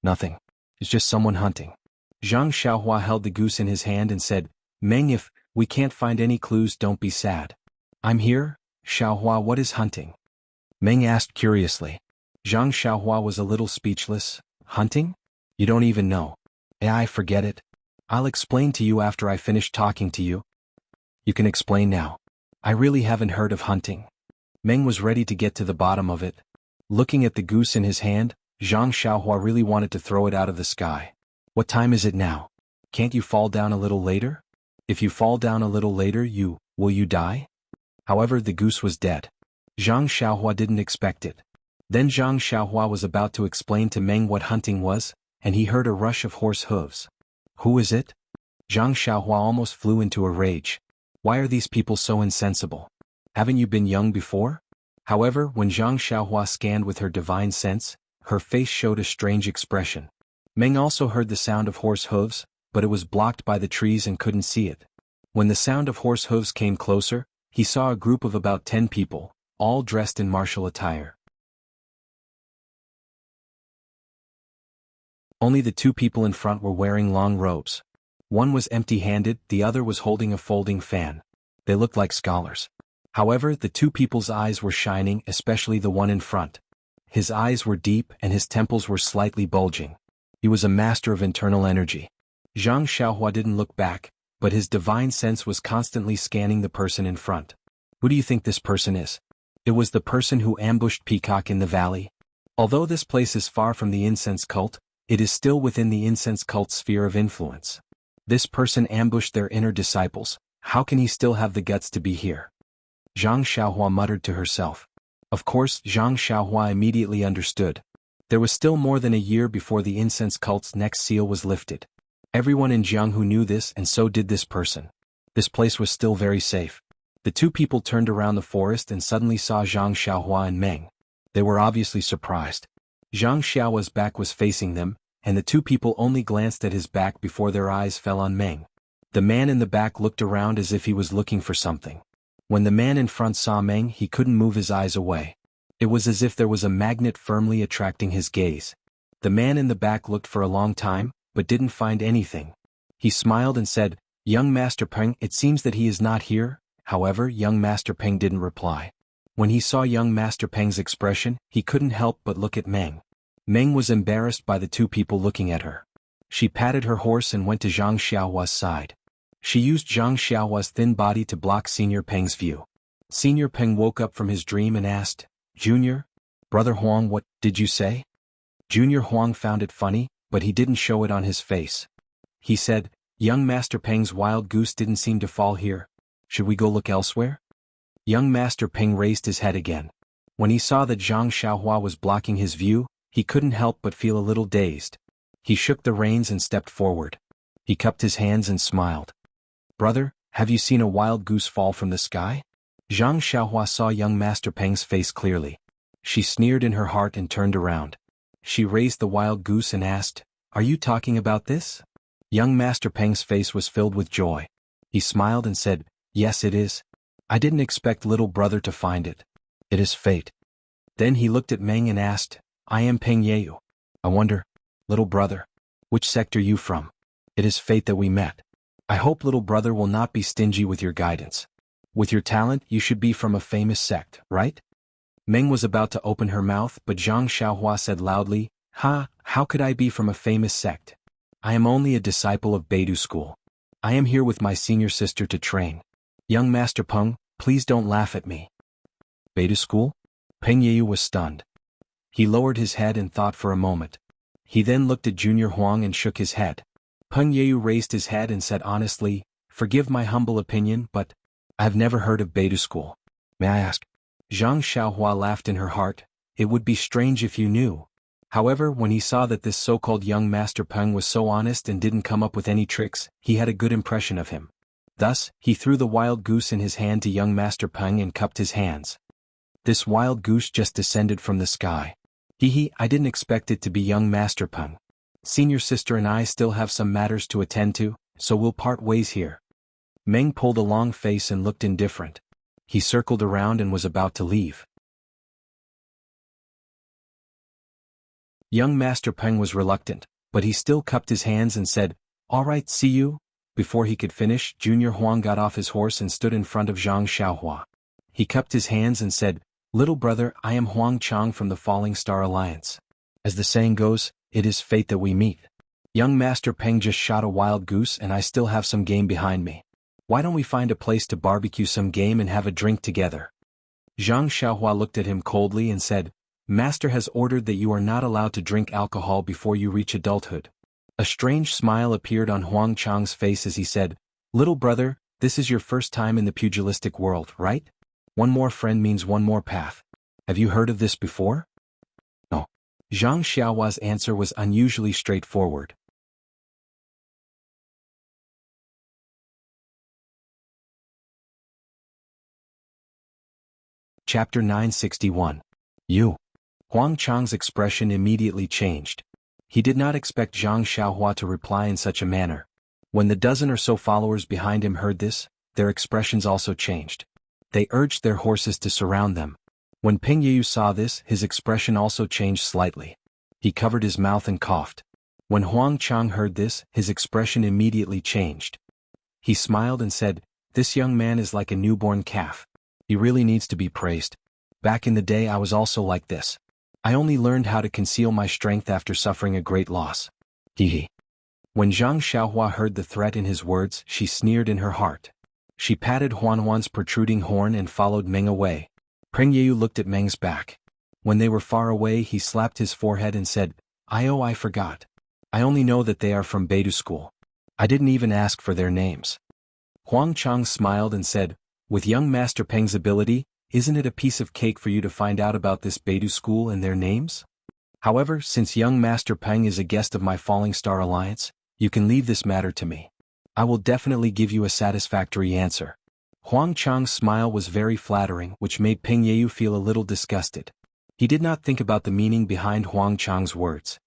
Nothing. It's just someone hunting. Zhang Xiaohua held the goose in his hand and said, Meng, if we can't find any clues, don't be sad. I'm here, Xiaohua, what is hunting? Meng asked curiously. Zhang Xiaohua was a little speechless. Hunting? You don't even know. I forget it. I'll explain to you after I finish talking to you. You can explain now. I really haven't heard of hunting. Meng was ready to get to the bottom of it. Looking at the goose in his hand, Zhang Xiaohua really wanted to throw it out of the sky. What time is it now? Can't you fall down a little later? If you fall down a little later, will you die? However, the goose was dead. Zhang Xiaohua didn't expect it. Then Zhang Xiaohua was about to explain to Meng what hunting was, and he heard a rush of horse hooves. Who is it? Zhang Xiaohua almost flew into a rage. Why are these people so insensible? Haven't you been young before? However, when Zhang Xiaohua scanned with her divine sense, her face showed a strange expression. Meng also heard the sound of horse hooves, but it was blocked by the trees and couldn't see it. When the sound of horse hooves came closer, he saw a group of about 10 people, all dressed in martial attire. Only the 2 people in front were wearing long robes. One was empty-handed, the other was holding a folding fan. They looked like scholars. However, the 2 people's eyes were shining, especially the one in front. His eyes were deep and his temples were slightly bulging. He was a master of internal energy. Zhang Xiaohua didn't look back, but his divine sense was constantly scanning the person in front. Who do you think this person is? It was the person who ambushed Peacock in the valley. Although this place is far from the incense cult, it is still within the incense cult's sphere of influence. This person ambushed their inner disciples. How can he still have the guts to be here? Zhang Xiaohua muttered to herself. Of course, Zhang Xiaohua immediately understood. There was still more than a year before the incense cult's next seal was lifted. Everyone in Jianghu knew this, and so did this person. This place was still very safe. The two people turned around the forest and suddenly saw Zhang Xiaohua and Meng. They were obviously surprised. Zhang Xiaohua's back was facing them, and the two people only glanced at his back before their eyes fell on Meng. The man in the back looked around as if he was looking for something. When the man in front saw Meng, he couldn't move his eyes away. It was as if there was a magnet firmly attracting his gaze. The man in the back looked for a long time, but didn't find anything. He smiled and said, "Young Master Peng, it seems that he is not here." However, young Master Peng didn't reply. When he saw young Master Peng's expression, he couldn't help but look at Meng. Meng was embarrassed by the two people looking at her. She patted her horse and went to Zhang Xiaohua's side. She used Zhang Xiaohua's thin body to block Senior Peng's view. Senior Peng woke up from his dream and asked, "Junior? Brother Huang, what did you say?" Junior Huang found it funny, but he didn't show it on his face. He said, "Young Master Peng's wild goose didn't seem to fall here. Should we go look elsewhere?" Young Master Peng raised his head again. When he saw that Zhang Xiaohua was blocking his view, he couldn't help but feel a little dazed. He shook the reins and stepped forward. He cupped his hands and smiled. "Brother, have you seen a wild goose fall from the sky?" Zhang Xiaohua saw young Master Peng's face clearly. She sneered in her heart and turned around. She raised the wild goose and asked, "Are you talking about this?" Young Master Peng's face was filled with joy. He smiled and said, "Yes, it is. I didn't expect little brother to find it. It is fate." Then he looked at Meng and asked, "I am Peng Yeyu. I wonder, little brother, which sect are you from? It is fate that we met. I hope little brother will not be stingy with your guidance. With your talent, you should be from a famous sect, right?" Meng was about to open her mouth, but Zhang Xiaohua said loudly, How could I be from a famous sect? I am only a disciple of Beidou school. I am here with my senior sister to train. Young Master Peng, please don't laugh at me." "Beidou school?" Peng Yeyu was stunned. He lowered his head and thought for a moment. He then looked at Junior Huang and shook his head. Peng Yeyu raised his head and said honestly, "Forgive my humble opinion, but I've never heard of Beidou school. May I ask?" Zhang Xiaohua laughed in her heart. "It would be strange if you knew." However, when he saw that this so-called young Master Peng was so honest and didn't come up with any tricks, he had a good impression of him. Thus, he threw the wild goose in his hand to young Master Peng and cupped his hands. This wild goose just descended from the sky. I didn't expect it to be young Master Peng. Senior sister and I still have some matters to attend to, so we'll part ways here. Meng pulled a long face and looked indifferent. He circled around and was about to leave. Young Master Peng was reluctant, but he still cupped his hands and said, "All right, see you." Before he could finish, Junior Huang got off his horse and stood in front of Zhang Xiaohua. He cupped his hands and said, "Little brother, I am Huang Chang from the Falling Star Alliance. As the saying goes, it is fate that we meet. Young Master Peng just shot a wild goose and I still have some game behind me. Why don't we find a place to barbecue some game and have a drink together?" Zhang Xiaohua looked at him coldly and said, "Master has ordered that you are not allowed to drink alcohol before you reach adulthood." A strange smile appeared on Huang Chang's face as he said, "Little brother, this is your first time in the pugilistic world, right? One more friend means one more path. Have you heard of this before?" "No." Zhang Xiaohua's answer was unusually straightforward. Chapter 961. You. Huang Chang's expression immediately changed. He did not expect Zhang Xiaohua to reply in such a manner. When the dozen or so followers behind him heard this, their expressions also changed. They urged their horses to surround them. When Peng Yeyu saw this, his expression also changed slightly. He covered his mouth and coughed. When Huang Chang heard this, his expression immediately changed. He smiled and said, "This young man is like a newborn calf. He really needs to be praised. Back in the day I was also like this. I only learned how to conceal my strength after suffering a great loss." When Zhang Xiaohua heard the threat in his words, she sneered in her heart. She patted Huan's protruding horn and followed Meng away. Peng Yeyu looked at Meng's back. When they were far away, he slapped his forehead and said, I forgot. I only know that they are from Beidou school. I didn't even ask for their names." Huang Chang smiled and said, "With young Master Peng's ability, isn't it a piece of cake for you to find out about this Beidou school and their names? However, since young Master Peng is a guest of my Falling Star Alliance, You can leave this matter to me. I will definitely give you a satisfactory answer. Huang Chang's smile was very flattering, which made Ping Yeu feel a little disgusted. He did not think about the meaning behind Huang Chang's words.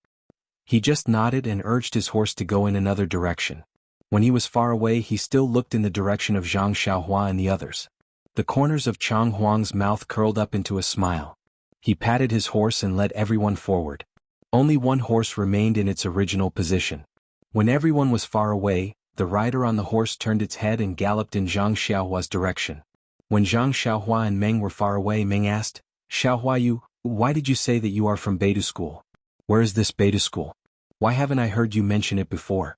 He just nodded and urged his horse to go in another direction. When he was far away, he still looked in the direction of Zhang Xiaohua and the others. The corners of Chang Huang's mouth curled up into a smile. He patted his horse and led everyone forward. Only one horse remained in its original position. When everyone was far away, the rider on the horse turned its head and galloped in Zhang Xiaohua's direction. When Zhang Xiaohua and Meng were far away, Meng asked, "Xiaohua, why did you say that you are from Beidou School? Where is this Beidou School? Why haven't I heard you mention it before?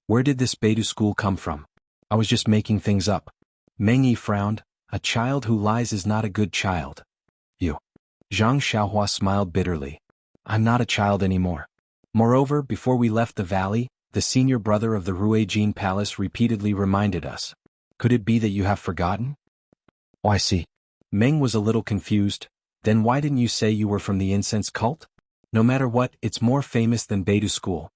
Where did this Beidou School come from? I was just making things up." Meng Yi frowned. "A child who lies is not a good child." "You." Zhang Xiaohua smiled bitterly. "I'm not a child anymore. Moreover, before we left the valley, the senior brother of the Ruijin Palace repeatedly reminded us. Could it be that you have forgotten?" "Oh, I see." Meng was a little confused. "Then why didn't you say you were from the incense cult? No matter what, it's more famous than Beidou School."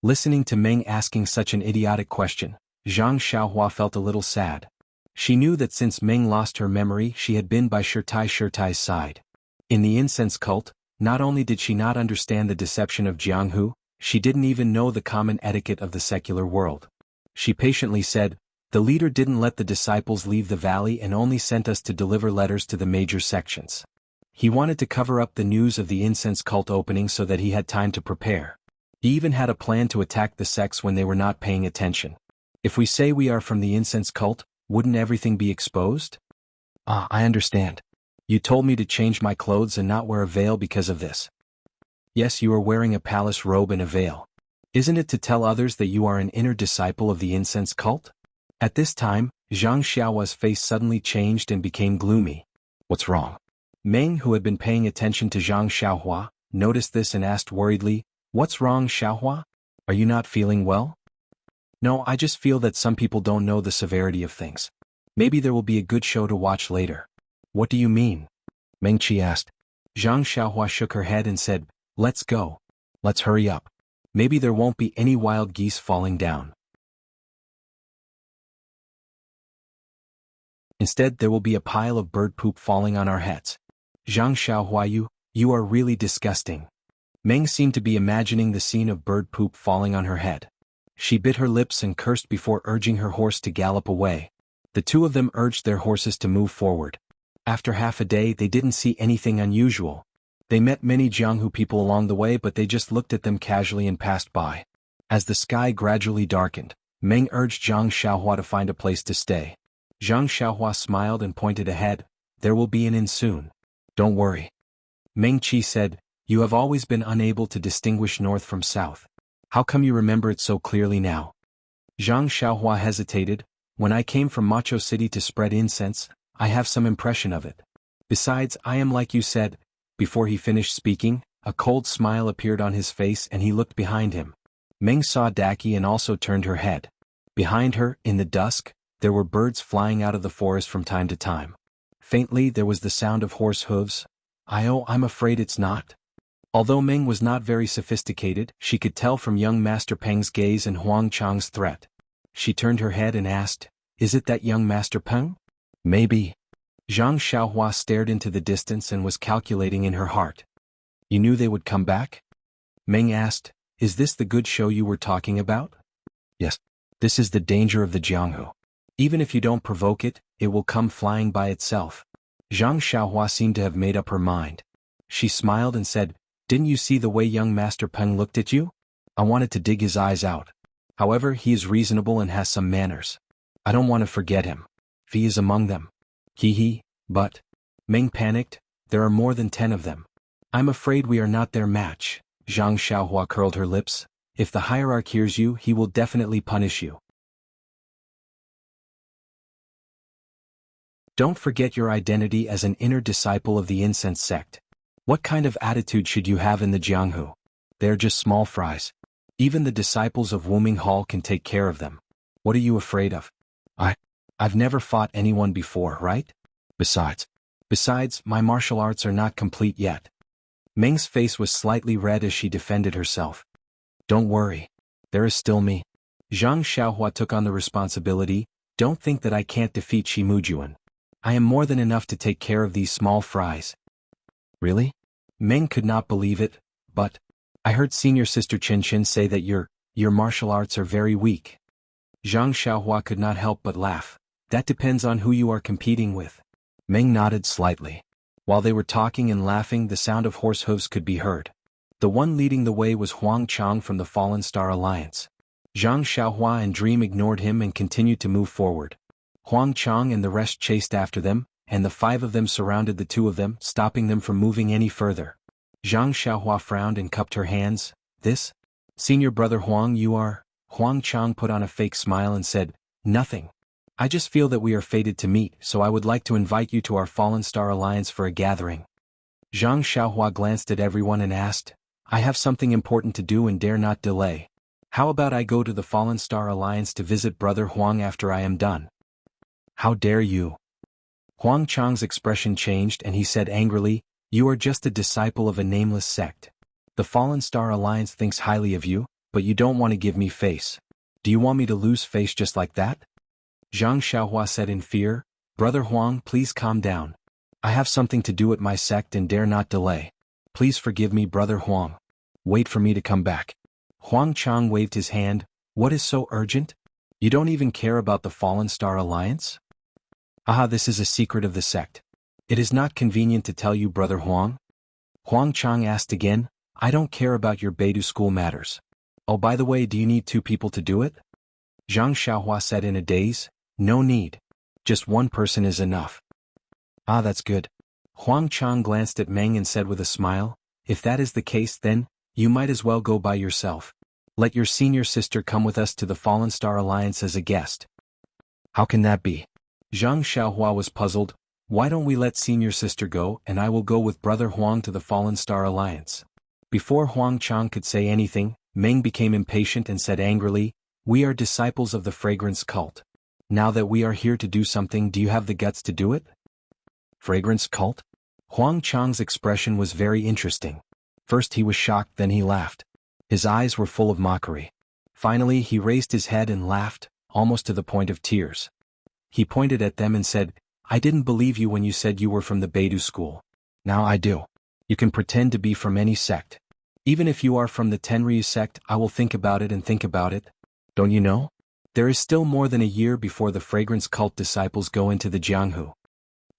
Listening to Meng asking such an idiotic question, Zhang Xiaohua felt a little sad. She knew that since Meng lost her memory, she had been by Shirtai's side. In the incense cult, not only did she not understand the deception of Jianghu, she didn't even know the common etiquette of the secular world. She patiently said, "The leader didn't let the disciples leave the valley and only sent us to deliver letters to the major sections. He wanted to cover up the news of the incense cult opening so that he had time to prepare. He even had a plan to attack the sects when they were not paying attention. If we say we are from the incense cult, wouldn't everything be exposed?" "Ah, I understand. You told me to change my clothes and not wear a veil because of this." "Yes, you are wearing a palace robe and a veil. Isn't it to tell others that you are an inner disciple of the incense cult?" At this time, Zhang Xiaohua's face suddenly changed and became gloomy. "What's wrong?" Meng, who had been paying attention to Zhang Xiaohua, noticed this and asked worriedly, "What's wrong, Xiaohua? Are you not feeling well?" "No, I just feel that some people don't know the severity of things. Maybe there will be a good show to watch later." "What do you mean?" Meng Qi asked. Zhang Xiaohua shook her head and said, "Let's go. Let's hurry up. Maybe there won't be any wild geese falling down. Instead, there will be a pile of bird poop falling on our heads." "Zhang Xiaohua, you are really disgusting." Meng seemed to be imagining the scene of bird poop falling on her head. She bit her lips and cursed before urging her horse to gallop away. The two of them urged their horses to move forward. After half a day, they didn't see anything unusual. They met many Jianghu people along the way, but they just looked at them casually and passed by. As the sky gradually darkened, Meng urged Zhang Xiaohua to find a place to stay. Zhang Xiaohua smiled and pointed ahead. "There will be an inn soon. Don't worry." Meng Qi said, "You have always been unable to distinguish north from south. How come you remember it so clearly now?" Zhang Xiaohua hesitated. "When I came from Macho City to spread incense, I have some impression of it. Besides, I am like you said." Before he finished speaking, a cold smile appeared on his face and he looked behind him. Meng saw Daki and also turned her head. Behind her, in the dusk, there were birds flying out of the forest from time to time. Faintly, there was the sound of horse hooves. I'm afraid it's not." Although Meng was not very sophisticated, she could tell from young Master Peng's gaze and Huang Chang's threat. She turned her head and asked, "Is it that young Master Peng?" "Maybe." Zhang Xiaohua stared into the distance and was calculating in her heart. "You knew they would come back?" Meng asked, "Is this the good show you were talking about?" "Yes. This is the danger of the Jianghu. Even if you don't provoke it, it will come flying by itself." Zhang Xiaohua seemed to have made up her mind. She smiled and said, "Didn't you see the way young Master Peng looked at you? I wanted to dig his eyes out. However, he is reasonable and has some manners. I don't want to forget him. If he is among them. But..." Meng panicked. "There are more than 10 of them. I'm afraid we are not their match." Zhang Xiaohua curled her lips. "If the hierarch hears you, he will definitely punish you. Don't forget your identity as an inner disciple of the incense sect. What kind of attitude should you have in the Jianghu? They are just small fries. Even the disciples of Wuming Hall can take care of them. What are you afraid of? I've never fought anyone before, right? Besides, my martial arts are not complete yet." Meng's face was slightly red as she defended herself. "Don't worry. There is still me. Zhang Xiaohua took on the responsibility. Don't think that I can't defeat Shimujuan. I am more than enough to take care of these small fries. Really? Meng could not believe it, but I heard senior sister Qinshin say that your martial arts are very weak. Zhang Xiaohua could not help but laugh. That depends on who you are competing with. Meng nodded slightly. While they were talking and laughing, the sound of horse hooves could be heard. The one leading the way was Huang Chang from the Fallen Star Alliance. Zhang Xiaohua and Dream ignored him and continued to move forward. Huang Chang and the rest chased after them, and the 5 of them surrounded the 2 of them, stopping them from moving any further. Zhang Xiaohua frowned and cupped her hands. This? Senior brother Huang, you are? Huang Chang put on a fake smile and said, nothing. I just feel that we are fated to meet, so I would like to invite you to our Fallen Star Alliance for a gathering. Zhang Xiaohua glanced at everyone and asked, I have something important to do and dare not delay. How about I go to the Fallen Star Alliance to visit Brother Huang after I am done? How dare you? Huang Chang's expression changed and he said angrily, you are just a disciple of a nameless sect. The Fallen Star Alliance thinks highly of you, but you don't want to give me face. Do you want me to lose face just like that? Zhang Xiaohua said in fear, Brother Huang, please calm down. I have something to do at my sect and dare not delay. Please forgive me, Brother Huang. Wait for me to come back. Huang Chang waved his hand. What is so urgent? You don't even care about the Fallen Star Alliance? Aha, this is a secret of the sect. It is not convenient to tell you, Brother Huang. Huang Chang asked again, I don't care about your Beidou school matters. Oh, by the way, do you need 2 people to do it? Zhang Xiaohua said in a daze, no need. Just 1 person is enough. Ah, that's good. Huang Chang glanced at Meng and said with a smile, if that is the case then, you might as well go by yourself. Let your senior sister come with us to the Fallen Star Alliance as a guest. How can that be? Zhang Xiaohua was puzzled. Why don't we let senior sister go and I will go with Brother Huang to the Fallen Star Alliance? Before Huang Chang could say anything, Meng became impatient and said angrily, we are disciples of the fragrance cult. Now that we are here to do something, do you have the guts to do it? Fragrance cult? Huang Chang's expression was very interesting. First he was shocked, then he laughed. His eyes were full of mockery. Finally he raised his head and laughed, almost to the point of tears. He pointed at them and said, I didn't believe you when you said you were from the Beidou school. Now I do. You can pretend to be from any sect. Even if you are from the Tenryu sect, I will think about it and think about it. Don't you know? There is still more than a year before the fragrance cult disciples go into the Jianghu.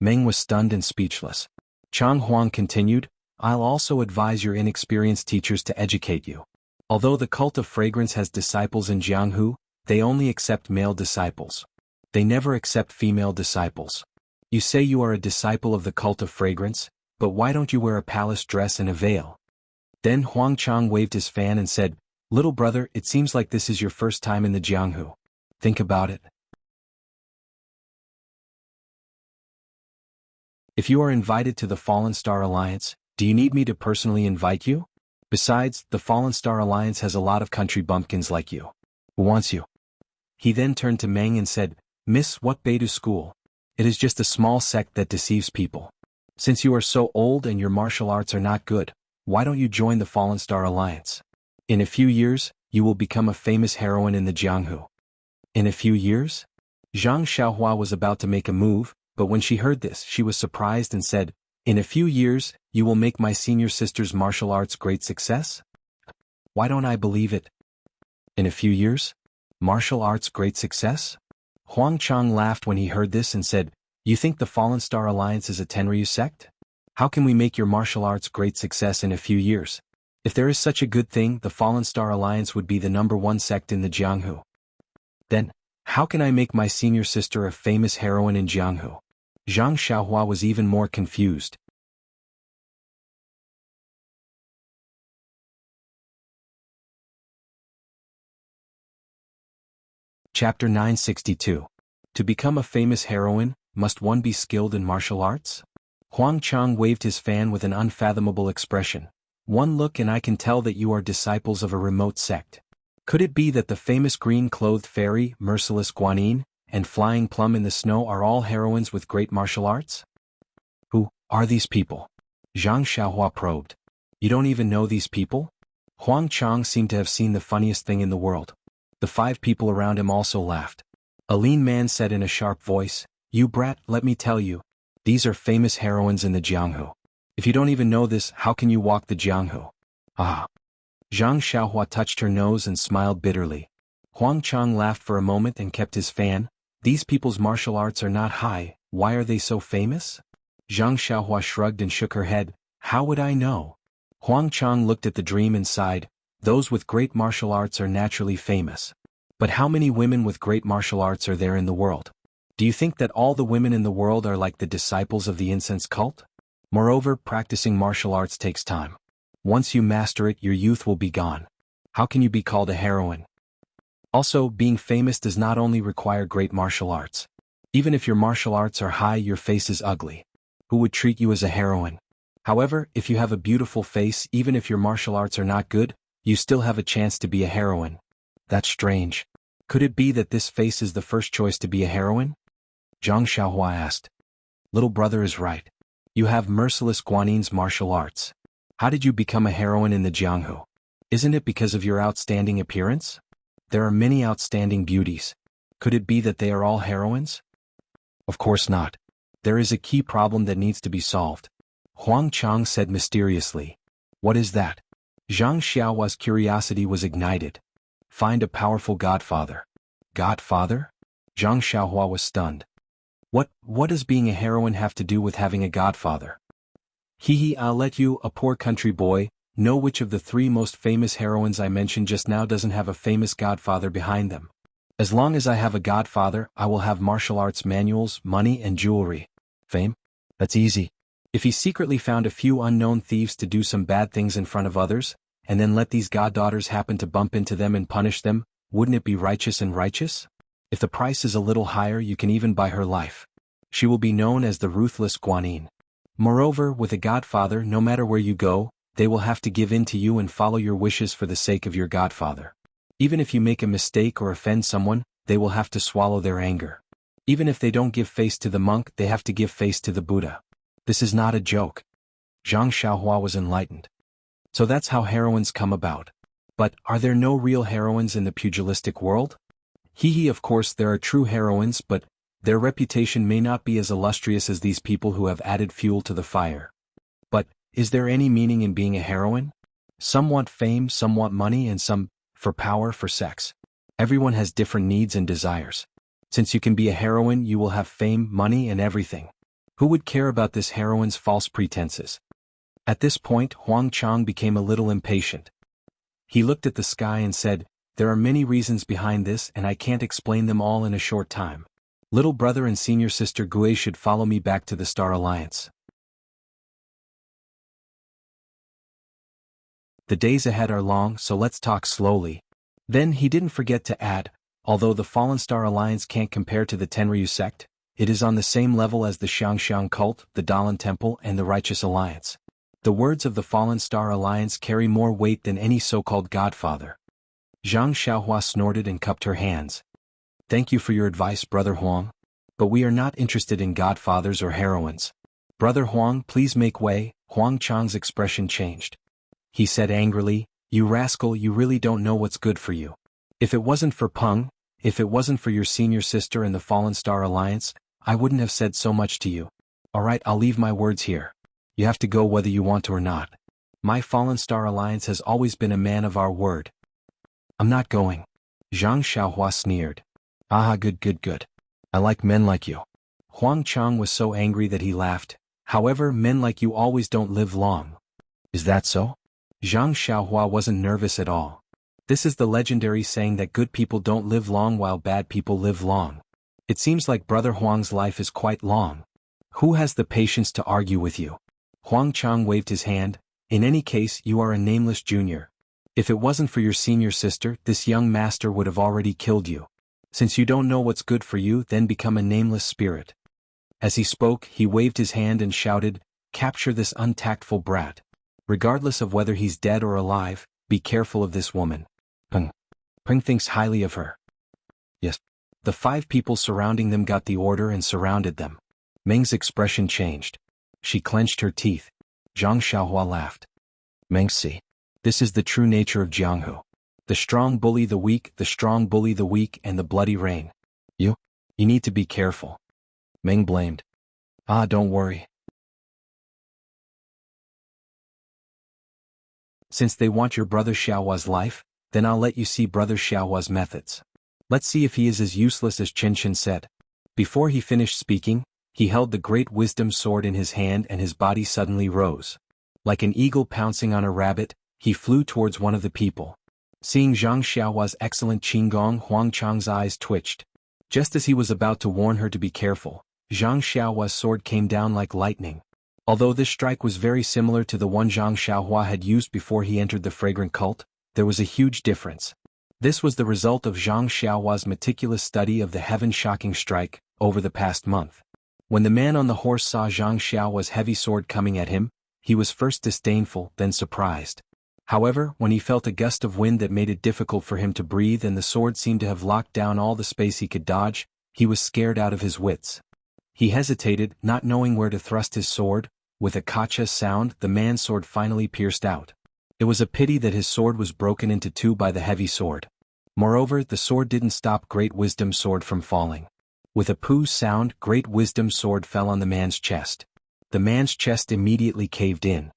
Meng was stunned and speechless. Chang Huang continued, I'll also advise your inexperienced teachers to educate you. Although the cult of fragrance has disciples in Jianghu, they only accept male disciples. They never accept female disciples. You say you are a disciple of the cult of fragrance, but why don't you wear a palace dress and a veil? Then Huang Chang waved his fan and said, little brother, it seems like this is your first time in the Jianghu. Think about it. If you are invited to the Fallen Star Alliance, do you need me to personally invite you? Besides, the Fallen Star Alliance has a lot of country bumpkins like you. Who wants you? He then turned to Meng and said, Miss, what Beidou school? It is just a small sect that deceives people. Since you are so old and your martial arts are not good, why don't you join the Fallen Star Alliance? In a few years, you will become a famous heroine in the Jianghu. In a few years? Zhang Xiaohua was about to make a move, but when she heard this, she was surprised and said, in a few years, you will make my senior sister's martial arts great success? Why don't I believe it? In a few years? Martial arts great success? Huang Chang laughed when he heard this and said, you think the Fallen Star Alliance is a Tenryu sect? How can we make your martial arts great success in a few years? If there is such a good thing, the Fallen Star Alliance would be the #1 sect in the Jianghu. Then, how can I make my senior sister a famous heroine in Jianghu? Zhang Xiaohua was even more confused. Chapter 962. To become a famous heroine, must one be skilled in martial arts? Huang Chang waved his fan with an unfathomable expression. One look and I can tell that you are disciples of a remote sect. Could it be that the famous green-clothed fairy, Merciless Guanyin, and Flying Plum in the Snow are all heroines with great martial arts? Who are these people? Zhang Xiaohua probed. You don't even know these people? Huang Chang seemed to have seen the funniest thing in the world. The 5 people around him also laughed. A lean man said in a sharp voice, "You brat, let me tell you. These are famous heroines in the Jianghu. If you don't even know this, how can you walk the Jianghu?" Ah. Zhang Xiaohua touched her nose and smiled bitterly. Huang Chang laughed for a moment and kept his fan. These people's martial arts are not high, why are they so famous? Zhang Xiaohua shrugged and shook her head. How would I know? Huang Chang looked at the dream and sighed. Those with great martial arts are naturally famous. But how many women with great martial arts are there in the world? Do you think that all the women in the world are like the disciples of the incense cult? Moreover, practicing martial arts takes time. Once you master it, your youth will be gone. How can you be called a heroine? Also, being famous does not only require great martial arts. Even if your martial arts are high, your face is ugly. Who would treat you as a heroine? However, if you have a beautiful face, even if your martial arts are not good, you still have a chance to be a heroine. That's strange. Could it be that this face is the first choice to be a heroine? Zhang Xiaohua asked. Little brother is right. You have merciless Guanin's martial arts. How did you become a heroine in the Jianghu? Isn't it because of your outstanding appearance? There are many outstanding beauties. Could it be that they are all heroines? Of course not. There is a key problem that needs to be solved. Huang Chang said mysteriously. What is that? Zhang Xiaohua's curiosity was ignited. Find a powerful godfather. Godfather? Zhang Xiaohua was stunned. What does being a heroine have to do with having a godfather? I'll let you, a poor country boy, know which of the 3 most famous heroines I mentioned just now doesn't have a famous godfather behind them. As long as I have a godfather, I will have martial arts manuals, money and jewelry. Fame? That's easy. If he secretly found a few unknown thieves to do some bad things in front of others, and then let these goddaughters happen to bump into them and punish them, wouldn't it be righteous and righteous? If the price is a little higher, you can even buy her life. She will be known as the ruthless Guanyin. Moreover, with a godfather, no matter where you go, they will have to give in to you and follow your wishes for the sake of your godfather. Even if you make a mistake or offend someone, they will have to swallow their anger. Even if they don't give face to the monk, they have to give face to the Buddha. This is not a joke. Zhang Xiaohua was enlightened. So that's how heroines come about. But, are there no real heroines in the pugilistic world? Of course there are true heroines, but their reputation may not be as illustrious as these people who have added fuel to the fire. But, is there any meaning in being a heroine? Some want fame, some want money, and some, for power, for sex. Everyone has different needs and desires. Since you can be a heroine, you will have fame, money, and everything. Who would care about this heroine's false pretenses? At this point, Huang Chang became a little impatient. He looked at the sky and said, "There are many reasons behind this and I can't explain them all in a short time. Little brother and senior sister Gue should follow me back to the Star Alliance. The days ahead are long, so let's talk slowly." Then he didn't forget to add, although the Fallen Star Alliance can't compare to the Tenryu sect, it is on the same level as the Xiangxiang cult, the Dalan Temple, and the Righteous Alliance. The words of the Fallen Star Alliance carry more weight than any so-called godfather. Zhang Xiaohua snorted and cupped her hands. Thank you for your advice, Brother Huang. But we are not interested in godfathers or heroines. Brother Huang, please make way. Huang Chang's expression changed. He said angrily, "You rascal, you really don't know what's good for you. If it wasn't for Peng, if it wasn't for your senior sister and the Fallen Star Alliance, I wouldn't have said so much to you. Alright, I'll leave my words here. You have to go whether you want to or not. My Fallen Star Alliance has always been a man of our word." "I'm not going." Zhang Xiaohua sneered. "Aha, good. I like men like you." Huang Chang was so angry that he laughed. "However, men like you always don't live long." "Is that so?" Zhang Xiaohua wasn't nervous at all. This is the legendary saying that good people don't live long while bad people live long. It seems like Brother Huang's life is quite long. Who has the patience to argue with you? Huang Chang waved his hand. "In any case, you are a nameless junior. If it wasn't for your senior sister, this young master would have already killed you. Since you don't know what's good for you, then become a nameless spirit." As he spoke, he waved his hand and shouted, "Capture this untactful brat. Regardless of whether he's dead or alive, be careful of this woman. Peng thinks highly of her." Yes. The 5 people surrounding them got the order and surrounded them. Meng's expression changed. She clenched her teeth. Zhang Xiaohua laughed. "Mengsi. This is the true nature of Jianghu. The strong bully the weak, the strong bully the weak, and the bloody rain. You need to be careful. Meng blamed. Ah, don't worry. Since they want your brother Xiaohua's life, then I'll let you see brother Xiaohua's methods. Let's see if he is as useless as Chen said. Before he finished speaking, he held the great wisdom sword in his hand and his body suddenly rose. Like an eagle pouncing on a rabbit, he flew towards one of the people. Seeing Zhang Xiaohua's excellent qinggong, Huang Chang's eyes twitched. Just as he was about to warn her to be careful, Zhang Xiaohua's sword came down like lightning. Although this strike was very similar to the one Zhang Xiaohua had used before he entered the fragrant cult, there was a huge difference. This was the result of Zhang Xiaohua's meticulous study of the heaven-shocking strike over the past month. When the man on the horse saw Zhang Xiaohua's heavy sword coming at him, he was first disdainful, then surprised. However, when he felt a gust of wind that made it difficult for him to breathe and the sword seemed to have locked down all the space he could dodge, he was scared out of his wits. He hesitated, not knowing where to thrust his sword. With a kacha sound, the man's sword finally pierced out. It was a pity that his sword was broken into two by the heavy sword. Moreover, the sword didn't stop Great Wisdom Sword from falling. With a poo sound, Great Wisdom Sword fell on the man's chest. The man's chest immediately caved in.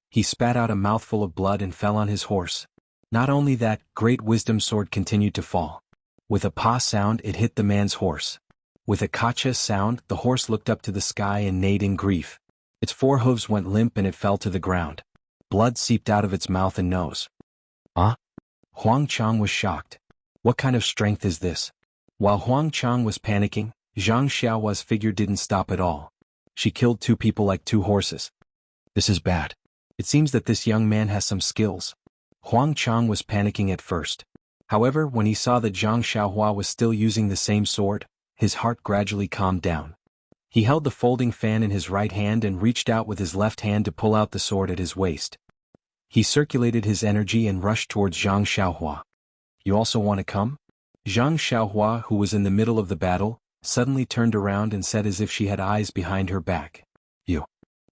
He spat out a mouthful of blood and fell on his horse. Not only that, Great Wisdom Sword continued to fall. With a pa sound, it hit the man's horse. With a kacha sound, the horse looked up to the sky and neighed in grief. Its four hooves went limp and it fell to the ground. Blood seeped out of its mouth and nose. Huang Chang was shocked. What kind of strength is this? While Huang Chang was panicking, Zhang Xiaohua's figure didn't stop at all. She killed two people like two horses. This is bad. It seems that this young man has some skills. Huang Chang was panicking at first. However, when he saw that Zhang Xiaohua was still using the same sword, his heart gradually calmed down. He held the folding fan in his right hand and reached out with his left hand to pull out the sword at his waist. He circulated his energy and rushed towards Zhang Xiaohua. You also want to come? Zhang Xiaohua, who was in the middle of the battle, suddenly turned around and said as if she had eyes behind her back. You.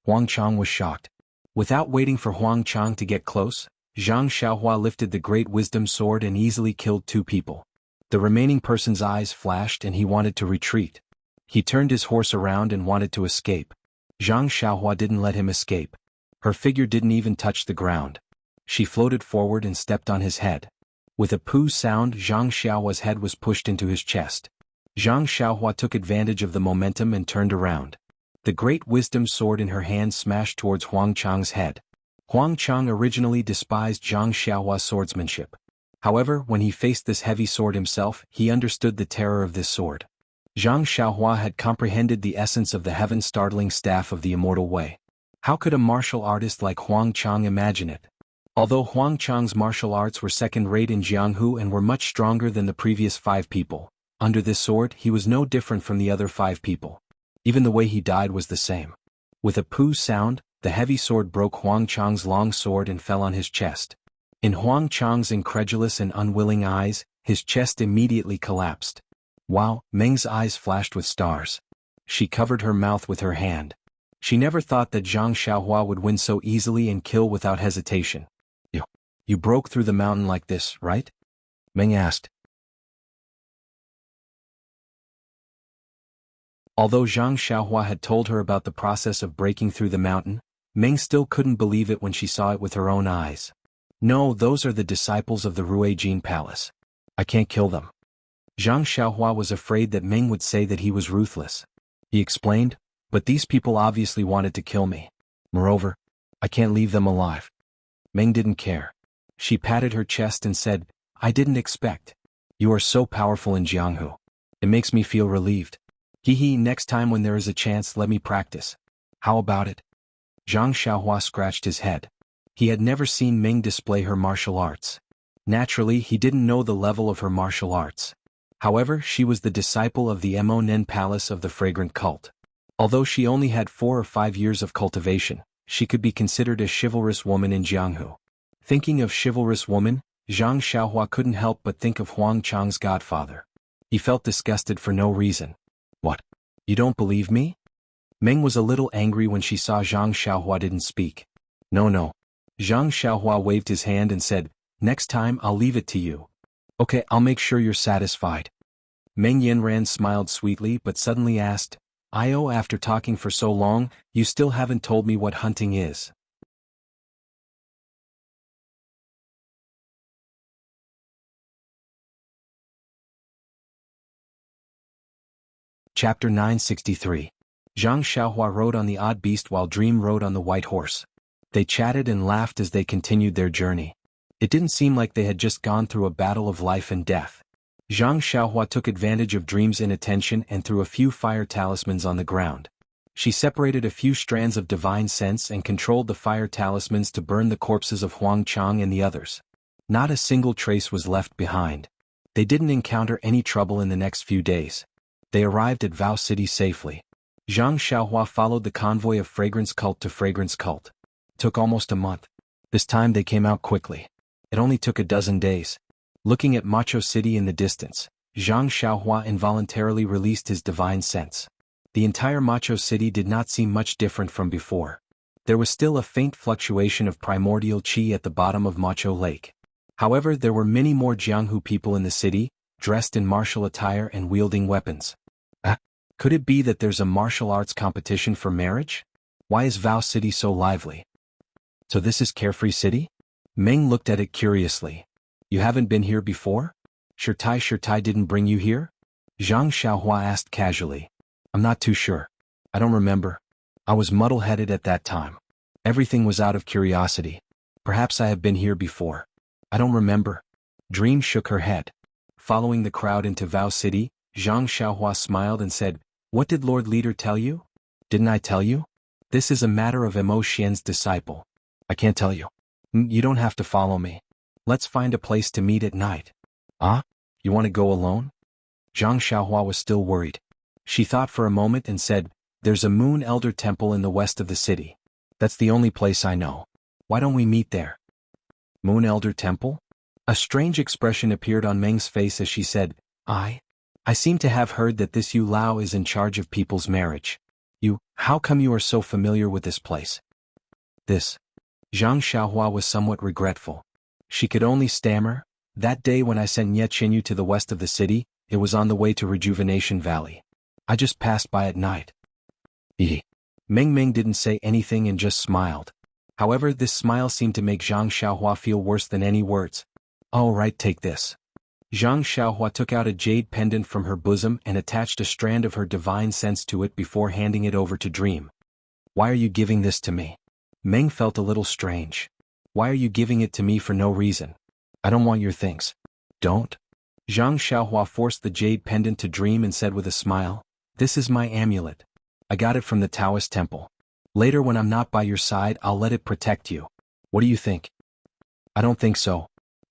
Huang Chang was shocked. Without waiting for Huang Chang to get close, Zhang Xiaohua lifted the Great Wisdom Sword and easily killed two people. The remaining person's eyes flashed and he wanted to retreat. He turned his horse around and wanted to escape. Zhang Xiaohua didn't let him escape. Her figure didn't even touch the ground. She floated forward and stepped on his head. With a poo sound, Zhang Xiaohua's head was pushed into his chest. Zhang Xiaohua took advantage of the momentum and turned around. The Great Wisdom Sword in her hand smashed towards Huang Chang's head. Huang Chang originally despised Zhang Xiaohua's swordsmanship. However, when he faced this heavy sword himself, he understood the terror of this sword. Zhang Xiaohua had comprehended the essence of the heaven-startling staff of the immortal way. How could a martial artist like Huang Chang imagine it? Although Huang Chang's martial arts were second-rate in Jianghu and were much stronger than the previous 5 people, under this sword he was no different from the other 5 people. Even the way he died was the same. With a poo sound, the heavy sword broke Huang Chang's long sword and fell on his chest. In Huang Chang's incredulous and unwilling eyes, his chest immediately collapsed. Wow, Meng's eyes flashed with stars. She covered her mouth with her hand. She never thought that Zhang Xiaohua would win so easily and kill without hesitation. You broke through the mountain like this, right? Meng asked. Although Zhang Xiaohua had told her about the process of breaking through the mountain, Meng still couldn't believe it when she saw it with her own eyes. No, those are the disciples of the Ruijin Palace. I can't kill them. Zhang Xiaohua was afraid that Meng would say that he was ruthless. He explained, but these people obviously wanted to kill me. Moreover, I can't leave them alive. Meng didn't care. She patted her chest and said, I didn't expect. You are so powerful in Jianghu. It makes me feel relieved. Next time when there is a chance let me practice. How about it? Zhang Xiaohua scratched his head. He had never seen Meng display her martial arts. Naturally, he didn't know the level of her martial arts. However, she was the disciple of the Monen Palace of the Fragrant Cult. Although she only had 4 or 5 years of cultivation, she could be considered a chivalrous woman in Jianghu. Thinking of chivalrous woman, Zhang Xiaohua couldn't help but think of Huang Chang's godfather. He felt disgusted for no reason. What? You don't believe me? Meng was a little angry when she saw Zhang Xiaohua didn't speak. No. Zhang Xiaohua waved his hand and said, "Next time I'll leave it to you." "Okay, I'll make sure you're satisfied." Meng Yanran smiled sweetly but suddenly asked, "Io, after talking for so long, you still haven't told me what hunting is." Chapter 963. Zhang Xiaohua rode on the odd beast while Dream rode on the white horse. They chatted and laughed as they continued their journey. It didn't seem like they had just gone through a battle of life and death. Zhang Xiaohua took advantage of Dream's inattention and threw a few fire talismans on the ground. She separated a few strands of divine sense and controlled the fire talismans to burn the corpses of Huang Chang and the others. Not a single trace was left behind. They didn't encounter any trouble in the next few days. They arrived at Vow City safely. Zhang Xiaohua followed the convoy of fragrance cult to fragrance cult. It took almost a month. This time they came out quickly. It only took a dozen days. Looking at Macho City in the distance, Zhang Xiaohua involuntarily released his divine sense. The entire Macho City did not seem much different from before. There was still a faint fluctuation of primordial qi at the bottom of Macho Lake. However, there were many more Jianghu people in the city, dressed in martial attire and wielding weapons. Could it be that there's a martial arts competition for marriage? Why is Vow City so lively? So this is Carefree City? Meng looked at it curiously. You haven't been here before? Shirtai didn't bring you here? Zhang Xiaohua asked casually. I'm not too sure. I don't remember. I was muddle-headed at that time. Everything was out of curiosity. Perhaps I have been here before. I don't remember. Dream shook her head. Following the crowd into Vow City, Zhang Xiaohua smiled and said, "What did Lord Leader tell you?" "Didn't I tell you? This is a matter of Mo Xian's disciple. I can't tell you. You don't have to follow me. Let's find a place to meet at night." "Ah? You want to go alone?" Zhang Xiaohua was still worried. She thought for a moment and said, "There's a Moon Elder Temple in the west of the city. That's the only place I know. Why don't we meet there?" "Moon Elder Temple?" A strange expression appeared on Meng's face as she said, I seem to have heard that this Yu Lao is in charge of people's marriage. How come you are so familiar with this place?" "This." Zhang Xiaohua was somewhat regretful. She could only stammer, "That day when I sent Nye Qinyu to the west of the city, it was on the way to Rejuvenation Valley. I just passed by at night." Meng didn't say anything and just smiled. However, this smile seemed to make Zhang Xiaohua feel worse than any words. "All right, take this." Zhang Xiaohua took out a jade pendant from her bosom and attached a strand of her divine sense to it before handing it over to Dream. "Why are you giving this to me?" Meng felt a little strange. "Why are you giving it to me for no reason? I don't want your things." "Don't?" Zhang Xiaohua forced the jade pendant to Dream and said with a smile, "This is my amulet. I got it from the Taoist temple. Later when I'm not by your side I'll let it protect you. What do you think?" "I don't think so."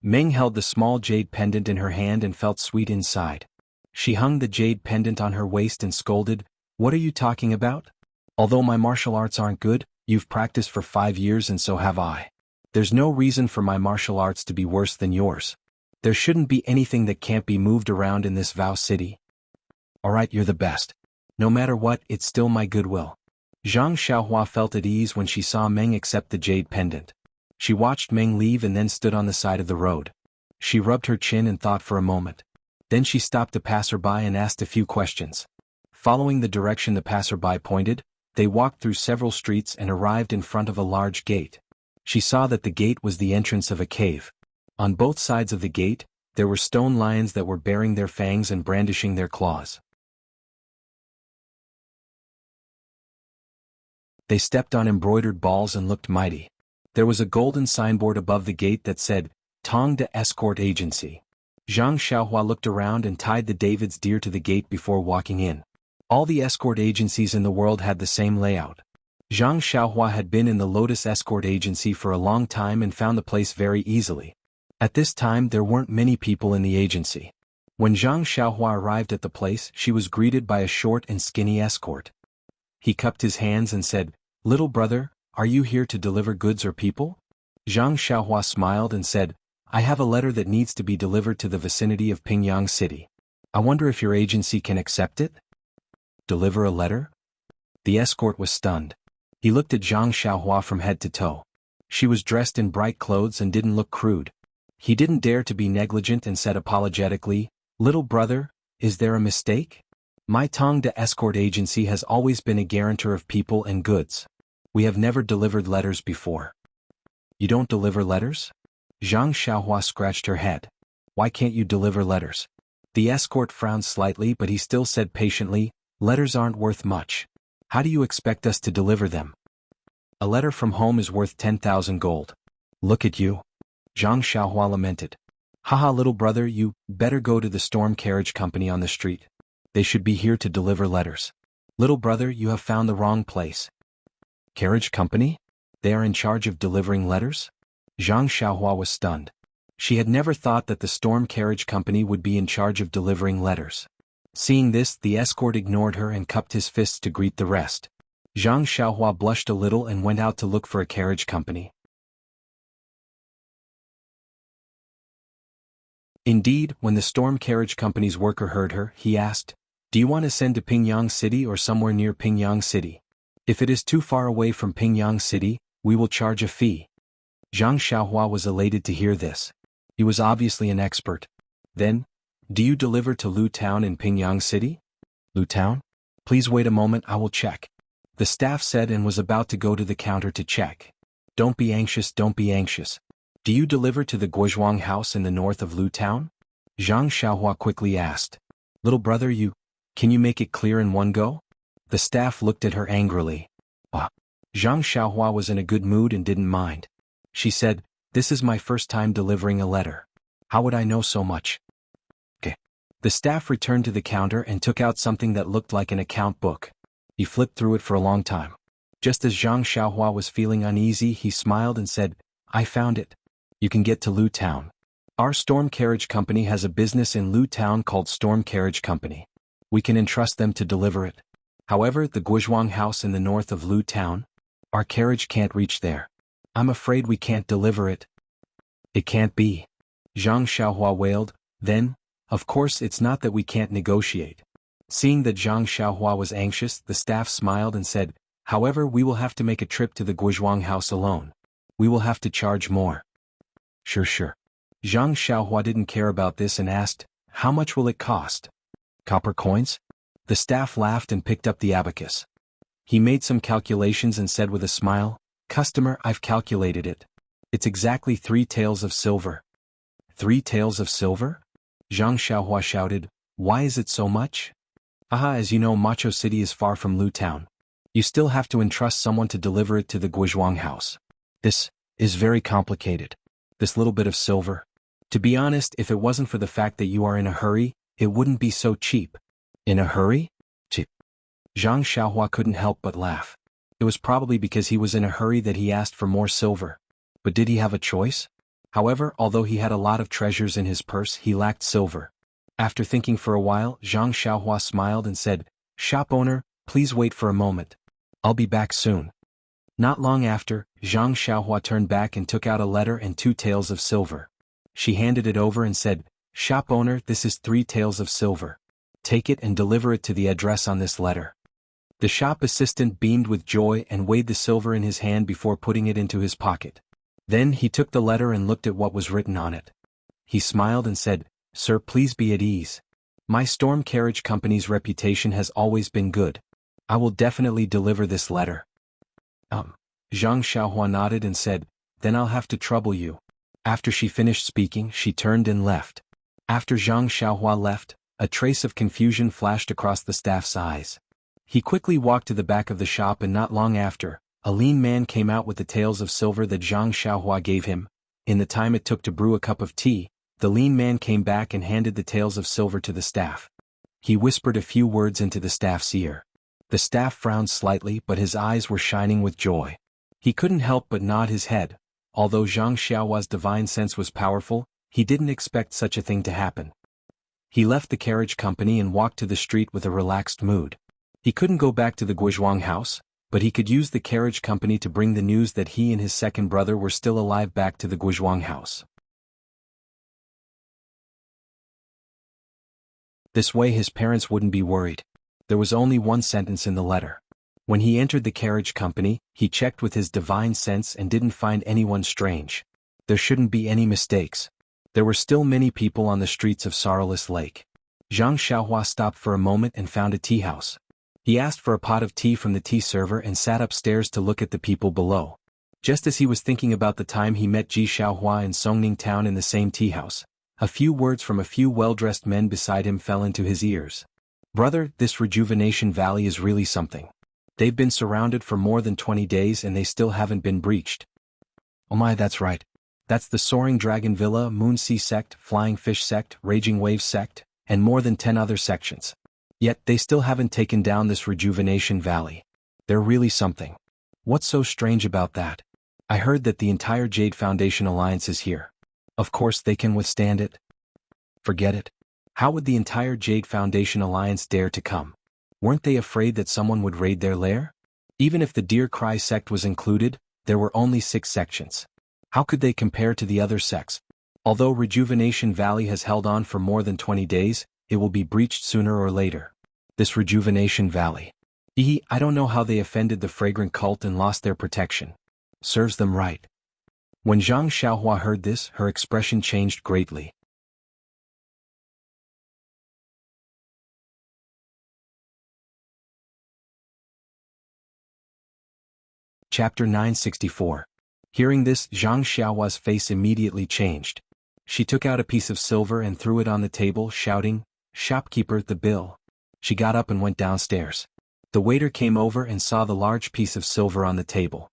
Meng held the small jade pendant in her hand and felt sweet inside. She hung the jade pendant on her waist and scolded, "What are you talking about? Although my martial arts aren't good, you've practiced for 5 years and so have I. There's no reason for my martial arts to be worse than yours. There shouldn't be anything that can't be moved around in this Vow City. Alright, you're the best. No matter what, it's still my goodwill." Zhang Xiaohua felt at ease when she saw Meng accept the jade pendant. She watched Meng leave and then stood on the side of the road. She rubbed her chin and thought for a moment. Then she stopped a passerby and asked a few questions. Following the direction the passerby pointed, they walked through several streets and arrived in front of a large gate. She saw that the gate was the entrance of a cave. On both sides of the gate, there were stone lions that were baring their fangs and brandishing their claws. They stepped on embroidered balls and looked mighty. There was a golden signboard above the gate that said, "Tong de Escort Agency." Zhang Xiaohua looked around and tied the David's deer to the gate before walking in. All the escort agencies in the world had the same layout. Zhang Xiaohua had been in the Lotus Escort Agency for a long time and found the place very easily. At this time there weren't many people in the agency. When Zhang Xiaohua arrived at the place, she was greeted by a short and skinny escort. He cupped his hands and said, "Little brother, are you here to deliver goods or people?" Zhang Xiaohua smiled and said, "I have a letter that needs to be delivered to the vicinity of Pingyang City. I wonder if your agency can accept it?" "Deliver a letter?" The escort was stunned. He looked at Zhang Xiaohua from head to toe. She was dressed in bright clothes and didn't look crude. He didn't dare to be negligent and said apologetically, "Little brother, is there a mistake? My Tongda escort agency has always been a guarantor of people and goods. We have never delivered letters before." "You don't deliver letters?" Zhang Xiaohua scratched her head. "Why can't you deliver letters?" The escort frowned slightly, but he still said patiently, "Letters aren't worth much. How do you expect us to deliver them? A letter from home is worth 10,000 gold. Look at you." Zhang Xiaohua lamented. "Haha, little brother, you better go to the storm carriage company on the street. They should be here to deliver letters." "Little brother, you have found the wrong place." "Carriage company? They are in charge of delivering letters?" Zhang Xiaohua was stunned. She had never thought that the storm carriage company would be in charge of delivering letters. Seeing this, the escort ignored her and cupped his fists to greet the rest. Zhang Xiaohua blushed a little and went out to look for a carriage company. Indeed, when the storm carriage company's worker heard her, he asked, "Do you want to send to Pingyang City or somewhere near Pingyang City? If it is too far away from Pingyang City, we will charge a fee." Zhang Xiaohua was elated to hear this. He was obviously an expert. "Then, do you deliver to Lu Town in Pingyang City?" "Lu Town? Please wait a moment, I will check." The staff said and was about to go to the counter to check. Don't be anxious, don't be anxious. "Do you deliver to the Guozhuang house in the north of Lu Town?" Zhang Xiaohua quickly asked. "Little brother, can you make it clear in one go?" The staff looked at her angrily. Ah. Zhang Xiaohua was in a good mood and didn't mind. She said, "This is my first time delivering a letter. How would I know so much?" Okay. The staff returned to the counter and took out something that looked like an account book. He flipped through it for a long time. Just as Zhang Xiaohua was feeling uneasy, he smiled and said, "I found it. You can get to Lu Town. Our storm carriage company has a business in Lu Town called Storm Carriage Company. We can entrust them to deliver it. However, the Guozhuang house in the north of Lu Town, our carriage can't reach there. I'm afraid we can't deliver it." "It can't be," Zhang Xiaohua wailed. "Then, of course it's not that we can't negotiate." Seeing that Zhang Xiaohua was anxious, the staff smiled and said, "However, we will have to make a trip to the Guozhuang house alone. We will have to charge more." Sure. Zhang Xiaohua didn't care about this and asked, "How much will it cost?" "Copper coins?" The staff laughed and picked up the abacus. He made some calculations and said with a smile, "Customer, I've calculated it. It's exactly 3 taels of silver." 3 taels of silver? Zhang Xiaohua shouted, "Why is it so much?" "Aha, as you know, Macho City is far from Lu Town. You still have to entrust someone to deliver it to the Guozhuang house. This is very complicated. This little bit of silver. To be honest, if it wasn't for the fact that you are in a hurry, it wouldn't be so cheap." "In a hurry? Cheap?" Zhang Xiaohua couldn't help but laugh. It was probably because he was in a hurry that he asked for more silver. But did he have a choice? However, although he had a lot of treasures in his purse, he lacked silver. After thinking for a while, Zhang Xiaohua smiled and said, "Shop owner, please wait for a moment. I'll be back soon." Not long after, Zhang Xiaohua turned back and took out a letter and 2 taels of silver. She handed it over and said, "Shop owner, this is 3 taels of silver. Take it and deliver it to the address on this letter." The shop assistant beamed with joy and weighed the silver in his hand before putting it into his pocket. Then he took the letter and looked at what was written on it. He smiled and said, "Sir, please be at ease. My storm carriage company's reputation has always been good. I will definitely deliver this letter." Zhang Xiaohua nodded and said, "Then I'll have to trouble you." After she finished speaking, she turned and left. After Zhang Xiaohua left, a trace of confusion flashed across the staff's eyes. He quickly walked to the back of the shop and not long after, a lean man came out with the taels of silver that Zhang Xiaohua gave him. In the time it took to brew a cup of tea, the lean man came back and handed the taels of silver to the staff. He whispered a few words into the staff's ear. The staff frowned slightly, but his eyes were shining with joy. He couldn't help but nod his head. Although Zhang Xiaohua's divine sense was powerful, he didn't expect such a thing to happen. He left the carriage company and walked to the street with a relaxed mood. He couldn't go back to the Guozhuang house, but he could use the carriage company to bring the news that he and his second brother were still alive back to the Guozhuang house. This way his parents wouldn't be worried. There was only one sentence in the letter. When he entered the carriage company, he checked with his divine sense and didn't find anyone strange. There shouldn't be any mistakes. There were still many people on the streets of Sorrowless Lake. Zhang Xiaohua stopped for a moment and found a tea house. He asked for a pot of tea from the tea server and sat upstairs to look at the people below. Just as he was thinking about the time he met Ji Xiaohua in Songning Town in the same tea house, a few words from a few well-dressed men beside him fell into his ears. "Brother, this Rejuvenation Valley is really something. They've been surrounded for more than 20 days and they still haven't been breached." "Oh my, that's right. That's the Soaring Dragon Villa, Moon Sea Sect, Flying Fish Sect, Raging Wave Sect, and more than 10 other sections. Yet they still haven't taken down this Rejuvenation Valley. They're really something. What's so strange about that? I heard that the entire Jade Foundation Alliance is here. Of course they can withstand it. Forget it. How would the entire Jade Foundation Alliance dare to come? Weren't they afraid that someone would raid their lair? Even if the Deer Cry sect was included, there were only 6 sections. How could they compare to the other sects? Although Rejuvenation Valley has held on for more than 20 days, it will be breached sooner or later. This Rejuvenation Valley. I don't know how they offended the fragrant cult and lost their protection. Serves them right." When Zhang Xiaohua heard this, her expression changed greatly. Chapter 964. Hearing this, Zhang Xiaohua's face immediately changed. She took out a piece of silver and threw it on the table, shouting, "Shopkeeper, the bill." She got up and went downstairs. The waiter came over and saw the large piece of silver on the table.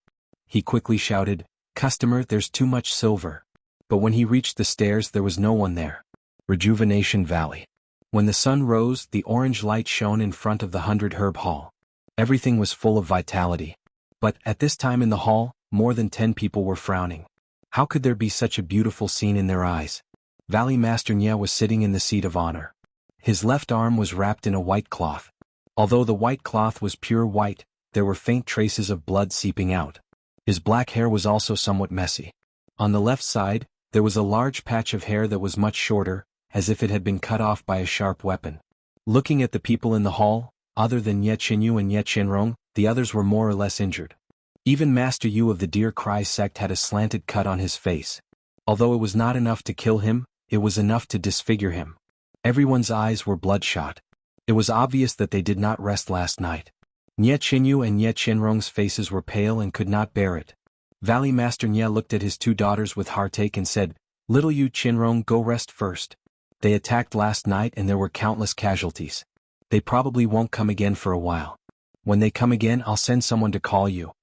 He quickly shouted, "Customer, there's too much silver." But when he reached the stairs, there was no one there. Rejuvenation Valley. When the sun rose, the orange light shone in front of the 100 Herb Hall. Everything was full of vitality. But at this time in the hall, more than 10 people were frowning. How could there be such a beautiful scene in their eyes? Valley Master Nye was sitting in the seat of honor. His left arm was wrapped in a white cloth. Although the white cloth was pure white, there were faint traces of blood seeping out. His black hair was also somewhat messy. On the left side, there was a large patch of hair that was much shorter, as if it had been cut off by a sharp weapon. Looking at the people in the hall, other than Ye Qinyu and Ye Qinrong, the others were more or less injured. Even Master Yu of the Deer Cry sect had a slanted cut on his face. Although it was not enough to kill him, it was enough to disfigure him. Everyone's eyes were bloodshot. It was obvious that they did not rest last night. Nye Qinyu and Nye Qinrong's faces were pale and could not bear it. Valley Master Nye looked at his 2 daughters with heartache and said, "Little Yu Qinrong, go rest first. They attacked last night and there were countless casualties. They probably won't come again for a while. When they come again, I'll send someone to call you."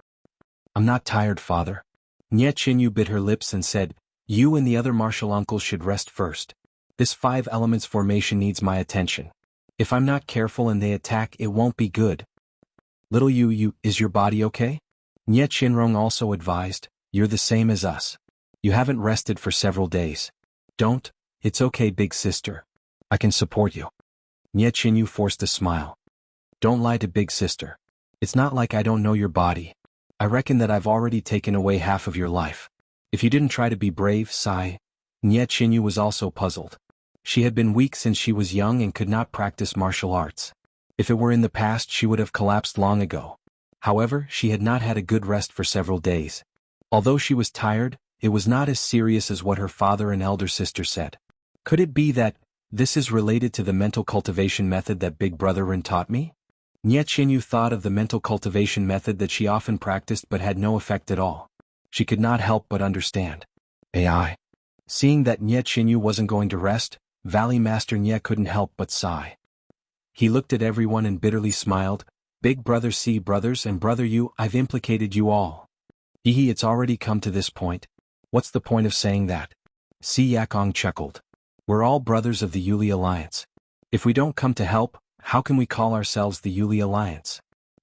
"I'm not tired, father." Nye Qinyu bit her lips and said, "You and the other martial uncles should rest first. This 5 elements formation needs my attention. If I'm not careful and they attack, it won't be good." "Little Yu, is your body okay?" Nye Qinrong also advised, "You're the same as us. You haven't rested for several days. Don't. It's okay, big sister. I can support you." Nye Qinyu forced a smile. "Don't lie to big sister. It's not like I don't know your body. I reckon that I've already taken away half of your life. If you didn't try to be brave, Sai." Nye Qinyu was also puzzled. She had been weak since she was young and could not practice martial arts. If it were in the past, she would have collapsed long ago. However, she had not had a good rest for several days. Although she was tired, it was not as serious as what her father and elder sister said. Could it be that this is related to the mental cultivation method that Big Brother Rin taught me? Nye Qinyu thought of the mental cultivation method that she often practiced but had no effect at all. She could not help but understand. AI. Seeing that Nye Qinyu wasn't going to rest, Valley Master Nye couldn't help but sigh. He looked at everyone and bitterly smiled. "Big Brother C brothers and Brother Yu, I've implicated you all. It's already come to this point. What's the point of saying that?" Si Yakong chuckled. "We're all brothers of the Yuli Alliance. If we don't come to help, how can we call ourselves the Yuli Alliance?"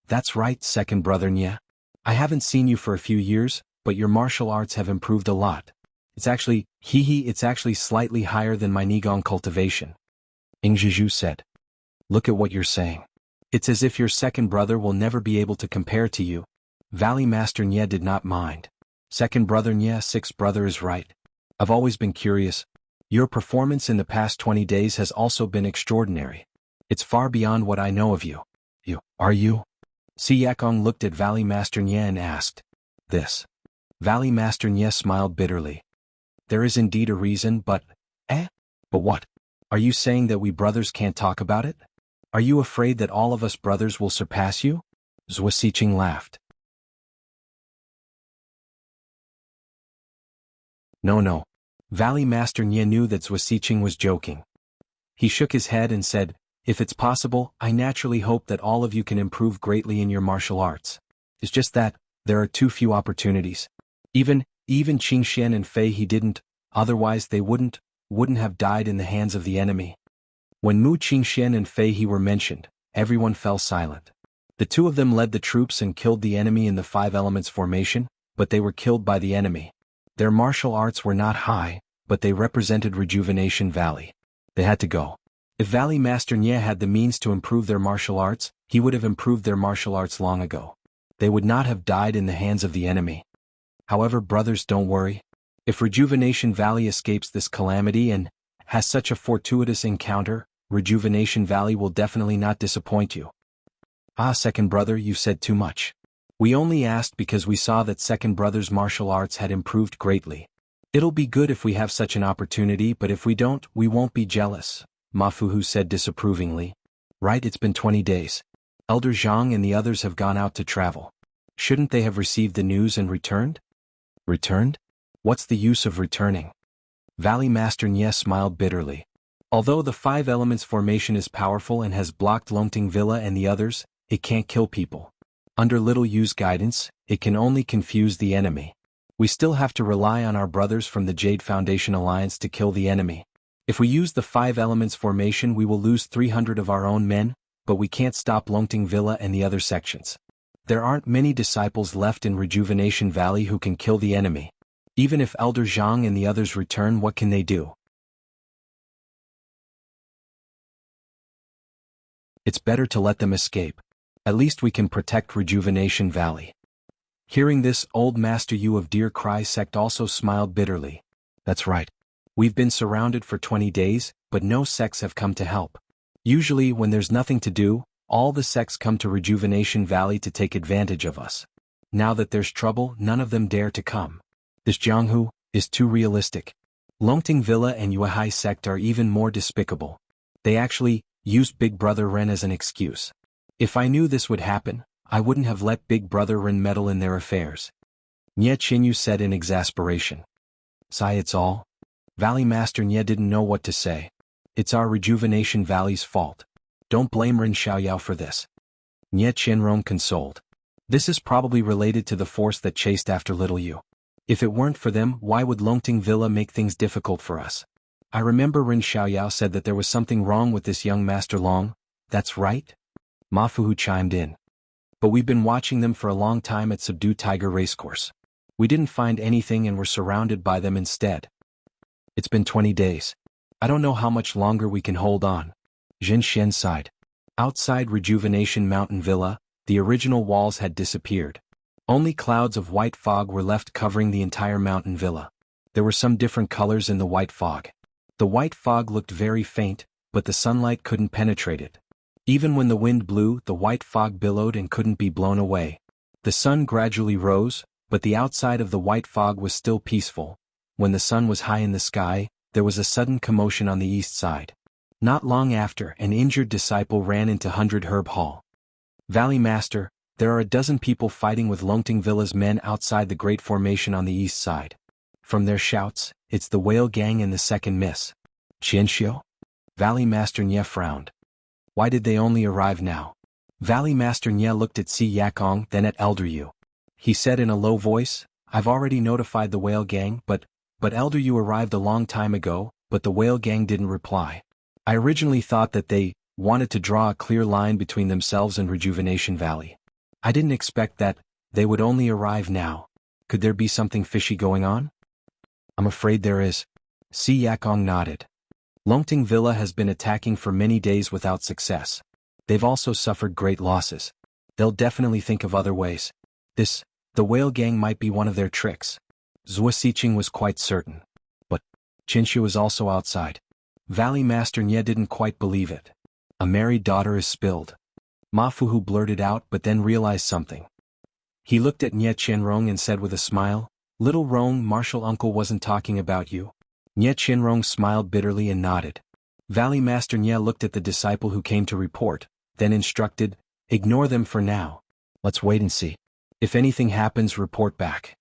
"That's right, second brother Nye. I haven't seen you for a few years, but your martial arts have improved a lot. It's actually, it's actually slightly higher than my Nigong cultivation." Ing Zhizhu said. "Look at what you're saying. It's as if your second brother will never be able to compare to you." Valley Master Nye did not mind. "Second brother Nye, sixth brother is right. I've always been curious. Your performance in the past 20 days has also been extraordinary. It's far beyond what I know of you. Are you?" Si Yakong looked at Valley Master Nye and asked, "This?" Valley Master Nye smiled bitterly. "There is indeed a reason, but... But what? Are you saying that we brothers can't talk about it? Are you afraid that all of us brothers will surpass you?" Zhou Siqing laughed. No. Valley Master Nye knew that Zhou Siqing was joking. He shook his head and said, "If it's possible, I naturally hope that all of you can improve greatly in your martial arts. It's just that, there are too few opportunities. Even Qingxian and Fei he didn't, otherwise they wouldn't have died in the hands of the enemy." When Mu Qingxian and Fei he were mentioned, everyone fell silent. The two of them led the troops and killed the enemy in the Five Elements formation, but they were killed by the enemy. Their martial arts were not high, but they represented Rejuvenation Valley. They had to go. If Valley Master Nye had the means to improve their martial arts, he would have improved their martial arts long ago. They would not have died in the hands of the enemy. However, brothers, don't worry. If Rejuvenation Valley escapes this calamity and has such a fortuitous encounter, Rejuvenation Valley will definitely not disappoint you. Second brother, you said too much. We only asked because we saw that second brother's martial arts had improved greatly. It'll be good if we have such an opportunity, but if we don't, we won't be jealous, Ma Fuhu said disapprovingly. Right, it's been 20 days. Elder Zhang and the others have gone out to travel. Shouldn't they have received the news and returned? Returned? What's the use of returning? Valley Master Nye smiled bitterly. Although the Five Elements formation is powerful and has blocked Longting Villa and the others, it can't kill people. Under Little Yu's guidance, it can only confuse the enemy. We still have to rely on our brothers from the Jade Foundation Alliance to kill the enemy. If we use the Five Elements formation, we will lose 300 of our own men, but we can't stop Longting Villa and the other sections. There aren't many disciples left in Rejuvenation Valley who can kill the enemy. Even if Elder Zhang and the others return, what can they do? It's better to let them escape. At least we can protect Rejuvenation Valley. Hearing this, old Master Yu of Deer Cry sect also smiled bitterly. That's right. We've been surrounded for 20 days, but no sects have come to help. Usually when there's nothing to do, all the sects come to Rejuvenation Valley to take advantage of us. Now that there's trouble, none of them dare to come. This Jianghu is too realistic. Longting Villa and Yuehai sect are even more despicable. They actually used Big Brother Ren as an excuse. If I knew this would happen, I wouldn't have let Big Brother Ren meddle in their affairs. Nye Qingyu said in exasperation. Sai, it's all? Valley Master Nye didn't know what to say. It's our Rejuvenation Valley's fault. Don't blame Ren Xiaoyao for this. Nye Qianrong consoled. This is probably related to the force that chased after Little Yu. If it weren't for them, why would Longting Villa make things difficult for us? I remember Ren Xiaoyao said that there was something wrong with this young Master Long. That's right? Ma Fuhu chimed in. But we've been watching them for a long time at Subdue Tiger Racecourse. We didn't find anything and were surrounded by them instead. It's been 20 days. I don't know how much longer we can hold on. Zhen Xian sighed. Outside Rejuvenation Mountain Villa, the original walls had disappeared. Only clouds of white fog were left covering the entire mountain villa. There were some different colors in the white fog. The white fog looked very faint, but the sunlight couldn't penetrate it. Even when the wind blew, the white fog billowed and couldn't be blown away. The sun gradually rose, but the outside of the white fog was still peaceful. When the sun was high in the sky, there was a sudden commotion on the east side. Not long after, an injured disciple ran into 100 Herb Hall. Valley Master, there are a dozen people fighting with Longting Villa's men outside the Great Formation on the east side. From their shouts, it's the Whale Gang and the Second Miss. Qianxiu? Valley Master Nye frowned. Why did they only arrive now? Valley Master Nye looked at Si Yakong, then at Elder Yu. He said in a low voice, I've already notified the Whale Gang, but Elder Yu arrived a long time ago, but the Whale Gang didn't reply. I originally thought that they wanted to draw a clear line between themselves and Rejuvenation Valley. I didn't expect that they would only arrive now. Could there be something fishy going on? I'm afraid there is. Si Yakong nodded. Longting Villa has been attacking for many days without success. They've also suffered great losses. They'll definitely think of other ways. The Whale Gang might be one of their tricks. Zhou Siqing was quite certain. But Qinshu was also outside. Valley Master Nye didn't quite believe it. A married daughter is spilled. Ma Fuhu blurted out but then realized something. He looked at Nye Qianrong and said with a smile, "Little Rong, martial uncle wasn't talking about you." Nye Qianrong smiled bitterly and nodded. Valley Master Nye looked at the disciple who came to report, then instructed, "Ignore them for now. Let's wait and see. If anything happens, report back."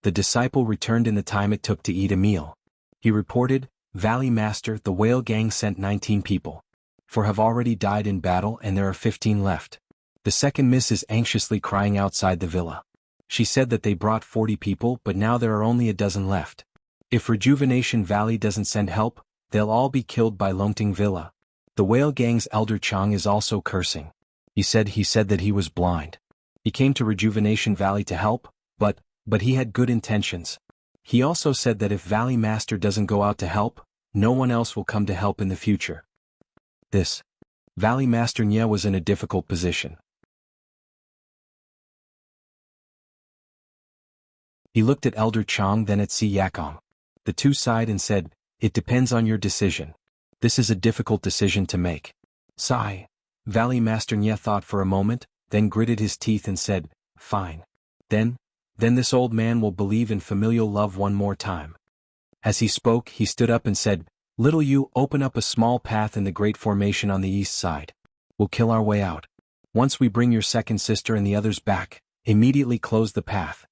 The disciple returned in the time it took to eat a meal. He reported, "Valley Master, the whale gang sent 19 people. 4 have already died in battle and there are 15 left. The second miss is anxiously crying outside the villa. She said that they brought 40 people but now there are only a dozen left. If Rejuvenation Valley doesn't send help, they'll all be killed by Longting Villa. The whale gang's elder Chang is also cursing. He said that he was blind. He came to Rejuvenation Valley to help, but he had good intentions. He also said that if Valley Master doesn't go out to help, no one else will come to help in the future." This Valley Master Nye was in a difficult position. He looked at Elder Chang then at Si Yakong. The two sighed and said, "It depends on your decision. This is a difficult decision to make." Sigh. Valley Master Nye thought for a moment, then gritted his teeth and said, "Fine. Then this old man will believe in familial love one more time." As he spoke, he stood up and said, "Little you, open up a small path in the great formation on the east side. We'll kill our way out. Once we bring your second sister and the others back, immediately close the path."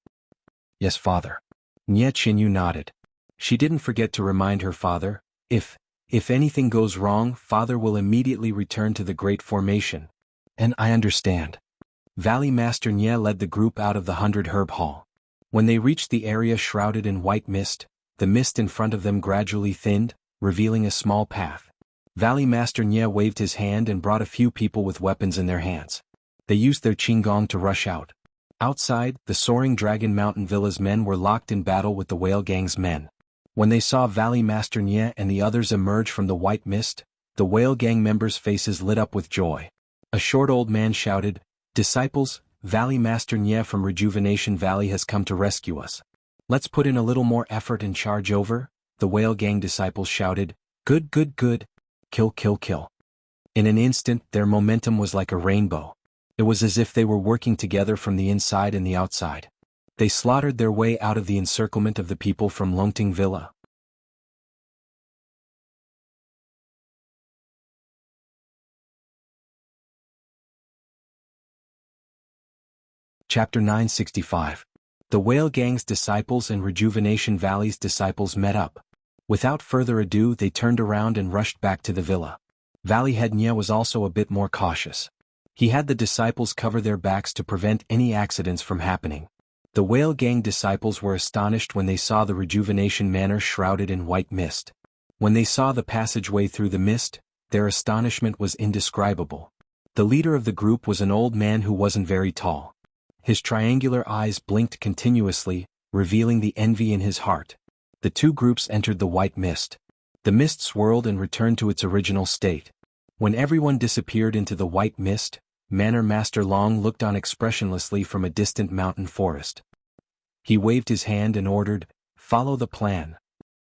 "Yes, father." Nye Qinyu nodded. She didn't forget to remind her father, if anything goes wrong, father will immediately return to the great formation. "And I understand." Valley Master Nye led the group out of the 100 Herb Hall. When they reached the area shrouded in white mist, the mist in front of them gradually thinned, revealing a small path. Valley Master Nye waved his hand and brought a few people with weapons in their hands. They used their qinggong to rush out. Outside, the Soaring Dragon Mountain Villa's men were locked in battle with the Whale Gang's men. When they saw Valley Master Nye and the others emerge from the white mist, the Whale Gang members' faces lit up with joy. A short old man shouted, "Disciples, Valley Master Nye from Rejuvenation Valley has come to rescue us. Let's put in a little more effort and charge over." The Whale Gang disciples shouted, "Good, good, good. Kill, kill, kill." In an instant, their momentum was like a rainbow. It was as if they were working together from the inside and the outside. They slaughtered their way out of the encirclement of the people from Longting Villa. Chapter 965. The Whale Gang's disciples and Rejuvenation Valley's disciples met up. Without further ado, they turned around and rushed back to the villa. Valley Head Nye was also a bit more cautious. He had the disciples cover their backs to prevent any accidents from happening. The Whale Gang disciples were astonished when they saw the Rejuvenation Manor shrouded in white mist. When they saw the passageway through the mist, their astonishment was indescribable. The leader of the group was an old man who wasn't very tall. His triangular eyes blinked continuously, revealing the envy in his heart. The two groups entered the white mist. The mist swirled and returned to its original state. When everyone disappeared into the white mist, Manor Master Long looked on expressionlessly from a distant mountain forest. He waved his hand and ordered, "Follow the plan."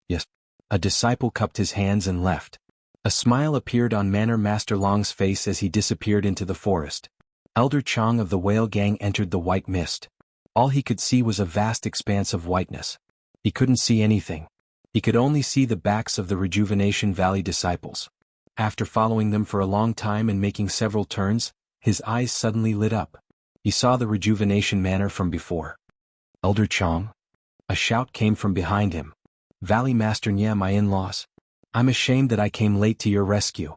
"Yes." A disciple cupped his hands and left. A smile appeared on Manor Master Long's face as he disappeared into the forest. Elder Chang of the Whale Gang entered the white mist. All he could see was a vast expanse of whiteness. He couldn't see anything. He could only see the backs of the Rejuvenation Valley disciples. After following them for a long time and making several turns, his eyes suddenly lit up. He saw the Rejuvenation Manor from before. "Elder Chang?" A shout came from behind him. "Valley Master Nye, my in-laws. I'm ashamed that I came late to your rescue."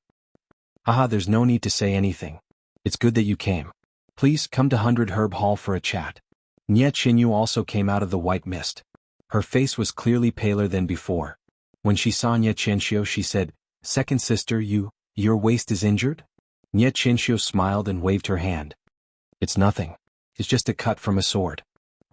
"Haha, there's no need to say anything. It's good that you came. Please come to 100 Herb Hall for a chat." Nye Qinyu also came out of the white mist. Her face was clearly paler than before. When she saw Nye Qianxiu, she said, "Second sister, your waist is injured?" Nye Qianxiu smiled and waved her hand. "It's nothing. It's just a cut from a sword.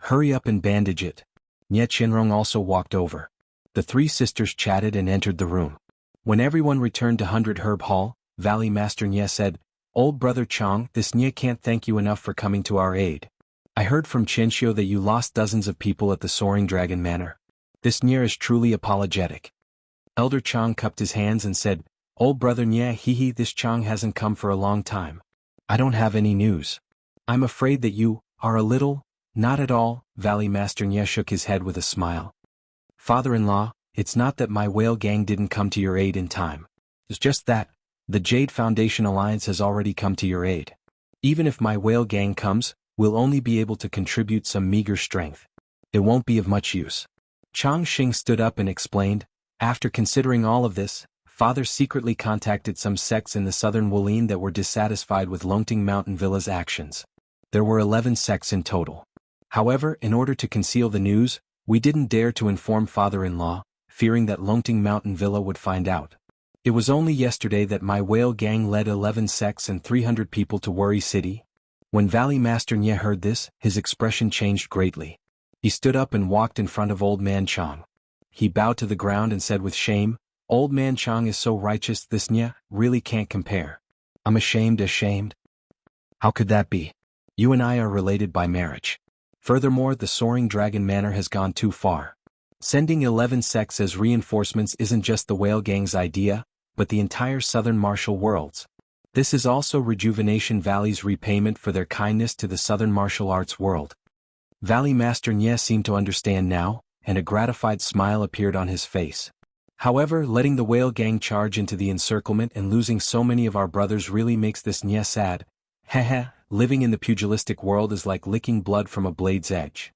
Hurry up and bandage it." Nye Qianrong also walked over. The three sisters chatted and entered the room. When everyone returned to 100 Herb Hall, Valley Master Nye said, "Old brother Chang, this Nye can't thank you enough for coming to our aid. I heard from Qianxiu that you lost dozens of people at the Soaring Dragon Manor. This Nye is truly apologetic." Elder Chang cupped his hands and said, "Old brother Nye, this Chang hasn't come for a long time. I don't have any news. I'm afraid that you are a little, not at all. Valley Master Nye shook his head with a smile. Father-in-law, it's not that my whale gang didn't come to your aid in time. It's just that the Jade Foundation Alliance has already come to your aid. Even if my whale gang comes, we'll only be able to contribute some meager strength. It won't be of much use. Chang Xing stood up and explained, after considering all of this, Father secretly contacted some sects in the southern Wolin that were dissatisfied with Longting Mountain Villa's actions. There were 11 sects in total. However, in order to conceal the news, we didn't dare to inform father-in-law, fearing that Longting Mountain Villa would find out. It was only yesterday that my whale gang led 11 sects and 300 people to Worry City. When Valley Master Nye heard this, his expression changed greatly. He stood up and walked in front of Old Man Chang. He bowed to the ground and said with shame, Old Man Chang is so righteous, this Nye really can't compare. I'm ashamed. How could that be? You and I are related by marriage. Furthermore, the Soaring Dragon Manor has gone too far. Sending 11 sects as reinforcements isn't just the whale gang's idea, but the entire southern martial world's. This is also Rejuvenation Valley's repayment for their kindness to the southern martial arts world. Valley Master Nye seemed to understand now, and a gratified smile appeared on his face. However, letting the whale gang charge into the encirclement and losing so many of our brothers really makes this Nye sad. Heh, living in the pugilistic world is like licking blood from a blade's edge.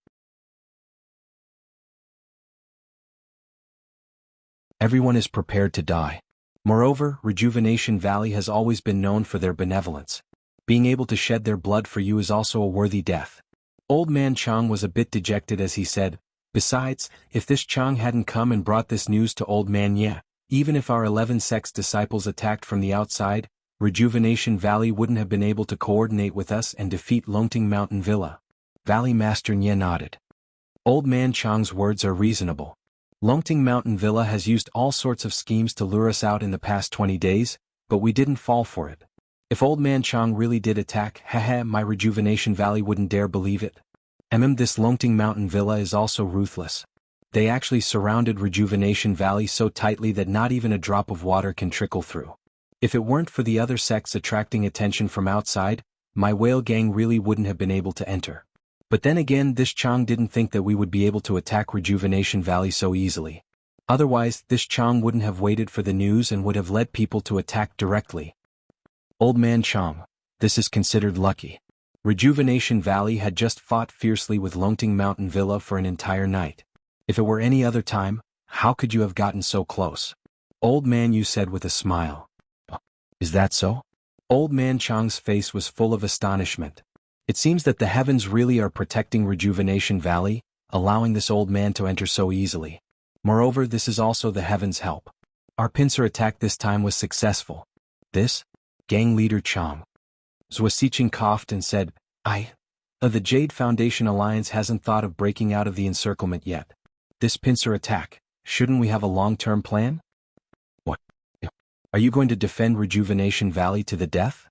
Everyone is prepared to die. Moreover, Rejuvenation Valley has always been known for their benevolence. Being able to shed their blood for you is also a worthy death. Old Man Chang was a bit dejected as he said, besides, if this Chang hadn't come and brought this news to Old Man Nye, even if our 11 sects disciples attacked from the outside, Rejuvenation Valley wouldn't have been able to coordinate with us and defeat Longting Mountain Villa. Valley Master Nye nodded. Old Man Chang's words are reasonable. Longting Mountain Villa has used all sorts of schemes to lure us out in the past 20 days, but we didn't fall for it. If Old Man Chang really did attack, my Rejuvenation Valley wouldn't dare believe it. This Longting Mountain Villa is also ruthless. They actually surrounded Rejuvenation Valley so tightly that not even a drop of water can trickle through. If it weren't for the other sects attracting attention from outside, my whale gang really wouldn't have been able to enter. But then again, this Chang didn't think that we would be able to attack Rejuvenation Valley so easily. Otherwise, this Chang wouldn't have waited for the news and would have led people to attack directly. Old Man Chang, this is considered lucky. Rejuvenation Valley had just fought fiercely with Longting Mountain Villa for an entire night. If it were any other time, how could you have gotten so close? Old Man Yu said with a smile. Is that so? Old Man Chang's face was full of astonishment. It seems that the heavens really are protecting Rejuvenation Valley, allowing this old man to enter so easily. Moreover, this is also the heavens' help. Our pincer attack this time was successful. This? Gang leader Chang. Zhuo coughed and said, the Jade Foundation Alliance hasn't thought of breaking out of the encirclement yet. This pincer attack, shouldn't we have a long-term plan? What? Are you going to defend Rejuvenation Valley to the death?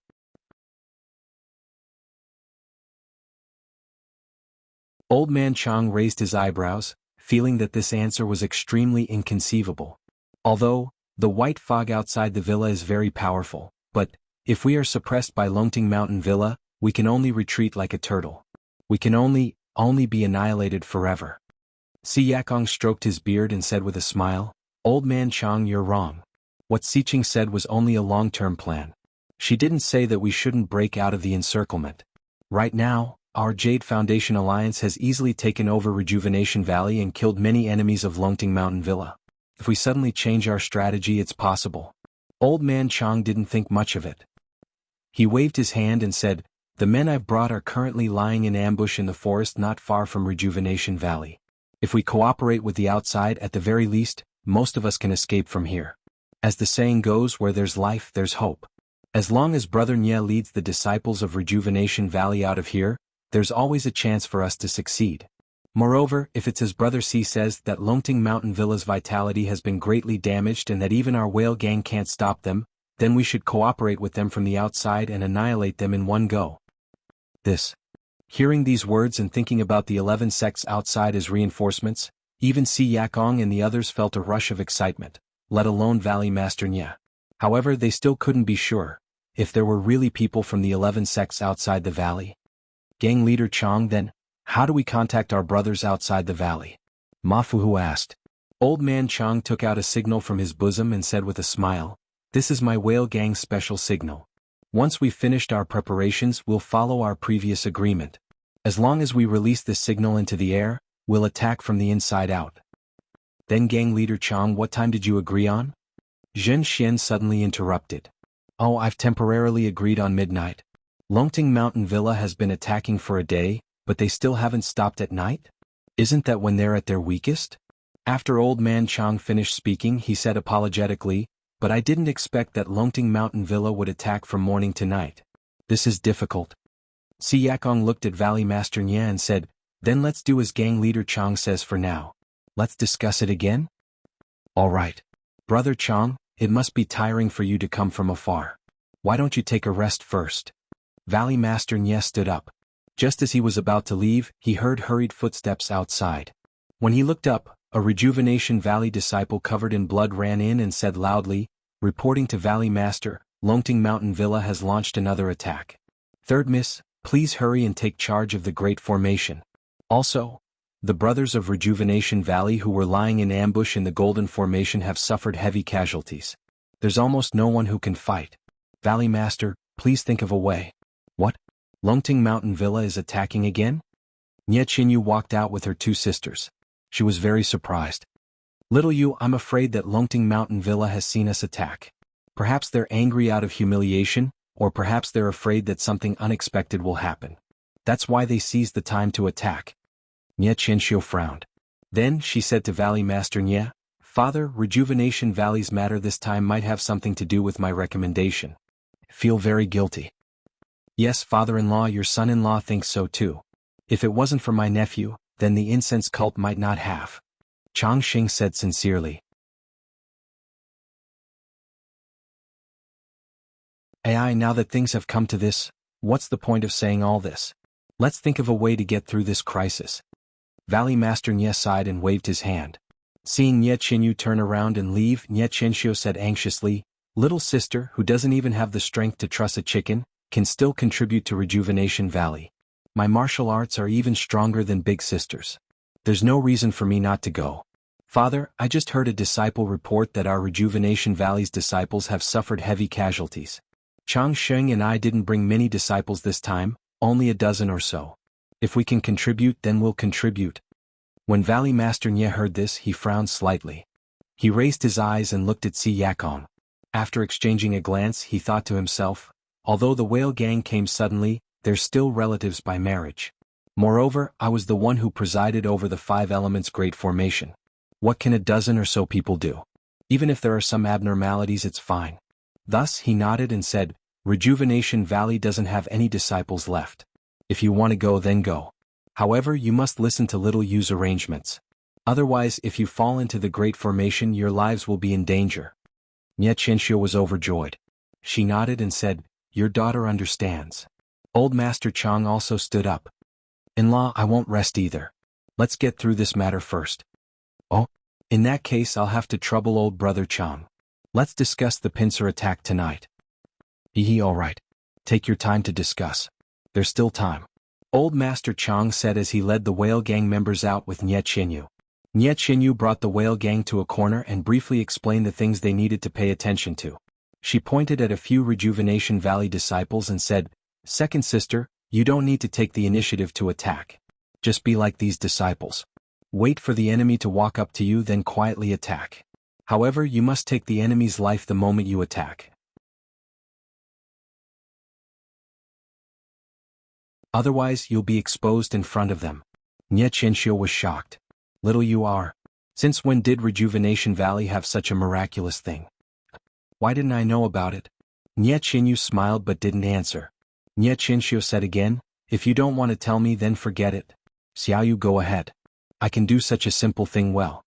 Old Man Chang raised his eyebrows, feeling that this answer was extremely inconceivable. Although, the white fog outside the villa is very powerful, but, if we are suppressed by Longting Mountain Villa, we can only retreat like a turtle. We can only be annihilated forever. Si Yakong stroked his beard and said with a smile, Old Man Chang, you're wrong. What Siqing said was only a long-term plan. She didn't say that we shouldn't break out of the encirclement. Right now, our Jade Foundation Alliance has easily taken over Rejuvenation Valley and killed many enemies of Longting Mountain Villa. If we suddenly change our strategy, it's possible. Old Man Chang didn't think much of it. He waved his hand and said, the men I've brought are currently lying in ambush in the forest not far from Rejuvenation Valley. If we cooperate with the outside, at the very least, most of us can escape from here. As the saying goes, where there's life, there's hope. As long as Brother Nye leads the disciples of Rejuvenation Valley out of here, there's always a chance for us to succeed. Moreover, if it's as Brother C says that Longting Mountain Villa's vitality has been greatly damaged and that even our whale gang can't stop them, then we should cooperate with them from the outside and annihilate them in one go. Hearing these words and thinking about the 11 sects outside as reinforcements, even Si Yakong and the others felt a rush of excitement, let alone Valley Master Nye. However, they still couldn't be sure. if there were really people from the 11 sects outside the valley? Gang leader Chang, then, how do we contact our brothers outside the valley? Ma Fuhu asked. Old man Chang took out a signal from his bosom and said with a smile, "This is my whale gang's special signal. Once we've finished our preparations, we'll follow our previous agreement. As long as we release this signal into the air, we'll attack from the inside out." Then gang leader Chang, what time did you agree on? Zhen Xian suddenly interrupted. Oh, I've temporarily agreed on midnight. Longting Mountain Villa has been attacking for a day, but they still haven't stopped at night? Isn't that when they're at their weakest? After old man Chang finished speaking, he said apologetically, but I didn't expect that Longting Mountain Villa would attack from morning to night. This is difficult. Si Yakong looked at Valley Master Nye and said, then let's do as gang leader Chang says for now. Let's discuss it again? All right. Brother Chang, it must be tiring for you to come from afar. Why don't you take a rest first? Valley Master Nye stood up. Just as he was about to leave, he heard hurried footsteps outside. When he looked up, a Rejuvenation Valley disciple covered in blood ran in and said loudly, reporting to Valley Master, Longting Mountain Villa has launched another attack. Third Miss, please hurry and take charge of the Great Formation. Also, the brothers of Rejuvenation Valley who were lying in ambush in the Golden Formation have suffered heavy casualties. There's almost no one who can fight. Valley Master, please think of a way. What? Longting Mountain Villa is attacking again? Nye Qinyu walked out with her two sisters. She was very surprised. Little Yu, I'm afraid that Longting Mountain Villa has seen us attack. Perhaps they're angry out of humiliation, or perhaps they're afraid that something unexpected will happen. That's why they seized the time to attack. Nye Qianxiu frowned. Then she said to Valley Master Nye, Father, Rejuvenation Valley's matter this time might have something to do with my recommendation. Feel very guilty. Yes, father-in-law, your son-in-law thinks so too. If it wasn't for my nephew, then the incense cult might not have. Chang Xing said sincerely. AI, now that things have come to this, what's the point of saying all this? Let's think of a way to get through this crisis. Valley Master Nye sighed and waved his hand. Seeing Nye Qinyu turn around and leave, Nye Qianxiu said anxiously, little sister, who doesn't even have the strength to truss a chicken, can still contribute to Rejuvenation Valley. My martial arts are even stronger than big sister's. There's no reason for me not to go. Father, I just heard a disciple report that our Rejuvenation Valley's disciples have suffered heavy casualties. Chang Sheng and I didn't bring many disciples this time, only a dozen or so. If we can contribute, then we'll contribute. When Valley Master Nye heard this, he frowned slightly. He raised his eyes and looked at Si Yakong. After exchanging a glance, he thought to himself, although the whale gang came suddenly, they're still relatives by marriage. Moreover, I was the one who presided over the 5 elements Great Formation. What can a dozen or so people do? Even if there are some abnormalities, it's fine. Thus, he nodded and said, Rejuvenation Valley doesn't have any disciples left. If you want to go, then go. However, you must listen to Little Yu's arrangements. Otherwise, if you fall into the Great Formation, your lives will be in danger. Nye Qianxiu was overjoyed. She nodded and said, your daughter understands. Old Master Chang also stood up. In-law, I won't rest either. Let's get through this matter first. Oh, in that case I'll have to trouble old brother Chang. Let's discuss the pincer attack tonight. All right. Take your time to discuss. There's still time. Old Master Chang said as he led the whale gang members out with Nye Qinyu. Nye Qinyu brought the whale gang to a corner and briefly explained the things they needed to pay attention to. She pointed at a few Rejuvenation Valley disciples and said, Second sister, you don't need to take the initiative to attack. Just be like these disciples. Wait for the enemy to walk up to you, then quietly attack. However, you must take the enemy's life the moment you attack. Otherwise, you'll be exposed in front of them. Nye Qianxiu was shocked. Little you are. Since when did Rejuvenation Valley have such a miraculous thing? Why didn't I know about it? Nye Qinyu smiled but didn't answer. Nye Qianxiu said again, if you don't want to tell me, then forget it. Xiaoyu, go ahead. I can do such a simple thing well.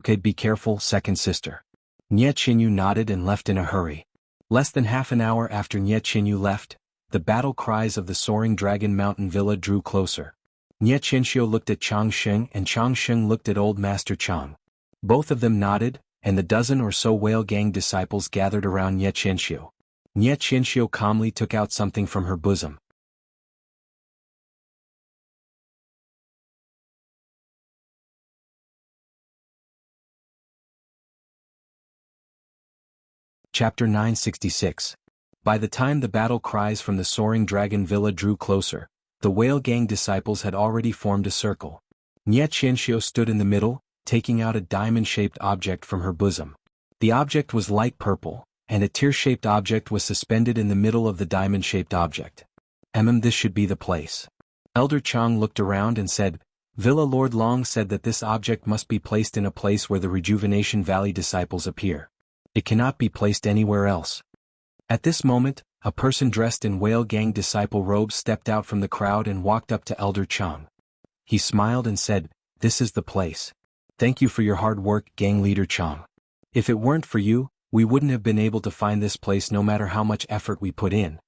Okay, be careful, second sister. Nye Qinyu nodded and left in a hurry. Less than half an hour after Nye Qinyu left, the battle cries of the Soaring Dragon Mountain Villa drew closer. Nye Qianxiu looked at Chang Sheng and Chang Sheng looked at Old Master Chang. Both of them nodded, and the dozen or so whale gang disciples gathered around Nye Qianxiu. Nie Qianxiu calmly took out something from her bosom. Chapter 966. By the time the battle cries from the soaring dragon villa drew closer, the whale gang disciples had already formed a circle. Nie Qianxiu stood in the middle, taking out a diamond-shaped object from her bosom. The object was light purple, and a tear-shaped object was suspended in the middle of the diamond-shaped object. This should be the place. Elder Chang looked around and said, Villa Lord Long said that this object must be placed in a place where the Rejuvenation Valley disciples appear. It cannot be placed anywhere else. At this moment, a person dressed in whale gang disciple robes stepped out from the crowd and walked up to Elder Chang. He smiled and said, This is the place. Thank you for your hard work, gang leader Chang. If it weren't for you, we wouldn't have been able to find this place no matter how much effort we put in.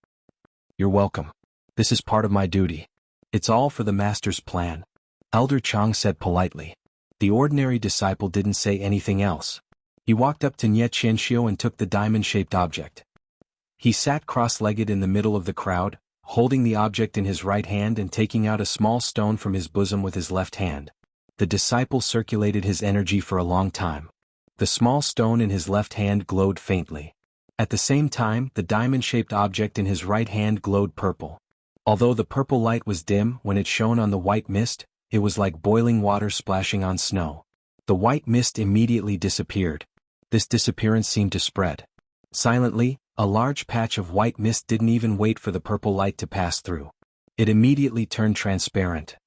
You're welcome. This is part of my duty. It's all for the master's plan. Elder Chang said politely. The ordinary disciple didn't say anything else. He walked up to Nie Qianxiu and took the diamond-shaped object. He sat cross-legged in the middle of the crowd, holding the object in his right hand and taking out a small stone from his bosom with his left hand. The disciple circulated his energy for a long time. The small stone in his left hand glowed faintly. At the same time, the diamond-shaped object in his right hand glowed purple. Although the purple light was dim when it shone on the white mist, it was like boiling water splashing on snow. The white mist immediately disappeared. This disappearance seemed to spread. Silently, a large patch of white mist didn't even wait for the purple light to pass through. It immediately turned transparent.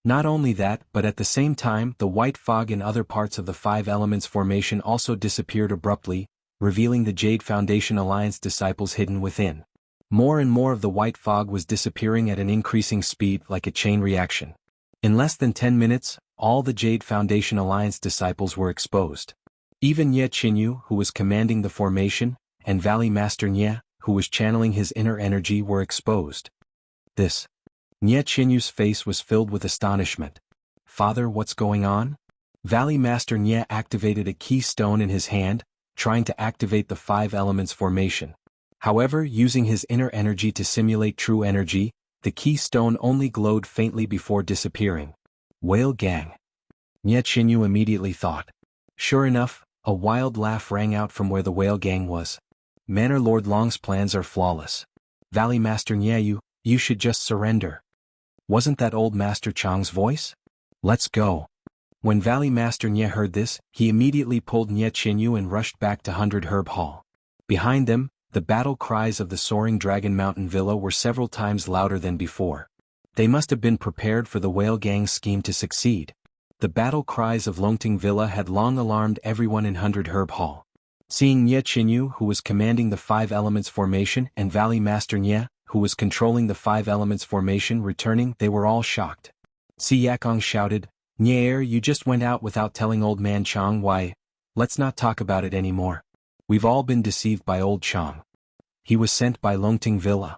Not only that, but at the same time, the white fog in other parts of the Five Elements formation also disappeared abruptly, revealing the Jade Foundation Alliance disciples hidden within. More and more of the white fog was disappearing at an increasing speed like a chain reaction. In less than 10 minutes, all the Jade Foundation Alliance disciples were exposed. Even Nie Qinyu, who was commanding the formation, and Valley Master Nie, who was channeling his inner energy, were exposed. Nie Qinyu's face was filled with astonishment. Father, what's going on? Valley Master Nie activated a key stone in his hand, trying to activate the Five Elements formation. However, using his inner energy to simulate true energy, the key stone only glowed faintly before disappearing. Whale gang. Nie Qinyu immediately thought. Sure enough, a wild laugh rang out from where the whale gang was. Manor Lord Long's plans are flawless. Valley Master Nie, you should just surrender. Wasn't that old Master Chang's voice? Let's go. When Valley Master Nie heard this, he immediately pulled Nie Qinyu and rushed back to 100 Herb Hall. Behind them, the battle cries of the soaring Dragon Mountain Villa were several times louder than before. They must have been prepared for the whale gang's scheme to succeed. The battle cries of Longting Villa had long alarmed everyone in 100 Herb Hall. Seeing Nie Qinyu, who was commanding the Five Elements formation, and Valley Master Nie, who was controlling the Five Elements formation, returning, they were all shocked. Si Yakong shouted, Nie, you just went out without telling old man Chang. Why? Let's not talk about it anymore. We've all been deceived by old Chang. He was sent by Longting Villa.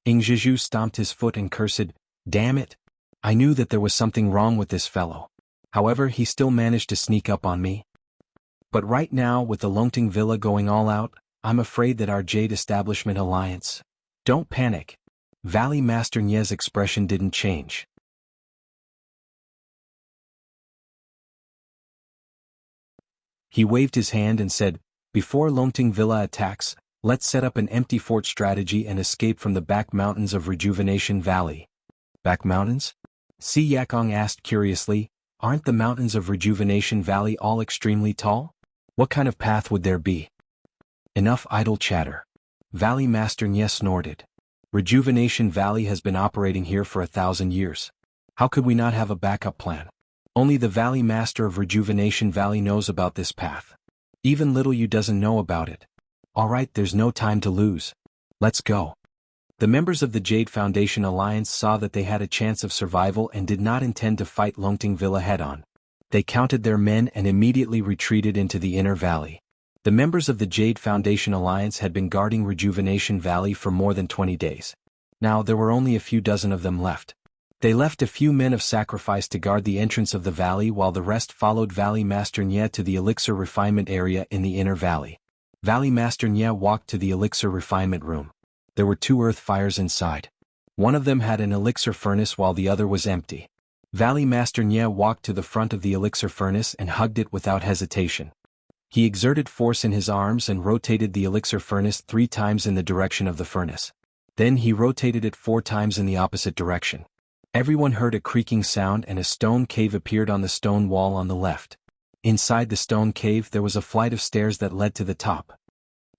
Ing Zhizhu stomped his foot and cursed, Damn it! I knew that there was something wrong with this fellow. However, he still managed to sneak up on me. But right now, with the Longting Villa going all out, I'm afraid that our Jade Establishment Alliance. Don't panic. Valley Master Nie's expression didn't change. He waved his hand and said, Before Longting Villa attacks, let's set up an empty fort strategy and escape from the back mountains of Rejuvenation Valley. Back mountains? Si Yakong asked curiously, aren't the mountains of Rejuvenation Valley all extremely tall? What kind of path would there be? Enough idle chatter. Valley Master Nie snorted. Rejuvenation Valley has been operating here for 1,000 years. How could we not have a backup plan? Only the Valley Master of Rejuvenation Valley knows about this path. Even little you doesn't know about it. Alright, there's no time to lose. Let's go. The members of the Jade Foundation Alliance saw that they had a chance of survival and did not intend to fight Longting Villa head-on. They counted their men and immediately retreated into the inner valley. The members of the Jade Foundation Alliance had been guarding Rejuvenation Valley for more than 20 days. Now there were only a few dozen of them left. They left a few men of sacrifice to guard the entrance of the valley while the rest followed Valley Master Nie to the elixir refinement area in the inner valley. Valley Master Nye walked to the elixir refinement room. There were 2 earth fires inside. One of them had an elixir furnace while the other was empty. Valley Master Nye walked to the front of the elixir furnace and hugged it without hesitation. He exerted force in his arms and rotated the elixir furnace 3 times in the direction of the furnace. Then he rotated it 4 times in the opposite direction. Everyone heard a creaking sound and a stone cave appeared on the stone wall on the left. Inside the stone cave there was a flight of stairs that led to the top.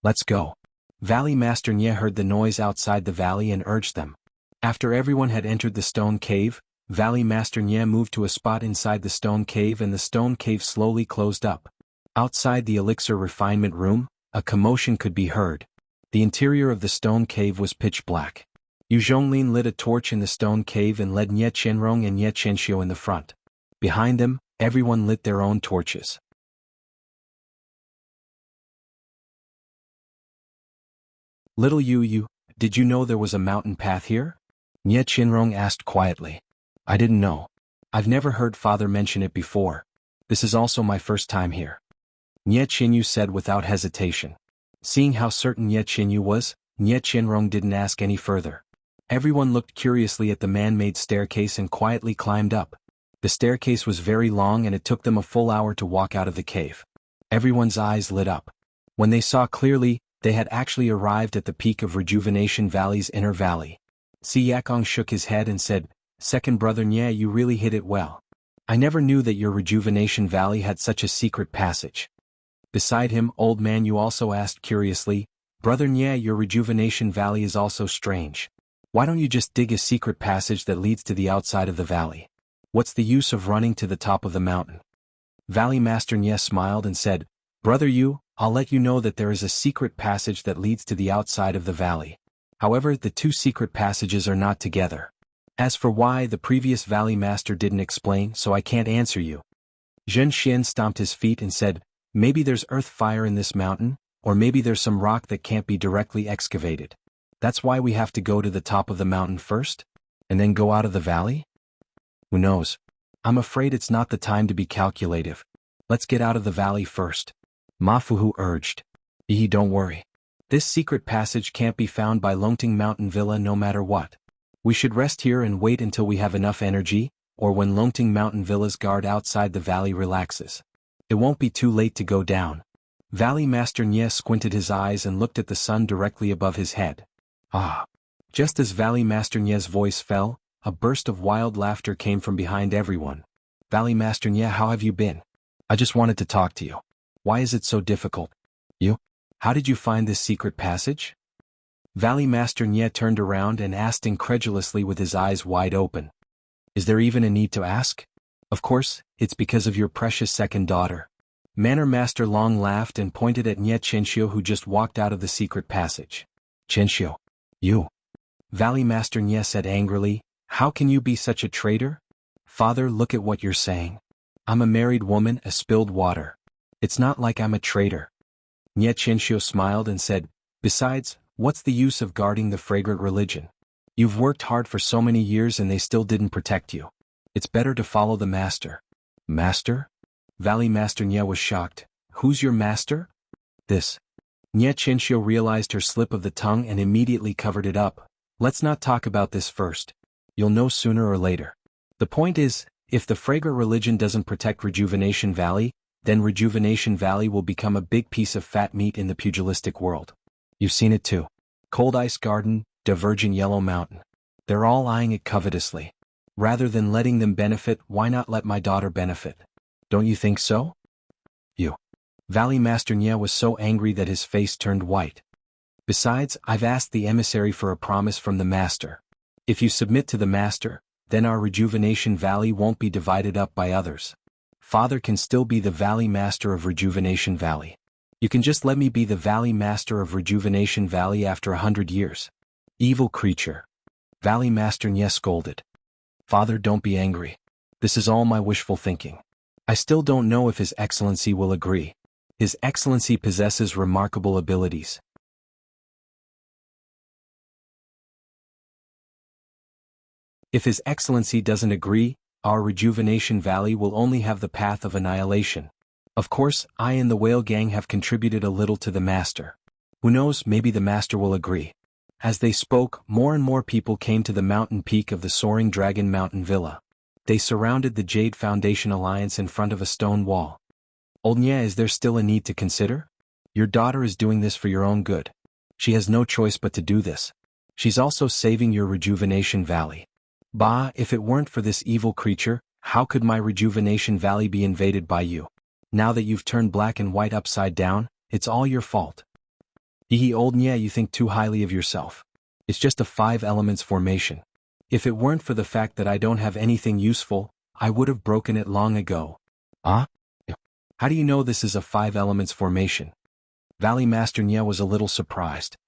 Let's go. Valley Master Nye heard the noise outside the valley and urged them. After everyone had entered the stone cave, Valley Master Nye moved to a spot inside the stone cave and the stone cave slowly closed up. Outside the elixir refinement room, a commotion could be heard. The interior of the stone cave was pitch black. Yu Zhonglin lit a torch in the stone cave and led Nye Qianrong and Nye Qianxiu in the front. Behind them, everyone lit their own torches. Little Yu, did you know there was a mountain path here? Nye Qianrong asked quietly. I didn't know. I've never heard father mention it before. This is also my first time here. Nye Qianyu said without hesitation. Seeing how certain Nye Qianyu was, Nye Qianrong didn't ask any further. Everyone looked curiously at the man-made staircase and quietly climbed up. The staircase was very long and it took them a full hour to walk out of the cave. Everyone's eyes lit up. When they saw clearly, they had actually arrived at the peak of Rejuvenation Valley's inner valley. Si Yakong shook his head and said, Second brother Nye, you really hit it well. I never knew that your Rejuvenation Valley had such a secret passage. Beside him, Old Man Yu also asked curiously, Brother Nye, your Rejuvenation Valley is also strange. Why don't you just dig a secret passage that leads to the outside of the valley? What's the use of running to the top of the mountain? Valley Master Nye smiled and said, Brother Yu, I'll let you know that there is a secret passage that leads to the outside of the valley. However, the 2 secret passages are not together. As for why, the previous Valley Master didn't explain, so I can't answer you. Zhen Xian stomped his feet and said, Maybe there's earth fire in this mountain, or maybe there's some rock that can't be directly excavated. That's why we have to go to the top of the mountain first, and then go out of the valley? Who knows? I'm afraid it's not the time to be calculative. Let's get out of the valley first. Ma Fuhu urged. Don't worry. This secret passage can't be found by Longting Mountain Villa no matter what. We should rest here and wait until we have enough energy, or when Longting Mountain Villa's guard outside the valley relaxes. It won't be too late to go down. Valley Master Nye squinted his eyes and looked at the sun directly above his head. Ah! Just as Valley Master Nye's voice fell, a burst of wild laughter came from behind everyone. Valley Master Nye, how have you been? I just wanted to talk to you. Why is it so difficult? You? How did you find this secret passage? Valley Master Nye turned around and asked incredulously with his eyes wide open. Is there even a need to ask? Of course, it's because of your precious second daughter. Manor Master Long laughed and pointed at Nye Qianxiu who just walked out of the secret passage. Qianxiu. You. Valley Master Nye said angrily, How can you be such a traitor? Father, look at what you're saying. I'm a married woman, a spilled water. It's not like I'm a traitor. Nye Qianxiu smiled and said, Besides, what's the use of guarding the fragrant religion? You've worked hard for so many years and they still didn't protect you. It's better to follow the master. Master? Valley Master Nye was shocked. Who's your master? This. Nye Qianxiu realized her slip of the tongue and immediately covered it up. Let's not talk about this first. You'll know sooner or later. The point is, if the fragrant religion doesn't protect Rejuvenation Valley, then Rejuvenation Valley will become a big piece of fat meat in the pugilistic world. You've seen it too. Cold Ice Garden, Divergent Yellow Mountain. They're all eyeing it covetously. Rather than letting them benefit, why not let my daughter benefit? Don't you think so? You. Valley Master Nye was so angry that his face turned white. Besides, I've asked the emissary for a promise from the master. If you submit to the master, then our Rejuvenation Valley won't be divided up by others. Father can still be the Valley Master of Rejuvenation Valley. You can just let me be the Valley Master of Rejuvenation Valley after 100 years. Evil creature. Valley Master Nye scolded. Father, don't be angry. This is all my wishful thinking. I still don't know if His Excellency will agree. His Excellency possesses remarkable abilities. If His Excellency doesn't agree, our Rejuvenation Valley will only have the path of annihilation. Of course, I and the whale gang have contributed a little to the master. Who knows, maybe the master will agree. As they spoke, more and more people came to the mountain peak of the Soaring Dragon Mountain Villa. They surrounded the Jade Foundation Alliance in front of a stone wall. Old Nye, is there still a need to consider? Your daughter is doing this for your own good. She has no choice but to do this. She's also saving your Rejuvenation Valley. Bah, if it weren't for this evil creature, how could my Rejuvenation Valley be invaded by you? Now that you've turned black and white upside down, it's all your fault. Hee old Nye, you think too highly of yourself. It's just a 5 elements formation. If it weren't for the fact that I don't have anything useful, I would have broken it long ago. Ah? How do you know this is a 5 elements formation? Valley Master Nye was a little surprised.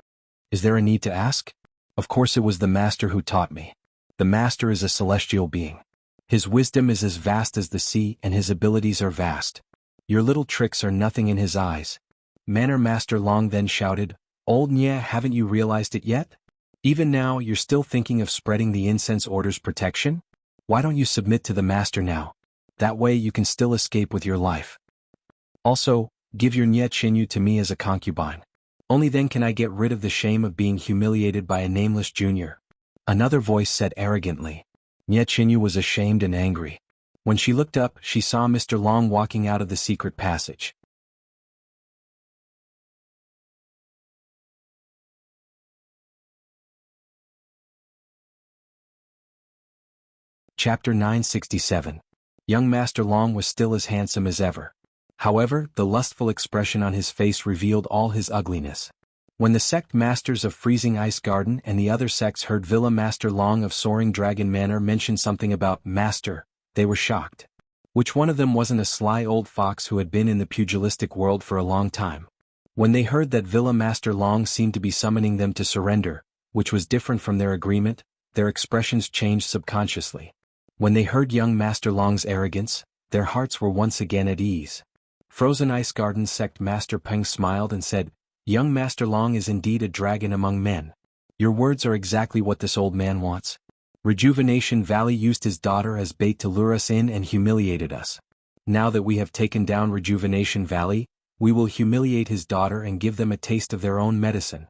Is there a need to ask? Of course it was the master who taught me. The master is a celestial being. His wisdom is as vast as the sea and his abilities are vast. Your little tricks are nothing in his eyes. Manor Master Long then shouted, Old Nye, haven't you realized it yet? Even now you're still thinking of spreading the incense order's protection? Why don't you submit to the master now? That way you can still escape with your life. Also, give your Nye Chinyu to me as a concubine. Only then can I get rid of the shame of being humiliated by a nameless junior. Another voice said arrogantly. Nye Chinyu was ashamed and angry. When she looked up, she saw Mr. Long walking out of the secret passage. Chapter 967. Young Master Long was still as handsome as ever. However, the lustful expression on his face revealed all his ugliness. When the sect masters of Freezing Ice Garden and the other sects heard Villa Master Long of Soaring Dragon Manor mention something about master, they were shocked. Which one of them wasn't a sly old fox who had been in the pugilistic world for a long time? When they heard that Villa Master Long seemed to be summoning them to surrender, which was different from their agreement, their expressions changed subconsciously. When they heard young Master Long's arrogance, their hearts were once again at ease. Frozen Ice Garden sect Master Peng smiled and said, Young Master Long is indeed a dragon among men. Your words are exactly what this old man wants. Rejuvenation Valley used his daughter as bait to lure us in and humiliated us. Now that we have taken down Rejuvenation Valley, we will humiliate his daughter and give them a taste of their own medicine.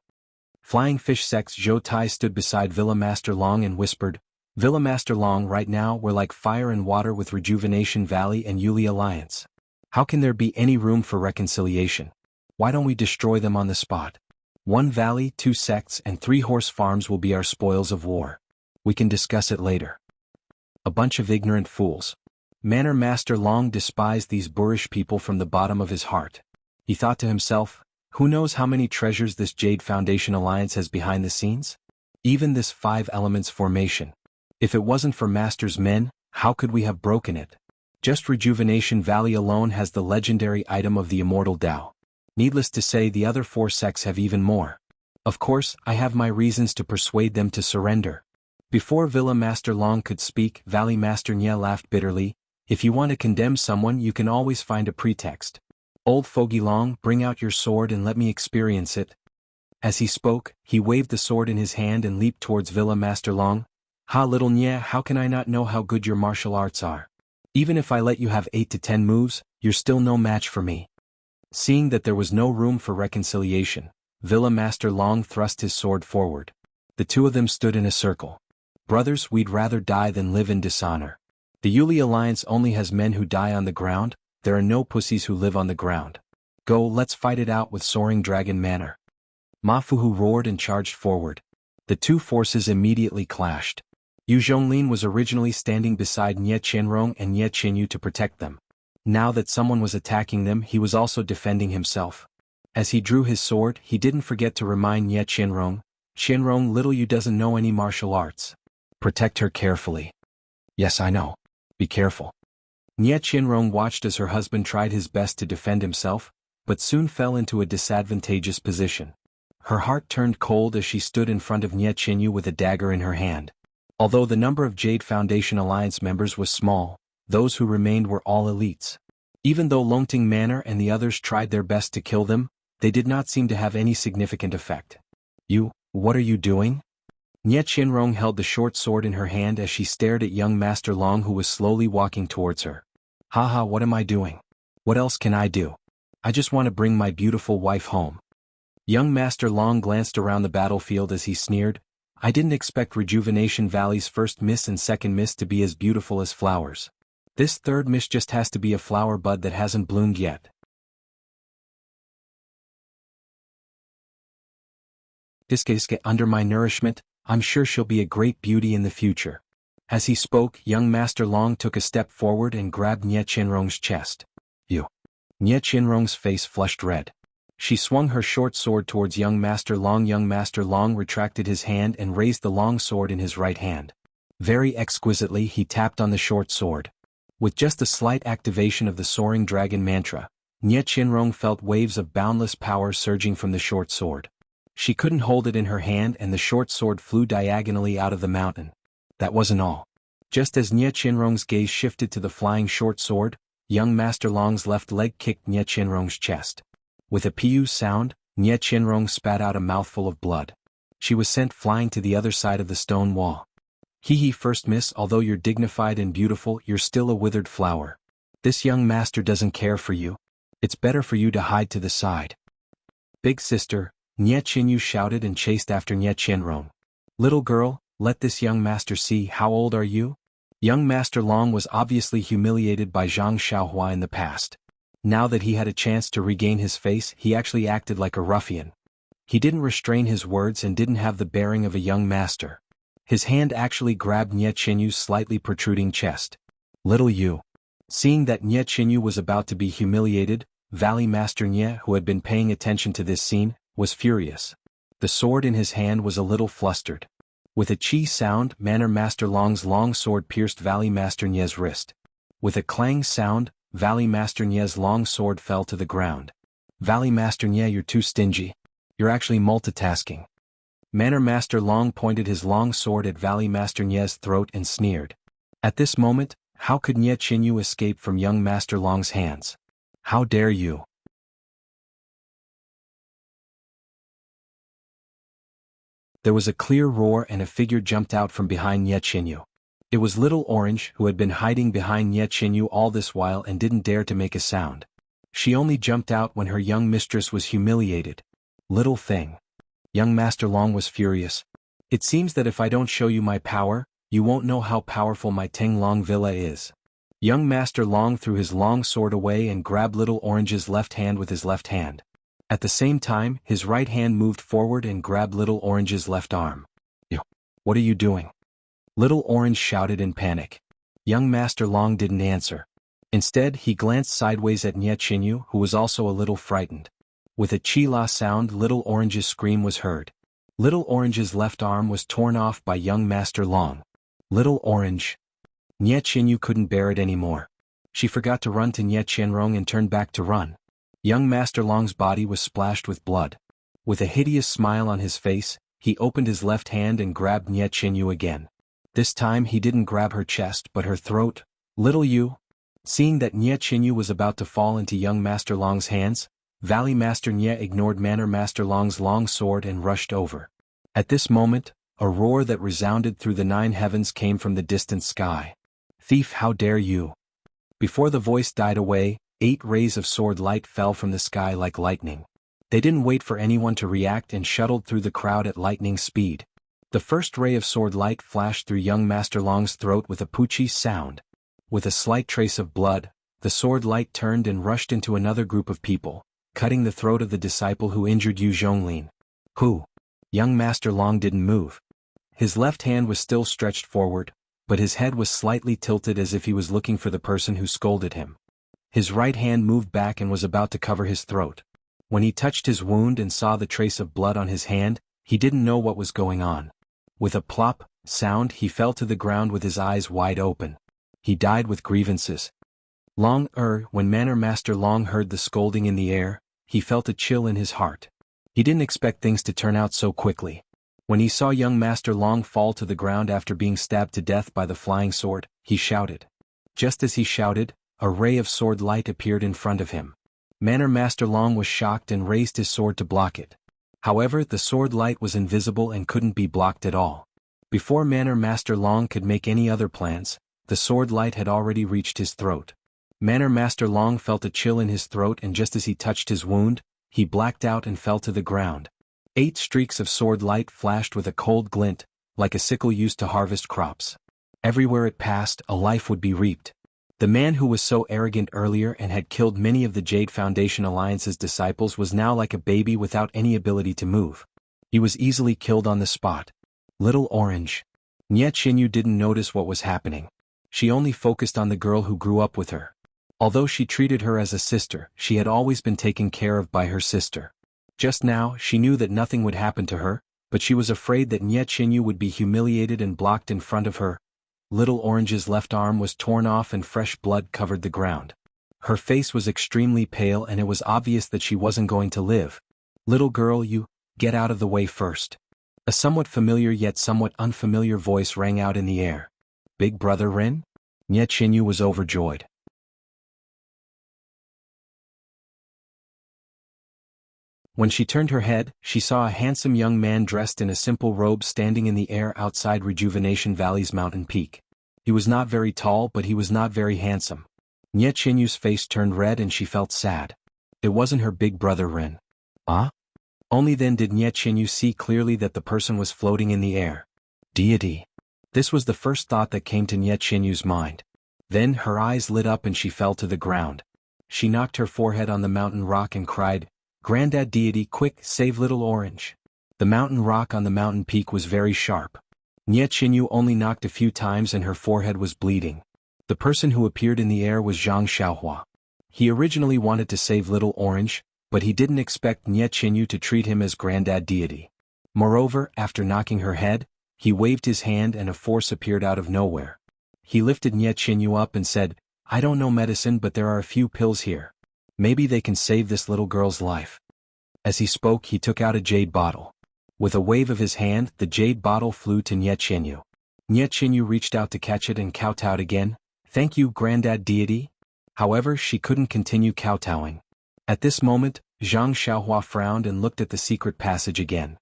Flying Fish sect's Zhou Tai stood beside Villa Master Long and whispered, Villa Master Long, right now we're like fire and water with Rejuvenation Valley and Yuli Alliance. How can there be any room for reconciliation? Why don't we destroy them on the spot? 1 valley, 2 sects and 3 horse farms will be our spoils of war. We can discuss it later. A bunch of ignorant fools. Manor Master Long despised these boorish people from the bottom of his heart. He thought to himself, who knows how many treasures this Jade Foundation Alliance has behind the scenes? Even this 5 elements formation. If it wasn't for Master's men, how could we have broken it? Just Rejuvenation Valley alone has the legendary item of the Immortal Tao. Needless to say, the other 4 sects have even more. Of course, I have my reasons to persuade them to surrender. Before Villa Master Long could speak, Valley Master Nye laughed bitterly. If you want to condemn someone, you can always find a pretext. Old Fogey Long, bring out your sword and let me experience it. As he spoke, he waved the sword in his hand and leaped towards Villa Master Long. Ha, little Nye, how can I not know how good your martial arts are? Even if I let you have 8 to 10 moves, you're still no match for me. Seeing that there was no room for reconciliation, Villa Master Long thrust his sword forward. The two of them stood in a circle. Brothers, we'd rather die than live in dishonor. The Yuli Alliance only has men who die on the ground, there are no pussies who live on the ground. Go, let's fight it out with Soaring Dragon Manor. Ma Fuhu roared and charged forward. The two forces immediately clashed. Yu Zhonglin was originally standing beside Nye Qianrong and Nye Qinyu to protect them. Now that someone was attacking them, he was also defending himself. As he drew his sword, he didn't forget to remind Nye Qianrong, Qianrong, little you doesn't know any martial arts. Protect her carefully. Yes, I know. Be careful. Nye Qianrong watched as her husband tried his best to defend himself, but soon fell into a disadvantageous position. Her heart turned cold as she stood in front of Nye Qinyu with a dagger in her hand. Although the number of Jade Foundation Alliance members was small, those who remained were all elites. Even though Longting Manor and the others tried their best to kill them, they did not seem to have any significant effect. What are you doing? Nye Qianrong held the short sword in her hand as she stared at young Master Long who was slowly walking towards her. Haha, what am I doing? What else can I do? I just want to bring my beautiful wife home. Young Master Long glanced around the battlefield as he sneered, I didn't expect Rejuvenation Valley's first miss and second miss to be as beautiful as flowers. This third miss just has to be a flower bud that hasn't bloomed yet. Iske under my nourishment, I'm sure she'll be a great beauty in the future. As he spoke, young Master Long took a step forward and grabbed Nie Qinrong's chest. You. Nie Qinrong's face flushed red. She swung her short sword towards young Master Long. Young Master Long retracted his hand and raised the long sword in his right hand. Very exquisitely he tapped on the short sword. With just a slight activation of the soaring dragon mantra, Nie Qinrong felt waves of boundless power surging from the short sword. She couldn't hold it in her hand and the short sword flew diagonally out of the mountain. That wasn't all. Just as Nie Qinrong's gaze shifted to the flying short sword, young Master Long's left leg kicked Nie Qinrong's chest. With a piu sound, Nie Qinrong spat out a mouthful of blood. She was sent flying to the other side of the stone wall. Hee first miss, although you're dignified and beautiful, you're still a withered flower. This young master doesn't care for you. It's better for you to hide to the side. Big sister, Nie Qinyu shouted and chased after Nie Qinrong. Little girl, let this young master see. How old are you? Young Master Long was obviously humiliated by Zhang Xiaohua in the past. Now that he had a chance to regain his face, he actually acted like a ruffian. He didn't restrain his words and didn't have the bearing of a young master. His hand actually grabbed Nie Qinyu's slightly protruding chest. Little you. Seeing that Nie Qinyu was about to be humiliated, Valley Master Nie, who had been paying attention to this scene, was furious. The sword in his hand was a little flustered. With a chi sound, Manor Master Long's long sword pierced Valley Master Nie's wrist. With a clang sound, Valley Master Nie's long sword fell to the ground. Valley Master Nie, you're too stingy. You're actually multitasking. Manor Master Long pointed his long sword at Valley Master Nie's throat and sneered. At this moment, how could Nie Qinyu escape from young Master Long's hands? How dare you? There was a clear roar and a figure jumped out from behind Nie Qinyu. It was Little Orange, who had been hiding behind Nie Qinyu all this while and didn't dare to make a sound. She only jumped out when her young mistress was humiliated. Little thing. Young Master Long was furious. It seems that if I don't show you my power, you won't know how powerful my Tenglong Villa is. Young Master Long threw his long sword away and grabbed Little Orange's left hand with his left hand. At the same time, his right hand moved forward and grabbed Little Orange's left arm. What are you doing? Little Orange shouted in panic. Young Master Long didn't answer. Instead, he glanced sideways at Nie Qinyu, who was also a little frightened. With a chi-la sound, Little Orange's scream was heard. Little Orange's left arm was torn off by young Master Long. Little Orange. Nie Qinyu couldn't bear it anymore. She forgot to run to Nie Qinrong and turned back to run. Young Master Long's body was splashed with blood. With a hideous smile on his face, he opened his left hand and grabbed Nie Qinyu again. This time he didn't grab her chest but her throat. Little you. Seeing that Nie Qinyu was about to fall into young Master Long's hands, Valley Master Nie ignored Manor Master Long's long sword and rushed over. At this moment, a roar that resounded through the 9 heavens came from the distant sky. Thief, how dare you! Before the voice died away, 8 rays of sword light fell from the sky like lightning. They didn't wait for anyone to react and shuttled through the crowd at lightning speed. The first ray of sword light flashed through young Master Long's throat with a poochie sound. With a slight trace of blood, the sword light turned and rushed into another group of people, cutting the throat of the disciple who injured Yu Zhonglin. Who? Young Master Long didn't move. His left hand was still stretched forward, but his head was slightly tilted as if he was looking for the person who scolded him. His right hand moved back and was about to cover his throat. When he touched his wound and saw the trace of blood on his hand, he didn't know what was going on. With a plop sound, he fell to the ground with his eyes wide open. He died with grievances. When Manor Master Long heard the scolding in the air, he felt a chill in his heart. He didn't expect things to turn out so quickly. When he saw young Master Long fall to the ground after being stabbed to death by the flying sword, he shouted. Just as he shouted, a ray of sword light appeared in front of him. Manor Master Long was shocked and raised his sword to block it. However, the sword light was invisible and couldn't be blocked at all. Before Manor Master Long could make any other plans, the sword light had already reached his throat. Manor Master Long felt a chill in his throat, and just as he touched his wound, he blacked out and fell to the ground. 8 streaks of sword light flashed with a cold glint, like a sickle used to harvest crops. Everywhere it passed, a life would be reaped. The man who was so arrogant earlier and had killed many of the Jade Foundation Alliance's disciples was now like a baby without any ability to move. He was easily killed on the spot. Little Orange. Nie Qinyu didn't notice what was happening. She only focused on the girl who grew up with her. Although she treated her as a sister, she had always been taken care of by her sister. Just now, she knew that nothing would happen to her, but she was afraid that Nie Qinyu would be humiliated and blocked in front of her. Little Orange's left arm was torn off and fresh blood covered the ground. Her face was extremely pale and it was obvious that she wasn't going to live. Little girl, you, get out of the way first. A somewhat familiar yet somewhat unfamiliar voice rang out in the air. Big Brother Rin? Nie Qinyu was overjoyed. When she turned her head, she saw a handsome young man dressed in a simple robe standing in the air outside Rejuvenation Valley's mountain peak. He was not very tall, but he was not very handsome. Nie Qinyu's face turned red and she felt sad. It wasn't her big brother Rin. Ah? Only then did Nie Qinyu see clearly that the person was floating in the air. Deity. This was the first thought that came to Nie Qinyu's mind. Then her eyes lit up and she fell to the ground. She knocked her forehead on the mountain rock and cried, "Granddad Deity, quick, save Little Orange." The mountain rock on the mountain peak was very sharp. Nie Qinyu only knocked a few times and her forehead was bleeding. The person who appeared in the air was Zhang Xiaohua. He originally wanted to save Little Orange, but he didn't expect Nie Qinyu to treat him as Granddad Deity. Moreover, after knocking her head, he waved his hand and a force appeared out of nowhere. He lifted Nie Qinyu up and said, "I don't know medicine, but there are a few pills here. Maybe they can save this little girl's life." As he spoke, he took out a jade bottle. With a wave of his hand, the jade bottle flew to Nie Qinyu. Nie Qinyu reached out to catch it and kowtowed again. "Thank you, Granddad Deity." However, she couldn't continue kowtowing. At this moment, Zhang Xiaohua frowned and looked at the secret passage again.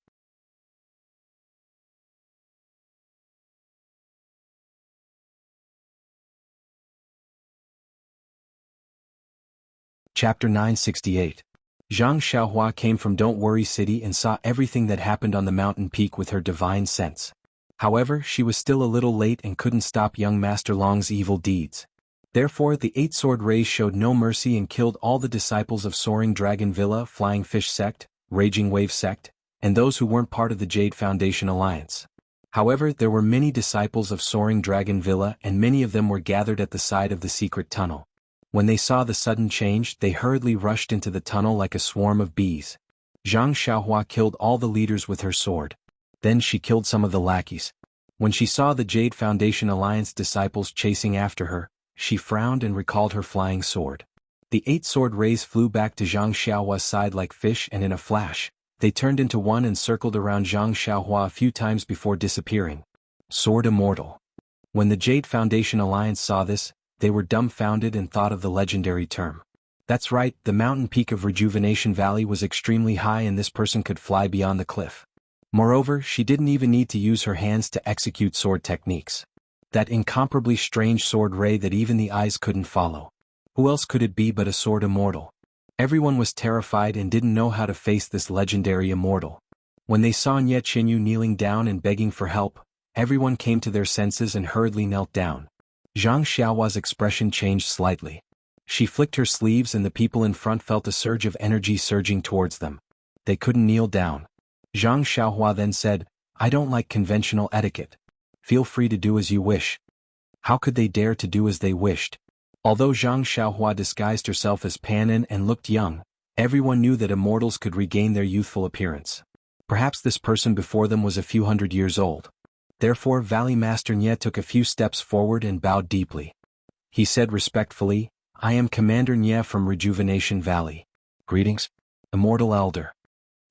Chapter 968. Zhang Xiaohua came from Don't Worry City and saw everything that happened on the mountain peak with her divine sense. However, she was still a little late and couldn't stop young Master Long's evil deeds. Therefore, the 8 sword rays showed no mercy and killed all the disciples of Soaring Dragon Villa, Flying Fish Sect, Raging Wave Sect, and those who weren't part of the Jade Foundation Alliance. However, there were many disciples of Soaring Dragon Villa and many of them were gathered at the side of the secret tunnel. When they saw the sudden change, they hurriedly rushed into the tunnel like a swarm of bees. Zhang Xiaohua killed all the leaders with her sword. Then she killed some of the lackeys. When she saw the Jade Foundation Alliance disciples chasing after her, she frowned and recalled her flying sword. The 8 sword rays flew back to Zhang Xiaohua's side like fish and in a flash, they turned into one and circled around Zhang Xiaohua a few times before disappearing. Sword Immortal. When the Jade Foundation Alliance saw this, they were dumbfounded and thought of the legendary term. That's right, the mountain peak of Rejuvenation Valley was extremely high and this person could fly beyond the cliff. Moreover, she didn't even need to use her hands to execute sword techniques. That incomparably strange sword ray that even the eyes couldn't follow. Who else could it be but a sword immortal? Everyone was terrified and didn't know how to face this legendary immortal. When they saw Nie Qinyu kneeling down and begging for help, everyone came to their senses and hurriedly knelt down. Zhang Xiaohua's expression changed slightly. She flicked her sleeves and the people in front felt a surge of energy surging towards them. They couldn't kneel down. Zhang Xiaohua then said, "I don't like conventional etiquette. Feel free to do as you wish." How could they dare to do as they wished? Although Zhang Xiaohua disguised herself as Panin and looked young, everyone knew that immortals could regain their youthful appearance. Perhaps this person before them was a few hundred years old. Therefore Valley Master Nie took a few steps forward and bowed deeply. He said respectfully, "I am Commander Nie from Rejuvenation Valley. Greetings, Immortal Elder."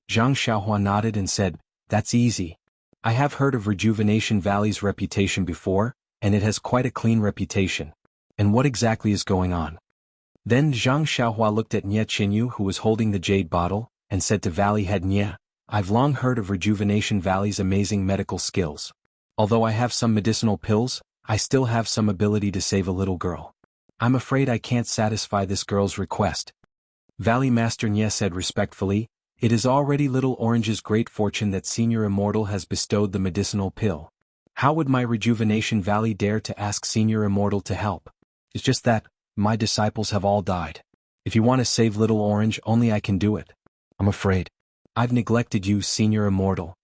Zhang Xiaohua nodded and said, "That's easy. I have heard of Rejuvenation Valley's reputation before, and it has quite a clean reputation. And what exactly is going on?" Then Zhang Xiaohua looked at Nie Qinyu who was holding the jade bottle, and said to Valley Head Nie, "I've long heard of Rejuvenation Valley's amazing medical skills. Although I have some medicinal pills, I still have some ability to save a little girl. I'm afraid I can't satisfy this girl's request. Valley Master Nye said respectfully, it is already Little Orange's great fortune that Senior Immortal has bestowed the medicinal pill. How would my Rejuvenation Valley dare to ask Senior Immortal to help? It's just that, my disciples have all died. If you want to save Little Orange, only I can do it. I'm afraid. I've neglected you, Senior Immortal.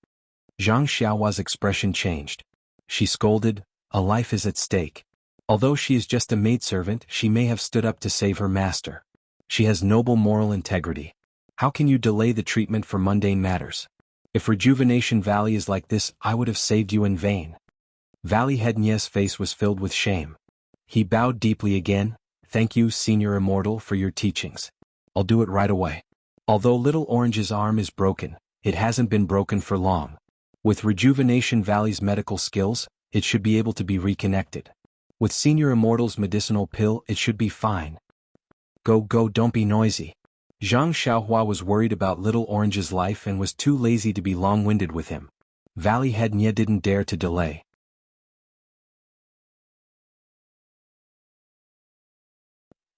Zhang Xiaohua's expression changed. She scolded, a life is at stake. Although she is just a maidservant, she may have stood up to save her master. She has noble moral integrity. How can you delay the treatment for mundane matters? If Rejuvenation Valley is like this, I would have saved you in vain. Valley Head Nye's face was filled with shame. He bowed deeply again. Thank you, Senior Immortal, for your teachings. I'll do it right away. Although Little Orange's arm is broken, it hasn't been broken for long. With Rejuvenation Valley's medical skills, it should be able to be reconnected. With Senior Immortal's medicinal pill, it should be fine. Go, don't be noisy. Zhang Xiaohua was worried about Little Orange's life and was too lazy to be long-winded with him. Valley Head Nye didn't dare to delay.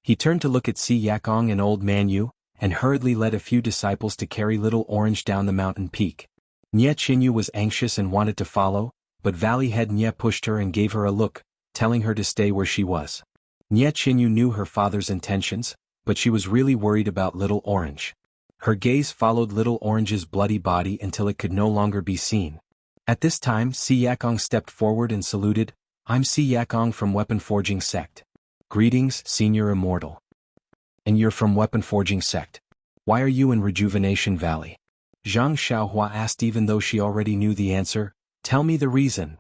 He turned to look at Si Yakong and Old Man Yu, and hurriedly led a few disciples to carry Little Orange down the mountain peak. Nye Qinyu was anxious and wanted to follow, but Valley Head Nye pushed her and gave her a look, telling her to stay where she was. Nye Qinyu knew her father's intentions, but she was really worried about Little Orange. Her gaze followed Little Orange's bloody body until it could no longer be seen. At this time, Si Yakong stepped forward and saluted, I'm Si Yakong from Weapon Forging Sect. Greetings, Senior Immortal. And you're from Weapon Forging Sect. Why are you in Rejuvenation Valley? Zhang Xiaohua asked even though she already knew the answer. Tell me the reason.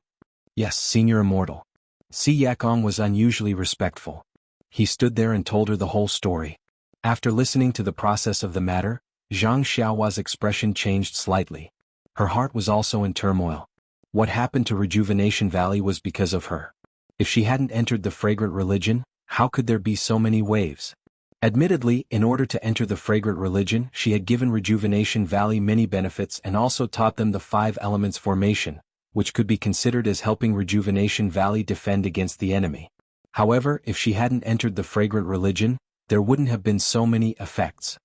Yes, Senior Immortal. Si Yakong was unusually respectful. He stood there and told her the whole story. After listening to the process of the matter, Zhang Xiaohua's expression changed slightly. Her heart was also in turmoil. What happened to Rejuvenation Valley was because of her. If she hadn't entered the fragrant religion, how could there be so many waves? Admittedly, in order to enter the fragrant religion, she had given Rejuvenation Valley many benefits and also taught them the 5 elements formation, which could be considered as helping Rejuvenation Valley defend against the enemy. However, if she hadn't entered the fragrant religion, there wouldn't have been so many effects.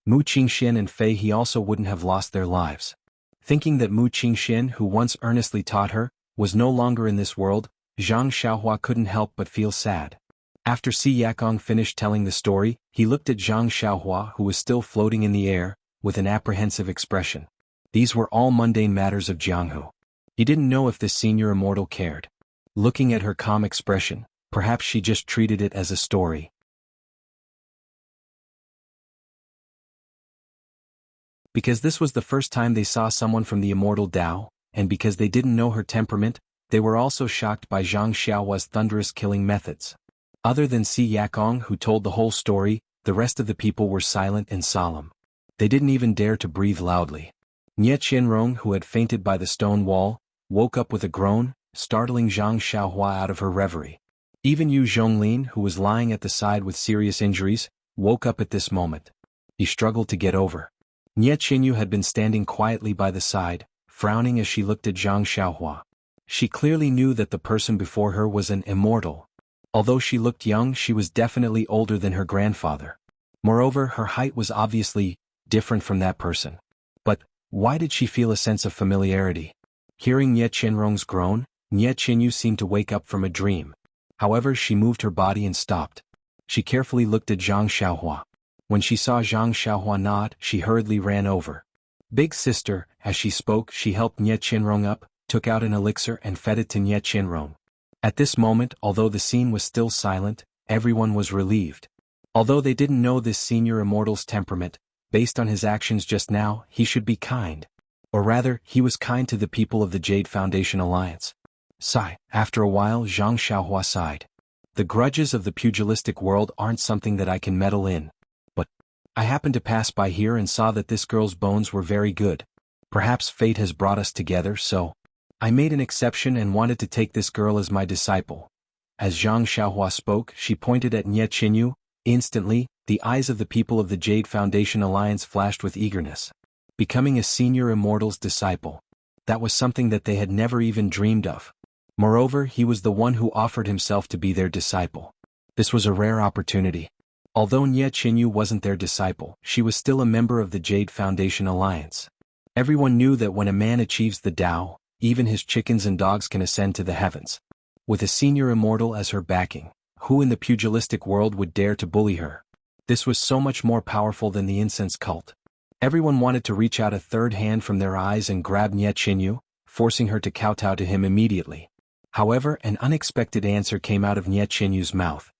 Mu Qingxian and Fei He also wouldn't have lost their lives. Thinking that Mu Qingxian, who once earnestly taught her, was no longer in this world, Zhang Xiaohua couldn't help but feel sad. After Si Yakong finished telling the story, he looked at Zhang Xiaohua, who was still floating in the air, with an apprehensive expression. These were all mundane matters of Jianghu. He didn't know if this Senior Immortal cared. Looking at her calm expression, perhaps she just treated it as a story. Because this was the first time they saw someone from the Immortal Tao, and because they didn't know her temperament, they were also shocked by Zhang Xiaohua's thunderous killing methods. Other than Si Yakong, who told the whole story, the rest of the people were silent and solemn. They didn't even dare to breathe loudly. Nye Qianrong, who had fainted by the stone wall, woke up with a groan, startling Zhang Xiaohua out of her reverie. Even Yu Zhonglin, who was lying at the side with serious injuries, woke up at this moment. He struggled to get over. Nye Qinyu had been standing quietly by the side, frowning as she looked at Zhang Xiaohua. She clearly knew that the person before her was an immortal. Although she looked young, she was definitely older than her grandfather. Moreover, her height was obviously different from that person. But why did she feel a sense of familiarity? Hearing Nye Qianrong's groan, Nye Qinyu seemed to wake up from a dream. However, she moved her body and stopped. She carefully looked at Zhang Xiaohua. When she saw Zhang Xiaohua nod, she hurriedly ran over. Big sister, as she spoke, she helped Nye Qianrong up, took out an elixir and fed it to Nye Qianrong. At this moment, although the scene was still silent, everyone was relieved. Although they didn't know this Senior Immortal's temperament, based on his actions just now, he should be kind. Or rather, he was kind to the people of the Jade Foundation Alliance. Sigh. After a while, Zhang Xiaohua sighed. The grudges of the pugilistic world aren't something that I can meddle in. But I happened to pass by here and saw that this girl's bones were very good. Perhaps fate has brought us together, so I made an exception and wanted to take this girl as my disciple. As Zhang Xiaohua spoke, she pointed at Nye Qinyu. Instantly, the eyes of the people of the Jade Foundation Alliance flashed with eagerness. Becoming a Senior Immortal's disciple. That was something that they had never even dreamed of. Moreover, he was the one who offered himself to be their disciple. This was a rare opportunity. Although Nie Qinyu wasn't their disciple, she was still a member of the Jade Foundation Alliance. Everyone knew that when a man achieves the Tao, even his chickens and dogs can ascend to the heavens. With a senior immortal as her backing, who in the pugilistic world would dare to bully her? This was so much more powerful than the incense cult. Everyone wanted to reach out a third hand from their eyes and grab Nie Qinyu, forcing her to kowtow to him immediately. However, an unexpected answer came out of Nie Qinyu's mouth.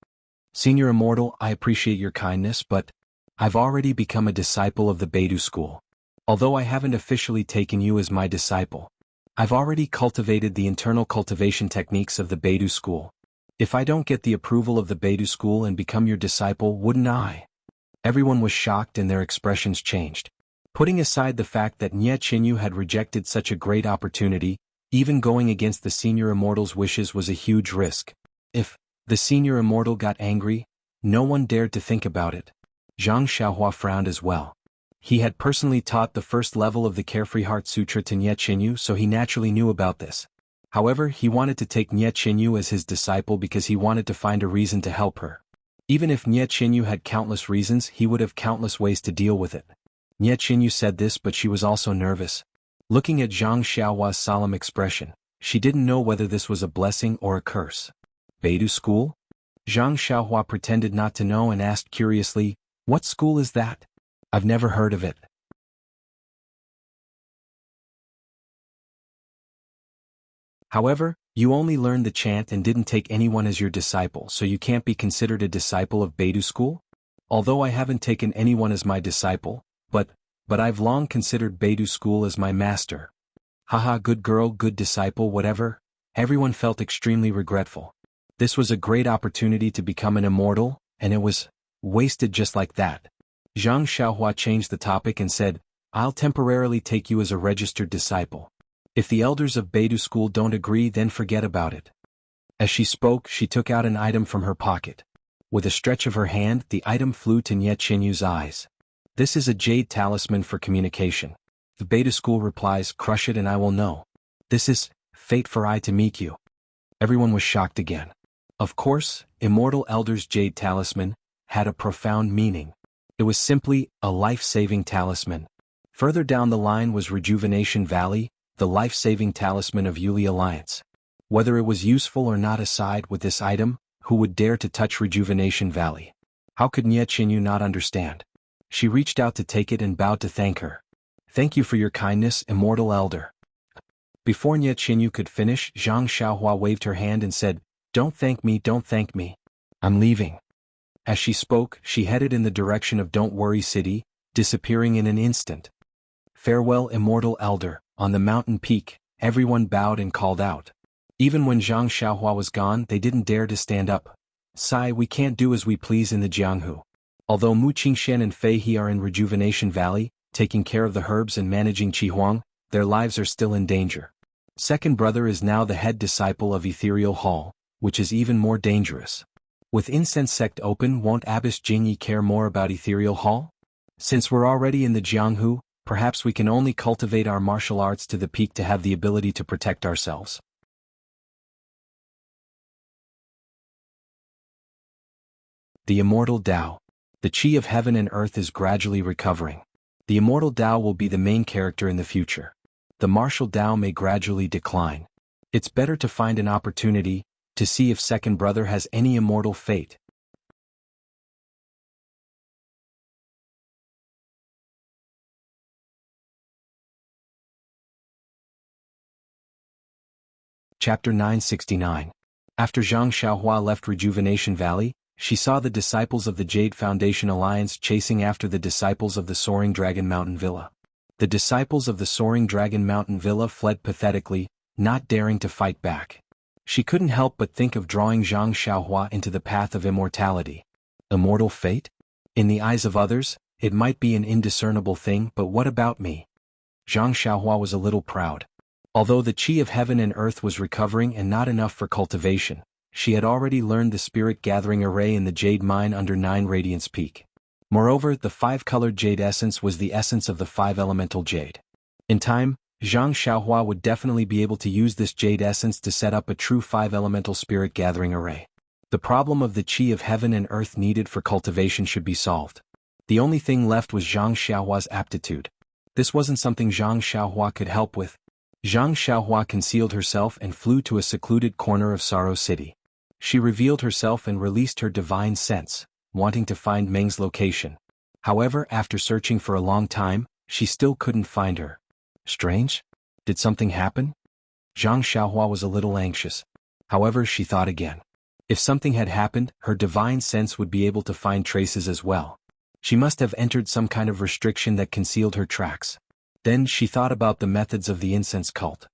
Senior Immortal, I appreciate your kindness, but I've already become a disciple of the Beidou school. Although I haven't officially taken you as my disciple, I've already cultivated the internal cultivation techniques of the Beidou school. If I don't get the approval of the Beidou school and become your disciple, wouldn't I? Everyone was shocked and their expressions changed. Putting aside the fact that Nie Qinyu had rejected such a great opportunity, even going against the Senior Immortal's wishes was a huge risk. If the Senior Immortal got angry, no one dared to think about it. Zhang Xiaohua frowned as well. He had personally taught the first level of the Carefree Heart Sutra to Nie Qinyu, so he naturally knew about this. However, he wanted to take Nie Qinyu as his disciple because he wanted to find a reason to help her. Even if Nie Qinyu had countless reasons, he would have countless ways to deal with it. Nie Qinyu said this, but she was also nervous. Looking at Zhang Xiaohua's solemn expression, she didn't know whether this was a blessing or a curse. Beidou school? Zhang Xiaohua pretended not to know and asked curiously, what school is that? I've never heard of it. However, you only learned the chant and didn't take anyone as your disciple, so you can't be considered a disciple of Beidou school? Although I haven't taken anyone as my disciple, but I've long considered Beidou school as my master. Haha, good girl, good disciple, whatever. Everyone felt extremely regretful. This was a great opportunity to become an immortal, and it was wasted just like that. Zhang Xiaohua changed the topic and said, I'll temporarily take you as a registered disciple. If the elders of Beidou school don't agree, then forget about it. As she spoke, she took out an item from her pocket. With a stretch of her hand, the item flew to Nie Qinyu's eyes. This is a jade talisman for communication. The Beidou school replies, crush it and I will know. This is fate for I to meet you. Everyone was shocked again. Of course, Immortal Elder's jade talisman had a profound meaning. It was simply a life-saving talisman. Further down the line was Rejuvenation Valley, the life-saving talisman of Yuli Alliance. Whether it was useful or not aside, with this item, who would dare to touch Rejuvenation Valley? How could Nie Qinyu not understand? She reached out to take it and bowed to thank her. Thank you for your kindness, Immortal Elder. Before Nie Qinyu could finish, Zhang Xiaohua waved her hand and said, don't thank me, don't thank me. I'm leaving. As she spoke, she headed in the direction of Don't Worry City, disappearing in an instant. Farewell, Immortal Elder. On the mountain peak, everyone bowed and called out. Even when Zhang Xiaohua was gone, they didn't dare to stand up. Sigh, we can't do as we please in the Jianghu. Although Mu Qingshan and Fei He are in Rejuvenation Valley, taking care of the herbs and managing Qihuang, their lives are still in danger. Second brother is now the head disciple of Ethereal Hall, which is even more dangerous. With Incense Sect open, won't Abbess Jingyi care more about Ethereal Hall? Since we're already in the Jianghu, perhaps we can only cultivate our martial arts to the peak to have the ability to protect ourselves. The Immortal Tao. The Qi of heaven and earth is gradually recovering. The Immortal Tao will be the main character in the future. The martial Tao may gradually decline. It's better to find an opportunity to see if second brother has any immortal fate. Chapter 969. After Zhang Xiaohua left Rejuvenation Valley, she saw the disciples of the Jade Foundation Alliance chasing after the disciples of the Soaring Dragon Mountain Villa. The disciples of the Soaring Dragon Mountain Villa fled pathetically, not daring to fight back. She couldn't help but think of drawing Zhang Xiaohua into the path of immortality. Immortal fate? In the eyes of others, it might be an indiscernible thing, but what about me? Zhang Xiaohua was a little proud. Although the Qi of heaven and earth was recovering and not enough for cultivation, she had already learned the spirit gathering array in the jade mine under 9 Radiance Peak. Moreover, the 5-colored jade essence was the essence of the 5-elemental jade. In time, Zhang Xiaohua would definitely be able to use this jade essence to set up a true 5-elemental spirit gathering array. The problem of the qi of heaven and earth needed for cultivation should be solved. The only thing left was Zhang Xiaohua's aptitude. This wasn't something Zhang Xiaohua could help with. Zhang Xiaohua concealed herself and flew to a secluded corner of Sorrow City. She revealed herself and released her divine sense, wanting to find Meng's location. However, after searching for a long time, she still couldn't find her. Strange? Did something happen? Zhang Xiaohua was a little anxious. However, she thought again. If something had happened, her divine sense would be able to find traces as well. She must have entered some kind of restriction that concealed her tracks. Then she thought about the methods of the incense cult.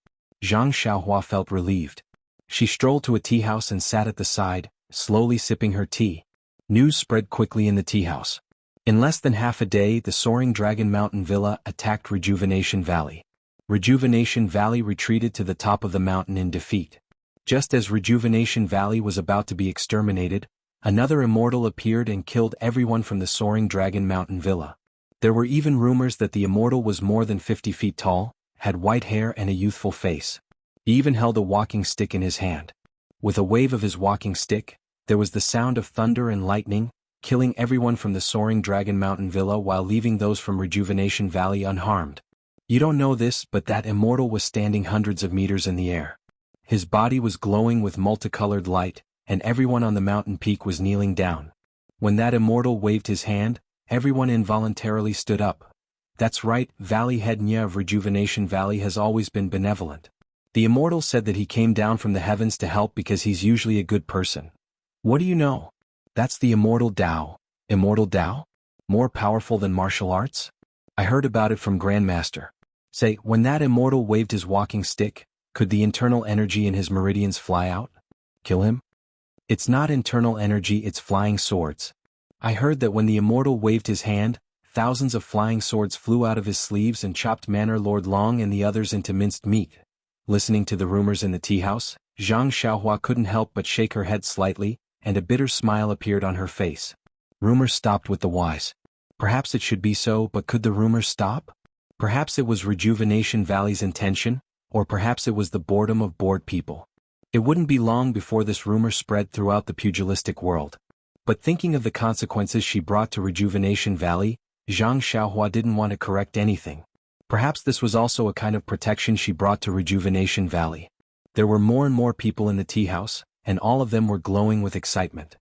Zhang Xiaohua felt relieved. She strolled to a tea house and sat at the side, slowly sipping her tea. News spread quickly in the tea house. In less than half a day, the Soaring Dragon Mountain Villa attacked Rejuvenation Valley. Rejuvenation Valley retreated to the top of the mountain in defeat. Just as Rejuvenation Valley was about to be exterminated, another immortal appeared and killed everyone from the Soaring Dragon Mountain Villa. There were even rumors that the immortal was more than 50 feet tall, had white hair and a youthful face. He even held a walking stick in his hand. With a wave of his walking stick, there was the sound of thunder and lightning, killing everyone from the Soaring Dragon Mountain Villa while leaving those from Rejuvenation Valley unharmed. You don't know this, but that immortal was standing hundreds of meters in the air. His body was glowing with multicolored light, and everyone on the mountain peak was kneeling down. When that immortal waved his hand, everyone involuntarily stood up. That's right, Valley Head Nya of Rejuvenation Valley has always been benevolent. The immortal said that he came down from the heavens to help because he's usually a good person. What do you know? That's the Immortal Tao. Immortal Tao? More powerful than martial arts? I heard about it from Grandmaster. Say, when that immortal waved his walking stick, could the internal energy in his meridians fly out? Kill him? It's not internal energy, it's flying swords. I heard that when the immortal waved his hand, thousands of flying swords flew out of his sleeves and chopped Manor Lord Long and the others into minced meat. Listening to the rumors in the tea house, Zhang Xiaohua couldn't help but shake her head slightly, and a bitter smile appeared on her face. Rumors stopped with the wise. Perhaps it should be so, but could the rumors stop? Perhaps it was Rejuvenation Valley's intention, or perhaps it was the boredom of bored people. It wouldn't be long before this rumor spread throughout the pugilistic world. But thinking of the consequences she brought to Rejuvenation Valley, Zhang Xiaohua didn't want to correct anything. Perhaps this was also a kind of protection she brought to Rejuvenation Valley. There were more and more people in the tea house, and all of them were glowing with excitement.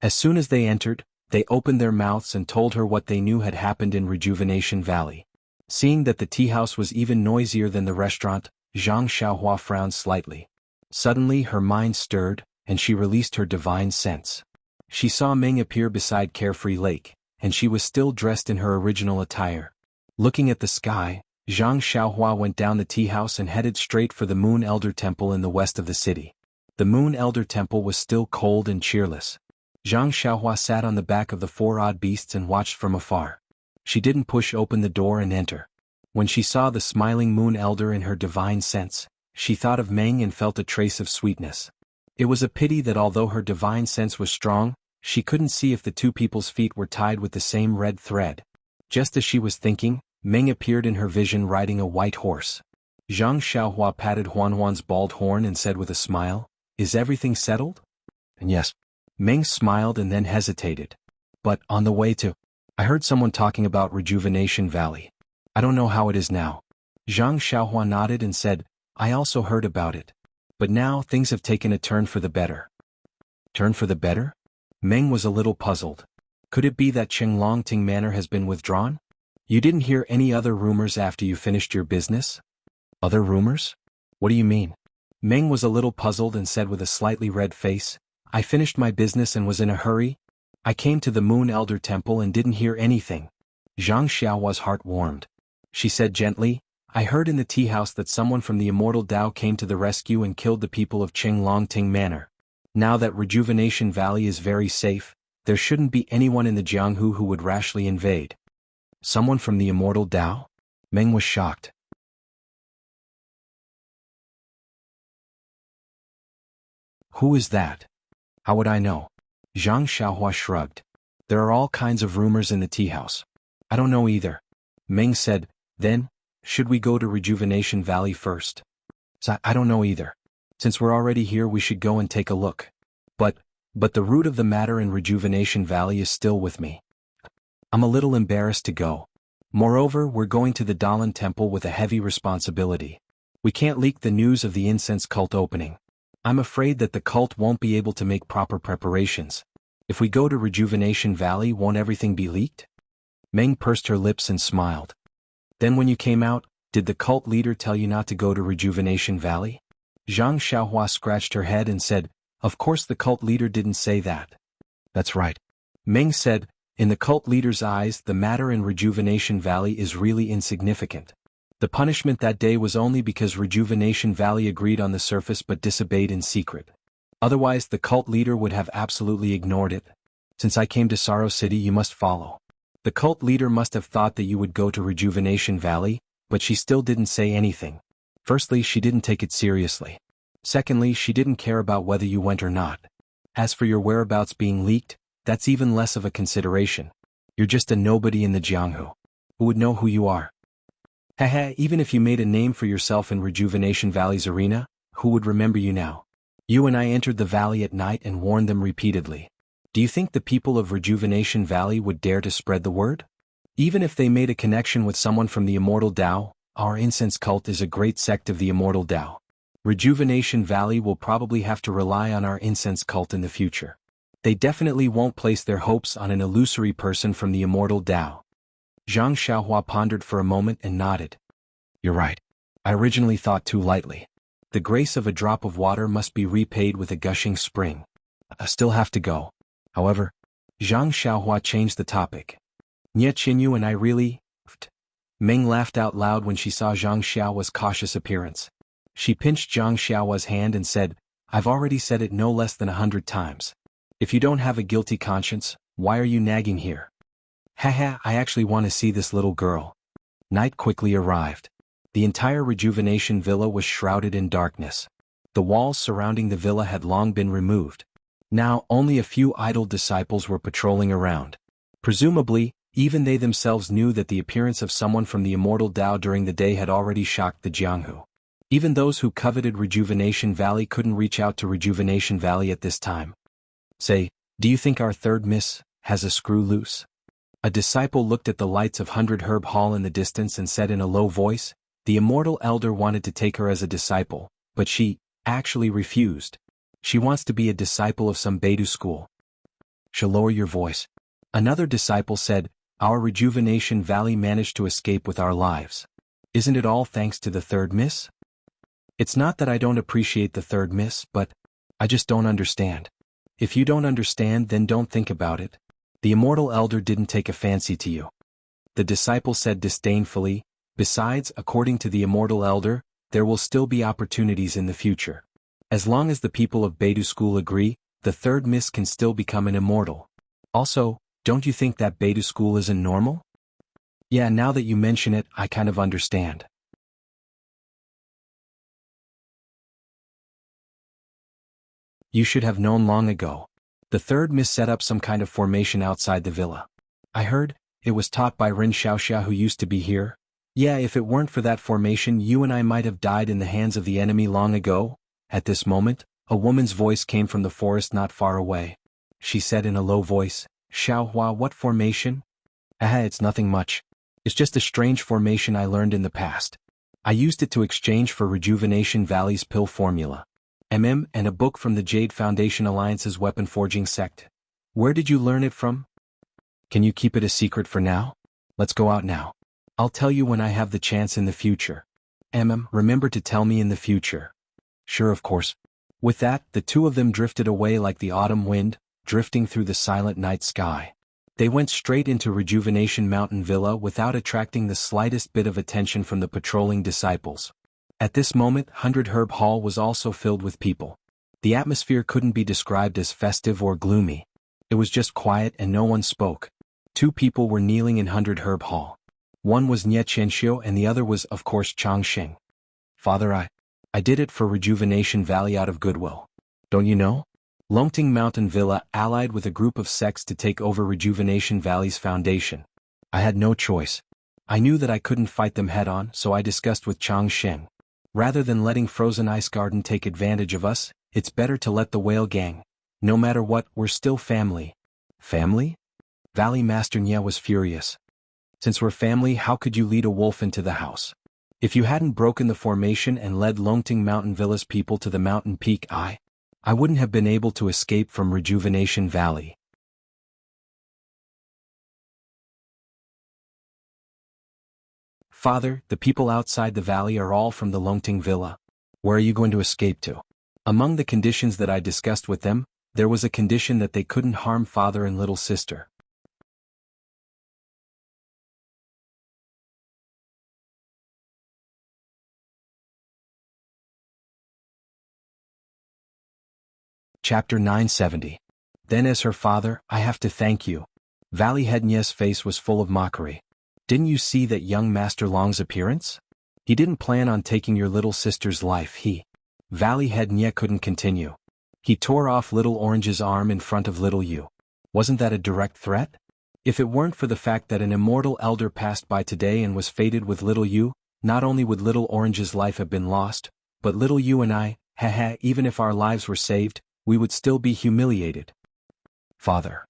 As soon as they entered, they opened their mouths and told her what they knew had happened in Rejuvenation Valley. Seeing that the tea house was even noisier than the restaurant, Zhang Xiaohua frowned slightly. Suddenly her mind stirred, and she released her divine sense. She saw Meng appear beside Carefree Lake, and she was still dressed in her original attire. Looking at the sky, Zhang Xiaohua went down the tea house and headed straight for the Moon Elder Temple in the west of the city. The Moon Elder Temple was still cold and cheerless. Zhang Xiaohua sat on the back of the four odd beasts and watched from afar. She didn't push open the door and enter. When she saw the smiling Moon Elder in her divine sense, she thought of Meng and felt a trace of sweetness. It was a pity that although her divine sense was strong, she couldn't see if the two people's feet were tied with the same red thread. Just as she was thinking, Meng appeared in her vision riding a white horse. Zhang Xiaohua patted Huanhuan's bald horn and said with a smile, "Is everything settled?" "And yes." Meng smiled and then hesitated. "But on the way to... I heard someone talking about Rejuvenation Valley. I don't know how it is now." Zhang Xiaohua nodded and said, "I also heard about it. But now things have taken a turn for the better." Turn for the better? Meng was a little puzzled. Could it be that Qinglongting Manor has been withdrawn? You didn't hear any other rumors after you finished your business? Other rumors? What do you mean? Meng was a little puzzled and said with a slightly red face, "I finished my business and was in a hurry. I came to the Moon Elder Temple and didn't hear anything." Zhang Xiaohua's heart warmed. She said gently, "I heard in the tea house that someone from the Immortal Tao came to the rescue and killed the people of Qinglongting Manor. Now that Rejuvenation Valley is very safe, there shouldn't be anyone in the Jianghu who would rashly invade." Someone from the Immortal Tao? Meng was shocked. Who is that? How would I know? Zhang Xiaohua shrugged. There are all kinds of rumors in the tea house. I don't know either. Meng said, "Then, should we go to Rejuvenation Valley first?" So I don't know either. Since we're already here, we should go and take a look. But the root of the matter in Rejuvenation Valley is still with me. I'm a little embarrassed to go. Moreover, we're going to the Dalan Temple with a heavy responsibility. We can't leak the news of the incense cult opening. I'm afraid that the cult won't be able to make proper preparations. If we go to Rejuvenation Valley, won't everything be leaked? Meng pursed her lips and smiled. Then when you came out, did the cult leader tell you not to go to Rejuvenation Valley? Zhang Xiaohua scratched her head and said, of course the cult leader didn't say that. That's right. Meng said, in the cult leader's eyes, the matter in Rejuvenation Valley is really insignificant. The punishment that day was only because Rejuvenation Valley agreed on the surface but disobeyed in secret. Otherwise the cult leader would have absolutely ignored it. Since I came to Sorrow City, you must follow. The cult leader must have thought that you would go to Rejuvenation Valley, but she still didn't say anything. Firstly, she didn't take it seriously. Secondly, she didn't care about whether you went or not. As for your whereabouts being leaked, that's even less of a consideration. You're just a nobody in the Jianghu. Who would know who you are? Haha, even if you made a name for yourself in Rejuvenation Valley's arena, who would remember you now? You and I entered the valley at night and warned them repeatedly. Do you think the people of Rejuvenation Valley would dare to spread the word? Even if they made a connection with someone from the Immortal Tao, our incense cult is a great sect of the Immortal Tao. Rejuvenation Valley will probably have to rely on our incense cult in the future. They definitely won't place their hopes on an illusory person from the Immortal Tao. Zhang Xiaohua pondered for a moment and nodded. You're right. I originally thought too lightly. The grace of a drop of water must be repaid with a gushing spring. I still have to go. However, Zhang Xiaohua changed the topic. Nye Qinyu and I really... Meng laughed out loud when she saw Zhang Xiaohua's cautious appearance. She pinched Zhang Xiaohua's hand and said, I've already said it no less than 100 times. If you don't have a guilty conscience, why are you nagging here? Haha, I actually want to see this little girl. Night quickly arrived. The entire Rejuvenation Villa was shrouded in darkness. The walls surrounding the villa had long been removed. Now, only a few idle disciples were patrolling around. Presumably, even they themselves knew that the appearance of someone from the Immortal Tao during the day had already shocked the Jianghu. Even those who coveted Rejuvenation Valley couldn't reach out to Rejuvenation Valley at this time. Say, do you think our third miss has a screw loose? A disciple looked at the lights of 100 Herb Hall in the distance and said in a low voice, the Immortal Elder wanted to take her as a disciple, but she actually refused. She wants to be a disciple of some Beidou school. She'll lower your voice. Another disciple said, our Rejuvenation Valley managed to escape with our lives. Isn't it all thanks to the third miss? It's not that I don't appreciate the third miss, but I just don't understand. If you don't understand, then don't think about it. The Immortal Elder didn't take a fancy to you. The disciple said disdainfully, besides, according to the Immortal Elder, there will still be opportunities in the future. As long as the people of Beidou School agree, the third miss can still become an immortal. Also, don't you think that Beidou School isn't normal? Yeah, now that you mention it, I kind of understand. You should have known long ago. The third miss set up some kind of formation outside the villa. I heard, it was taught by Ren Xiaoxia who used to be here. Yeah, if it weren't for that formation, you and I might have died in the hands of the enemy long ago. At this moment, a woman's voice came from the forest not far away. She said in a low voice, Xiaohua, what formation? It's nothing much. It's just a strange formation I learned in the past. I used it to exchange for Rejuvenation Valley's pill formula. And a book from the Jade Foundation Alliance's weapon forging sect. Where did you learn it from? Can you keep it a secret for now? Let's go out now. I'll tell you when I have the chance in the future. Remember to tell me in the future. Sure, of course. With that, the two of them drifted away like the autumn wind, drifting through the silent night sky. They went straight into Rejuvenation Mountain Villa without attracting the slightest bit of attention from the patrolling disciples. At this moment, 100 Herb Hall was also filled with people. The atmosphere couldn't be described as festive or gloomy. It was just quiet and no one spoke. Two people were kneeling in 100 Herb Hall. One was Nye Qianxiu and the other was, of course, Changxing. Father, I did it for Rejuvenation Valley out of goodwill. Don't you know? Longting Mountain Villa allied with a group of sects to take over Rejuvenation Valley's foundation. I had no choice. I knew that I couldn't fight them head-on, so I discussed with Changxing. Rather than letting Frozen Ice Garden take advantage of us, it's better to let the Whale Gang. No matter what, we're still family. Family? Valley Master Nya was furious. Since we're family, how could you lead a wolf into the house? If you hadn't broken the formation and led Longting Mountain Villa's people to the mountain peak, I wouldn't have been able to escape from Rejuvenation Valley. Father, the people outside the valley are all from the Longting Villa. Where are you going to escape to? Among the conditions that I discussed with them, there was a condition that they couldn't harm father and little sister. Chapter 970. Then as her father, I have to thank you. Valley Head Nye's face was full of mockery. Didn't you see that young Master Long's appearance? He didn't plan on taking your little sister's life. Valley Head Nye couldn't continue. He tore off Little Orange's arm in front of Little Yu. Wasn't that a direct threat? If it weren't for the fact that an immortal elder passed by today and was fated with Little Yu, not only would Little Orange's life have been lost, but Little Yu and I, even if our lives were saved, we would still be humiliated. Father.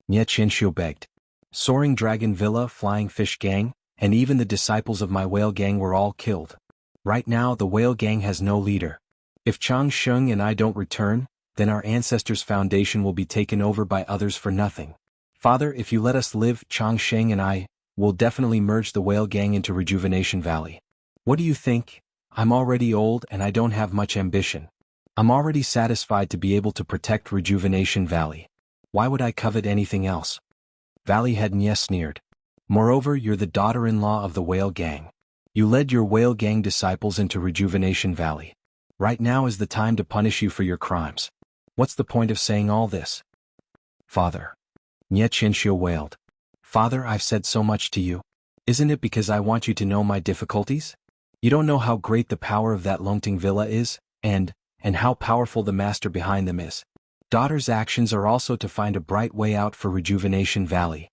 Nye Qianxiu begged. Soaring Dragon Villa, Flying Fish Gang, and even the disciples of my Whale Gang were all killed. Right now the Whale Gang has no leader. If Chang Sheng and I don't return, then our ancestors' foundation will be taken over by others for nothing. Father, if you let us live, Chang Sheng and I will definitely merge the Whale Gang into Rejuvenation Valley. What do you think? I'm already old and I don't have much ambition. I'm already satisfied to be able to protect Rejuvenation Valley. Why would I covet anything else? Valley Head Nye sneered. Moreover, you're the daughter-in-law of the Whale Gang. You led your Whale Gang disciples into Rejuvenation Valley. Right now is the time to punish you for your crimes. What's the point of saying all this? Father. Nye Qianxiu wailed. Father, I've said so much to you. Isn't it because I want you to know my difficulties? You don't know how great the power of that Longting Villa is, and how powerful the master behind them is. Daughter's actions are also to find a bright way out for Rejuvenation Valley.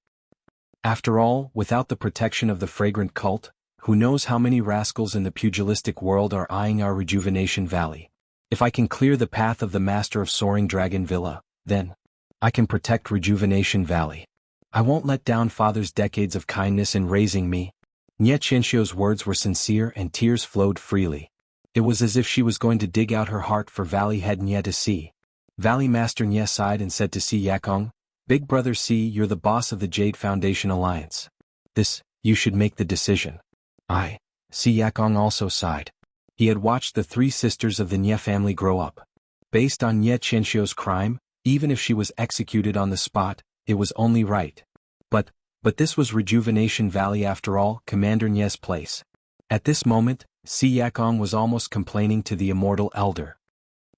After all, without the protection of the fragrant cult, who knows how many rascals in the pugilistic world are eyeing our Rejuvenation Valley. If I can clear the path of the master of Soaring Dragon Villa, then I can protect Rejuvenation Valley. I won't let down father's decades of kindness in raising me. Nye Qianxiu's words were sincere and tears flowed freely. It was as if she was going to dig out her heart for Valley Head Nye to see. Valley Master Nye sighed and said to Si Yakong, Big Brother Si, you're the boss of the Jade Foundation Alliance. You should make the decision. Si Yakong also sighed. He had watched the three sisters of the Nye family grow up. Based on Nye Qianxiu's crime, even if she was executed on the spot, it was only right. But this was Rejuvenation Valley after all, Commander Nye's place. At this moment, Si Yakong was almost complaining to the immortal elder.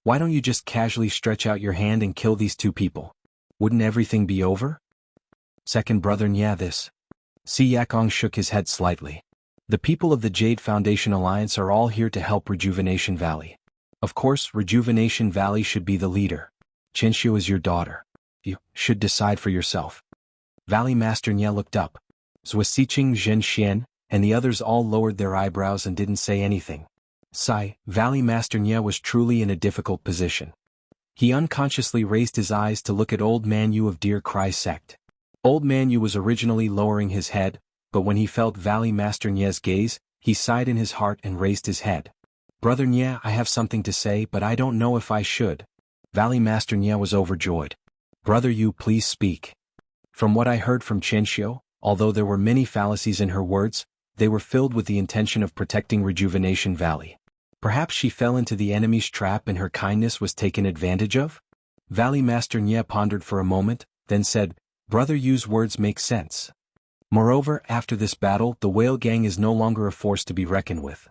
Why don't you just casually stretch out your hand and kill these two people? Wouldn't everything be over? Second brother Nye Si Yakong shook his head slightly. The people of the Jade Foundation Alliance are all here to help Rejuvenation Valley. Of course, Rejuvenation Valley should be the leader. Qianxiu is your daughter. You should decide for yourself. Valley Master Nye looked up. Zhou Siqing, Zhen Xian, and the others all lowered their eyebrows and didn't say anything. Valley Master Nye was truly in a difficult position. He unconsciously raised his eyes to look at Old Man Yu of Deer Cry Sect. Old Man Yu was originally lowering his head, but when he felt Valley Master Nye's gaze, he sighed in his heart and raised his head. Brother Nye, I have something to say, but I don't know if I should. Valley Master Nye was overjoyed. Brother Yu, please speak. From what I heard from Qianxiu, although there were many fallacies in her words, they were filled with the intention of protecting Rejuvenation Valley. Perhaps she fell into the enemy's trap and her kindness was taken advantage of? Valley Master Nye pondered for a moment, then said, Brother Yu's words make sense. Moreover, after this battle, the Whale Gang is no longer a force to be reckoned with.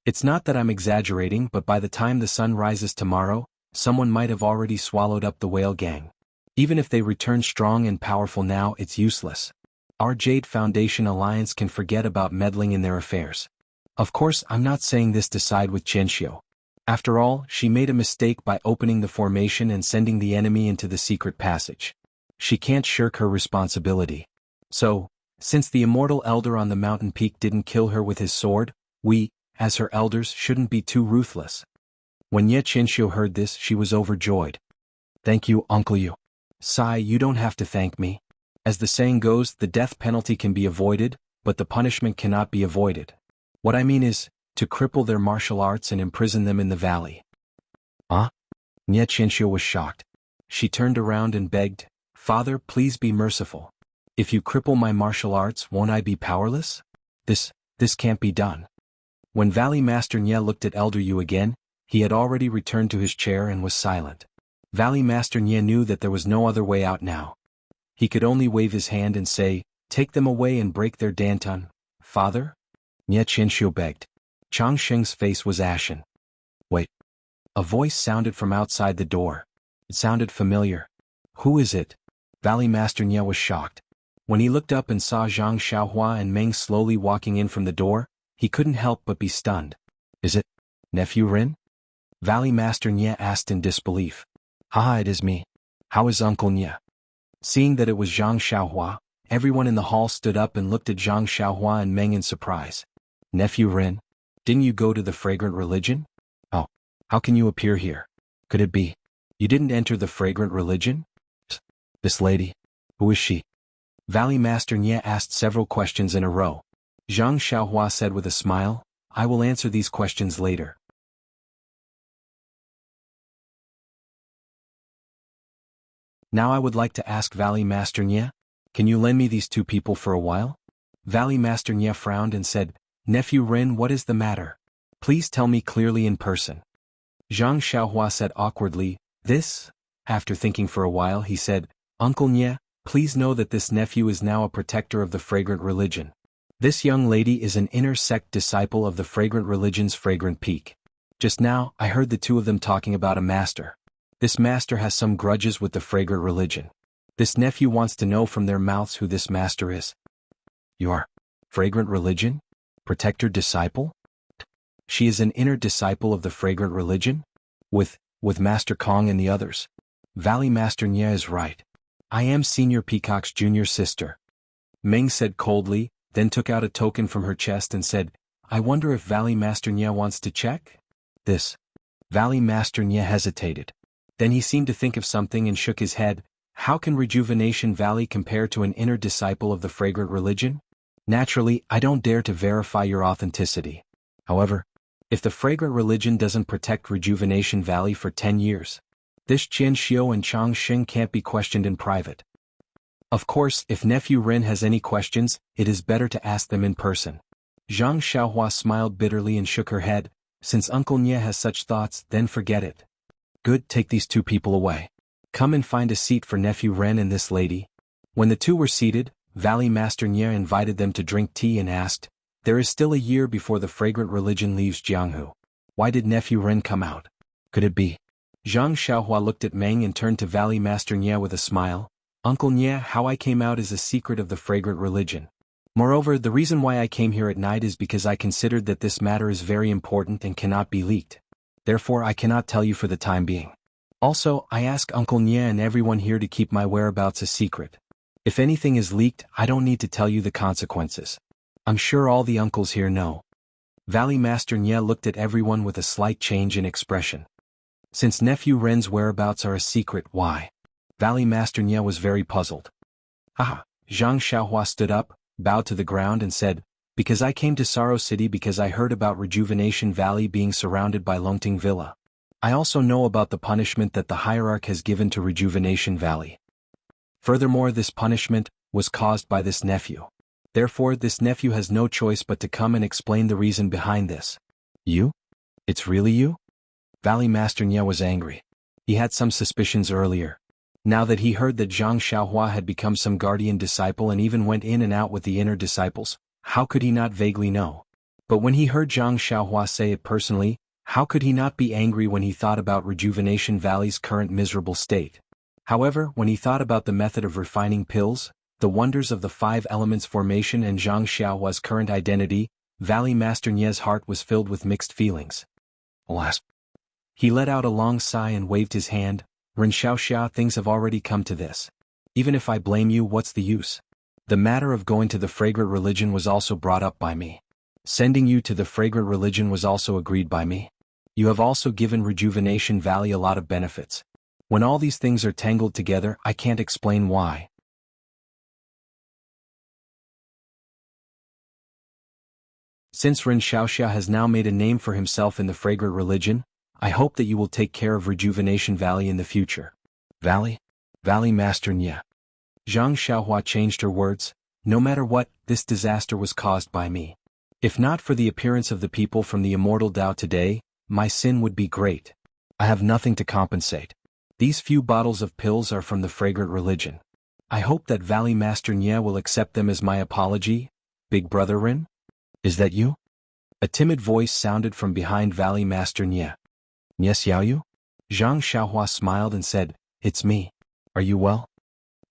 It's not that I'm exaggerating, but by the time the sun rises tomorrow, someone might have already swallowed up the Whale Gang. Even if they return strong and powerful now, it's useless. Our Jade Foundation Alliance can forget about meddling in their affairs. Of course, I'm not saying this to side with Qianxiu. After all, she made a mistake by opening the formation and sending the enemy into the secret passage. She can't shirk her responsibility. So Since the immortal elder on the mountain peak didn't kill her with his sword, we, as her elders, shouldn't be too ruthless. When Ye Qianxiu heard this, she was overjoyed. Thank you, Uncle Yu. Sai, you don't have to thank me. As the saying goes, the death penalty can be avoided, but the punishment cannot be avoided. What I mean is, to cripple their martial arts and imprison them in the valley. Huh? Ye Qianxiu was shocked. She turned around and begged, Father, please be merciful. If you cripple my martial arts, won't I be powerless? This can't be done. When Valley Master Nye looked at Elder Yu again, he had already returned to his chair and was silent. Valley Master Nye knew that there was no other way out now. He could only wave his hand and say, take them away and break their dantan. Father? Nye Qianxiu begged. Chang Sheng's face was ashen. Wait. A voice sounded from outside the door. It sounded familiar. Who is it? Valley Master Nye was shocked. When he looked up and saw Zhang Xiaohua and Meng slowly walking in from the door, he couldn't help but be stunned. Is it Nephew Rin? Valley Master Nye asked in disbelief. Haha, it is me. How is Uncle Nye? Seeing that it was Zhang Xiaohua, everyone in the hall stood up and looked at Zhang Xiaohua and Meng in surprise. Nephew Rin, didn't you go to the fragrant religion? Oh, how can you appear here? Could it be you didn't enter the fragrant religion? This lady, who is she? Valley Master Nye asked several questions in a row. Zhang Xiaohua said with a smile, I will answer these questions later. Now I would like to ask Valley Master Nye, can you lend me these two people for a while? Valley Master Nye frowned and said, Nephew Rin, what is the matter? Please tell me clearly in person. Zhang Xiaohua said awkwardly, this? After thinking for a while he said, Uncle Nye, please know that this nephew is now a protector of the fragrant religion. This young lady is an inner sect disciple of the fragrant religion's fragrant peak. Just now, I heard the two of them talking about a master. This master has some grudges with the fragrant religion. This nephew wants to know from their mouths who this master is. You are fragrant religion? Protector disciple? She is an inner disciple of the fragrant religion? With Master Kong and the others. Valley Master Nye is right. I am Senior Peacock's junior sister. Meng said coldly, then took out a token from her chest and said, I wonder if Valley Master Nye wants to check? This. Valley Master Nye hesitated. Then he seemed to think of something and shook his head. How can Rejuvenation Valley compare to an inner disciple of the fragrant religion? Naturally, I don't dare to verify your authenticity. However, if the fragrant religion doesn't protect Rejuvenation Valley for 10 years, this Qian Xiu and Chang Xing can't be questioned in private. Of course, if Nephew Rin has any questions, it is better to ask them in person. Zhang Xiaohua smiled bitterly and shook her head. Since Uncle Nye has such thoughts, then forget it. Good, take these two people away. Come and find a seat for Nephew Ren and this lady. When the two were seated, Valley Master Nye invited them to drink tea and asked, there is still a year before the fragrant religion leaves Jianghu. Why did Nephew Ren come out? Could it be? Zhang Xiaohua looked at Meng and turned to Valley Master Nye with a smile. Uncle Nye, how I came out is a secret of the fragrant religion. Moreover, the reason why I came here at night is because I considered that this matter is very important and cannot be leaked. Therefore I cannot tell you for the time being. Also, I ask Uncle Nye and everyone here to keep my whereabouts a secret. If anything is leaked, I don't need to tell you the consequences. I'm sure all the uncles here know. Valley Master Nye looked at everyone with a slight change in expression. Since Nephew Ren's whereabouts are a secret, why? Valley Master Nye was very puzzled. Haha, Zhang Xiaohua stood up, bowed to the ground and said, because I came to Sorrow City because I heard about Rejuvenation Valley being surrounded by Longting Villa. I also know about the punishment that the Hierarch has given to Rejuvenation Valley. Furthermore, this punishment was caused by this nephew. Therefore, this nephew has no choice but to come and explain the reason behind this. You? It's really you? Valley Master Nye was angry. He had some suspicions earlier. Now that he heard that Zhang Xiaohua had become some guardian disciple and even went in and out with the inner disciples, how could he not vaguely know? But when he heard Zhang Xiaohua say it personally, how could he not be angry when he thought about Rejuvenation Valley's current miserable state? However, when he thought about the method of refining pills, the wonders of the 5 elements formation and Zhang Xiaohua's current identity, Valley Master Nye's heart was filled with mixed feelings. Alas. He let out a long sigh and waved his hand. Ren Xiaoxia, things have already come to this. Even if I blame you, what's the use? The matter of going to the fragrant religion was also brought up by me. Sending you to the fragrant religion was also agreed by me. You have also given Rejuvenation Valley a lot of benefits. When all these things are tangled together, I can't explain why. Since Ren Xiaoxia has now made a name for himself in the fragrant religion, I hope that you will take care of Rejuvenation Valley in the future. Valley? Valley Master Nye. Zhang Xiaohua changed her words. No matter what, this disaster was caused by me. If not for the appearance of the people from the immortal Tao today, my sin would be great. I have nothing to compensate. These few bottles of pills are from the fragrant religion. I hope that Valley Master Nye will accept them as my apology. Big Brother Rin? Is that you? A timid voice sounded from behind Valley Master Nye. Nye Xiaoyu? Zhang Xiaohua smiled and said, It's me. Are you well?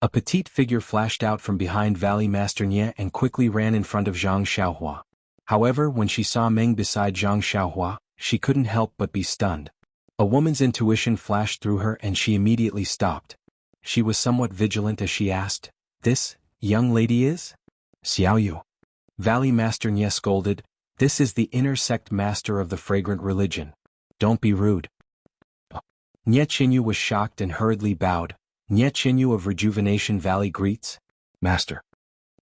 A petite figure flashed out from behind Valley Master Nye and quickly ran in front of Zhang Xiaohua. However, when she saw Meng beside Zhang Xiaohua, she couldn't help but be stunned. A woman's intuition flashed through her and she immediately stopped. She was somewhat vigilant as she asked, This young lady is? Xiaoyu. Valley Master Nye scolded, This is the inner sect master of the fragrant religion. Don't be rude. Nye Qinyu was shocked and hurriedly bowed. Nye Qinyu of Rejuvenation Valley greets. Master.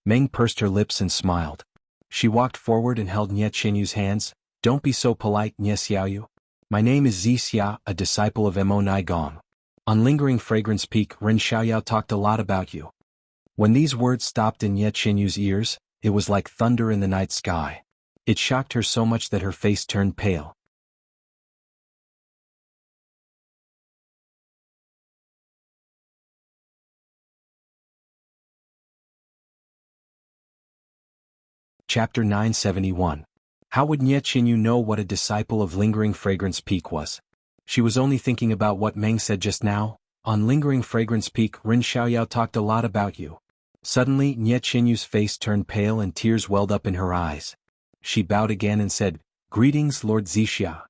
Meng pursed her lips and smiled. She walked forward and held Nye Qinyu's hands. Don't be so polite, Nye Xiaoyu. My name is Zi Xia, a disciple of Mo Nai Gong. On Lingering Fragrance Peak, Ren Xiaoyao talked a lot about you. When these words stopped in Nye Qinyu's ears, it was like thunder in the night sky. It shocked her so much that her face turned pale. Chapter 971. How would Nye Qinyu know what a disciple of Lingering Fragrance Peak was? She was only thinking about what Meng said just now. On Lingering Fragrance Peak, Ren Xiaoyao talked a lot about you. Suddenly, Nye Qinyu's face turned pale and tears welled up in her eyes. She bowed again and said, Greetings, Lord Zixia.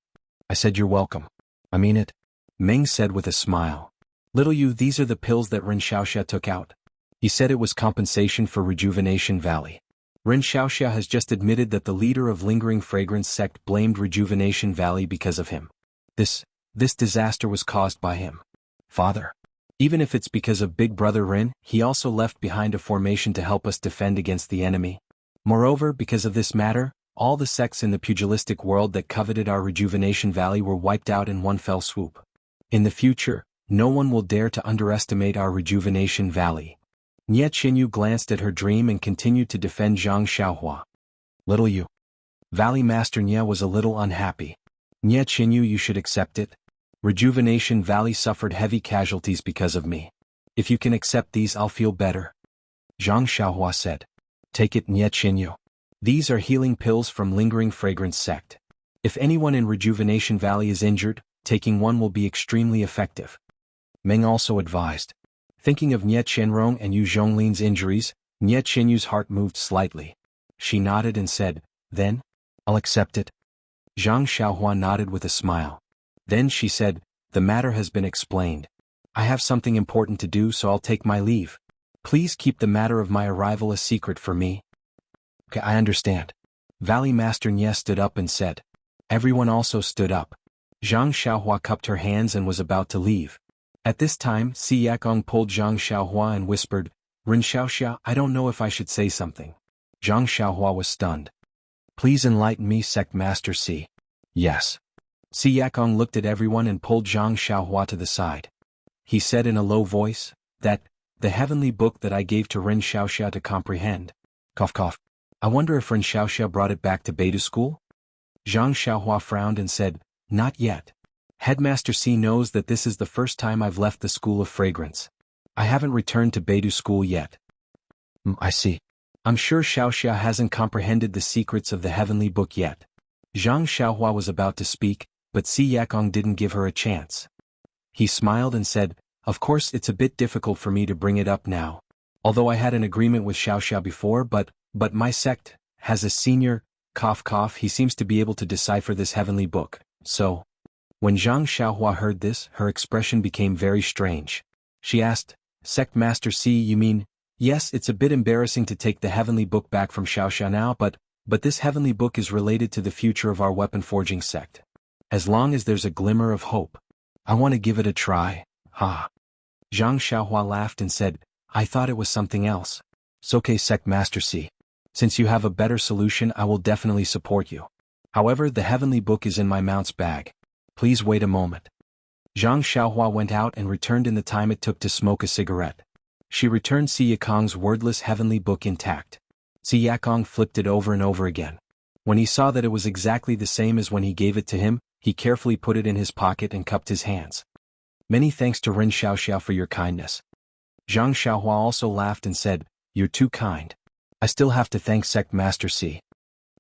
I said you're welcome. I mean it. Meng said with a smile. Little you, these are the pills that Ren Xiaoxia took out. He said it was compensation for Rejuvenation Valley. Ren Xiaoxia has just admitted that the leader of Lingering Fragrance sect blamed Rejuvenation Valley because of him. This disaster was caused by him. Father. Even if it's because of Big Brother Rin, he also left behind a formation to help us defend against the enemy. Moreover, because of this matter, all the sects in the pugilistic world that coveted our Rejuvenation Valley were wiped out in one fell swoop. In the future, no one will dare to underestimate our Rejuvenation Valley. Nye Qinyu glanced at her dream and continued to defend Zhang Xiaohua. Little you. Valley Master Nye was a little unhappy. Nye Qinyu, you should accept it. Rejuvenation Valley suffered heavy casualties because of me. If you can accept these, I'll feel better. Zhang Xiaohua said. Take it, Nye Qinyu. These are healing pills from Lingering Fragrance sect. If anyone in Rejuvenation Valley is injured, taking one will be extremely effective. Meng also advised. Thinking of Nye Qianrong and Yu Zhonglin's injuries, Nye Qinyu's heart moved slightly. She nodded and said, Then? I'll accept it. Zhang Xiaohua nodded with a smile. Then she said, The matter has been explained. I have something important to do, so I'll take my leave. Please keep the matter of my arrival a secret for me. Okay, I understand. Valley Master Nye stood up and said. Everyone also stood up. Zhang Xiaohua cupped her hands and was about to leave. At this time, Si Yakong pulled Zhang Xiaohua and whispered, Ren Xiaoxia, I don't know if I should say something. Zhang Xiaohua was stunned. Please enlighten me, Sect Master Si. Yes. Si Yakong looked at everyone and pulled Zhang Xiaohua to the side. He said in a low voice, that, the heavenly book that I gave to Ren Xiaoxia to comprehend. Cough cough. I wonder if Ren Xiaoxia brought it back to Beidou School? Zhang Xiaohua frowned and said, Not yet. Headmaster C knows that this is the first time I've left the School of Fragrance. I haven't returned to Beidou School yet. I see. I'm sure Xiaoxia hasn't comprehended the secrets of the heavenly book yet. Zhang Xiaohua was about to speak, but Si Yakong didn't give her a chance. He smiled and said, Of course it's a bit difficult for me to bring it up now. Although I had an agreement with Xiaoxia before, but my sect has a senior, cough cough, he seems to be able to decipher this heavenly book, so... When Zhang Xiaohua heard this, her expression became very strange. She asked, Sect Master C, you mean Yes, it's a bit embarrassing to take the heavenly book back from Xiaoxia now, but this heavenly book is related to the future of our weapon forging sect. As long as there's a glimmer of hope, I want to give it a try, ha. Zhang Xiaohua laughed and said, I thought it was something else. It's okay, Sect Master C. Since you have a better solution, I will definitely support you. However, the heavenly book is in my mount's bag. Please wait a moment. Zhang Xiaohua went out and returned in the time it took to smoke a cigarette. She returned Si Yakong's wordless heavenly book intact. Si Yakong flipped it over and over again. When he saw that it was exactly the same as when he gave it to him, he carefully put it in his pocket and cupped his hands. Many thanks to Ren Xiaoxiao for your kindness. Zhang Xiaohua also laughed and said, You're too kind. I still have to thank Sect Master C.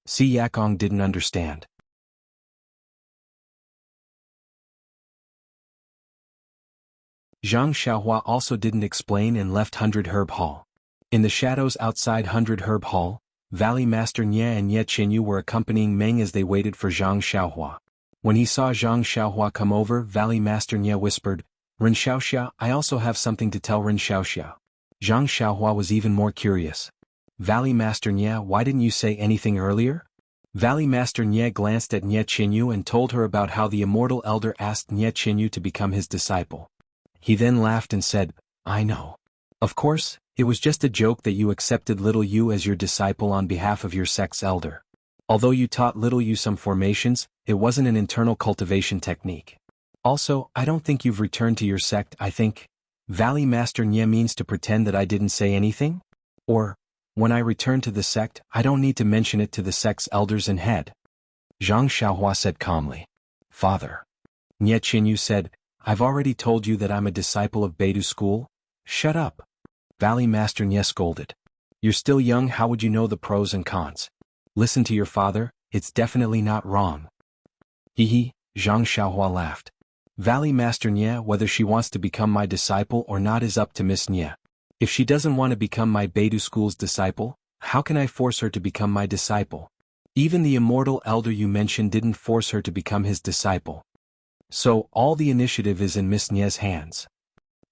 Si Yakong didn't understand. Zhang Xiaohua also didn't explain and left 100 Herb Hall. In the shadows outside 100 Herb Hall, Valley Master Nye and Ye Qinyu were accompanying Meng as they waited for Zhang Xiaohua. When he saw Zhang Xiaohua come over, Valley Master Nye whispered, Ren Xiaoxia, I also have something to tell Ren Xiaoxia. Zhang Xiaohua was even more curious. Valley Master Nye, why didn't you say anything earlier? Valley Master Nye glanced at Nye Qinyu and told her about how the Immortal Elder asked Nye Qinyu to become his disciple. He then laughed and said, I know. Of course, it was just a joke that you accepted little you as your disciple on behalf of your sect's elder. Although you taught little you some formations, it wasn't an internal cultivation technique. Also, I don't think you've returned to your sect. I think Valley Master Nye means to pretend that I didn't say anything? Or, when I return to the sect, I don't need to mention it to the sect's elders and head. Zhang Xiaohua said calmly. Father. Nye Qinyu said, I've already told you that I'm a disciple of Beidou school. Shut up. Valley Master Nye scolded. You're still young, how would you know the pros and cons? Listen to your father, it's definitely not wrong. Hee, Zhang Xiaohua laughed. Valley Master Nye, whether she wants to become my disciple or not is up to Miss Nye. If she doesn't want to become my Beidou school's disciple, how can I force her to become my disciple? Even the immortal elder you mentioned didn't force her to become his disciple. So, all the initiative is in Miss Nye's hands.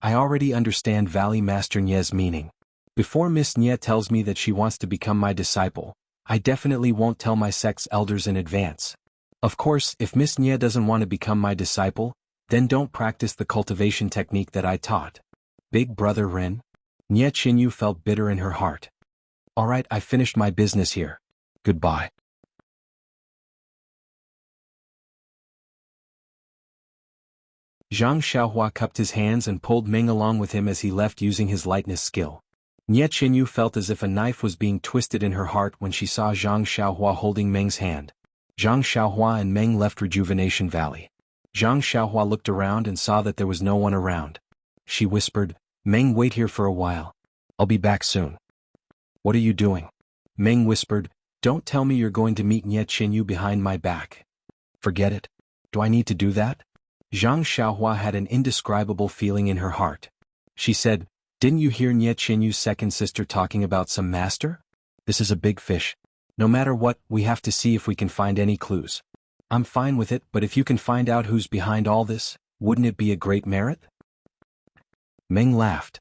I already understand Valley Master Nye's meaning. Before Miss Nye tells me that she wants to become my disciple, I definitely won't tell my sect's elders in advance. Of course, if Miss Nye doesn't want to become my disciple, then don't practice the cultivation technique that I taught. Big brother Ren? Nye Qinyu felt bitter in her heart. Alright, I finished my business here. Goodbye. Zhang Xiaohua cupped his hands and pulled Meng along with him as he left using his lightness skill. Nye Qinyu felt as if a knife was being twisted in her heart when she saw Zhang Xiaohua holding Meng's hand. Zhang Xiaohua and Meng left Rejuvenation Valley. Zhang Xiaohua looked around and saw that there was no one around. She whispered, Meng, wait here for a while. I'll be back soon. What are you doing? Meng whispered, don't tell me you're going to meet Nye Qinyu behind my back. Forget it. Do I need to do that? Zhang Xiaohua had an indescribable feeling in her heart. She said, didn't you hear Nye Qinyu's second sister talking about some master? This is a big fish. No matter what, we have to see if we can find any clues. I'm fine with it, but if you can find out who's behind all this, wouldn't it be a great merit? Meng laughed.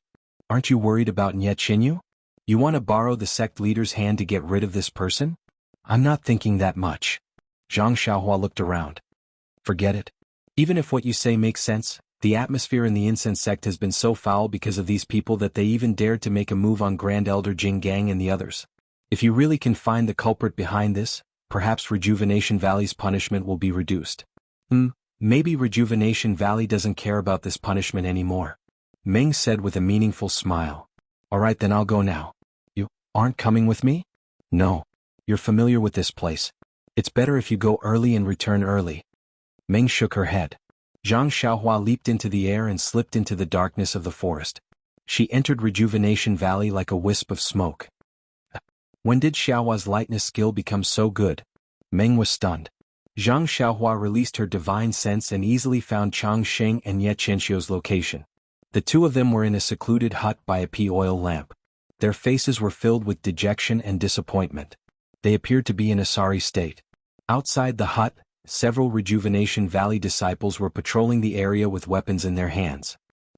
Aren't you worried about Nye Qinyu? You want to borrow the sect leader's hand to get rid of this person? I'm not thinking that much. Zhang Xiaohua looked around. Forget it. Even if what you say makes sense, the atmosphere in the incense sect has been so foul because of these people that they even dared to make a move on Grand Elder Jing Gang and the others. If you really can find the culprit behind this, perhaps Rejuvenation Valley's punishment will be reduced. Maybe Rejuvenation Valley doesn't care about this punishment anymore. Meng said with a meaningful smile. Alright, then I'll go now. You aren't coming with me? No. You're familiar with this place. It's better if you go early and return early. Meng shook her head. Zhang Xiaohua leaped into the air and slipped into the darkness of the forest. She entered Rejuvenation Valley like a wisp of smoke. When did Xiaohua's lightness skill become so good? Meng was stunned. Zhang Xiaohua released her divine sense and easily found Chang Sheng and Ye Qianxiu's location. The two of them were in a secluded hut by a pea oil lamp. Their faces were filled with dejection and disappointment. They appeared to be in a sorry state. Outside the hut, several Rejuvenation Valley disciples were patrolling the area with weapons in their hands.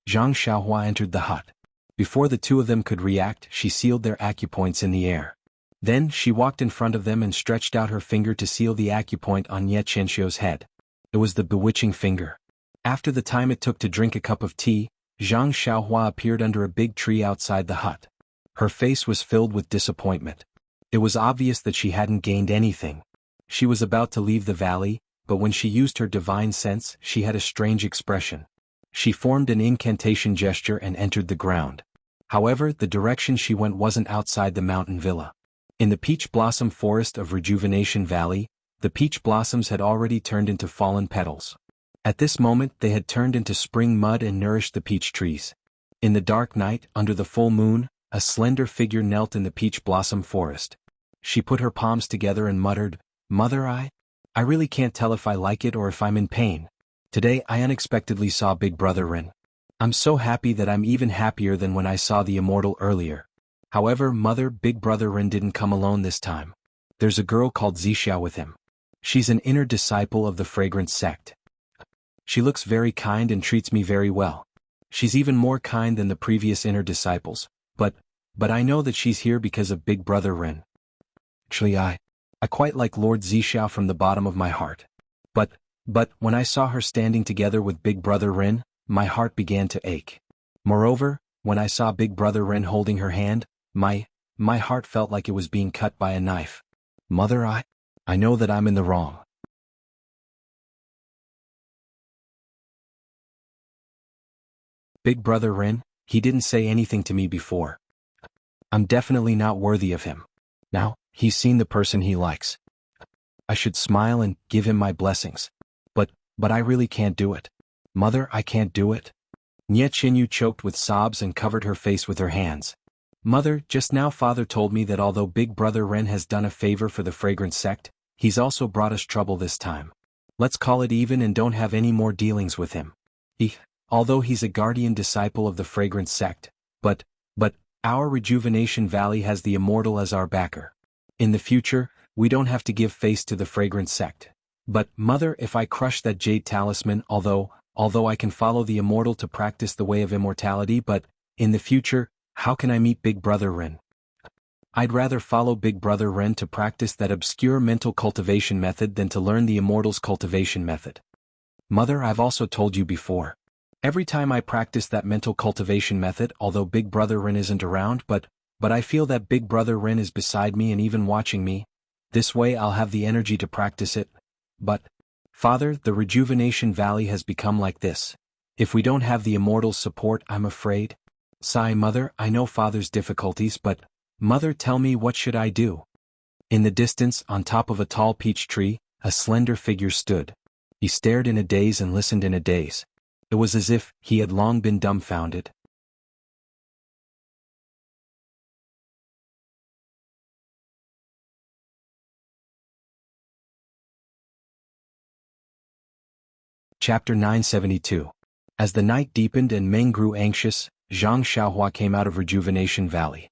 Zhang Xiaohua entered the hut. Before the two of them could react, she sealed their acupoints in the air. Then, she walked in front of them and stretched out her finger to seal the acupoint on Ye Qianxiu's head. It was the bewitching finger. After the time it took to drink a cup of tea, Zhang Xiaohua appeared under a big tree outside the hut. Her face was filled with disappointment. It was obvious that she hadn't gained anything. She was about to leave the valley, but when she used her divine sense, she had a strange expression. She formed an incantation gesture and entered the ground. However, the direction she went wasn't outside the mountain villa. In the peach blossom forest of Rejuvenation Valley, the peach blossoms had already turned into fallen petals. At this moment they had turned into spring mud and nourished the peach trees. In the dark night, under the full moon, a slender figure knelt in the peach blossom forest. She put her palms together and muttered, "Mother, I really can't tell if I like it or if I'm in pain. Today I unexpectedly saw Big Brother Rin. I'm so happy that I'm even happier than when I saw the immortal earlier. However, Mother, Big Brother Rin didn't come alone this time. There's a girl called Zixia with him. She's an inner disciple of the fragrance sect. She looks very kind and treats me very well. She's even more kind than the previous inner disciples, but I know that she's here because of Big Brother Rin. Actually, I quite like Lord Zixia from the bottom of my heart. But when I saw her standing together with Big Brother Rin, my heart began to ache. Moreover, when I saw Big Brother Rin holding her hand, my heart felt like it was being cut by a knife. Mother, I know that I'm in the wrong. Big Brother Rin, he didn't say anything to me before. I'm definitely not worthy of him. Now, he's seen the person he likes. I should smile and give him my blessings. But I really can't do it. Mother, I can't do it. Nye Qinyu choked with sobs and covered her face with her hands. Mother, just now Father told me that although Big Brother Ren has done a favor for the fragrance sect, he's also brought us trouble this time. Let's call it even and don't have any more dealings with him. Although he's a guardian disciple of the fragrance sect, but our Rejuvenation Valley has the immortal as our backer. In the future, we don't have to give face to the fragrance sect. But, Mother, if I crush that jade talisman, although I can follow the immortal to practice the way of immortality, but, in the future, how can I meet Big Brother Ren? I'd rather follow Big Brother Ren to practice that obscure mental cultivation method than to learn the immortal's cultivation method. Mother, I've also told you before. Every time I practice that mental cultivation method, although Big Brother Ren isn't around, but I feel that Big Brother Ren is beside me and even watching me. This way I'll have the energy to practice it. But, Father, the Rejuvenation Valley has become like this. If we don't have the immortal's support, I'm afraid. Sigh, Mother, I know Father's difficulties, but, Mother, tell me, what should I do? In the distance, on top of a tall peach tree, a slender figure stood. He stared in a daze and listened in a daze. It was as if he had long been dumbfounded. Chapter 972. As the night deepened and Meng grew anxious, Zhang Xiaohua came out of Rejuvenation Valley.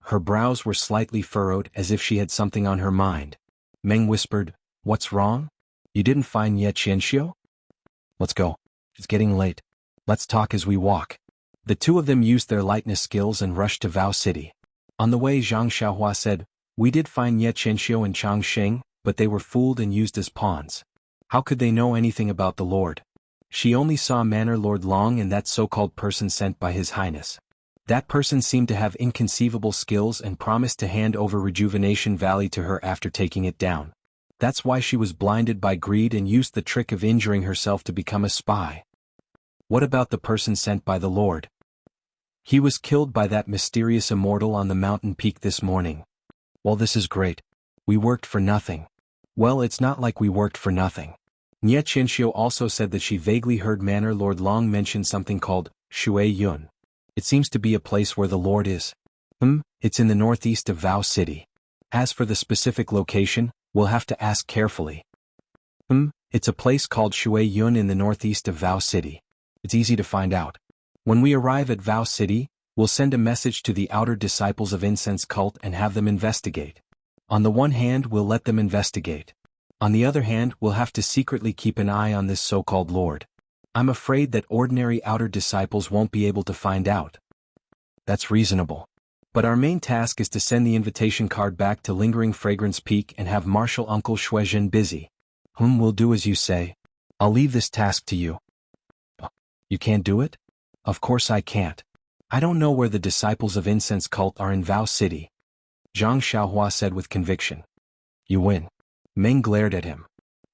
Her brows were slightly furrowed as if she had something on her mind. Meng whispered, "What's wrong? You didn't find Ye Qianxiu? Let's go. It's getting late. Let's talk as we walk." The two of them used their lightness skills and rushed to Vao City. On the way, Zhang Xiaohua said, "We did find Ye Qianxiu and Changsheng, but they were fooled and used as pawns. How could they know anything about the Lord? She only saw Manor Lord Long and that so-called person sent by His Highness. That person seemed to have inconceivable skills and promised to hand over Rejuvenation Valley to her after taking it down. That's why she was blinded by greed and used the trick of injuring herself to become a spy. What about the person sent by the Lord? He was killed by that mysterious immortal on the mountain peak this morning. Well, this is great. We worked for nothing." Well, it's not like we worked for nothing. Nye Qianxiu also said that she vaguely heard Manor Lord Long mention something called Shui Yun. It seems to be a place where the Lord is. It's in the northeast of Vao City. As for the specific location, we'll have to ask carefully. It's a place called Shui Yun in the northeast of Vao City. It's easy to find out. When we arrive at Vao City, we'll send a message to the outer disciples of Incense Cult and have them investigate. On the one hand, we'll let them investigate. On the other hand, we'll have to secretly keep an eye on this so-called Lord. I'm afraid that ordinary outer disciples won't be able to find out. That's reasonable. But our main task is to send the invitation card back to Lingering Fragrance Peak and have Marshal Uncle Shuizhen busy. We'll do as you say. I'll leave this task to you. You can't do it? Of course I can't. I don't know where the disciples of Incense Cult are in Vow City. Zhang Xiaohua said with conviction. You win. Meng glared at him.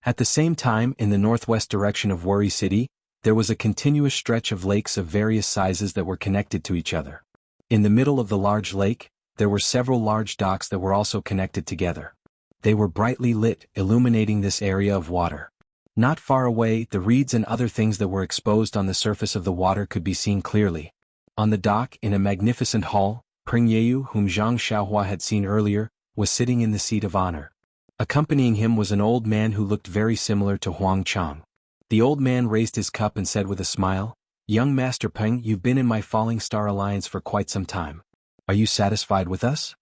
At the same time, in the northwest direction of Worry City, there was a continuous stretch of lakes of various sizes that were connected to each other. In the middle of the large lake, there were several large docks that were also connected together. They were brightly lit, illuminating this area of water. Not far away, the reeds and other things that were exposed on the surface of the water could be seen clearly. On the dock, in a magnificent hall, Peng Yeyu, whom Zhang Xiaohua had seen earlier, was sitting in the seat of honor. Accompanying him was an old man who looked very similar to Huang Chang. The old man raised his cup and said with a smile, Young Master Peng, you've been in my Falling Star Alliance for quite some time. Are you satisfied with us?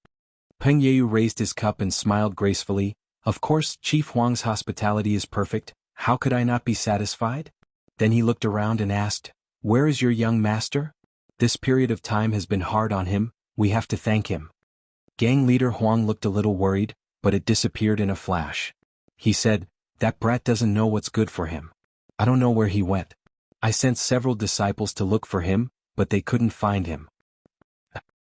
Peng Yeyu raised his cup and smiled gracefully. Of course, Chief Huang's hospitality is perfect. How could I not be satisfied? Then he looked around and asked, Where is your young master? This period of time has been hard on him, we have to thank him. Gang leader Huang looked a little worried, but it disappeared in a flash. He said, That brat doesn't know what's good for him. I don't know where he went. I sent several disciples to look for him, but they couldn't find him.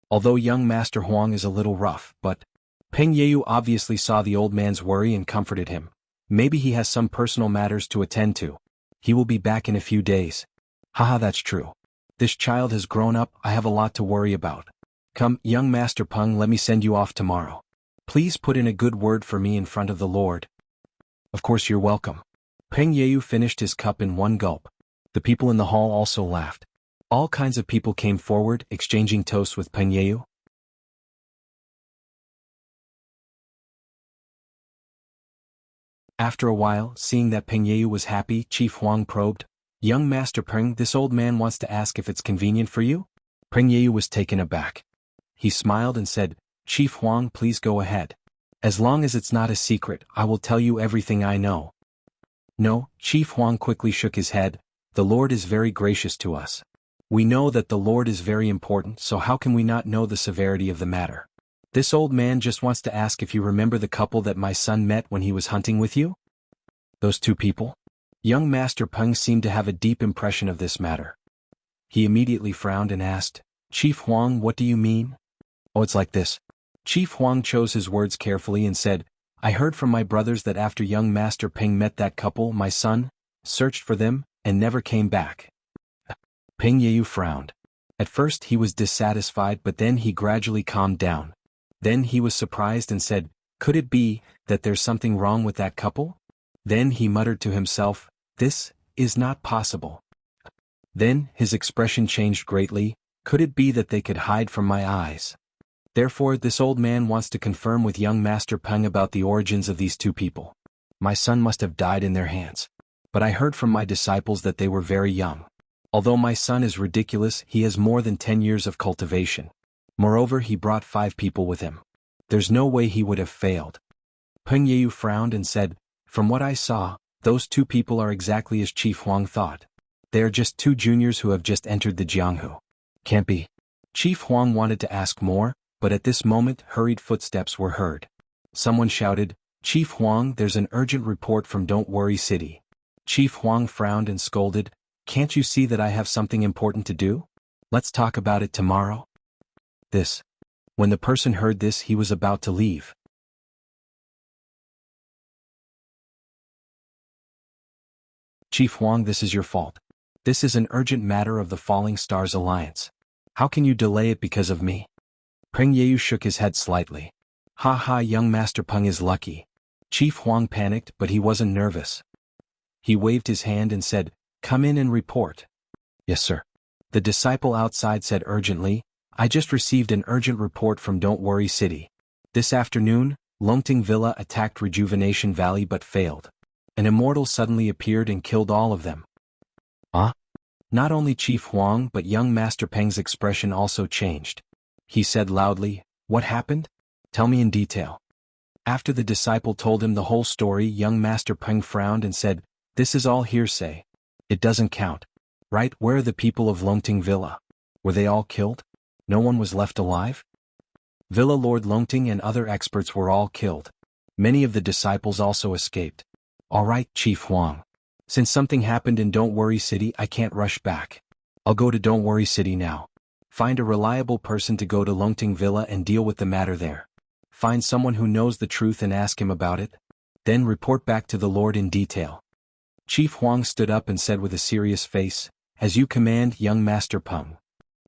Although young Master Huang is a little rough, but Peng Yeyu obviously saw the old man's worry and comforted him. Maybe he has some personal matters to attend to. He will be back in a few days. Haha, that's true. This child has grown up, I have a lot to worry about. Come, young Master Peng, let me send you off tomorrow. Please put in a good word for me in front of the Lord. Of course you're welcome. Peng Yeyu finished his cup in one gulp. The people in the hall also laughed. All kinds of people came forward, exchanging toasts with Peng Yeyu. After a while, seeing that Peng Yeyu was happy, Chief Huang probed, Young Master Peng, this old man wants to ask if it's convenient for you? Peng Yeyu was taken aback. He smiled and said, Chief Huang, please go ahead. As long as it's not a secret, I will tell you everything I know. No, Chief Huang quickly shook his head. The Lord is very gracious to us. We know that the Lord is very important, so how can we not know the severity of the matter? This old man just wants to ask if you remember the couple that my son met when he was hunting with you? Those two people? Young Master Peng seemed to have a deep impression of this matter. He immediately frowned and asked, Chief Huang, what do you mean? Oh, it's like this. Chief Huang chose his words carefully and said, I heard from my brothers that after young Master Peng met that couple, my son searched for them and never came back. Peng Yeyu frowned. At first he was dissatisfied, but then he gradually calmed down. Then he was surprised and said, Could it be that there's something wrong with that couple? Then he muttered to himself, This is not possible. Then his expression changed greatly. Could it be that they could hide from my eyes? Therefore this old man wants to confirm with young Master Peng about the origins of these two people. My son must have died in their hands. But I heard from my disciples that they were very young. Although my son is ridiculous, he has more than 10 years of cultivation. Moreover, he brought 5 people with him. There's no way he would have failed. Peng Yeyu frowned and said, From what I saw, those 2 people are exactly as Chief Huang thought. They are just 2 juniors who have just entered the Jianghu. Can't be. Chief Huang wanted to ask more, but at this moment hurried footsteps were heard. Someone shouted, Chief Huang, there's an urgent report from Don't Worry City. Chief Huang frowned and scolded, Can't you see that I have something important to do? Let's talk about it tomorrow. When the person heard this, he was about to leave. Chief Huang, this is your fault. This is an urgent matter of the Falling Stars Alliance. How can you delay it because of me? Peng Yeyu shook his head slightly. Ha ha, young Master Peng is lucky. Chief Huang panicked, but he wasn't nervous. He waved his hand and said, Come in and report. Yes, sir. The disciple outside said urgently, I just received an urgent report from Don't Worry City. This afternoon, Longting Villa attacked Rejuvenation Valley but failed. An immortal suddenly appeared and killed all of them. Huh? Not only Chief Huang but young Master Peng's expression also changed. He said loudly, What happened? Tell me in detail. After the disciple told him the whole story, young Master Peng frowned and said, This is all hearsay. It doesn't count. Right, where are the people of Longting Villa? Were they all killed? No one was left alive? Villa Lord Longting and other experts were all killed. Many of the disciples also escaped. All right, Chief Huang. Since something happened in Don't Worry City, I can't rush back. I'll go to Don't Worry City now. Find a reliable person to go to Longting Villa and deal with the matter there. Find someone who knows the truth and ask him about it. Then report back to the Lord in detail. Chief Huang stood up and said with a serious face, "As you command, young Master Peng."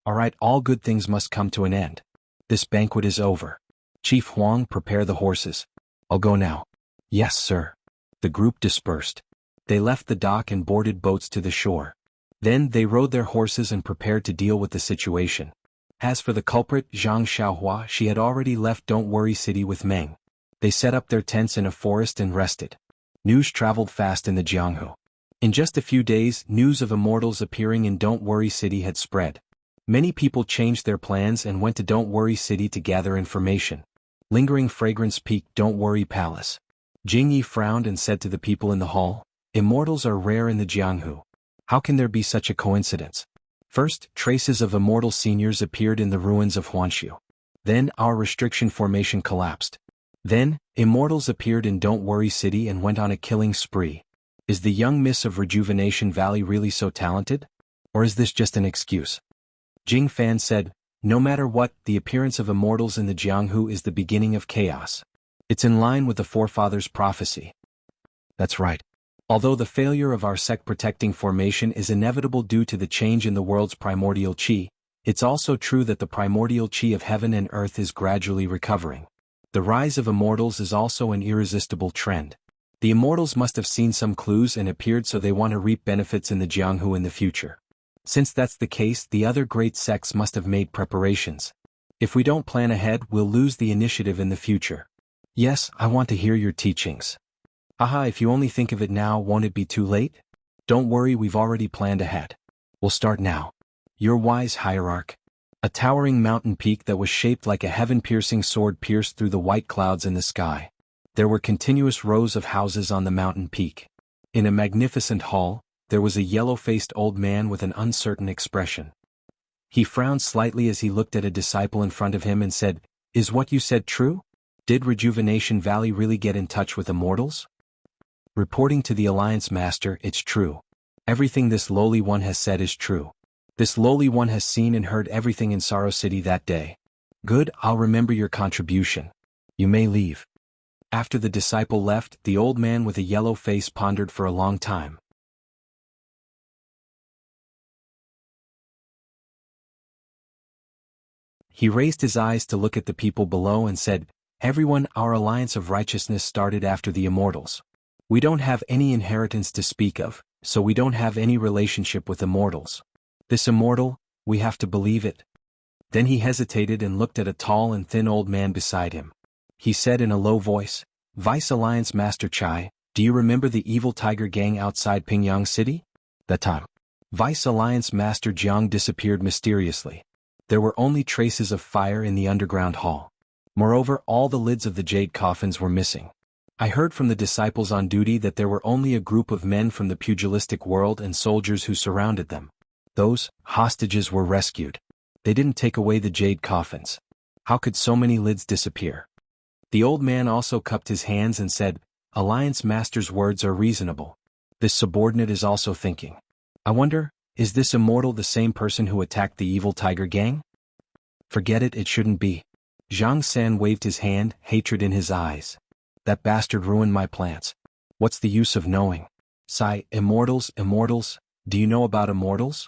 All right, all good things must come to an end. This banquet is over. Chief Huang, prepare the horses. I'll go now. Yes, sir. The group dispersed. They left the dock and boarded boats to the shore. Then they rode their horses and prepared to deal with the situation. As for the culprit, Zhang Xiaohua, she had already left Don't Worry City with Meng. They set up their tents in a forest and rested. News traveled fast in the Jianghu. In just a few days, news of immortals appearing in Don't Worry City had spread. Many people changed their plans and went to Don't Worry City to gather information. Lingering fragrance peaked Don't Worry Palace. Jingyi frowned and said to the people in the hall, "Immortals are rare in the Jianghu. How can there be such a coincidence?" First, traces of immortal seniors appeared in the ruins of Huanshu. Then, our restriction formation collapsed. Then, immortals appeared in Don't Worry City and went on a killing spree. Is the young miss of Rejuvenation Valley really so talented? Or is this just an excuse? Jing Fan said, "No matter what, the appearance of immortals in the Jianghu is the beginning of chaos. It's in line with the forefathers' prophecy." That's right. Although the failure of our sect protecting formation is inevitable due to the change in the world's primordial chi, it's also true that the primordial chi of heaven and earth is gradually recovering. The rise of immortals is also an irresistible trend. The immortals must have seen some clues and appeared, so they want to reap benefits in the Jianghu in the future. Since that's the case, the other great sects must have made preparations. If we don't plan ahead, we'll lose the initiative in the future. Yes, I want to hear your teachings. Haha, if you only think of it now, won't it be too late? Don't worry, we've already planned ahead. We'll start now. Your wise hierarch. A towering mountain peak that was shaped like a heaven-piercing sword pierced through the white clouds in the sky. There were continuous rows of houses on the mountain peak. In a magnificent hall, there was a yellow-faced old man with an uncertain expression. He frowned slightly as he looked at a disciple in front of him and said, "Is what you said true? Did Rejuvenation Valley really get in touch with immortals?" Reporting to the Alliance Master, it's true. Everything this lowly one has said is true. This lowly one has seen and heard everything in Sorrow City that day. Good, I'll remember your contribution. You may leave. After the disciple left, the old man with a yellow face pondered for a long time. He raised his eyes to look at the people below and said, "Everyone, our alliance of righteousness started after the immortals. We don't have any inheritance to speak of, so we don't have any relationship with immortals. This immortal, we have to believe it." Then he hesitated and looked at a tall and thin old man beside him. He said in a low voice, "Vice Alliance Master Chai, do you remember the evil tiger gang outside Pingyang City?" That time, Vice Alliance Master Jiang disappeared mysteriously. There were only traces of fire in the underground hall. Moreover, all the lids of the jade coffins were missing. I heard from the disciples on duty that there were only a group of men from the pugilistic world and soldiers who surrounded them. Those hostages were rescued. They didn't take away the jade coffins. How could so many lids disappear? The old man also cupped his hands and said, "Alliance Master's words are reasonable. This subordinate is also thinking. I wonder, is this immortal the same person who attacked the evil tiger gang?" Forget it, it shouldn't be. Zhang San waved his hand, hatred in his eyes. That bastard ruined my plans. What's the use of knowing? Sigh, immortals, do you know about immortals?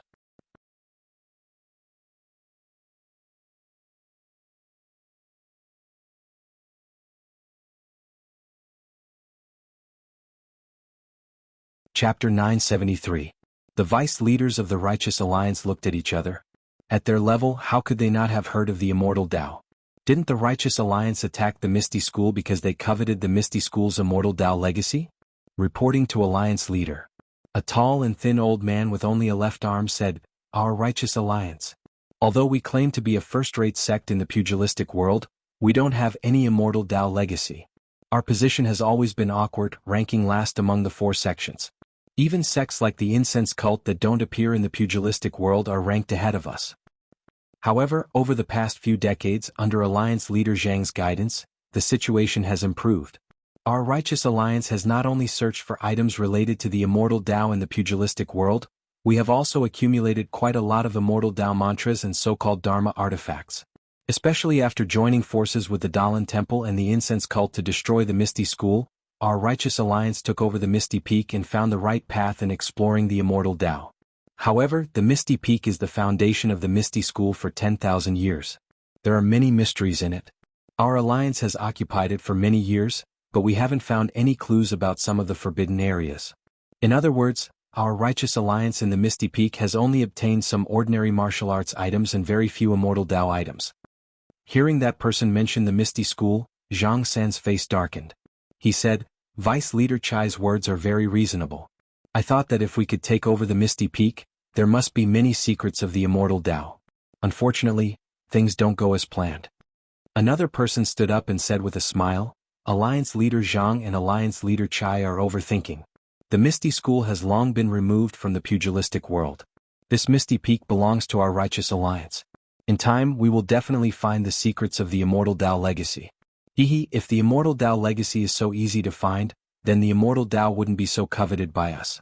Chapter 973. The vice leaders of the Righteous Alliance looked at each other. At their level, how could they not have heard of the immortal Tao? Didn't the Righteous Alliance attack the Misty School because they coveted the Misty School's immortal Tao legacy? Reporting to Alliance leader. A tall and thin old man with only a left arm said, "Our Righteous Alliance. Although we claim to be a first-rate sect in the pugilistic world, we don't have any immortal Tao legacy. Our position has always been awkward, ranking last among the 4 sections. Even sects like the incense cult that don't appear in the pugilistic world are ranked ahead of us." However, over the past few decades, under Alliance leader Zhang's guidance, the situation has improved. Our righteous alliance has not only searched for items related to the immortal Tao in the pugilistic world, we have also accumulated quite a lot of immortal Tao mantras and so-called Dharma artifacts. Especially after joining forces with the Dalan Temple and the incense cult to destroy the Misty School, our righteous alliance took over the Misty Peak and found the right path in exploring the immortal Tao. However, the Misty Peak is the foundation of the Misty School for 10,000 years. There are many mysteries in it. Our alliance has occupied it for many years, but we haven't found any clues about some of the forbidden areas. In other words, our righteous alliance in the Misty Peak has only obtained some ordinary martial arts items and very few immortal Tao items. Hearing that person mention the Misty School, Zhang San's face darkened. He said, Vice Leader Chai's words are very reasonable. I thought that if we could take over the Misty Peak, there must be many secrets of the immortal Tao. Unfortunately, things don't go as planned. Another person stood up and said with a smile, Alliance Leader Zhang and Alliance Leader Chai are overthinking. The Misty School has long been removed from the pugilistic world. This Misty Peak belongs to our righteous alliance. In time, we will definitely find the secrets of the immortal Tao legacy. If the immortal Tao legacy is so easy to find, then the immortal Tao wouldn't be so coveted by us.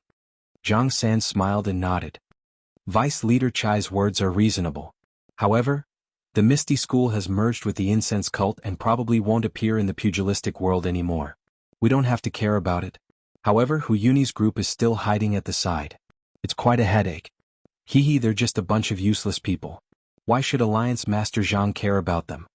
Zhang San smiled and nodded. Vice Leader Chai's words are reasonable. However, the Misty School has merged with the incense cult and probably won't appear in the pugilistic world anymore. We don't have to care about it. However, Hu Yuni's group is still hiding at the side. It's quite a headache. They're just a bunch of useless people. Why should Alliance Master Zhang care about them?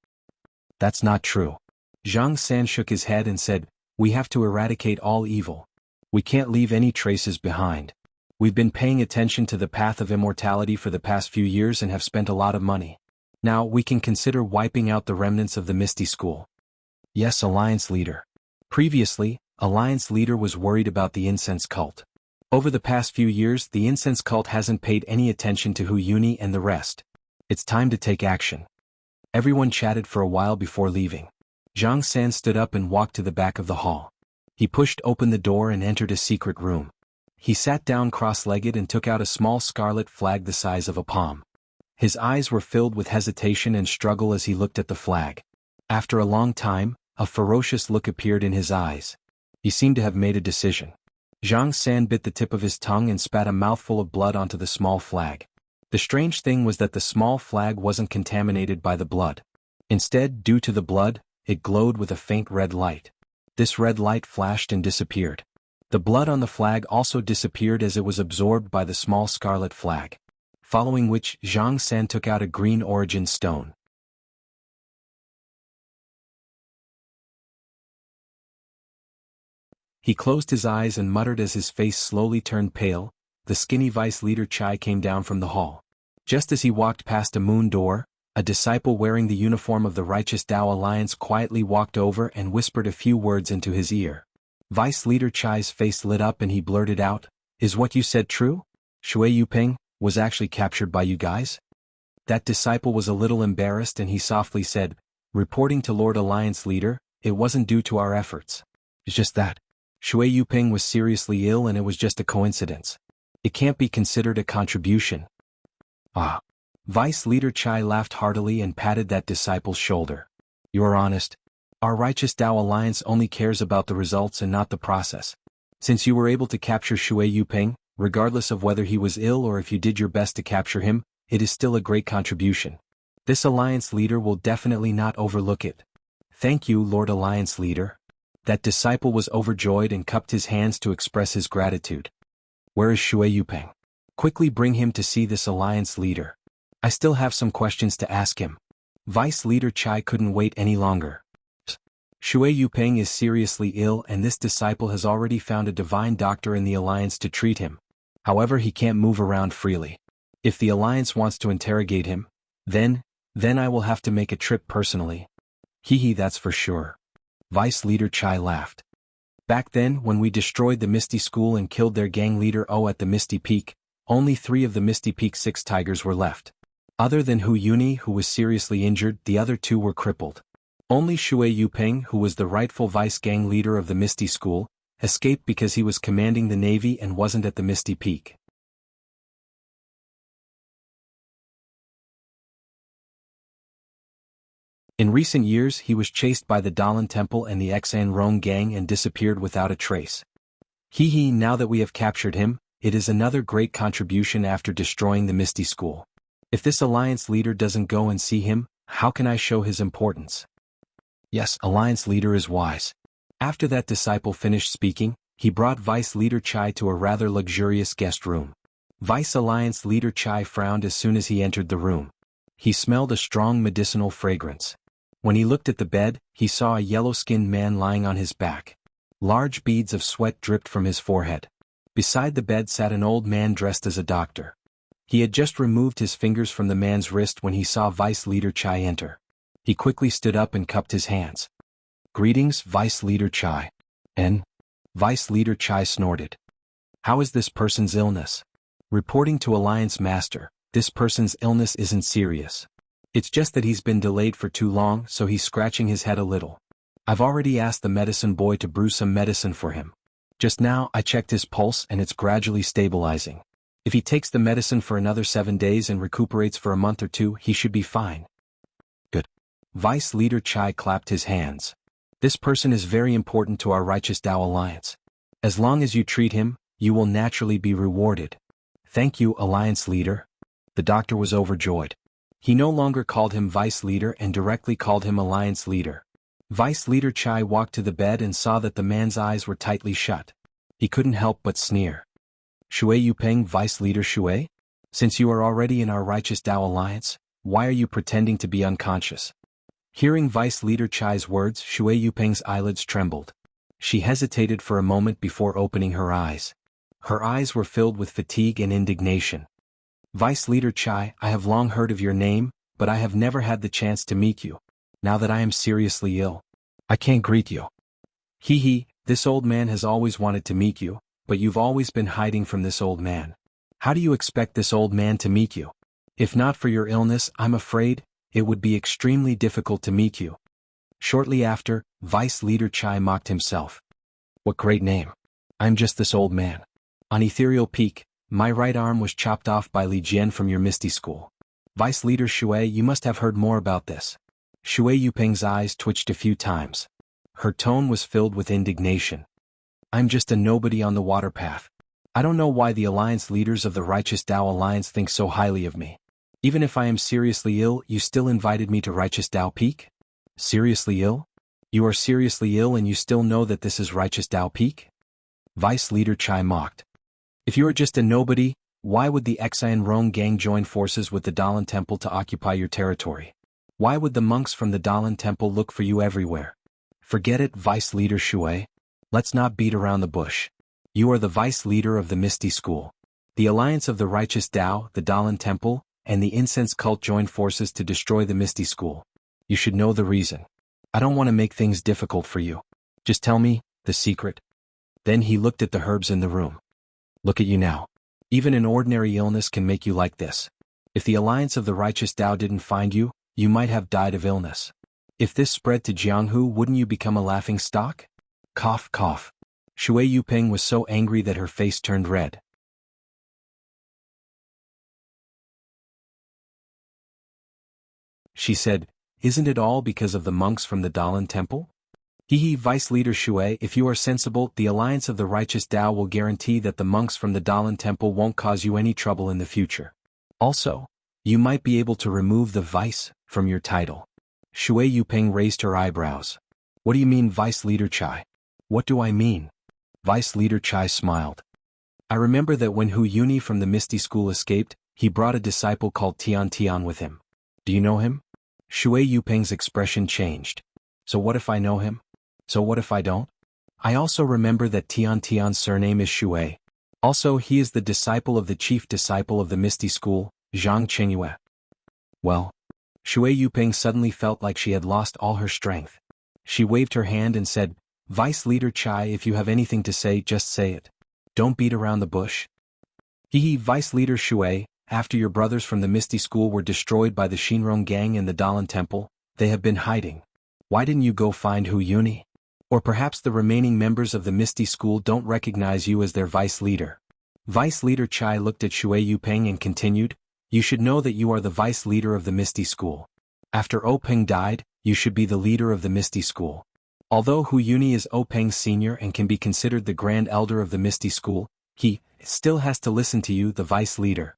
That's not true. Zhang San shook his head and said, we have to eradicate all evil. We can't leave any traces behind. We've been paying attention to the path of immortality for the past few years and have spent a lot of money. Now we can consider wiping out the remnants of the Misty School. Yes, Alliance Leader. Previously, Alliance Leader was worried about the incense cult. Over the past few years, the incense cult hasn't paid any attention to Hu Yuni and the rest. It's time to take action. Everyone chatted for a while before leaving. Zhang San stood up and walked to the back of the hall. He pushed open the door and entered a secret room. He sat down cross-legged and took out a small scarlet flag the size of a palm. His eyes were filled with hesitation and struggle as he looked at the flag. After a long time, a ferocious look appeared in his eyes. He seemed to have made a decision. Zhang San bit the tip of his tongue and spat a mouthful of blood onto the small flag. The strange thing was that the small flag wasn't contaminated by the blood. Instead, due to the blood, it glowed with a faint red light. This red light flashed and disappeared. The blood on the flag also disappeared as it was absorbed by the small scarlet flag. Following which, Zhang San took out a green origin stone. He closed his eyes and muttered as his face slowly turned pale. The skinny Vice Leader Chai came down from the hall. Just as he walked past a moon door, a disciple wearing the uniform of the Righteous Tao Alliance quietly walked over and whispered a few words into his ear. Vice Leader Chai's face lit up and he blurted out, "Is what you said true? Shui Yuping was actually captured by you guys?" That disciple was a little embarrassed and he softly said, "Reporting to Lord Alliance Leader, it wasn't due to our efforts. It's just that Shui Yuping was seriously ill and it was just a coincidence. It can't be considered a contribution." Ah. Vice Leader Chai laughed heartily and patted that disciple's shoulder. "You are honest. Our Righteous Tao Alliance only cares about the results and not the process. Since you were able to capture Shui Yuping, regardless of whether he was ill or if you did your best to capture him, it is still a great contribution. This Alliance Leader will definitely not overlook it." "Thank you, Lord Alliance Leader." That disciple was overjoyed and cupped his hands to express his gratitude. "Where is Shui Yuping? Quickly bring him to see this Alliance Leader. I still have some questions to ask him." Vice Leader Chai couldn't wait any longer. "Shui Yuping is seriously ill and this disciple has already found a divine doctor in the Alliance to treat him. However, he can't move around freely. If the Alliance wants to interrogate him, then I will have to make a trip personally." That's for sure." Vice Leader Chai laughed. "Back then, when we destroyed the Misty School and killed their gang leader at the Misty Peak, only 3 of the Misty Peak 6 tigers were left. Other than Hu Yuni, who was seriously injured, the other 2 were crippled. Only Shui Yuping, who was the rightful vice gang leader of the Misty School, escaped because he was commanding the Navy and wasn't at the Misty Peak. In recent years he was chased by the Dalan Temple and the Xan Rong gang and disappeared without a trace. Now that we have captured him, it is another great contribution after destroying the Misty School. If this alliance leader doesn't go and see him, how can I show his importance? Yes, alliance leader is wise. After that disciple finished speaking, he brought Vice Leader Chai to a rather luxurious guest room. Vice Alliance Leader Chai frowned as soon as he entered the room. He smelled a strong medicinal fragrance. When he looked at the bed, he saw a yellow-skinned man lying on his back. Large beads of sweat dripped from his forehead. Beside the bed sat an old man dressed as a doctor. He had just removed his fingers from the man's wrist when he saw Vice Leader Chai enter. He quickly stood up and cupped his hands. "Greetings, Vice Leader Chai." "And?" Vice Leader Chai snorted. "How is this person's illness?" Reporting to Alliance Master, "This person's illness isn't serious. It's just that he's been delayed for too long, so he's scratching his head a little. I've already asked the medicine boy to brew some medicine for him. Just now I checked his pulse and it's gradually stabilizing. If he takes the medicine for another 7 days and recuperates for a month or 2, he should be fine." "Good." Vice Leader Chai clapped his hands. "This person is very important to our Righteous Tao Alliance. As long as you treat him, you will naturally be rewarded." "Thank you, Alliance Leader." The doctor was overjoyed. He no longer called him Vice Leader and directly called him Alliance Leader. Vice Leader Chai walked to the bed and saw that the man's eyes were tightly shut. He couldn't help but sneer. "Shui Yupeng, Vice Leader Shui? Since you are already in our Righteous Tao Alliance, why are you pretending to be unconscious?" Hearing Vice Leader Chai's words, Shui Yupeng's eyelids trembled. She hesitated for a moment before opening her eyes. Her eyes were filled with fatigue and indignation. "Vice Leader Chai, I have long heard of your name, but I have never had the chance to meet you. Now that I am seriously ill, I can't greet you." This old man has always wanted to meet you, but you've always been hiding from this old man. How do you expect this old man to meet you? If not for your illness, I'm afraid it would be extremely difficult to meet you." Shortly after, Vice Leader Chai mocked himself. "What great name. I'm just this old man. On Ethereal Peak, my right arm was chopped off by Li Jian from your Misty School. Vice Leader Shui, you must have heard more about this." Shui Yupeng's eyes twitched a few times. Her tone was filled with indignation. "I'm just a nobody on the water path. I don't know why the alliance leaders of the Righteous Tao Alliance think so highly of me. Even if I am seriously ill, you still invited me to Righteous Tao Peak? Seriously ill? You are seriously ill and you still know that this is Righteous Tao Peak?" Vice Leader Chai mocked. "If you are just a nobody, why would the Xan Rong gang join forces with the Dalan Temple to occupy your territory? Why would the monks from the Dalan Temple look for you everywhere? Forget it, Vice Leader Shui. Let's not beat around the bush. You are the Vice Leader of the Misty School. The alliance of the Righteous Tao, the Dalan Temple, and the Incense Cult joined forces to destroy the Misty School. You should know the reason. I don't want to make things difficult for you. Just tell me the secret." Then he looked at the herbs in the room. "Look at you now. Even an ordinary illness can make you like this. If the alliance of the Righteous Tao didn't find you, you might have died of illness. If this spread to Jianghu, wouldn't you become a laughing stock?" Cough, cough. Shui Yupeng was so angry that her face turned red. She said, "Isn't it all because of the monks from the Dalan Temple?" Vice Leader Shui, if you are sensible, the alliance of the Righteous Tao will guarantee that the monks from the Dalan Temple won't cause you any trouble in the future. Also, you might be able to remove the vice from your title." Shui Yupeng raised her eyebrows. "What do you mean, Vice Leader Chai?" "What do I mean?" Vice Leader Chai smiled. "I remember that when Hu Yuni from the Misty School escaped, he brought a disciple called Tian Tian with him. Do you know him?" Shui Yupeng's expression changed. "So what if I know him? So what if I don't?" "I also remember that Tian Tian's surname is Shui. Also, he is the disciple of the chief disciple of the Misty School, Zhang Qingyue." "Well?" Shui Yupeng suddenly felt like she had lost all her strength. She waved her hand and said, "Vice Leader Chai, if you have anything to say, just say it. Don't beat around the bush." Vice Leader Shui, after your brothers from the Misty School were destroyed by the Shinrong gang and the Dalan Temple, they have been hiding. Why didn't you go find Hu Yuni? Or perhaps the remaining members of the Misty School don't recognize you as their vice leader." Vice Leader Chai looked at Shui Yupeng and continued, "You should know that you are the vice leader of the Misty School. After O Peng died, You should be the leader of the Misty School. Although Hu Yuni is Peng's senior and can be considered the grand elder of the Misty School, he still has to listen to you, the vice leader.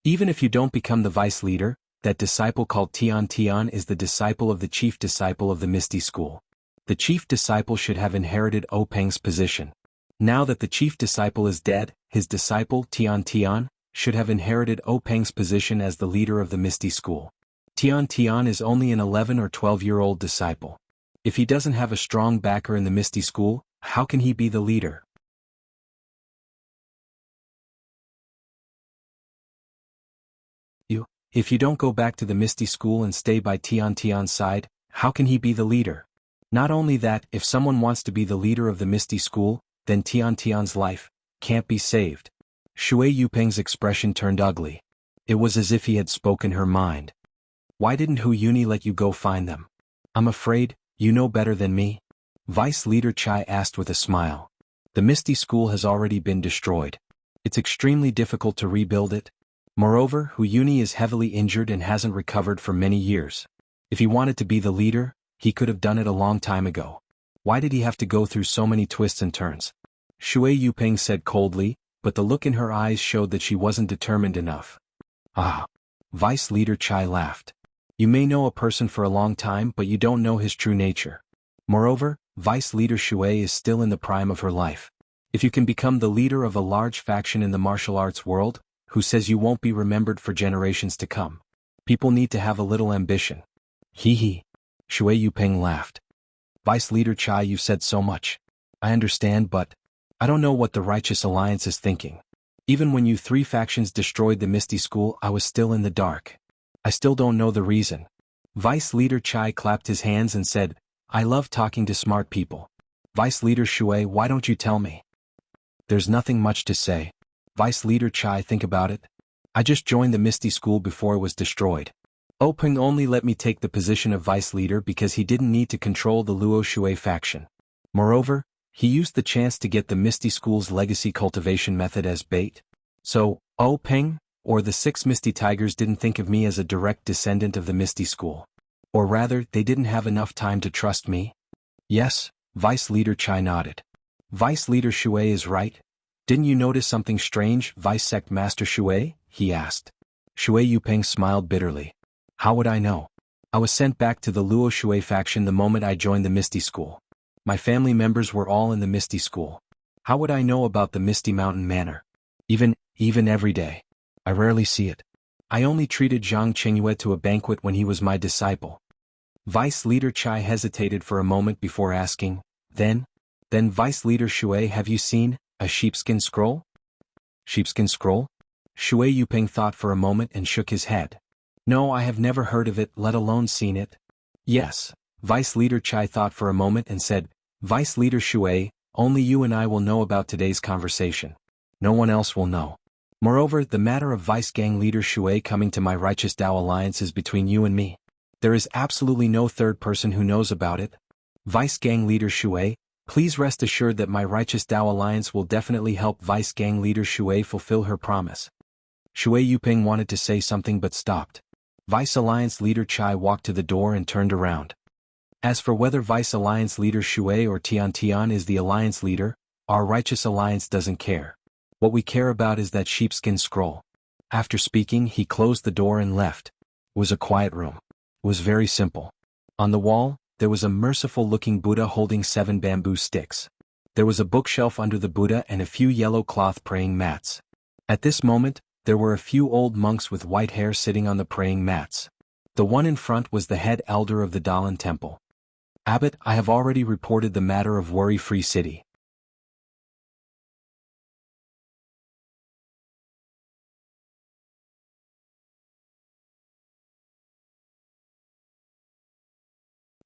Even if you don't become the vice leader, that disciple called Tian Tian is the disciple of the chief disciple of the Misty School. The chief disciple should have inherited Peng's position. Now that the chief disciple is dead, his disciple, Tian Tian, should have inherited Peng's position as the leader of the Misty School. Tian Tian is only an 11 or 12-year-old disciple. If he doesn't have a strong backer in the Misty School, how can he be the leader? If you don't go back to the Misty School and stay by Tian Tian's side, how can he be the leader? Not only that, if someone wants to be the leader of the Misty School, then Tian Tian's life can't be saved. Shui Yupeng's expression turned ugly. It was as if he had spoken her mind. Why didn't Hu Yuni let you go find them? I'm afraid, you know better than me. Vice Leader Chai asked with a smile. The Misty School has already been destroyed. It's extremely difficult to rebuild it. Moreover, Hu Yuni is heavily injured and hasn't recovered for many years. If he wanted to be the leader, he could have done it a long time ago. Why did he have to go through so many twists and turns? Shui Yupeng said coldly, but the look in her eyes showed that she wasn't determined enough. Ah. Vice Leader Chai laughed. You may know a person for a long time, but you don't know his true nature. Moreover, Vice Leader Shui is still in the prime of her life. If you can become the leader of a large faction in the martial arts world, who says you won't be remembered for generations to come? People need to have a little ambition. Hee hee. Shui Yupeng laughed. Vice Leader Chai, you said so much. I understand, but I don't know what the Righteous Alliance is thinking. Even when you three factions destroyed the Misty School, I was still in the dark. I still don't know the reason. Vice Leader Chai clapped his hands and said, I love talking to smart people. Vice Leader Shui, why don't you tell me? There's nothing much to say. Vice Leader Chai, think about it. I just joined the Misty School before it was destroyed. Peng only let me take the position of vice leader because he didn't need to control the Luo Shui faction. Moreover, he used the chance to get the Misty School's legacy cultivation method as bait. So, Peng, or the 6 Misty Tigers didn't think of me as a direct descendant of the Misty School. Or rather, they didn't have enough time to trust me? Yes, Vice Leader Chai nodded. Vice Leader Shui is right. Didn't you notice something strange, Vice Sect Master Shui? He asked. Shui Yupeng smiled bitterly. How would I know? I was sent back to the Luo Shui faction the moment I joined the Misty School. My family members were all in the Misty School. How would I know about the Misty Mountain Manor? Even every day. I rarely see it. I only treated Zhang Qingyue to a banquet when he was my disciple. Vice Leader Chai hesitated for a moment before asking, Then Vice Leader Shui, have you seen a sheepskin scroll? Sheepskin scroll? Shui Yupeng thought for a moment and shook his head. No, I have never heard of it, let alone seen it. Yes. Vice Leader Chai thought for a moment and said, Vice Leader Shui, only you and I will know about today's conversation. No one else will know. Moreover, the matter of Vice Gang Leader Shui coming to my Righteous Tao Alliance is between you and me. There is absolutely no third person who knows about it. Vice Gang Leader Shui, please rest assured that my Righteous Tao Alliance will definitely help Vice Gang Leader Shui fulfill her promise. Shui Yupeng wanted to say something but stopped. Vice Alliance Leader Chai walked to the door and turned around. As for whether Vice Alliance Leader Shui or Tian Tian is the Alliance Leader, our Righteous Alliance doesn't care. What we care about is that sheepskin scroll. After speaking, he closed the door and left. It was a quiet room. It was very simple. On the wall, there was a merciful-looking Buddha holding 7 bamboo sticks. There was a bookshelf under the Buddha and a few yellow cloth praying mats. At this moment, there were a few old monks with white hair sitting on the praying mats. The one in front was the head elder of the Dalan Temple. Abbot, I have already reported the matter of Worry-Free City.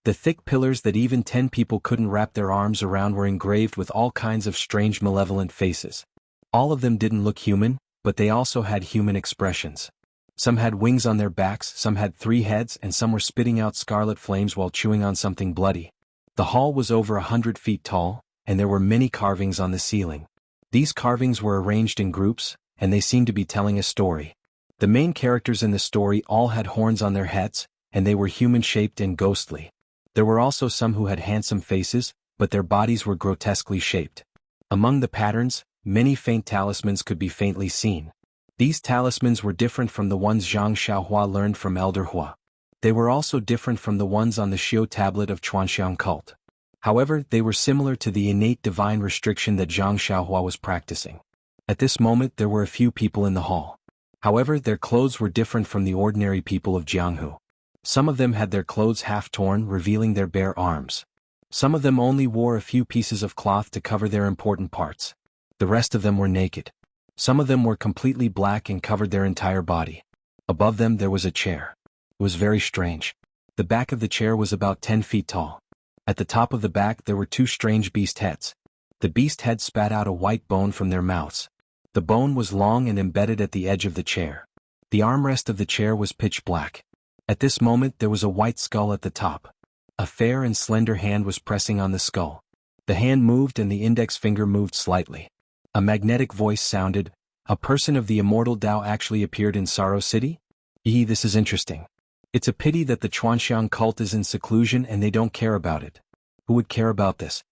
The thick pillars that even 10 people couldn't wrap their arms around were engraved with all kinds of strange malevolent faces. All of them didn't look human, but they also had human expressions. Some had wings on their backs, some had 3 heads, and some were spitting out scarlet flames while chewing on something bloody. The hall was over 100 feet tall, and there were many carvings on the ceiling. These carvings were arranged in groups, and they seemed to be telling a story. The main characters in the story all had horns on their heads, and they were human-shaped and ghostly. There were also some who had handsome faces, but their bodies were grotesquely shaped. Among the patterns, many faint talismans could be faintly seen. These talismans were different from the ones Zhang Xiaohua learned from Elder Hua. They were also different from the ones on the Xiao tablet of Chuanxiang cult. However, they were similar to the innate divine restriction that Zhang Xiaohua was practicing. At this moment there were a few people in the hall. However, their clothes were different from the ordinary people of Jianghu. Some of them had their clothes half torn, revealing their bare arms. Some of them only wore a few pieces of cloth to cover their important parts. The rest of them were naked. Some of them were completely black and covered their entire body. Above them there was a chair. It was very strange. The back of the chair was about 10 feet tall. At the top of the back there were two strange beast heads. The beast heads spat out a white bone from their mouths. The bone was long and embedded at the edge of the chair. The armrest of the chair was pitch black. At this moment there was a white skull at the top. A fair and slender hand was pressing on the skull. The hand moved and the index finger moved slightly. A magnetic voice sounded, "A person of the immortal Tao actually appeared in Sorrow City? This is interesting. It's a pity that the Chuanxiang cult is in seclusion and they don't care about it. Who would care about this?"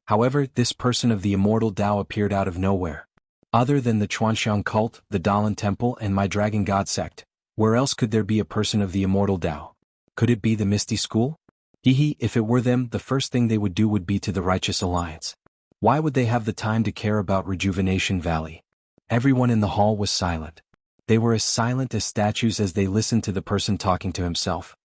However, this person of the immortal Tao appeared out of nowhere. Other than the Chuanxiang cult, the Dalan Temple and my Dragon God sect, where else could there be a person of the immortal Tao? Could it be the Misty School? If it were them, the first thing they would do would be to the Righteous Alliance. Why would they have the time to care about Rejuvenation Valley? Everyone in the hall was silent. They were as silent as statues as they listened to the person talking to himself.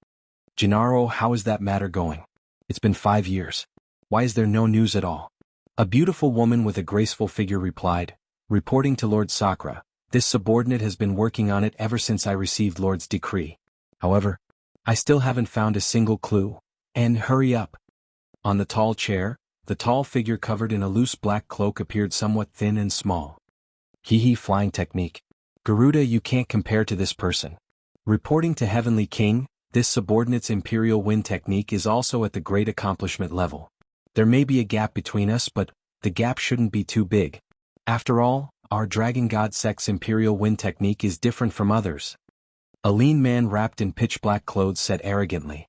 "Gennaro, how is that matter going? It's been 5 years. Why is there no news at all?" A beautiful woman with a graceful figure replied, "Reporting to Lord Sakura, this subordinate has been working on it ever since I received Lord's decree. However, I still haven't found a single clue. And hurry up." On the tall chair, the tall figure covered in a loose black cloak appeared somewhat thin and small. Flying technique. Garuda, you can't compare to this person. Reporting to Heavenly King, this subordinate's Imperial Wind technique is also at the great accomplishment level. There may be a gap between us, but the gap shouldn't be too big. After all, our Dragon God sect's Imperial Wind technique is different from others. A lean man wrapped in pitch-black clothes said arrogantly.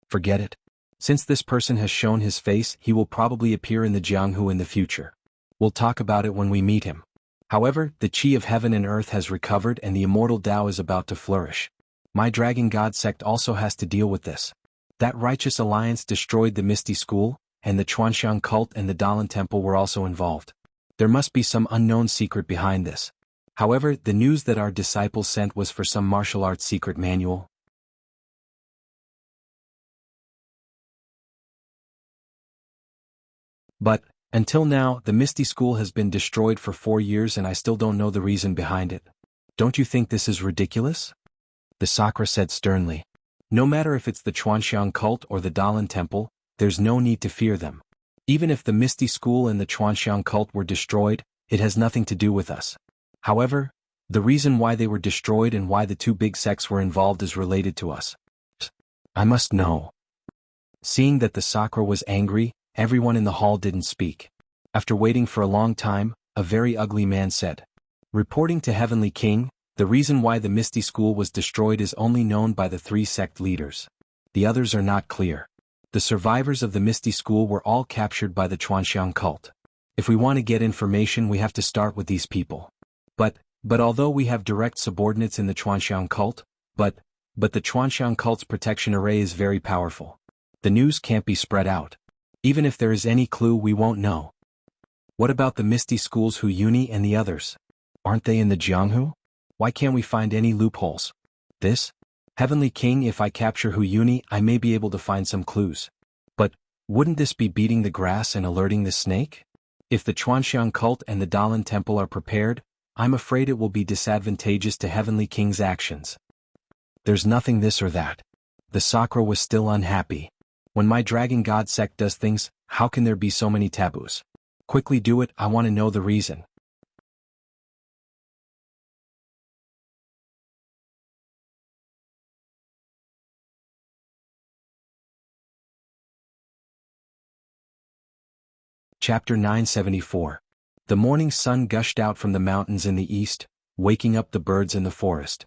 "Forget it. Since this person has shown his face, he will probably appear in the Jianghu in the future. We'll talk about it when we meet him. However, the Qi of heaven and earth has recovered and the immortal Tao is about to flourish. My Dragon God sect also has to deal with this. That Righteous Alliance destroyed the Misty School, and the Chuanxiang cult and the Dalan Temple were also involved. There must be some unknown secret behind this. However, the news that our disciples sent was for some martial arts secret manual. But, until now, the Misty School has been destroyed for 4 years and I still don't know the reason behind it. Don't you think this is ridiculous?" The Sakura said sternly. "No matter if it's the Chuanxiang cult or the Dalan Temple, there's no need to fear them. Even if the Misty School and the Chuanxiang cult were destroyed, it has nothing to do with us. However, the reason why they were destroyed and why the two big sects were involved is related to us. I must know." Seeing that the Sakura was angry, everyone in the hall didn't speak. After waiting for a long time, a very ugly man said, "Reporting to Heavenly King, the reason why the Misty School was destroyed is only known by the 3 sect leaders. The others are not clear. The survivors of the Misty School were all captured by the Chuanxiang cult. If we want to get information, we have to start with these people. But although we have direct subordinates in the Chuanxiang cult, but the Chuanxiang cult's protection array is very powerful. The news can't be spread out. Even if there is any clue, we won't know. What about the Misty School's Hu Yuni and the others? Aren't they in the Jianghu? Why can't we find any loopholes? This? Heavenly King, if I capture Hu Yuni, I may be able to find some clues. But wouldn't this be beating the grass and alerting the snake? If the Chuanxiang cult and the Dalan Temple are prepared, I'm afraid it will be disadvantageous to Heavenly King's actions. There's nothing this or that." The Sakura was still unhappy. "When my Dragon God sect does things, how can there be so many taboos? Quickly do it, I want to know the reason." Chapter 974. The morning sun gushed out from the mountains in the east, waking up the birds in the forest.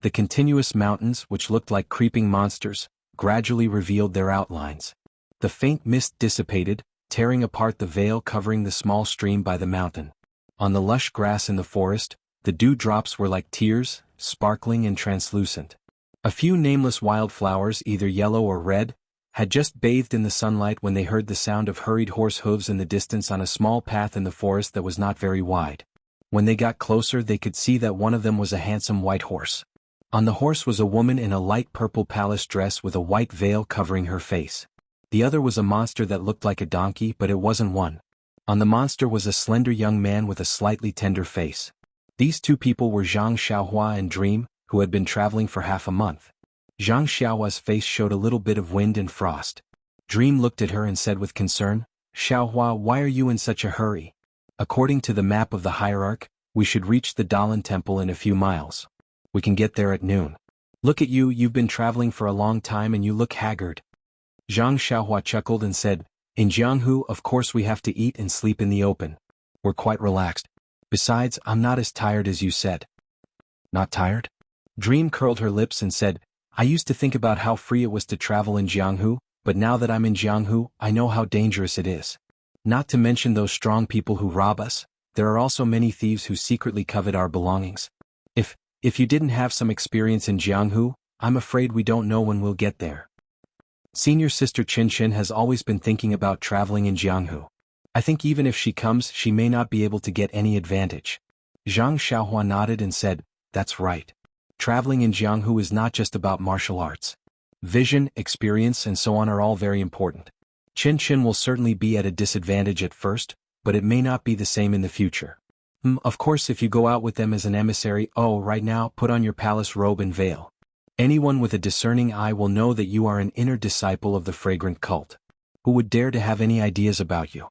The continuous mountains, which looked like creeping monsters, gradually revealed their outlines. The faint mist dissipated, tearing apart the veil covering the small stream by the mountain. On the lush grass in the forest, the dewdrops were like tears, sparkling and translucent. A few nameless wildflowers, either yellow or red, had just bathed in the sunlight when they heard the sound of hurried horse hooves in the distance on a small path in the forest that was not very wide. When they got closer, they could see that one of them was a handsome white horse. On the horse was a woman in a light purple palace dress with a white veil covering her face. The other was a monster that looked like a donkey, but it wasn't one. On the monster was a slender young man with a slightly tender face. These two people were Zhang Xiaohua and Dream, who had been traveling for half a month. Zhang Xiaohua's face showed a little bit of wind and frost. Dream looked at her and said with concern, "Xiaohua, why are you in such a hurry? According to the map of the hierarch, we should reach the Dalan temple in a few miles. We can get there at noon. Look at you, you've been traveling for a long time and you look haggard." Zhang Xiaohua chuckled and said, "In Jianghu, of course we have to eat and sleep in the open. We're quite relaxed. Besides, I'm not as tired as you said." "Not tired?" Dream curled her lips and said, "I used to think about how free it was to travel in Jianghu, but now that I'm in Jianghu, I know how dangerous it is. Not to mention those strong people who rob us, there are also many thieves who secretly covet our belongings. If you didn't have some experience in Jianghu, I'm afraid we don't know when we'll get there. Senior sister Qinshin has always been thinking about traveling in Jianghu. I think even if she comes, she may not be able to get any advantage." Zhang Xiaohua nodded and said, "That's right. Traveling in Jianghu is not just about martial arts. Vision, experience and so on are all very important. Qinshin will certainly be at a disadvantage at first, but it may not be the same in the future. Of course if you go out with them as an emissary, right now, put on your palace robe and veil. Anyone with a discerning eye will know that you are an inner disciple of the fragrant cult. Who would dare to have any ideas about you?"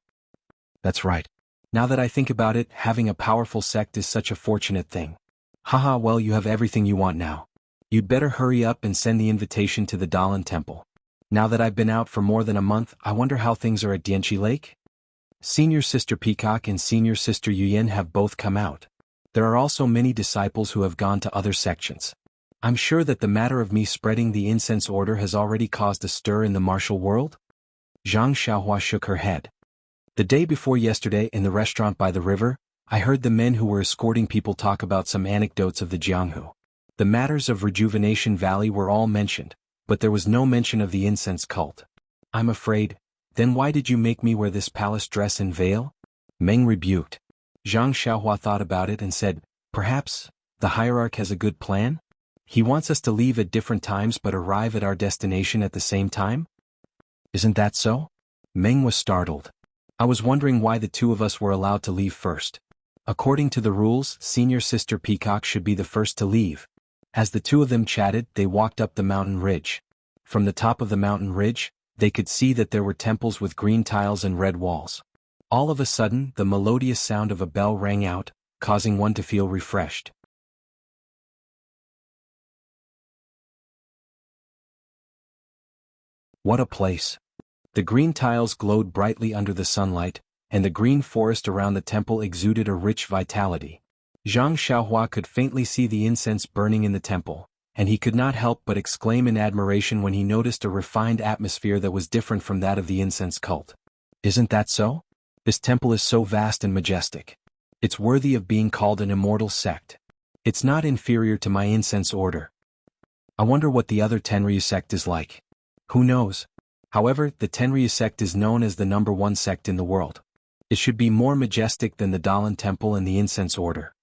"That's right. Now that I think about it, having a powerful sect is such a fortunate thing. Haha, well, you have everything you want now. You'd better hurry up and send the invitation to the Dalan temple. Now that I've been out for more than a month, I wonder how things are at Dianqi Lake?" Senior Sister Peacock and Senior Sister Yuyin have both come out. There are also many disciples who have gone to other sections. I'm sure that the matter of me spreading the incense order has already caused a stir in the martial world? Zhang Xiaohua shook her head. The day before yesterday in the restaurant by the river, I heard the men who were escorting people talk about some anecdotes of the Jianghu. The matters of Rejuvenation Valley were all mentioned, but there was no mention of the incense cult. I'm afraid, then why did you make me wear this palace dress and veil? Meng rebuked. Zhang Xiaohua thought about it and said, perhaps, the hierarch has a good plan? He wants us to leave at different times but arrive at our destination at the same time? Isn't that so? Meng was startled. I was wondering why the two of us were allowed to leave first. According to the rules, Senior Sister Peacock should be the first to leave. As the two of them chatted, they walked up the mountain ridge. From the top of the mountain ridge, they could see that there were temples with green tiles and red walls. All of a sudden, the melodious sound of a bell rang out, causing one to feel refreshed. What a place! The green tiles glowed brightly under the sunlight, and the green forest around the temple exuded a rich vitality. Zhang Xiaohua could faintly see the incense burning in the temple, and he could not help but exclaim in admiration when he noticed a refined atmosphere that was different from that of the incense cult. Isn't that so? This temple is so vast and majestic. It's worthy of being called an immortal sect. It's not inferior to my incense order. I wonder what the other Tenryu sect is like. Who knows? However, the Tenryu sect is known as the #1 sect in the world. It should be more majestic than the Dalan temple and the incense order.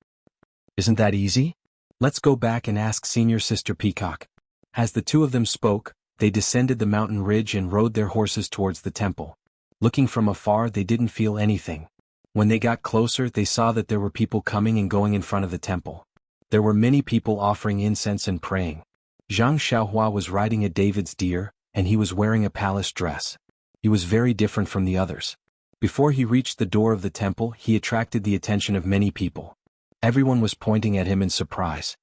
Isn't that easy? Let's go back and ask Senior Sister Peacock. As the two of them spoke, they descended the mountain ridge and rode their horses towards the temple. Looking from afar, they didn't feel anything. When they got closer, they saw that there were people coming and going in front of the temple. There were many people offering incense and praying. Zhang Xiaohua was riding a David's deer, and he was wearing a palace dress. He was very different from the others. Before he reached the door of the temple, he attracted the attention of many people. Everyone was pointing at him in surprise.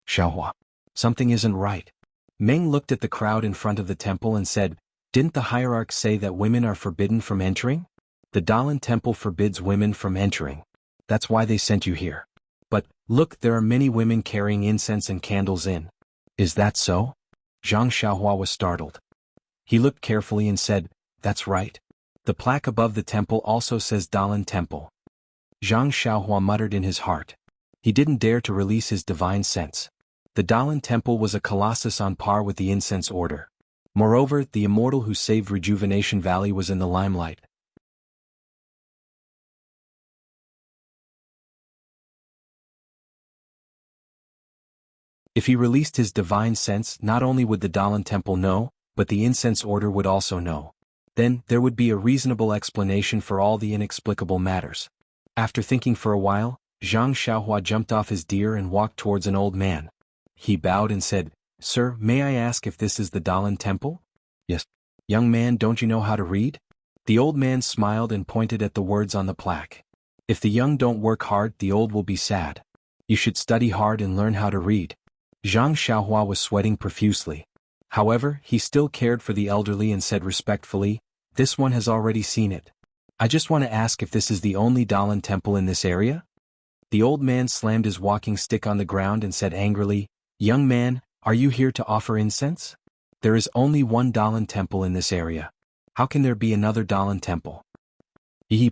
Xiaohua, something isn't right. Meng looked at the crowd in front of the temple and said, didn't the hierarch say that women are forbidden from entering? The Dalan temple forbids women from entering. That's why they sent you here. But Look, there are many women carrying incense and candles in. Is that so? Zhang Xiaohua was startled. He looked carefully and said, that's right. The plaque above the temple also says Dalan Temple. Zhang Xiaohua muttered in his heart. He didn't dare to release his divine sense. The Dalan Temple was a colossus on par with the incense order. Moreover, the immortal who saved Rejuvenation Valley was in the limelight. If he released his divine sense, not only would the Dalan Temple know, but the incense order would also know. Then, there would be a reasonable explanation for all the inexplicable matters. After thinking for a while, Zhang Xiaohua jumped off his deer and walked towards an old man. He bowed and said, Sir, may I ask if this is the Dalan Temple? Yes. Young man, don't you know how to read? The old man smiled and pointed at the words on the plaque. If the young don't work hard, the old will be sad. You should study hard and learn how to read. Zhang Xiaohua was sweating profusely. However, he still cared for the elderly and said respectfully, this one has already seen it. I just want to ask if this is the only Dalan temple in this area? The old man slammed his walking stick on the ground and said angrily, Young man, are you here to offer incense? There is only one Dalan temple in this area. How can there be another Dalan temple?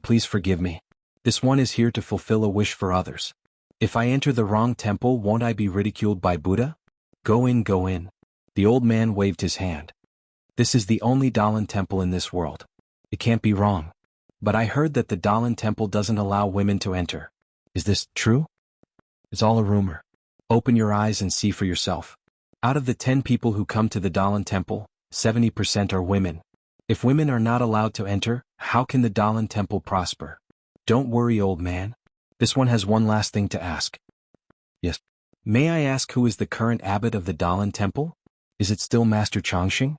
Please forgive me. This one is here to fulfill a wish for others. If I enter the wrong temple, won't I be ridiculed by Buddha? Go in, go in. The old man waved his hand. This is the only Dalan temple in this world. It can't be wrong. But I heard that the Dalan temple doesn't allow women to enter. Is this true? It's all a rumor. Open your eyes and see for yourself. Out of the 10 people who come to the Dalan temple, 70% are women. If women are not allowed to enter, how can the Dalan temple prosper? Don't worry, old man. This one has one last thing to ask. Yes. May I ask who is the current abbot of the Dalan temple? Is it still Master Changxing?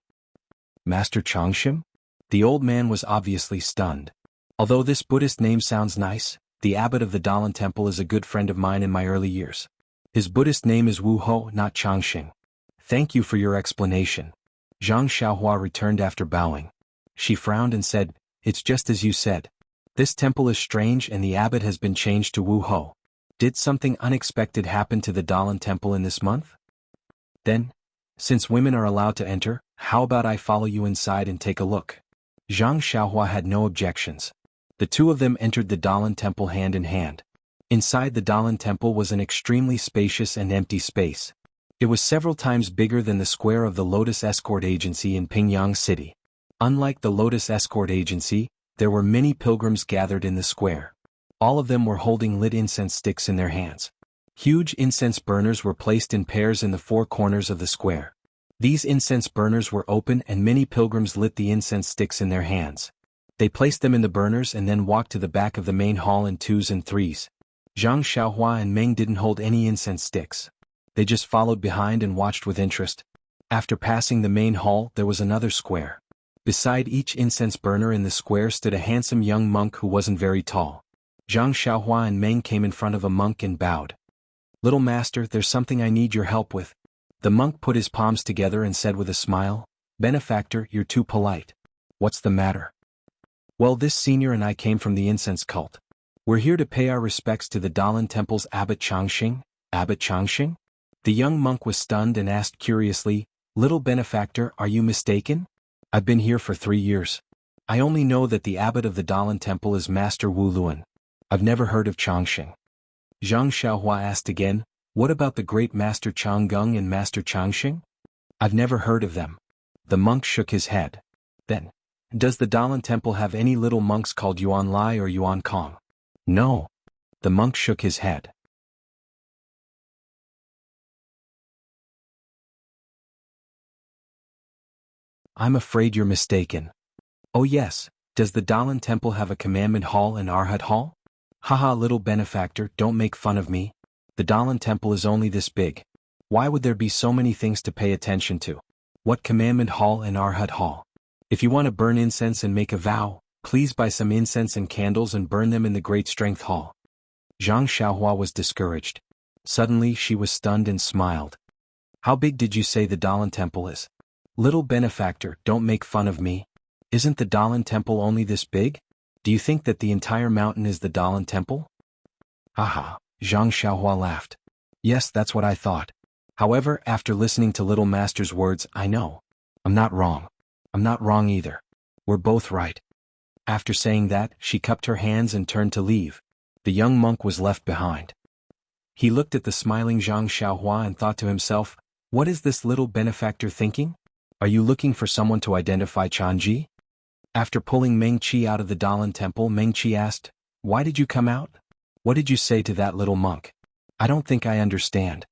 Master Changxing? The old man was obviously stunned. Although this Buddhist name sounds nice, the abbot of the Dalan temple is a good friend of mine in my early years. His Buddhist name is Wu Ho, not Changxing. Thank you for your explanation. Zhang Xiaohua returned after bowing. She frowned and said, It's just as you said. This temple is strange and the abbot has been changed to Wu Ho. Did something unexpected happen to the Dalan temple in this month? Then, since women are allowed to enter, how about I follow you inside and take a look? Zhang Xiaohua had no objections. The two of them entered the Dalan temple hand in hand. Inside the Dalan temple was an extremely spacious and empty space. It was several times bigger than the square of the Lotus Escort Agency in Pingyang City. Unlike the Lotus Escort Agency, there were many pilgrims gathered in the square. All of them were holding lit incense sticks in their hands. Huge incense burners were placed in pairs in the 4 corners of the square. These incense burners were open and many pilgrims lit the incense sticks in their hands. They placed them in the burners and then walked to the back of the main hall in 2s and 3s. Zhang Xiaohua and Meng didn't hold any incense sticks. They just followed behind and watched with interest. After passing the main hall, there was another square. Beside each incense burner in the square stood a handsome young monk who wasn't very tall. Zhang Xiaohua and Meng came in front of a monk and bowed. Little master, there's something I need your help with. The monk put his palms together and said with a smile, Benefactor, you're too polite. What's the matter? Well, this senior and I came from the incense cult. We're here to pay our respects to the Dalan temple's Abbot Changxing. Abbot Changxing? The young monk was stunned and asked curiously, Little benefactor, are you mistaken? I've been here for 3 years. I only know that the abbot of the Dalan temple is Master Wu Luan. I've never heard of Changxing. Zhang Xiaohua asked again, What about the great Master Changgung and Master Changxing? I've never heard of them. The monk shook his head. Then, does the Dalan temple have any little monks called Yuan Lai or Yuan Kong? No. The monk shook his head. I'm afraid you're mistaken. Oh yes, does the Dalan temple have a commandment hall and Arhat hall? Haha, little benefactor, don't make fun of me. The Dalan temple is only this big. Why would there be so many things to pay attention to? What commandment hall and Arhat hall? If you want to burn incense and make a vow, please buy some incense and candles and burn them in the Great Strength Hall. Zhang Xiaohua was discouraged. Suddenly she was stunned and smiled. How big did you say the Dalan temple is? Little benefactor, don't make fun of me. Isn't the Dalan temple only this big? Do you think that the entire mountain is the Dalan temple? Haha, Zhang Xiaohua laughed. Yes, that's what I thought. However, after listening to Little Master's words, I know. I'm not wrong. I'm not wrong either. We're both right. After saying that, she cupped her hands and turned to leave. The young monk was left behind. He looked at the smiling Zhang Xiaohua and thought to himself, what is this little benefactor thinking? Are you looking for someone to identify Chanji? After pulling Meng Qi out of the Dalan temple, Meng Qi asked, why did you come out? What did you say to that little monk? I don't think I understand.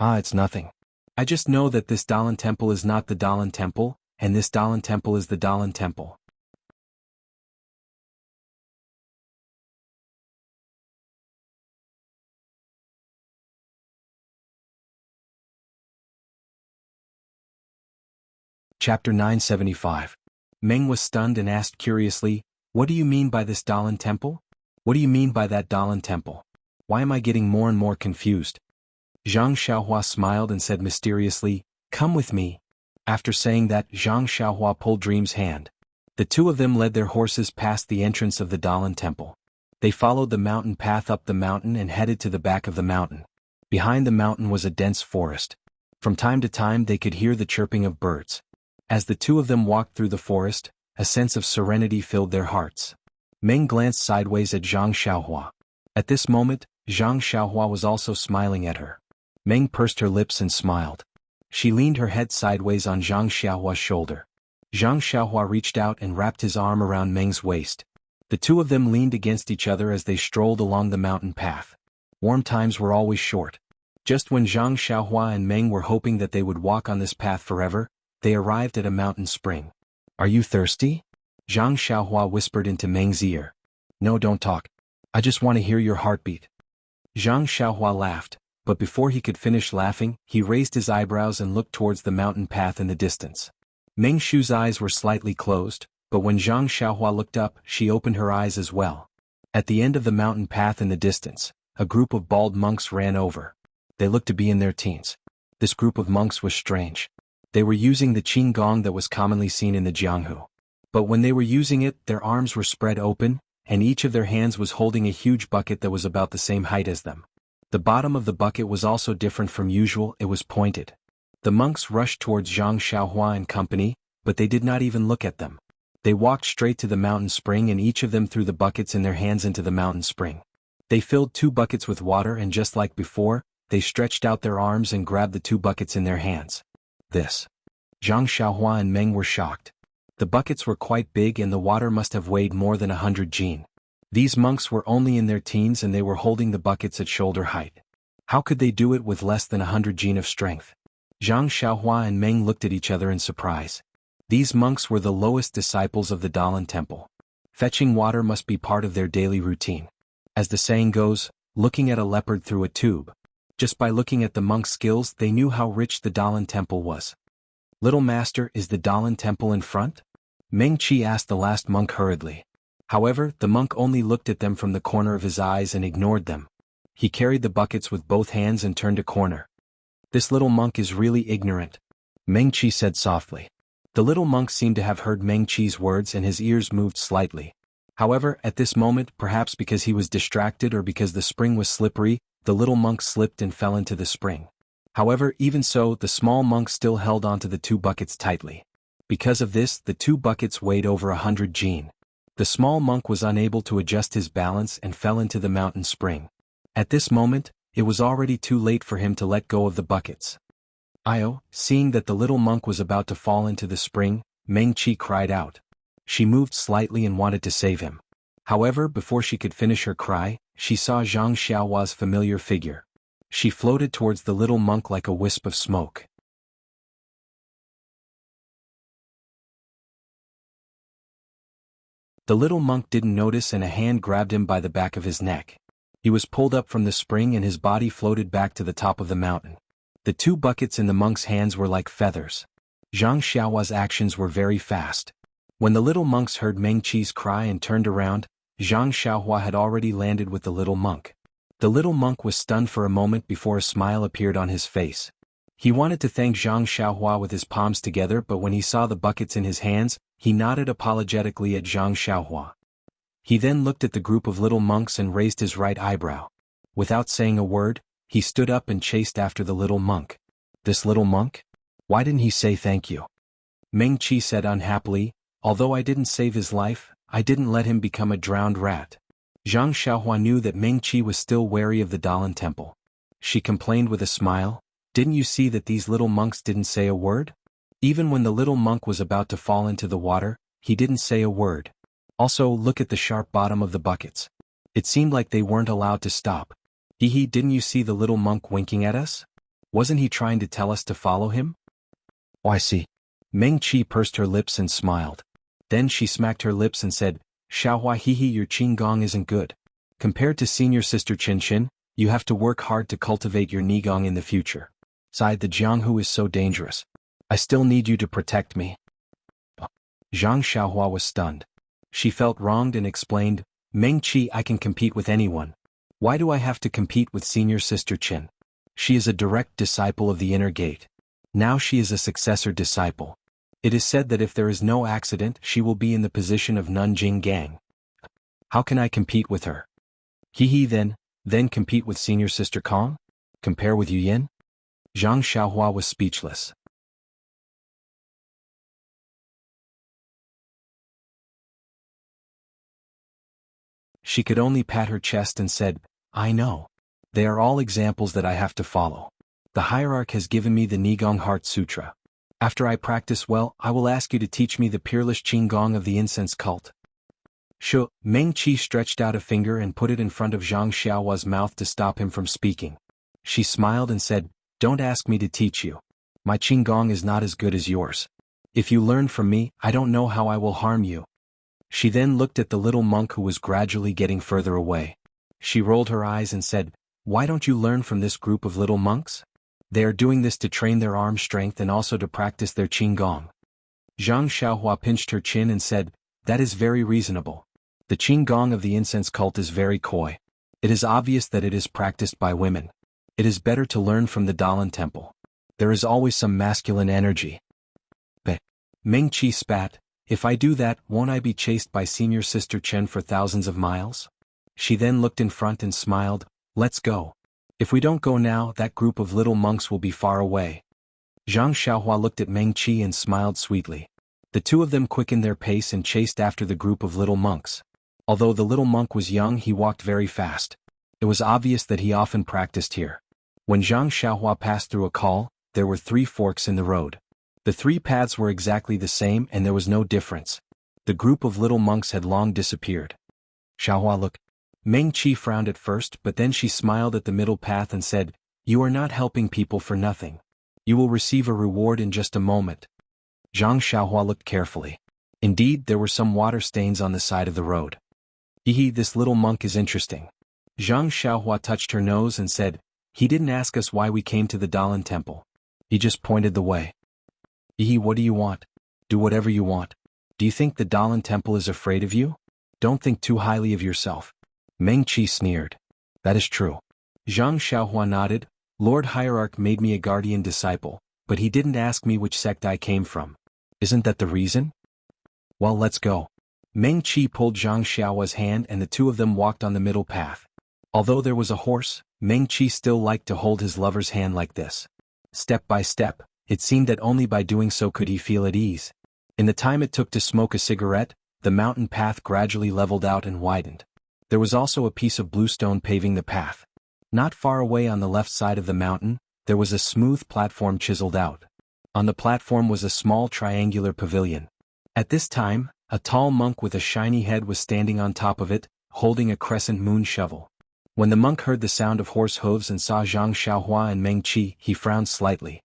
It's nothing. I just know that this Dalan temple is not the Dalan temple, and this Dalan temple is the Dalan temple. Chapter 975. Meng was stunned and asked curiously, what do you mean by this Dalan temple? What do you mean by that Dalan temple? Why am I getting more and more confused? Zhang Xiaohua smiled and said mysteriously, come with me. After saying that, Zhang Xiaohua pulled Dream's hand. The two of them led their horses past the entrance of the Dalan temple. They followed the mountain path up the mountain and headed to the back of the mountain. Behind the mountain was a dense forest. From time to time they could hear the chirping of birds. As the two of them walked through the forest, a sense of serenity filled their hearts. Meng glanced sideways at Zhang Xiaohua. At this moment, Zhang Xiaohua was also smiling at her. Meng pursed her lips and smiled. She leaned her head sideways on Zhang Xiaohua's shoulder. Zhang Xiaohua reached out and wrapped his arm around Meng's waist. The two of them leaned against each other as they strolled along the mountain path. Warm times were always short. Just when Zhang Xiaohua and Meng were hoping that they would walk on this path forever, they arrived at a mountain spring. Are you thirsty? Zhang Xiaohua whispered into Meng's ear. No, don't talk. I just want to hear your heartbeat. Zhang Xiaohua laughed, but before he could finish laughing, he raised his eyebrows and looked towards the mountain path in the distance. Meng Shu's eyes were slightly closed, but when Zhang Xiaohua looked up, she opened her eyes as well. At the end of the mountain path in the distance, a group of bald monks ran over. They looked to be in their teens. This group of monks was strange. They were using the qing gong that was commonly seen in the Jianghu. But when they were using it, their arms were spread open, and each of their hands was holding a huge bucket that was about the same height as them. The bottom of the bucket was also different from usual, it was pointed. The monks rushed towards Zhang Xiaohua and company, but they did not even look at them. They walked straight to the mountain spring and each of them threw the buckets in their hands into the mountain spring. They filled 2 buckets with water and just like before, they stretched out their arms and grabbed the 2 buckets in their hands. Zhang Xiaohua and Meng were shocked. The buckets were quite big and the water must have weighed more than 100 jin. These monks were only in their teens and they were holding the buckets at shoulder height. How could they do it with less than 100 jin of strength? Zhang Xiaohua and Meng looked at each other in surprise. These monks were the lowest disciples of the Dalan temple. Fetching water must be part of their daily routine. As the saying goes, looking at a leopard through a tube. Just by looking at the monks' skills they knew how rich the Dalan temple was. Little Master, is the Dalan temple in front? Meng Qi asked the last monk hurriedly. However, the monk only looked at them from the corner of his eyes and ignored them. He carried the buckets with both hands and turned a corner. This little monk is really ignorant, Meng Qi said softly. The little monk seemed to have heard Meng Qi's words and his ears moved slightly. However, at this moment, perhaps because he was distracted or because the spring was slippery, the little monk slipped and fell into the spring. However, even so, the small monk still held onto the 2 buckets tightly. Because of this, the 2 buckets weighed over 100 jin. The small monk was unable to adjust his balance and fell into the mountain spring. At this moment, it was already too late for him to let go of the buckets. Io, seeing that the little monk was about to fall into the spring, Meng Qi cried out. She moved slightly and wanted to save him. However, before she could finish her cry, she saw Zhang Xiaohua's familiar figure. She floated towards the little monk like a wisp of smoke. The little monk didn't notice and a hand grabbed him by the back of his neck. He was pulled up from the spring and his body floated back to the top of the mountain. The 2 buckets in the monk's hands were like feathers. Zhang Xiaohua's actions were very fast. When the little monks heard Meng Qi's cry and turned around, Zhang Xiaohua had already landed with the little monk. The little monk was stunned for a moment before a smile appeared on his face. He wanted to thank Zhang Xiaohua with his palms together, but when he saw the buckets in his hands, he nodded apologetically at Zhang Xiaohua. He then looked at the group of little monks and raised his right eyebrow. Without saying a word, he stood up and chased after the little monk. This little monk? Why didn't he say thank you? Meng Qi said unhappily, although I didn't save his life, I didn't let him become a drowned rat. Zhang Xiaohua knew that Meng Qi was still wary of the Dalan temple. She complained with a smile, didn't you see that these little monks didn't say a word? Even when the little monk was about to fall into the water, he didn't say a word. Also, look at the sharp bottom of the buckets. It seemed like they weren't allowed to stop. Didn't you see the little monk winking at us? Wasn't he trying to tell us to follow him? Oh, I see. Meng Qi pursed her lips and smiled. Then she smacked her lips and said, Xiaohua your Qinggong isn't good. Compared to senior sister Qin, you have to work hard to cultivate your Nigong in the future. Besides, the Jianghu is so dangerous. I still need you to protect me. Zhang Xiaohua was stunned. She felt wronged and explained, Meng Qi, I can compete with anyone. Why do I have to compete with senior sister Qin? She is a direct disciple of the inner gate. Now she is a successor disciple. It is said that if there is no accident, she will be in the position of Nanjing Gang. How can I compete with her? Then compete with senior sister Kong? Compare with Yu Yin? Zhang Xiaohua was speechless. She could only pat her chest and said, I know. They are all examples that I have to follow. The hierarch has given me the Nigong Heart Sutra. After I practice well, I will ask you to teach me the peerless Qinggong of the incense cult. Meng Qi stretched out a finger and put it in front of Zhang Xiaohua's mouth to stop him from speaking. She smiled and said, Don't ask me to teach you. My Qinggong is not as good as yours. If you learn from me, I don't know how I will harm you. She then looked at the little monk who was gradually getting further away. She rolled her eyes and said, Why don't you learn from this group of little monks? They are doing this to train their arm strength and also to practice their Qinggong. Zhang Xiaohua pinched her chin and said, That is very reasonable. The Qinggong of the incense cult is very coy. It is obvious that it is practiced by women. It is better to learn from the Dalan temple. There is always some masculine energy. Meng Qi spat, If I do that, won't I be chased by senior sister Chen for thousands of miles? She then looked in front and smiled, Let's go. If we don't go now, that group of little monks will be far away. Zhang Xiaohua looked at Meng Qi and smiled sweetly. The two of them quickened their pace and chased after the group of little monks. Although the little monk was young, he walked very fast. It was obvious that he often practiced here. When Zhang Xiaohua passed through a call, there were 3 forks in the road. The 3 paths were exactly the same and there was no difference. The group of little monks had long disappeared. Xiaohua, look. Meng Qi frowned at first, but then she smiled at the middle path and said, You are not helping people for nothing. You will receive a reward in just a moment. Zhang Xiaohua looked carefully. Indeed, there were some water stains on the side of the road. This little monk is interesting. Zhang Xiaohua touched her nose and said, He didn't ask us why we came to the Dalan temple. He just pointed the way. What do you want? Do whatever you want. Do you think the Dalan temple is afraid of you? Don't think too highly of yourself. Meng Qi sneered. That is true. Zhang Xiaohua nodded. Lord Hierarch made me a guardian disciple, but he didn't ask me which sect I came from. Isn't that the reason? Well, let's go. Meng Qi pulled Zhang Xiaohua's hand and the two of them walked on the middle path. Although there was a horse, Meng Qi still liked to hold his lover's hand like this. Step by step, it seemed that only by doing so could he feel at ease. In the time it took to smoke a cigarette, the mountain path gradually leveled out and widened. There was also a piece of bluestone paving the path. Not far away on the left side of the mountain, there was a smooth platform chiseled out. On the platform was a small triangular pavilion. At this time, a tall monk with a shiny head was standing on top of it, holding a crescent moon shovel. When the monk heard the sound of horse hooves and saw Zhang Xiaohua and Meng Qi, he frowned slightly.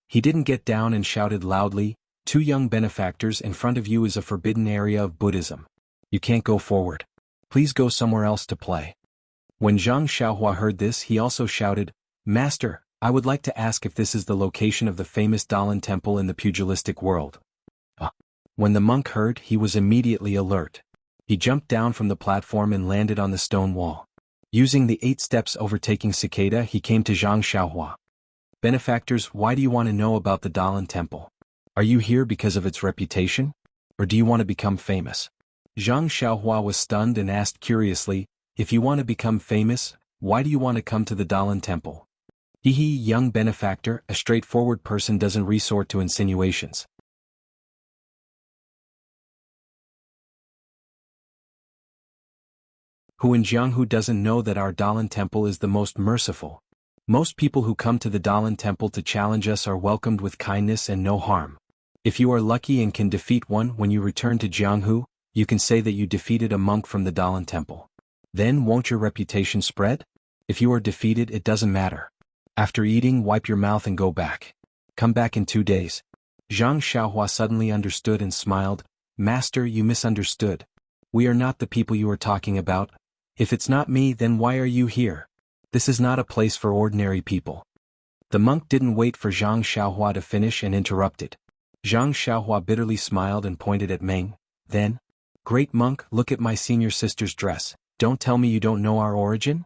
He didn't get down and shouted loudly, 2 young benefactors, in front of you is a forbidden area of Buddhism. You can't go forward. Please go somewhere else to play. When Zhang Xiaohua heard this, he also shouted, Master, I would like to ask if this is the location of the famous Dalan temple in the pugilistic world. When the monk heard, he was immediately alert. He jumped down from the platform and landed on the stone wall. Using the 8 steps overtaking cicada, he came to Zhang Xiaohua. Benefactors, why do you want to know about the Dalan temple? Are you here because of its reputation? Or do you want to become famous? Zhang Xiaohua was stunned and asked curiously, If you want to become famous, Why do you want to come to the Dalan temple? Hehe, young benefactor, a straightforward person doesn't resort to insinuations. Who in Jianghu doesn't know that our Dalan temple is the most merciful? Most people who come to the Dalan temple to challenge us are welcomed with kindness and no harm. If you are lucky and can defeat one when you return to Jianghu, you can say that you defeated a monk from the Dalan temple. Then won't your reputation spread? If you are defeated, it doesn't matter. After eating, wipe your mouth and go back. Come back in 2 days. Zhang Xiaohua suddenly understood and smiled. Master, you misunderstood. We are not the people you are talking about. If it's not me, then why are you here? This is not a place for ordinary people. The monk didn't wait for Zhang Xiaohua to finish and interrupted. Zhang Xiaohua bitterly smiled and pointed at Meng. Then, great monk, look at my senior sister's dress. Don't tell me you don't know our origin?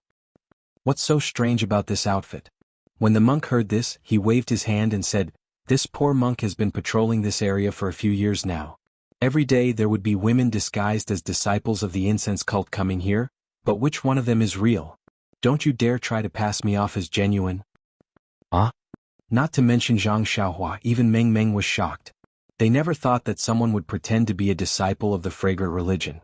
What's so strange about this outfit? When the monk heard this, he waved his hand and said, this poor monk has been patrolling this area for a few years now. Every day there would be women disguised as disciples of the incense cult coming here, but which one of them is real? Don't you dare try to pass me off as genuine. Not to mention Zhang Xiaohua, even Meng was shocked. They never thought that someone would pretend to be a disciple of the fragrant religion.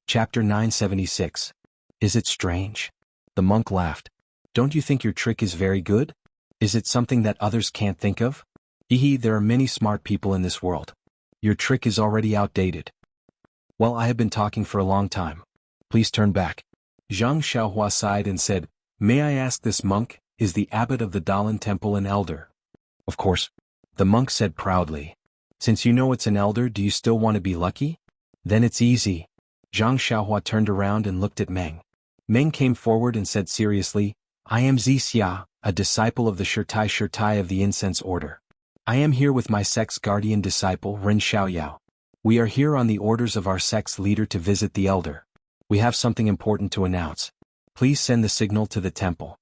Chapter 976. Is it strange? The monk laughed. Don't you think your trick is very good? Is it something that others can't think of? Hehe, there are many smart people in this world. Your trick is already outdated. Well, I have been talking for a long time. Please turn back. Zhang Xiaohua sighed and said, may I ask this monk, is the abbot of the Dalan temple an elder? Of course. The monk said proudly. Since you know it's an elder, do you still want to be lucky? Then it's easy. Zhang Xiaohua turned around and looked at Meng. Meng came forward and said seriously, I am Xia, a disciple of the Shirtai of the Incense Order. I am here with my sect's guardian disciple, Ren Xiaoyao. We are here on the orders of our sect's leader to visit the elder. We have something important to announce. Please send the signal to the temple.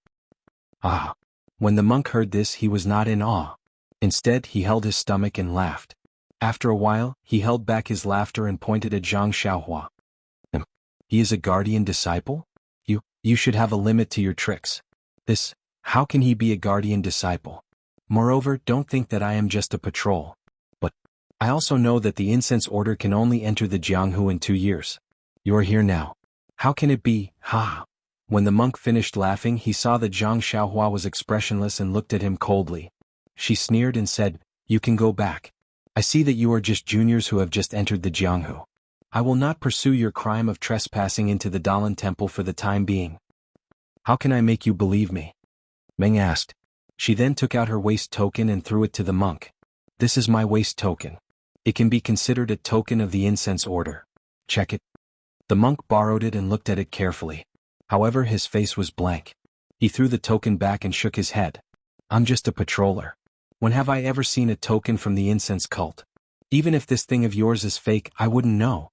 When the monk heard this, he was not in awe. Instead, he held his stomach and laughed. After a while, he held back his laughter and pointed at Zhang Xiaohua. He is a guardian disciple? You should have a limit to your tricks. How can he be a guardian disciple? Moreover, don't think that I am just a patrol. But I also know that the incense order can only enter the Jianghu in 2 years. You are here now. How can it be? When the monk finished laughing, he saw that Zhang Xiaohua was expressionless and looked at him coldly. She sneered and said, you can go back. I see that you are just juniors who have just entered the Jianghu. I will not pursue your crime of trespassing into the Dalan temple for the time being. How can I make you believe me? Meng asked. She then took out her waist token and threw it to the monk. This is my waist token. It can be considered a token of the incense order. Check it. The monk borrowed it and looked at it carefully. However, his face was blank. He threw the token back and shook his head. I'm just a patroller. When have I ever seen a token from the incense cult? Even if this thing of yours is fake, I wouldn't know.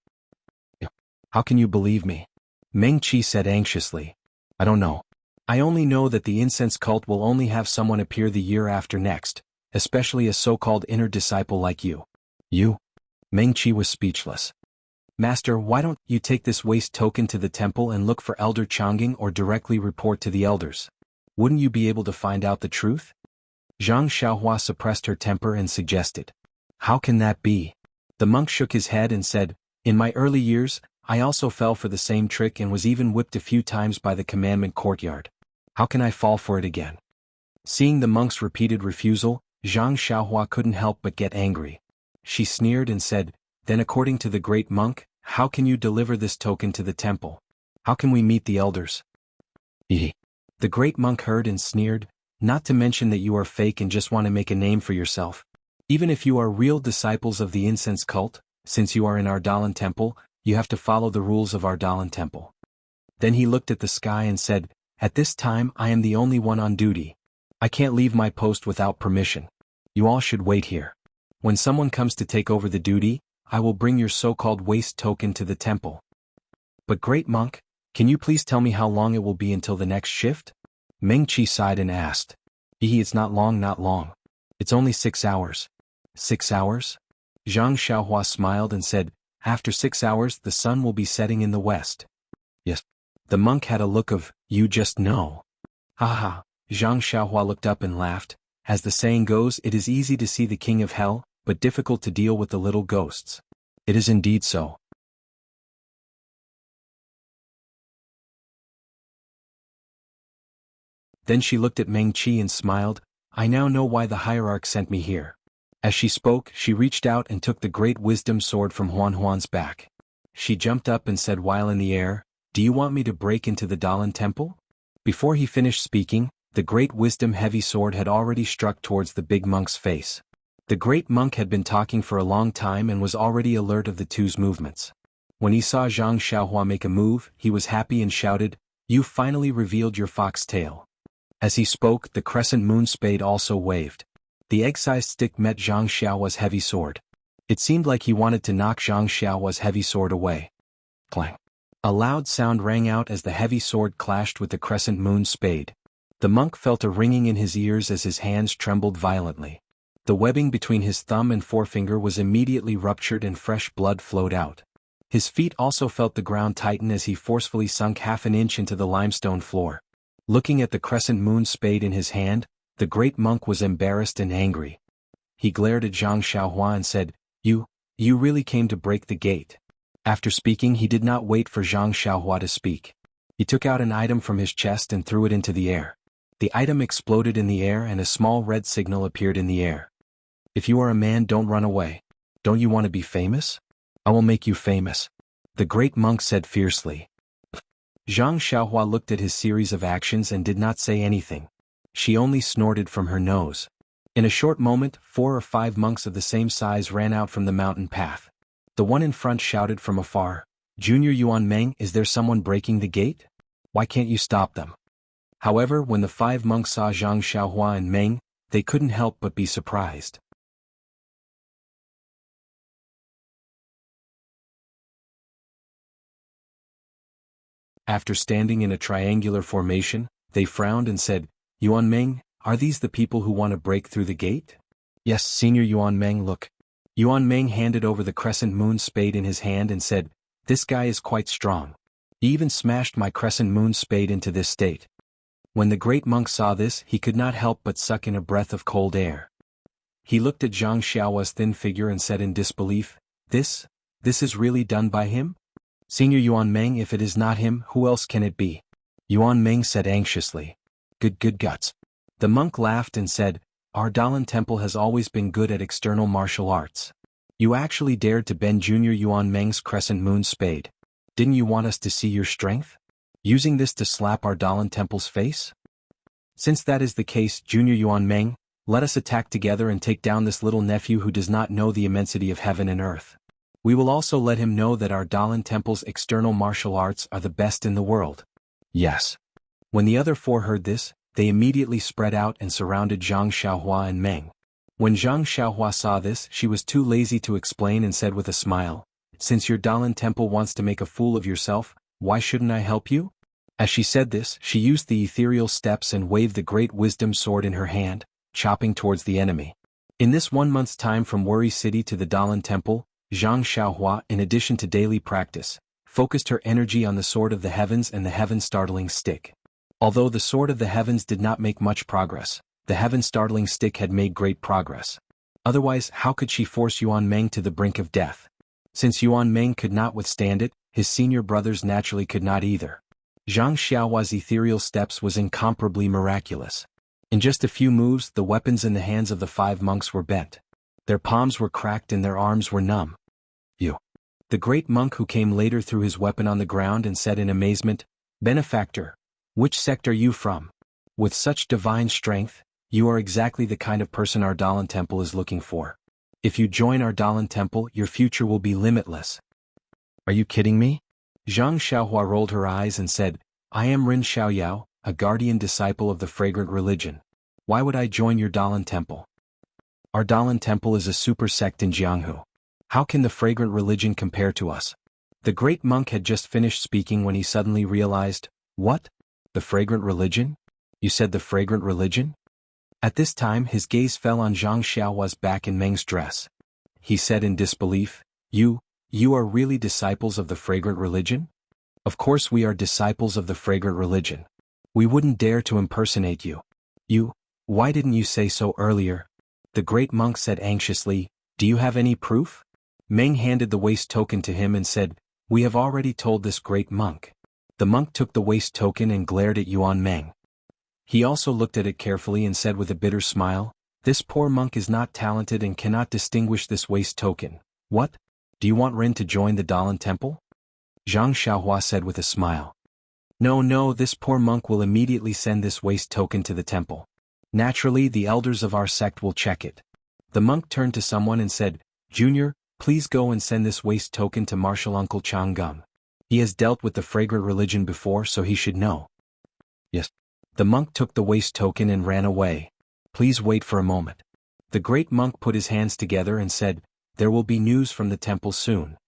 How can you believe me? Meng Qi said anxiously. I don't know. I only know that the incense cult will only have someone appear the year after next, especially a so-called inner disciple like you. You? Meng Qi was speechless. Master, why don't you take this waste token to the temple and look for Elder Chang'ing or directly report to the elders? Wouldn't you be able to find out the truth? Zhang Xiaohua suppressed her temper and suggested. How can that be? The monk shook his head and said, in my early years, I also fell for the same trick and was even whipped a few times by the commandment courtyard. How can I fall for it again? Seeing the monk's repeated refusal, Zhang Xiaohua couldn't help but get angry. She sneered and said, then according to the great monk, how can you deliver this token to the temple? How can we meet the elders? The great monk heard and sneered, not to mention that you are fake and just want to make a name for yourself. Even if you are real disciples of the incense cult, since you are in our Dalan temple, you have to follow the rules of our Dalan temple. Then he looked at the sky and said, at this time I am the only one on duty. I can't leave my post without permission. You all should wait here. When someone comes to take over the duty, I will bring your so-called waste token to the temple. But great monk, can you please tell me how long it will be until the next shift? Meng Qi sighed and asked. It's not long, not long. It's only 6 hours. 6 hours? Zhang Xiaohua smiled and said, after 6 hours the sun will be setting in the west. Yes. The monk had a look of, you just know. Ha ha. Zhang Xiaohua looked up and laughed. As the saying goes, it is easy to see the king of hell, but difficult to deal with the little ghosts. It is indeed so. Then she looked at Meng Qi and smiled, I now know why the hierarch sent me here. As she spoke, she reached out and took the great wisdom sword from Huan Huan's back. She jumped up and said while in the air, do you want me to break into the Dalan temple? Before he finished speaking, the great wisdom heavy sword had already struck towards the big monk's face. The great monk had been talking for a long time and was already alert of the two's movements. When he saw Zhang Xiaohua make a move, he was happy and shouted, you finally revealed your fox tail. As he spoke, the crescent moon spade also waved. The egg-sized stick met Zhang Xiaohua's heavy sword. It seemed like he wanted to knock Zhang Xiaohua's heavy sword away. Clang. A loud sound rang out as the heavy sword clashed with the crescent moon spade. The monk felt a ringing in his ears as his hands trembled violently. The webbing between his thumb and forefinger was immediately ruptured and fresh blood flowed out. His feet also felt the ground tighten as he forcefully sunk half an inch into the limestone floor. Looking at the crescent moon spade in his hand, the great monk was embarrassed and angry. He glared at Zhang Xiaohua and said, You really came to break the gate. After speaking, he did not wait for Zhang Xiaohua to speak. He took out an item from his chest and threw it into the air. The item exploded in the air and a small red signal appeared in the air. If you are a man, don't run away. Don't you want to be famous? I will make you famous. The great monk said fiercely. Zhang Xiaohua looked at his series of actions and did not say anything. She only snorted from her nose. In a short moment, 4 or 5 monks of the same size ran out from the mountain path. The one in front shouted from afar, Junior Yuan Meng, is there someone breaking the gate? Why can't you stop them? However, when the 5 monks saw Zhang Xiaohua and Meng, they couldn't help but be surprised. After standing in a triangular formation, they frowned and said, Yuan Meng, are these the people who want to break through the gate? Yes, Senior Yuan Meng, look. Yuan Meng handed over the crescent moon spade in his hand and said, this guy is quite strong. He even smashed my crescent moon spade into this state. When the great monk saw this, he could not help but suck in a breath of cold air. He looked at Zhang Xiaohua's thin figure and said in disbelief, This is really done by him? Senior Yuan Meng, if it is not him, who else can it be? Yuan Meng said anxiously. Good guts. The monk laughed and said, our Dalan temple has always been good at external martial arts. You actually dared to bend Junior Yuan Meng's crescent moon spade. Didn't you want us to see your strength? Using this to slap our Dalan temple's face? Since that is the case, Junior Yuan Meng, let us attack together and take down this little nephew who does not know the immensity of heaven and earth. We will also let him know that our Dalan temple's external martial arts are the best in the world. Yes. When the other 4 heard this, they immediately spread out and surrounded Zhang Xiaohua and Meng. When Zhang Xiaohua saw this, she was too lazy to explain and said with a smile, since your Dalan temple wants to make a fool of yourself, why shouldn't I help you? As she said this, she used the ethereal steps and waved the great wisdom sword in her hand, chopping towards the enemy. In this 1 month's time from Wuri City to the Dalan temple, Zhang Xiaohua, in addition to daily practice, focused her energy on the Sword of the Heavens and the Heaven-Startling Stick. Although the Sword of the Heavens did not make much progress, the Heaven-Startling Stick had made great progress. Otherwise, how could she force Yuan Meng to the brink of death? Since Yuan Meng could not withstand it, his senior brothers naturally could not either. Zhang Xiaohua's ethereal steps was incomparably miraculous. In just a few moves, the weapons in the hands of the 5 monks were bent. Their palms were cracked and their arms were numb. You. The great monk who came later threw his weapon on the ground and said in amazement, Benefactor, which sect are you from? With such divine strength, you are exactly the kind of person our Dalan temple is looking for. If you join our Dalan temple, your future will be limitless. Are you kidding me? Zhang Xiaohua rolled her eyes and said, I am Rin Xiaoyao, a guardian disciple of the fragrant religion. Why would I join your Dalan temple? Our Dalan temple is a super sect in Jianghu. How can the fragrant religion compare to us? The great monk had just finished speaking when he suddenly realized, what? The fragrant religion? You said the fragrant religion? At this time his gaze fell on Zhang Xiaohua's back and Meng's dress. He said in disbelief, You are really disciples of the fragrant religion? Of course we are disciples of the fragrant religion. We wouldn't dare to impersonate you. Why didn't you say so earlier? The great monk said anxiously, Do you have any proof? Meng handed the waist token to him and said, We have already told this great monk. The monk took the waist token and glared at Yuan Meng. He also looked at it carefully and said with a bitter smile, This poor monk is not talented and cannot distinguish this waist token. What? Do you want Ren to join the Dalan temple? Zhang Xiaohua said with a smile. No, this poor monk will immediately send this waist token to the temple. Naturally, the elders of our sect will check it. The monk turned to someone and said, Junior, please go and send this waist token to Martial Uncle Changgung. He has dealt with the fragrant religion before, so he should know. Yes. The monk took the waist token and ran away. Please wait for a moment. The great monk put his hands together and said, There will be news from the temple soon.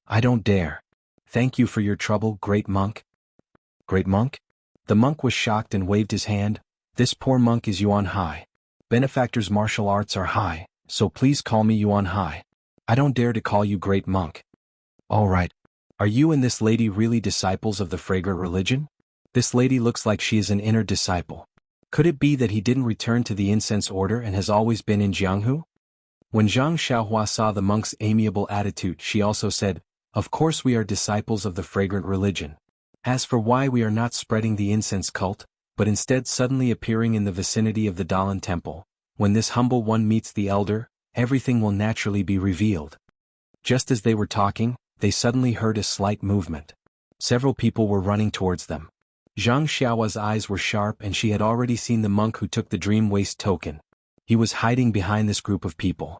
I don't dare. Thank you for your trouble, great monk. Great monk? The monk was shocked and waved his hand. This poor monk is Yuan Hai. Benefactor's martial arts are high, so please call me Yuan Hai. I don't dare to call you great monk. All right. Are you and this lady really disciples of the fragrant religion? This lady looks like she is an inner disciple. Could it be that he didn't return to the incense order and has always been in Jianghu? When Zhang Xiaohua saw the monk's amiable attitude, she also said, Of course we are disciples of the fragrant religion. As for why we are not spreading the incense cult, but instead suddenly appearing in the vicinity of the Dalan temple, when this humble one meets the elder, everything will naturally be revealed. Just as they were talking, they suddenly heard a slight movement. Several people were running towards them. Zhang Xiaohua's eyes were sharp and she had already seen the monk who took the dream waist token. He was hiding behind this group of people.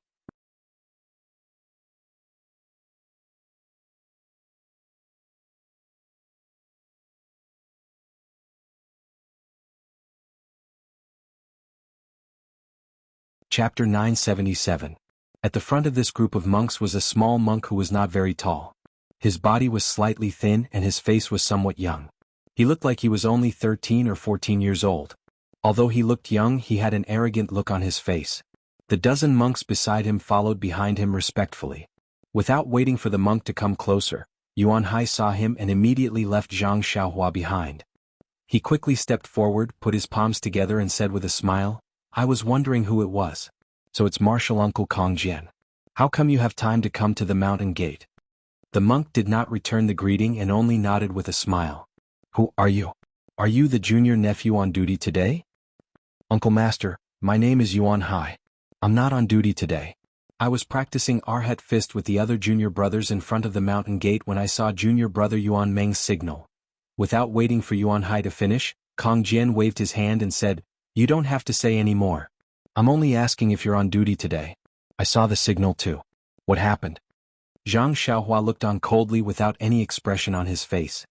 Chapter 977. At the front of this group of monks was a small monk who was not very tall. His body was slightly thin and his face was somewhat young. He looked like he was only 13 or 14 years old. Although he looked young, he had an arrogant look on his face. The dozen monks beside him followed behind him respectfully. Without waiting for the monk to come closer, Yuan Hai saw him and immediately left Zhang Xiaohua behind. He quickly stepped forward, put his palms together and said with a smile, I was wondering who it was. So it's Martial Uncle Kong Jian. How come you have time to come to the mountain gate? The monk did not return the greeting and only nodded with a smile. Who are you? Are you the junior nephew on duty today? Uncle Master, my name is Yuan Hai. I'm not on duty today. I was practicing Arhat Fist with the other junior brothers in front of the mountain gate when I saw junior brother Yuan Meng's signal. Without waiting for Yuan Hai to finish, Kong Jian waved his hand and said, You don't have to say any more. I'm only asking if you're on duty today. I saw the signal too. What happened? Zhang Xiaohua looked on coldly without any expression on his face.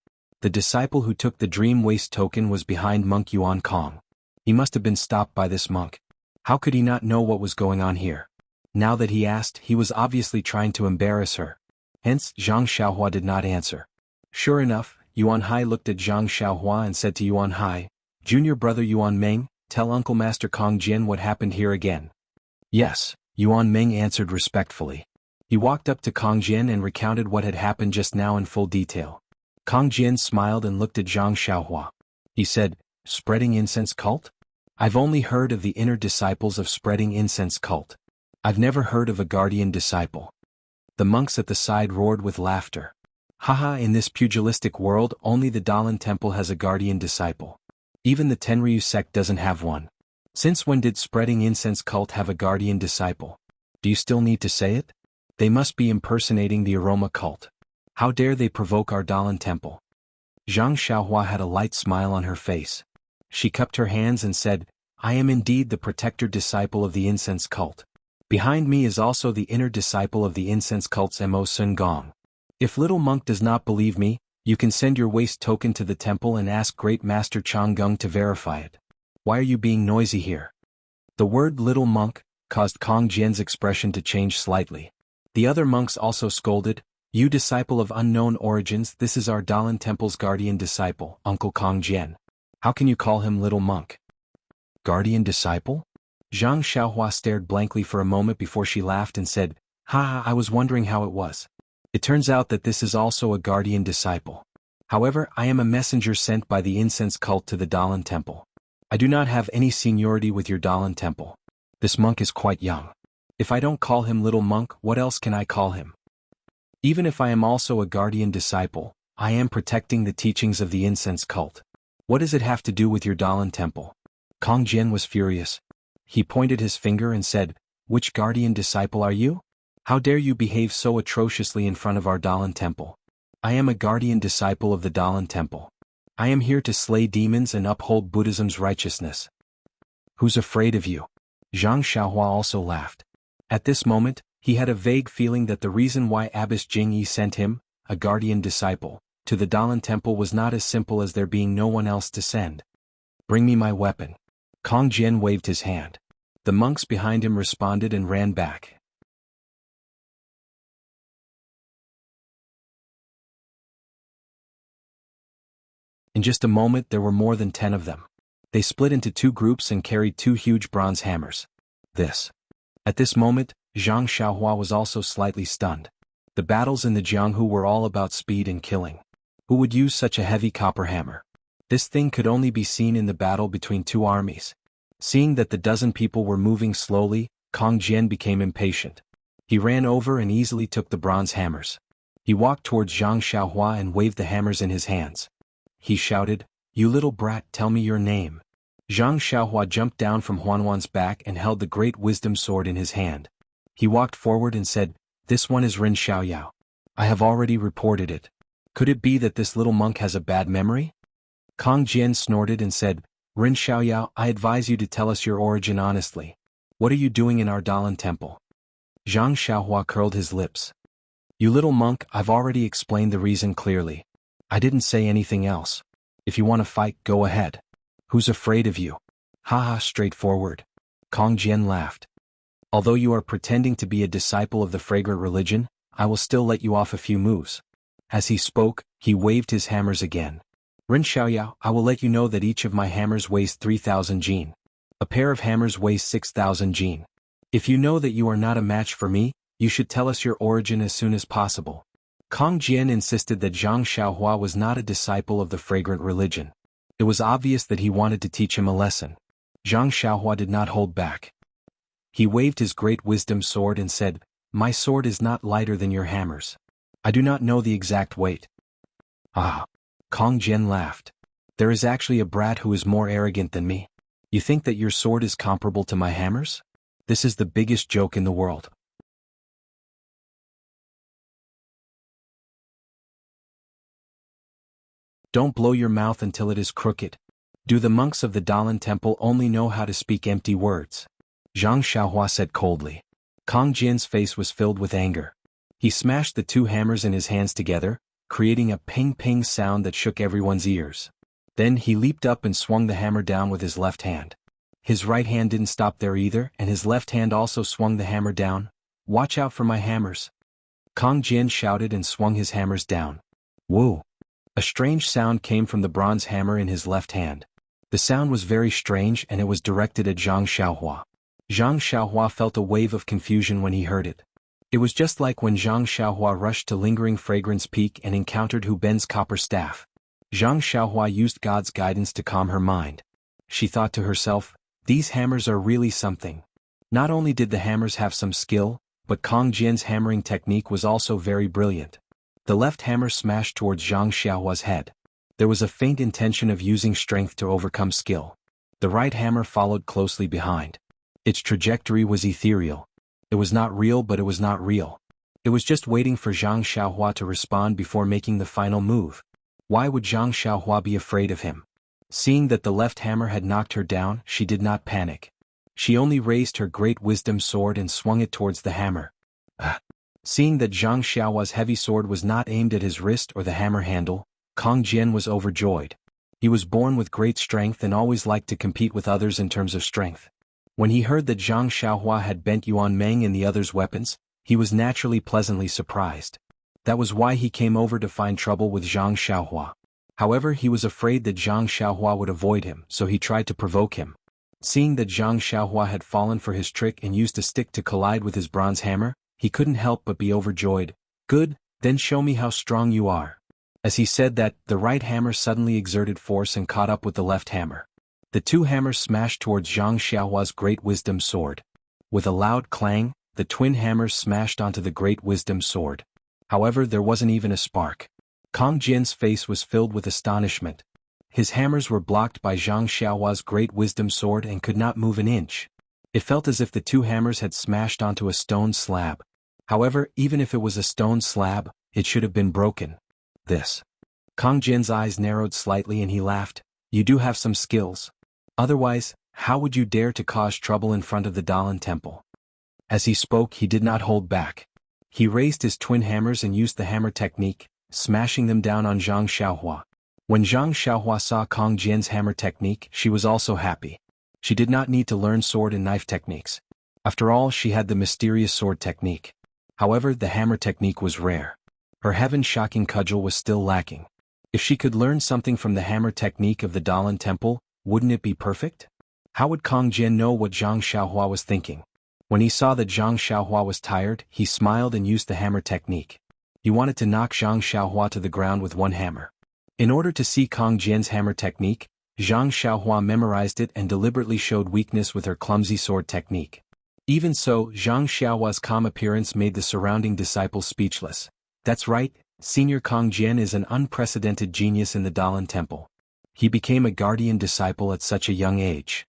The disciple who took the dream waist token was behind monk Yuan Kong. He must have been stopped by this monk. How could he not know what was going on here? Now that he asked, he was obviously trying to embarrass her. Hence, Zhang Xiaohua did not answer. Sure enough, Yuan Hai looked at Zhang Xiaohua and said to Yuan Hai, Junior brother Yuan Meng, tell Uncle Master Kong Jian what happened here again. Yes, Yuan Meng answered respectfully. He walked up to Kong Jian and recounted what had happened just now in full detail. Kong Jian smiled and looked at Zhang Xiaohua. He said, Spreading incense cult? I've only heard of the inner disciples of spreading incense cult. I've never heard of a guardian disciple. The monks at the side roared with laughter. Haha, in this pugilistic world only the Dalan temple has a guardian disciple. Even the Tenryu sect doesn't have one. Since when did spreading incense cult have a guardian disciple? Do you still need to say it? They must be impersonating the aroma cult. How dare they provoke our Dalan temple? Zhang Xiaohua had a light smile on her face. She cupped her hands and said, I am indeed the protector disciple of the incense cult. Behind me is also the inner disciple of the incense cult's Mo Sun Gong. If little monk does not believe me, you can send your waist token to the temple and ask Great Master Changgung to verify it. Why are you being noisy here? The word little monk caused Kong Jian's expression to change slightly. The other monks also scolded, You disciple of unknown origins, this is our Dalan Temple's guardian disciple, Uncle Kong Jian. How can you call him little monk? Guardian disciple? Zhang Xiaohua stared blankly for a moment before she laughed and said, "Ha, I was wondering how it was. It turns out that this is also a guardian disciple. However, I am a messenger sent by the incense cult to the Dalan Temple. I do not have any seniority with your Dalan Temple. This monk is quite young. If I don't call him little monk, what else can I call him? Even if I am also a guardian disciple, I am protecting the teachings of the incense cult. What does it have to do with your Dalan Temple?" Kong Jian was furious. He pointed his finger and said, "Which guardian disciple are you? How dare you behave so atrociously in front of our Dalan Temple? I am a guardian disciple of the Dalan Temple. I am here to slay demons and uphold Buddhism's righteousness. Who's afraid of you?" Zhang Xiaohua also laughed. At this moment, he had a vague feeling that the reason why Abbess Jingyi sent him, a guardian disciple, to the Dalan Temple was not as simple as there being no one else to send. "Bring me my weapon." Kong Jian waved his hand. The monks behind him responded and ran back. In just a moment there were more than 10 of them. They split into 2 groups and carried 2 huge bronze hammers. At this moment, Zhang Xiaohua was also slightly stunned. The battles in the Jianghu were all about speed and killing. Who would use such a heavy copper hammer? This thing could only be seen in the battle between 2 armies. Seeing that the dozen people were moving slowly, Kong Jian became impatient. He ran over and easily took the bronze hammers. He walked towards Zhang Xiaohua and waved the hammers in his hands. He shouted, "You little brat, tell me your name." Zhang Xiaohua jumped down from Huanwan's back and held the great wisdom sword in his hand. He walked forward and said, "This one is Ren Xiaoyao. I have already reported it. Could it be that this little monk has a bad memory?" Kong Jian snorted and said, "Ren Xiaoyao, I advise you to tell us your origin honestly. What are you doing in our Dalan Temple?" Zhang Xiaohua curled his lips. "You little monk, I've already explained the reason clearly. I didn't say anything else. If you want to fight, go ahead. Who's afraid of you?" "Haha, straightforward." Kong Jian laughed. "Although you are pretending to be a disciple of the fragrant religion, I will still let you off a few moves." As he spoke, he waved his hammers again. "Ren Xiaoyao, I will let you know that each of my hammers weighs 3,000 jin. A pair of hammers weighs 6,000 jin. If you know that you are not a match for me, you should tell us your origin as soon as possible." Kong Jian insisted that Zhang Xiaohua was not a disciple of the fragrant religion. It was obvious that he wanted to teach him a lesson. Zhang Xiaohua did not hold back. He waved his great wisdom sword and said, "My sword is not lighter than your hammers. I do not know the exact weight." "Ah." Kong Jian laughed. "There is actually a brat who is more arrogant than me. You think that your sword is comparable to my hammers? This is the biggest joke in the world." "Don't blow your mouth until it is crooked. Do the monks of the Dalan Temple only know how to speak empty words?" Zhang Xiaohua said coldly. Kong Jian's face was filled with anger. He smashed the 2 hammers in his hands together, creating a ping-ping sound that shook everyone's ears. Then he leaped up and swung the hammer down with his left hand. His right hand didn't stop there either, and his left hand also swung the hammer down. "Watch out for my hammers." Kong Jian shouted and swung his hammers down. Whoa! A strange sound came from the bronze hammer in his left hand. The sound was very strange and it was directed at Zhang Xiaohua. Zhang Xiaohua felt a wave of confusion when he heard it. It was just like when Zhang Xiaohua rushed to Lingering Fragrance Peak and encountered Hu Ben's copper staff. Zhang Xiaohua used God's guidance to calm her mind. She thought to herself, "These hammers are really something." Not only did the hammers have some skill, but Kong Jian's hammering technique was also very brilliant. The left hammer smashed towards Zhang Xiaohua's head. There was a faint intention of using strength to overcome skill. The right hammer followed closely behind. Its trajectory was ethereal. It was not real, but it was not real. It was just waiting for Zhang Xiaohua to respond before making the final move. Why would Zhang Xiaohua be afraid of him? Seeing that the left hammer had knocked her down, she did not panic. She only raised her great wisdom sword and swung it towards the hammer. Seeing that Zhang Xiaohua's heavy sword was not aimed at his wrist or the hammer handle, Kong Jian was overjoyed. He was born with great strength and always liked to compete with others in terms of strength. When he heard that Zhang Xiaohua had bent Yuan Meng and the others' weapons, he was naturally pleasantly surprised. That was why he came over to find trouble with Zhang Xiaohua. However, he was afraid that Zhang Xiaohua would avoid him, so he tried to provoke him. Seeing that Zhang Xiaohua had fallen for his trick and used a stick to collide with his bronze hammer, he couldn't help but be overjoyed. "Good, then show me how strong you are." As he said that, the right hammer suddenly exerted force and caught up with the left hammer. The two hammers smashed towards Zhang Xiaohua's Great Wisdom Sword. With a loud clang, the twin hammers smashed onto the Great Wisdom Sword. However, there wasn't even a spark. Kong Jian's face was filled with astonishment. His hammers were blocked by Zhang Xiaohua's Great Wisdom Sword and could not move an inch. It felt as if the two hammers had smashed onto a stone slab. However, even if it was a stone slab, it should have been broken. This. Kong Jian's eyes narrowed slightly and he laughed. "You do have some skills. Otherwise, how would you dare to cause trouble in front of the Dalan Temple?" As he spoke, he did not hold back. He raised his twin hammers and used the hammer technique, smashing them down on Zhang Xiaohua. When Zhang Xiaohua saw Kong Jian's hammer technique, she was also happy. She did not need to learn sword and knife techniques. After all, she had the mysterious sword technique. However, the hammer technique was rare. Her heaven-shocking cudgel was still lacking. If she could learn something from the hammer technique of the Dalan Temple, wouldn't it be perfect? How would Kong Jian know what Zhang Xiaohua was thinking? When he saw that Zhang Xiaohua was tired, he smiled and used the hammer technique. He wanted to knock Zhang Xiaohua to the ground with one hammer. In order to see Kong Jian's hammer technique, Zhang Xiaohua memorized it and deliberately showed weakness with her clumsy sword technique. Even so, Zhang Xiaohua's calm appearance made the surrounding disciples speechless. That's right, Senior Kong Jian is an unprecedented genius in the Dalan Temple. He became a guardian disciple at such a young age.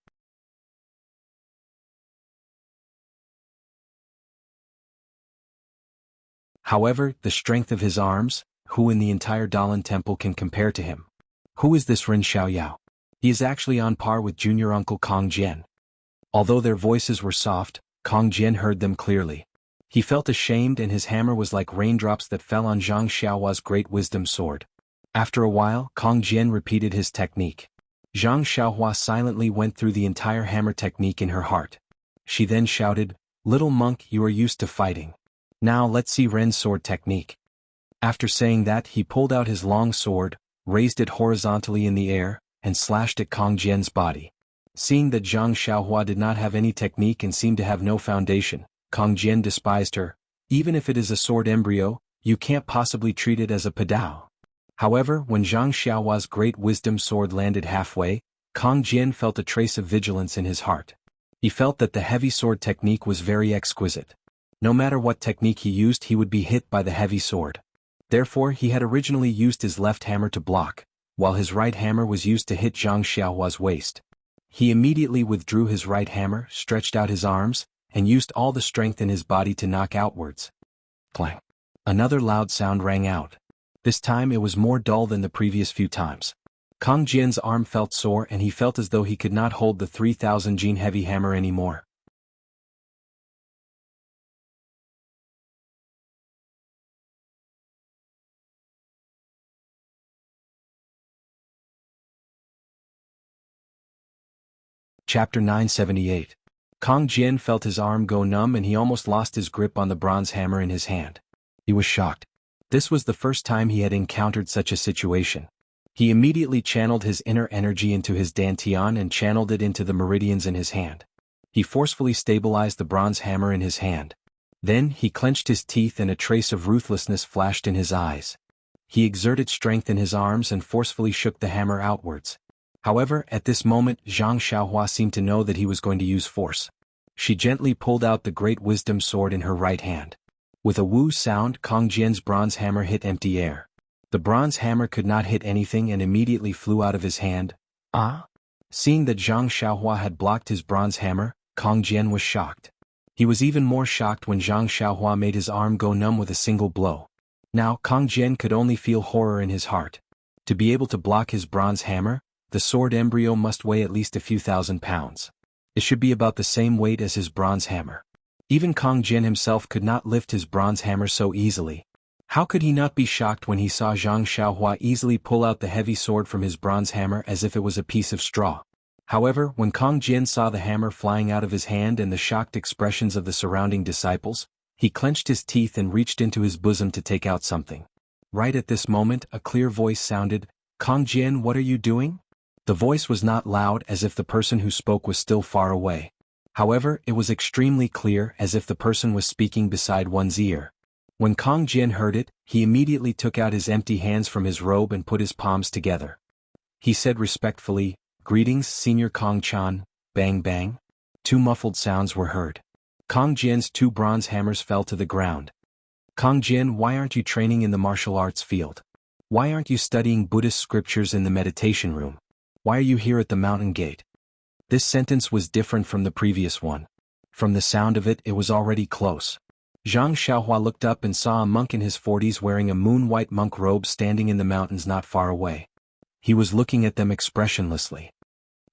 However, the strength of his arms, who in the entire Dalan Temple can compare to him? Who is this Ren Xiaoyao? He is actually on par with junior uncle Kong Jian. Although their voices were soft, Kong Jian heard them clearly. He felt ashamed and his hammer was like raindrops that fell on Zhang Xiaohua's Great Wisdom Sword. After a while, Kong Jian repeated his technique. Zhang Xiaohua silently went through the entire hammer technique in her heart. She then shouted, "Little monk, you are used to fighting. Now let's see Ren's sword technique." After saying that, he pulled out his long sword, raised it horizontally in the air, and slashed at Kong Jian's body. Seeing that Zhang Xiaohua did not have any technique and seemed to have no foundation, Kong Jian despised her. "Even if it is a sword embryo, you can't possibly treat it as a padao." However, when Zhang Xiaohua's Great Wisdom Sword landed halfway, Kong Jian felt a trace of vigilance in his heart. He felt that the heavy sword technique was very exquisite. No matter what technique he used, he would be hit by the heavy sword. Therefore, he had originally used his left hammer to block, while his right hammer was used to hit Zhang Xiaohua's waist. He immediately withdrew his right hammer, stretched out his arms, and used all the strength in his body to knock outwards. Clang. Another loud sound rang out. This time it was more dull than the previous few times. Kong Jian's arm felt sore and he felt as though he could not hold the 3000 Jin heavy hammer anymore. Chapter 978. Kong Jian felt his arm go numb and he almost lost his grip on the bronze hammer in his hand. He was shocked. This was the first time he had encountered such a situation. He immediately channeled his inner energy into his dantian and channeled it into the meridians in his hand. He forcefully stabilized the bronze hammer in his hand. Then he clenched his teeth and a trace of ruthlessness flashed in his eyes. He exerted strength in his arms and forcefully shook the hammer outwards. However, at this moment, Zhang Xiaohua seemed to know that he was going to use force. She gently pulled out the Great Wisdom Sword in her right hand. With a woo sound, Kong Jian's bronze hammer hit empty air. The bronze hammer could not hit anything and immediately flew out of his hand. Ah? Seeing that Zhang Xiaohua had blocked his bronze hammer, Kong Jian was shocked. He was even more shocked when Zhang Xiaohua made his arm go numb with a single blow. Now, Kong Jian could only feel horror in his heart. To be able to block his bronze hammer, the sword embryo must weigh at least a few thousand pounds. It should be about the same weight as his bronze hammer. Even Kong Jian himself could not lift his bronze hammer so easily. How could he not be shocked when he saw Zhang Xiaohua easily pull out the heavy sword from his bronze hammer as if it was a piece of straw? However, when Kong Jian saw the hammer flying out of his hand and the shocked expressions of the surrounding disciples, He clenched his teeth and reached into his bosom to take out something. Right at this moment, a clear voice sounded, "Kong Jian, what are you doing?" The voice was not loud, as if the person who spoke was still far away. However, it was extremely clear, as if the person was speaking beside one's ear. When Kong Jian heard it, he immediately took out his empty hands from his robe and put his palms together. He said respectfully, "Greetings, Senior Kong Chan." Bang bang. Two muffled sounds were heard. Kong Jian's two bronze hammers fell to the ground. "Kong Jian, why aren't you training in the martial arts field? Why aren't you studying Buddhist scriptures in the meditation room? Why are you here at the mountain gate?" This sentence was different from the previous one. From the sound of it, it was already close. Zhang Xiaohua looked up and saw a monk in his 40s wearing a moon-white monk robe standing in the mountains not far away. He was looking at them expressionlessly.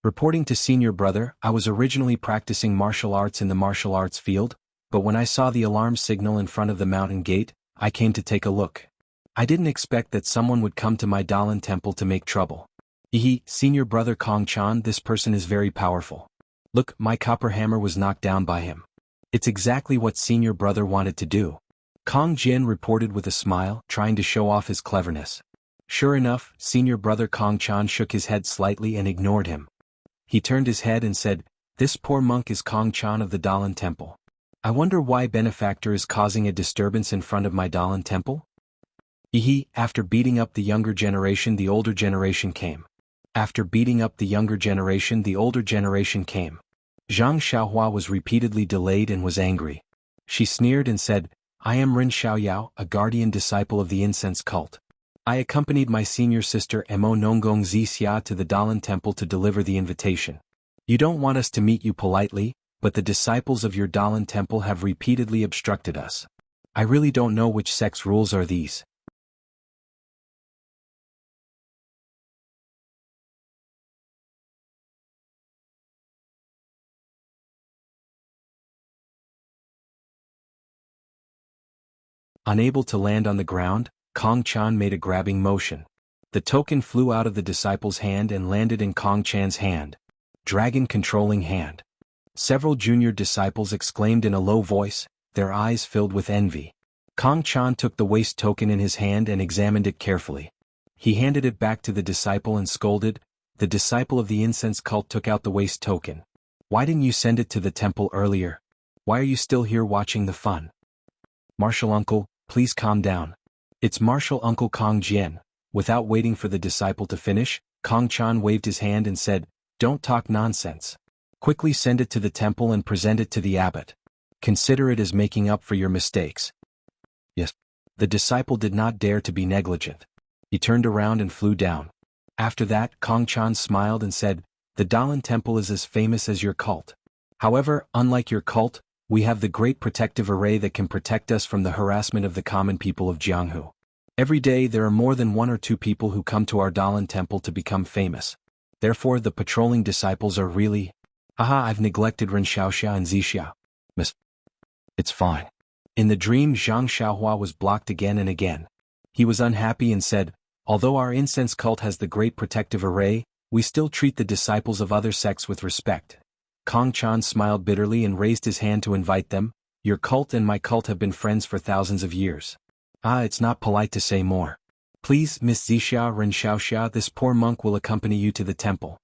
Reporting to senior brother, "I was originally practicing martial arts in the martial arts field, but when I saw the alarm signal in front of the mountain gate, I came to take a look. I didn't expect that someone would come to my Dalan temple to make trouble. Senior brother Kong Chan, this person is very powerful. Look, my copper hammer was knocked down by him. It's exactly what senior brother wanted to do." Kong Jian reported with a smile, trying to show off his cleverness. Sure enough, senior brother Kong Chan shook his head slightly and ignored him. He turned his head and said, "This poor monk is Kong Chan of the Dalan temple. I wonder why benefactor is causing a disturbance in front of my Dalan temple?" After beating up the younger generation, the older generation came. After beating up the younger generation, the older generation came. Zhang Xiaohua was repeatedly delayed and was angry. She sneered and said, "I am Ren Xiaoyao, a guardian disciple of the incense cult. I accompanied my senior sister Mo Nonggong Zixia to the Dalan temple to deliver the invitation. You don't want us to meet you politely, but the disciples of your Dalan temple have repeatedly obstructed us. I really don't know which sect's rules are these." Unable to land on the ground, Kong Chan made a grabbing motion. The token flew out of the disciple's hand and landed in Kong Chan's hand. Dragon controlling hand. Several junior disciples exclaimed in a low voice, their eyes filled with envy. Kong Chan took the waste token in his hand and examined it carefully. He handed it back to the disciple and scolded. The disciple of the incense cult took out the waste token. "Why didn't you send it to the temple earlier? Why are you still here watching the fun? Martial uncle, please calm down. It's martial uncle Kong Jian." Without waiting for the disciple to finish, Kong Chan waved his hand and said, "Don't talk nonsense. Quickly send it to the temple and present it to the abbot. Consider it as making up for your mistakes." Yes. The disciple did not dare to be negligent. He turned around and flew down. After that, Kong Chan smiled and said, "The Dalan temple is as famous as your cult. However, unlike your cult, we have the great protective array that can protect us from the harassment of the common people of Jianghu. Every day there are more than one or two people who come to our Dalan temple to become famous. Therefore the patrolling disciples are really... I've neglected Ren Xiaoxia and Zixia. Miss. It's fine." In the dream, Zhang Xiaohua was blocked again and again. He was unhappy and said, "Although our incense cult has the great protective array, we still treat the disciples of other sects with respect." Kong Chan smiled bitterly and raised his hand to invite them. "Your cult and my cult have been friends for thousands of years. It's not polite to say more. Please, Miss Zixia, Ren Xiaoxia, this poor monk will accompany you to the temple."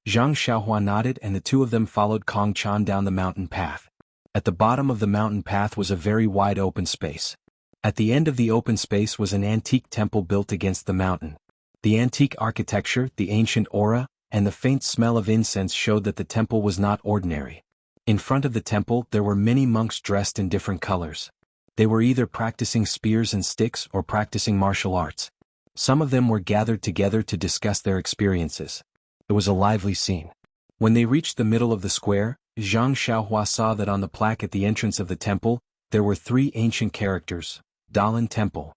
Zhang Xiaohua nodded and the two of them followed Kong Chan down the mountain path. At the bottom of the mountain path was a very wide open space. At the end of the open space was an antique temple built against the mountain. The antique architecture, the ancient aura, and the faint smell of incense showed that the temple was not ordinary. In front of the temple there were many monks dressed in different colors. They were either practicing spears and sticks or practicing martial arts. Some of them were gathered together to discuss their experiences. It was a lively scene. When they reached the middle of the square, Zhang Xiaohua saw that on the plaque at the entrance of the temple, there were 3 ancient characters, Dalan Temple.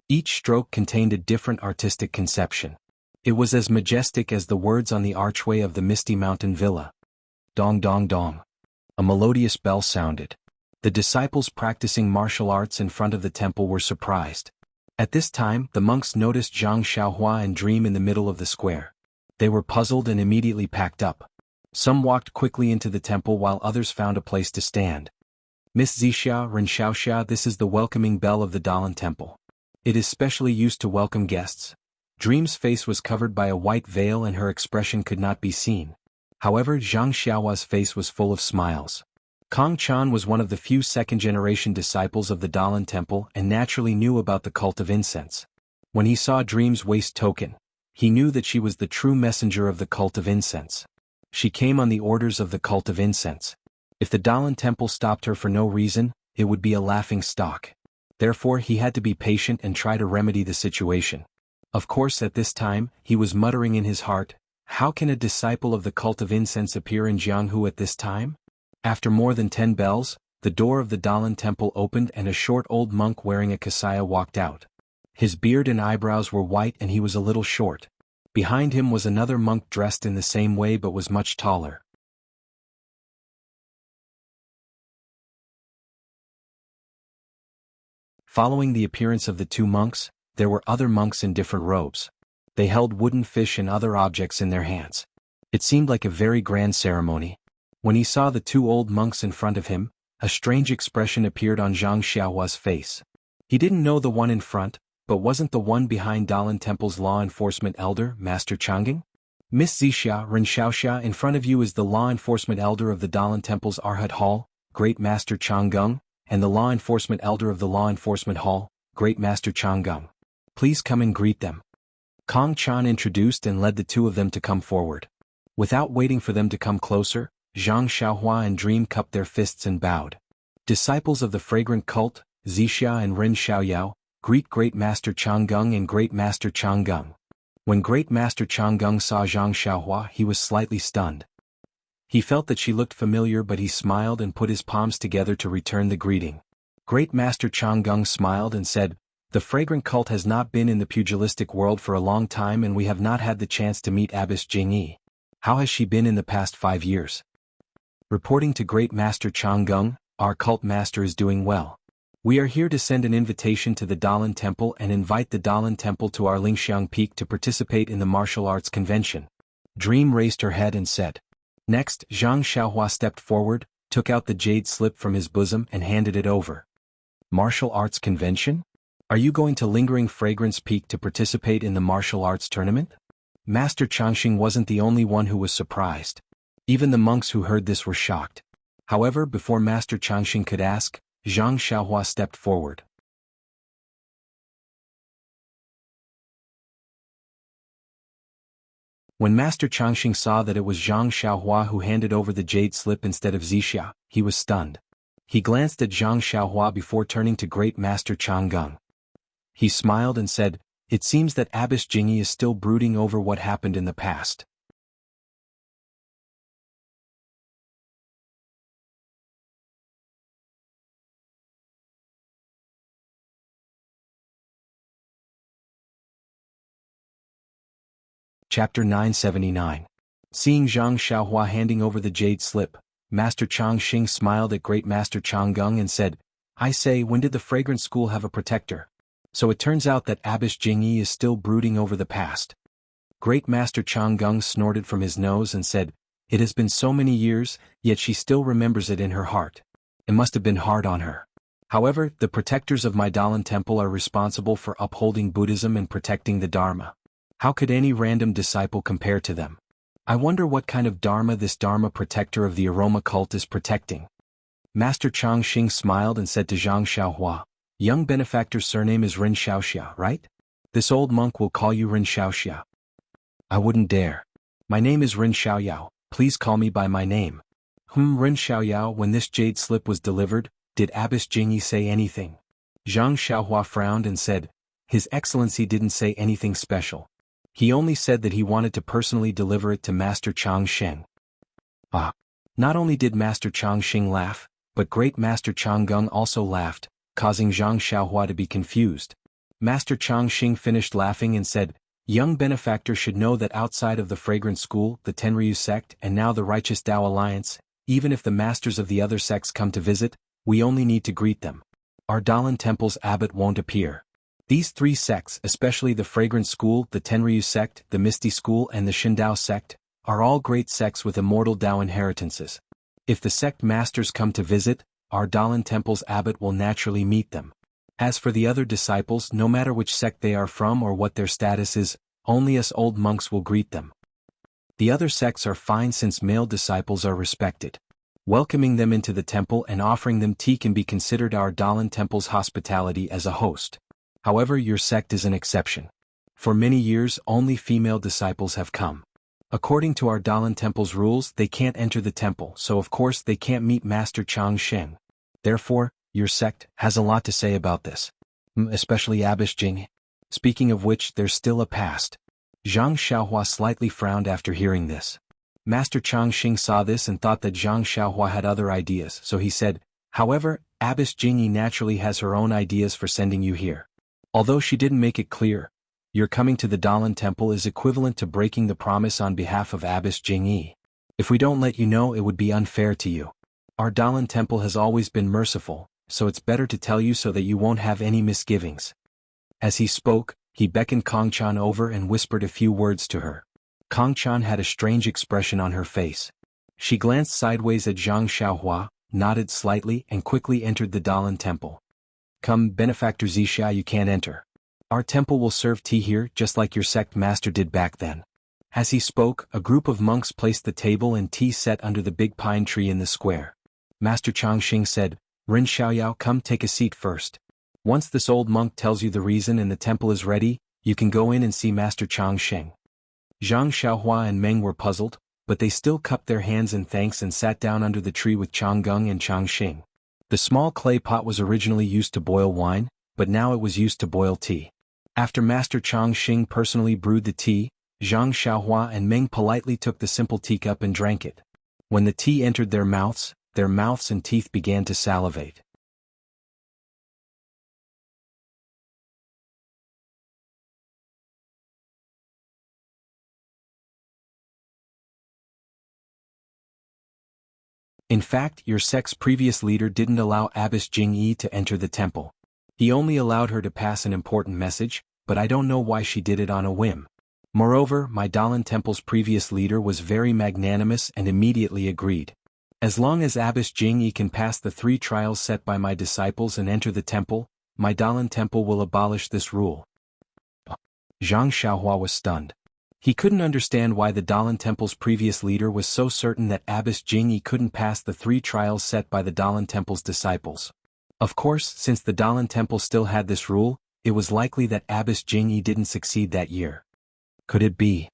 Each stroke contained a different artistic conception. It was as majestic as the words on the archway of the Misty Mountain Villa. Dong dong dong. A melodious bell sounded. The disciples practicing martial arts in front of the temple were surprised. At this time, the monks noticed Zhang Xiaohua and Dream in the middle of the square. They were puzzled and immediately packed up. Some walked quickly into the temple while others found a place to stand. Miss Zixia, Ren Xiaoxia, this is the welcoming bell of the Dalan Temple. It is specially used to welcome guests. Dream's face was covered by a white veil and her expression could not be seen. However, Zhang Xiaohua's face was full of smiles. Kong Chan was one of the few second-generation disciples of the Dalan Temple and naturally knew about the cult of incense. When he saw Dream's waist token, he knew that she was the true messenger of the cult of incense. She came on the orders of the cult of incense. If the Dalan Temple stopped her for no reason, it would be a laughing stock. Therefore he had to be patient and try to remedy the situation. Of course at this time, he was muttering in his heart, how can a disciple of the cult of incense appear in Jianghu at this time? After more than 10 bells, the door of the Dalan Temple opened and a short old monk wearing a kasaya walked out. His beard and eyebrows were white and he was a little short. Behind him was another monk dressed in the same way but was much taller. Following the appearance of the two monks, there were other monks in different robes. They held wooden fish and other objects in their hands. It seemed like a very grand ceremony. When he saw the two old monks in front of him, a strange expression appeared on Zhang Xiaohua's face. He didn't know the one in front, but wasn't the one behind Dalan Temple's law enforcement elder, Master Chang'ing? Miss Zixia, Ren Xiaoxia, in front of you is the law enforcement elder of the Dalan Temple's Arhat Hall, Great Master Chang'eng, and the law enforcement elder of the law enforcement hall, Great Master Chang'eng. Please come and greet them. Kong Chan introduced and led the two of them to come forward. Without waiting for them to come closer, Zhang Xiaohua and Dream cupped their fists and bowed. Disciples of the fragrant cult, Zixia and Ren Xiaoyao, greet Great Master Chang'eng and Great Master Chang'eng. When Great Master Chang'eng saw Zhang Xiaohua, he was slightly stunned. He felt that she looked familiar but he smiled and put his palms together to return the greeting. Great Master Chang'eng smiled and said, the fragrant cult has not been in the pugilistic world for a long time and we have not had the chance to meet Abbess Jingyi. How has she been in the past 5 years? Reporting to Great Master Chang'eng, our cult master is doing well. We are here to send an invitation to the Dalan Temple and invite the Dalan Temple to our Lingxiang Peak to participate in the martial arts convention. Dream raised her head and said. Next, Zhang Xiaohua stepped forward, took out the jade slip from his bosom and handed it over. Martial arts convention? Are you going to Lingering Fragrance Peak to participate in the martial arts tournament? Master Changxing wasn't the only one who was surprised. Even the monks who heard this were shocked. However, before Master Changxing could ask, Zhang Xiaohua stepped forward. When Master Changxing saw that it was Zhang Xiaohua who handed over the jade slip instead of Zixia, he was stunned. He glanced at Zhang Xiaohua before turning to Great Master Chang'eng. He smiled and said, it seems that Abbess Jingyi is still brooding over what happened in the past. Chapter 979. Seeing Zhang Xiaohua handing over the jade slip, Master Changxing smiled at Great Master Chang'eng and said, I say, when did the fragrant school have a protector? So it turns out that Abbess Jingyi is still brooding over the past. Great Master Chang'eng snorted from his nose and said, it has been so many years, yet she still remembers it in her heart. It must have been hard on her. However, the protectors of my Dalan Temple are responsible for upholding Buddhism and protecting the Dharma. How could any random disciple compare to them? I wonder what kind of Dharma this Dharma protector of the aroma cult is protecting. Master Changxing smiled and said to Zhang Xiaohua, young benefactor's surname is Ren Xiaoxia, right? This old monk will call you Ren Xiaoxia. I wouldn't dare. My name is Ren Xiaoyao, please call me by my name. Ren Xiaoyao, when this jade slip was delivered, did Abbess Jingyi say anything? Zhang Xiaohua frowned and said, His Excellency didn't say anything special. He only said that he wanted to personally deliver it to Master Changxing. Ah! Not only did Master Changxing laugh, but Great Master Chang'eng also laughed, causing Zhang Xiaohua to be confused. Master Changxing finished laughing and said, young benefactor should know that outside of the fragrant school, the Tenryu sect and now the Righteous Tao Alliance, even if the masters of the other sects come to visit, we only need to greet them. Our Dalan Temple's abbot won't appear. These 3 sects, especially the Fragrant School, the Tenryu sect, the Misty School and the Shindao sect, are all great sects with immortal Tao inheritances. If the sect masters come to visit, our Dalan Temple's abbot will naturally meet them. As for the other disciples, no matter which sect they are from or what their status is, only us old monks will greet them. The other sects are fine since male disciples are respected. Welcoming them into the temple and offering them tea can be considered our Dalan Temple's hospitality as a host. However, your sect is an exception. For many years, only female disciples have come. According to our Dalan Temple's rules, they can't enter the temple, so of course they can't meet Master Chang Sheng. Therefore, your sect has a lot to say about this. Especially Abbess Jing. Speaking of which, there's still a past. Zhang Xiaohua slightly frowned after hearing this. Master Chang Sheng saw this and thought that Zhang Xiaohua had other ideas, so he said, however, Abbess Jingyi naturally has her own ideas for sending you here. Although she didn't make it clear, your coming to the Dalan Temple is equivalent to breaking the promise on behalf of Abbess Jingyi. If we don't let you know, it would be unfair to you. Our Dalan Temple has always been merciful, so it's better to tell you so that you won't have any misgivings. As he spoke, he beckoned Kongchan over and whispered a few words to her. Kongchan had a strange expression on her face. She glanced sideways at Zhang Xiaohua, nodded slightly and quickly entered the Dalan Temple. Come, Benefactor Zixia, you can't enter. Our temple will serve tea here just like your sect master did back then. As he spoke, a group of monks placed the table and tea set under the big pine tree in the square. Master Changxing said, Ren Xiaoyao, come take a seat first. Once this old monk tells you the reason and the temple is ready, you can go in and see Master Changxing. Zhang Xiaohua and Meng were puzzled, but they still cupped their hands in thanks and sat down under the tree with Changgung and Changxing. The small clay pot was originally used to boil wine, but now it was used to boil tea. After Master Changxing personally brewed the tea, Zhang Xiaohua and Meng politely took the simple teacup and drank it. When the tea entered their mouths and teeth began to salivate. In fact, your sect's previous leader didn't allow Abbess Jingyi to enter the temple. He only allowed her to pass an important message, but I don't know why she did it on a whim. Moreover, my Dalan Temple's previous leader was very magnanimous and immediately agreed. As long as Abbess Jingyi can pass the 3 trials set by my disciples and enter the temple, my Dalan Temple will abolish this rule. Zhang Xiaohua was stunned. He couldn't understand why the Dalan Temple's previous leader was so certain that Abbess Jingyi couldn't pass the 3 trials set by the Dalan Temple's disciples. Of course, since the Dalan Temple still had this rule, it was likely that Abbess Jingyi didn't succeed that year. Could it be?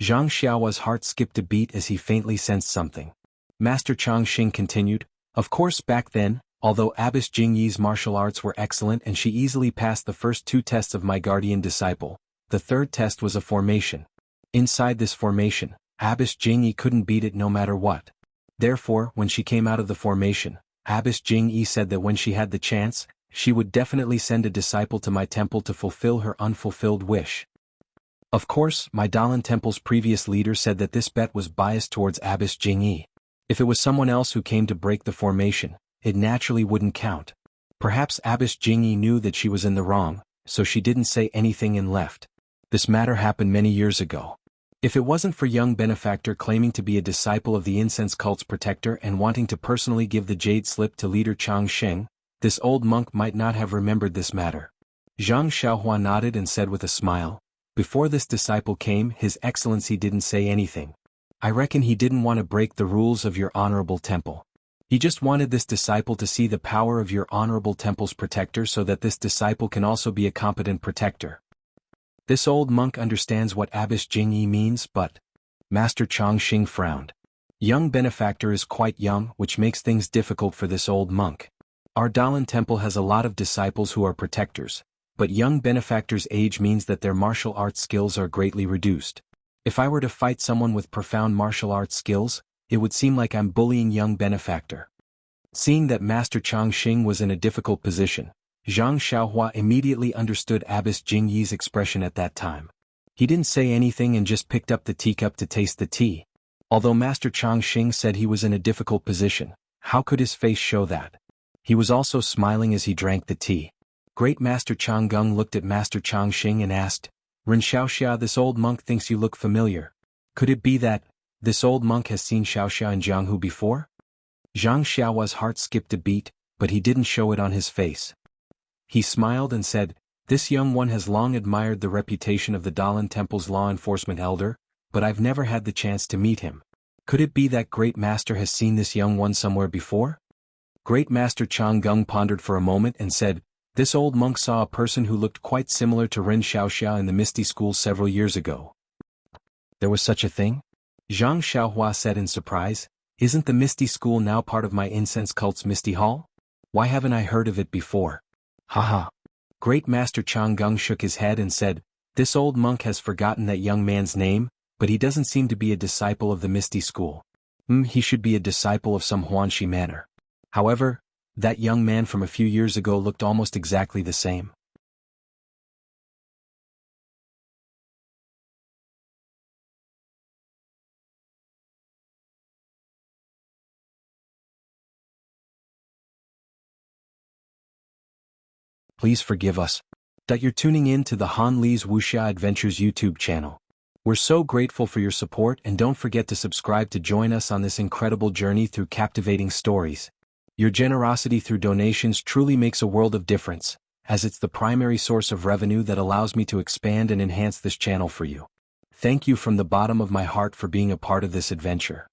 Zhang Xiaohua's heart skipped a beat as he faintly sensed something. Master Changxing continued, of course back then, although Abbess Jingyi's martial arts were excellent and she easily passed the first 2 tests of my guardian disciple, the 3rd test was a formation. Inside this formation, Abbess Jingyi couldn't beat it no matter what. Therefore, when she came out of the formation, Abbess Jingyi said that when she had the chance, she would definitely send a disciple to my temple to fulfill her unfulfilled wish. Of course, my Dalan Temple's previous leader said that this bet was biased towards Abbess Jingyi. If it was someone else who came to break the formation, it naturally wouldn't count. Perhaps Abbess Jingyi knew that she was in the wrong, so she didn't say anything and left. This matter happened many years ago. If it wasn't for young benefactor claiming to be a disciple of the incense cult's protector and wanting to personally give the jade slip to leader Chang Sheng, this old monk might not have remembered this matter. Zhang Xiaohua nodded and said with a smile, before this disciple came, His Excellency didn't say anything. I reckon he didn't want to break the rules of your honorable temple. He just wanted this disciple to see the power of your honorable temple's protector so that this disciple can also be a competent protector. This old monk understands what Abbess Jingyi means, but... Master Changxing frowned. Young benefactor is quite young, which makes things difficult for this old monk. Our Dalan Temple has a lot of disciples who are protectors, but young benefactor's age means that their martial arts skills are greatly reduced. If I were to fight someone with profound martial arts skills, it would seem like I'm bullying young benefactor. Seeing that Master Changxing was in a difficult position, Zhang Xiaohua immediately understood Abbess Jingyi's expression at that time. He didn't say anything and just picked up the teacup to taste the tea. Although Master Changxing said he was in a difficult position, how could his face show that? He was also smiling as he drank the tea. Great Master Changgung looked at Master Changxing and asked, Ren Xiaoxia, this old monk thinks you look familiar. Could it be that this old monk has seen Xiaoxia in Jianghu before? Zhang Xiaohua's heart skipped a beat, but he didn't show it on his face. He smiled and said, "This young one has long admired the reputation of the Dalan Temple's law enforcement elder, but I've never had the chance to meet him. Could it be that Great Master has seen this young one somewhere before?" Great Master Changgung pondered for a moment and said, "This old monk saw a person who looked quite similar to Ren Xiaoxia in the Misty School several years ago." "There was such a thing?" Zhang Xiaohua said in surprise. "Isn't the Misty School now part of my incense cult's Misty Hall? Why haven't I heard of it before?" "Haha." Great Master Changgung shook his head and said, "This old monk has forgotten that young man's name, but he doesn't seem to be a disciple of the Misty School. He should be a disciple of some Huanxi manor. However, that young man from a few years ago looked almost exactly the same." Please forgive us that you're tuning in to the Han Li's Wuxia Adventures YouTube channel. We're so grateful for your support, and don't forget to subscribe to join us on this incredible journey through captivating stories. Your generosity through donations truly makes a world of difference, as it's the primary source of revenue that allows me to expand and enhance this channel for you. Thank you from the bottom of my heart for being a part of this adventure.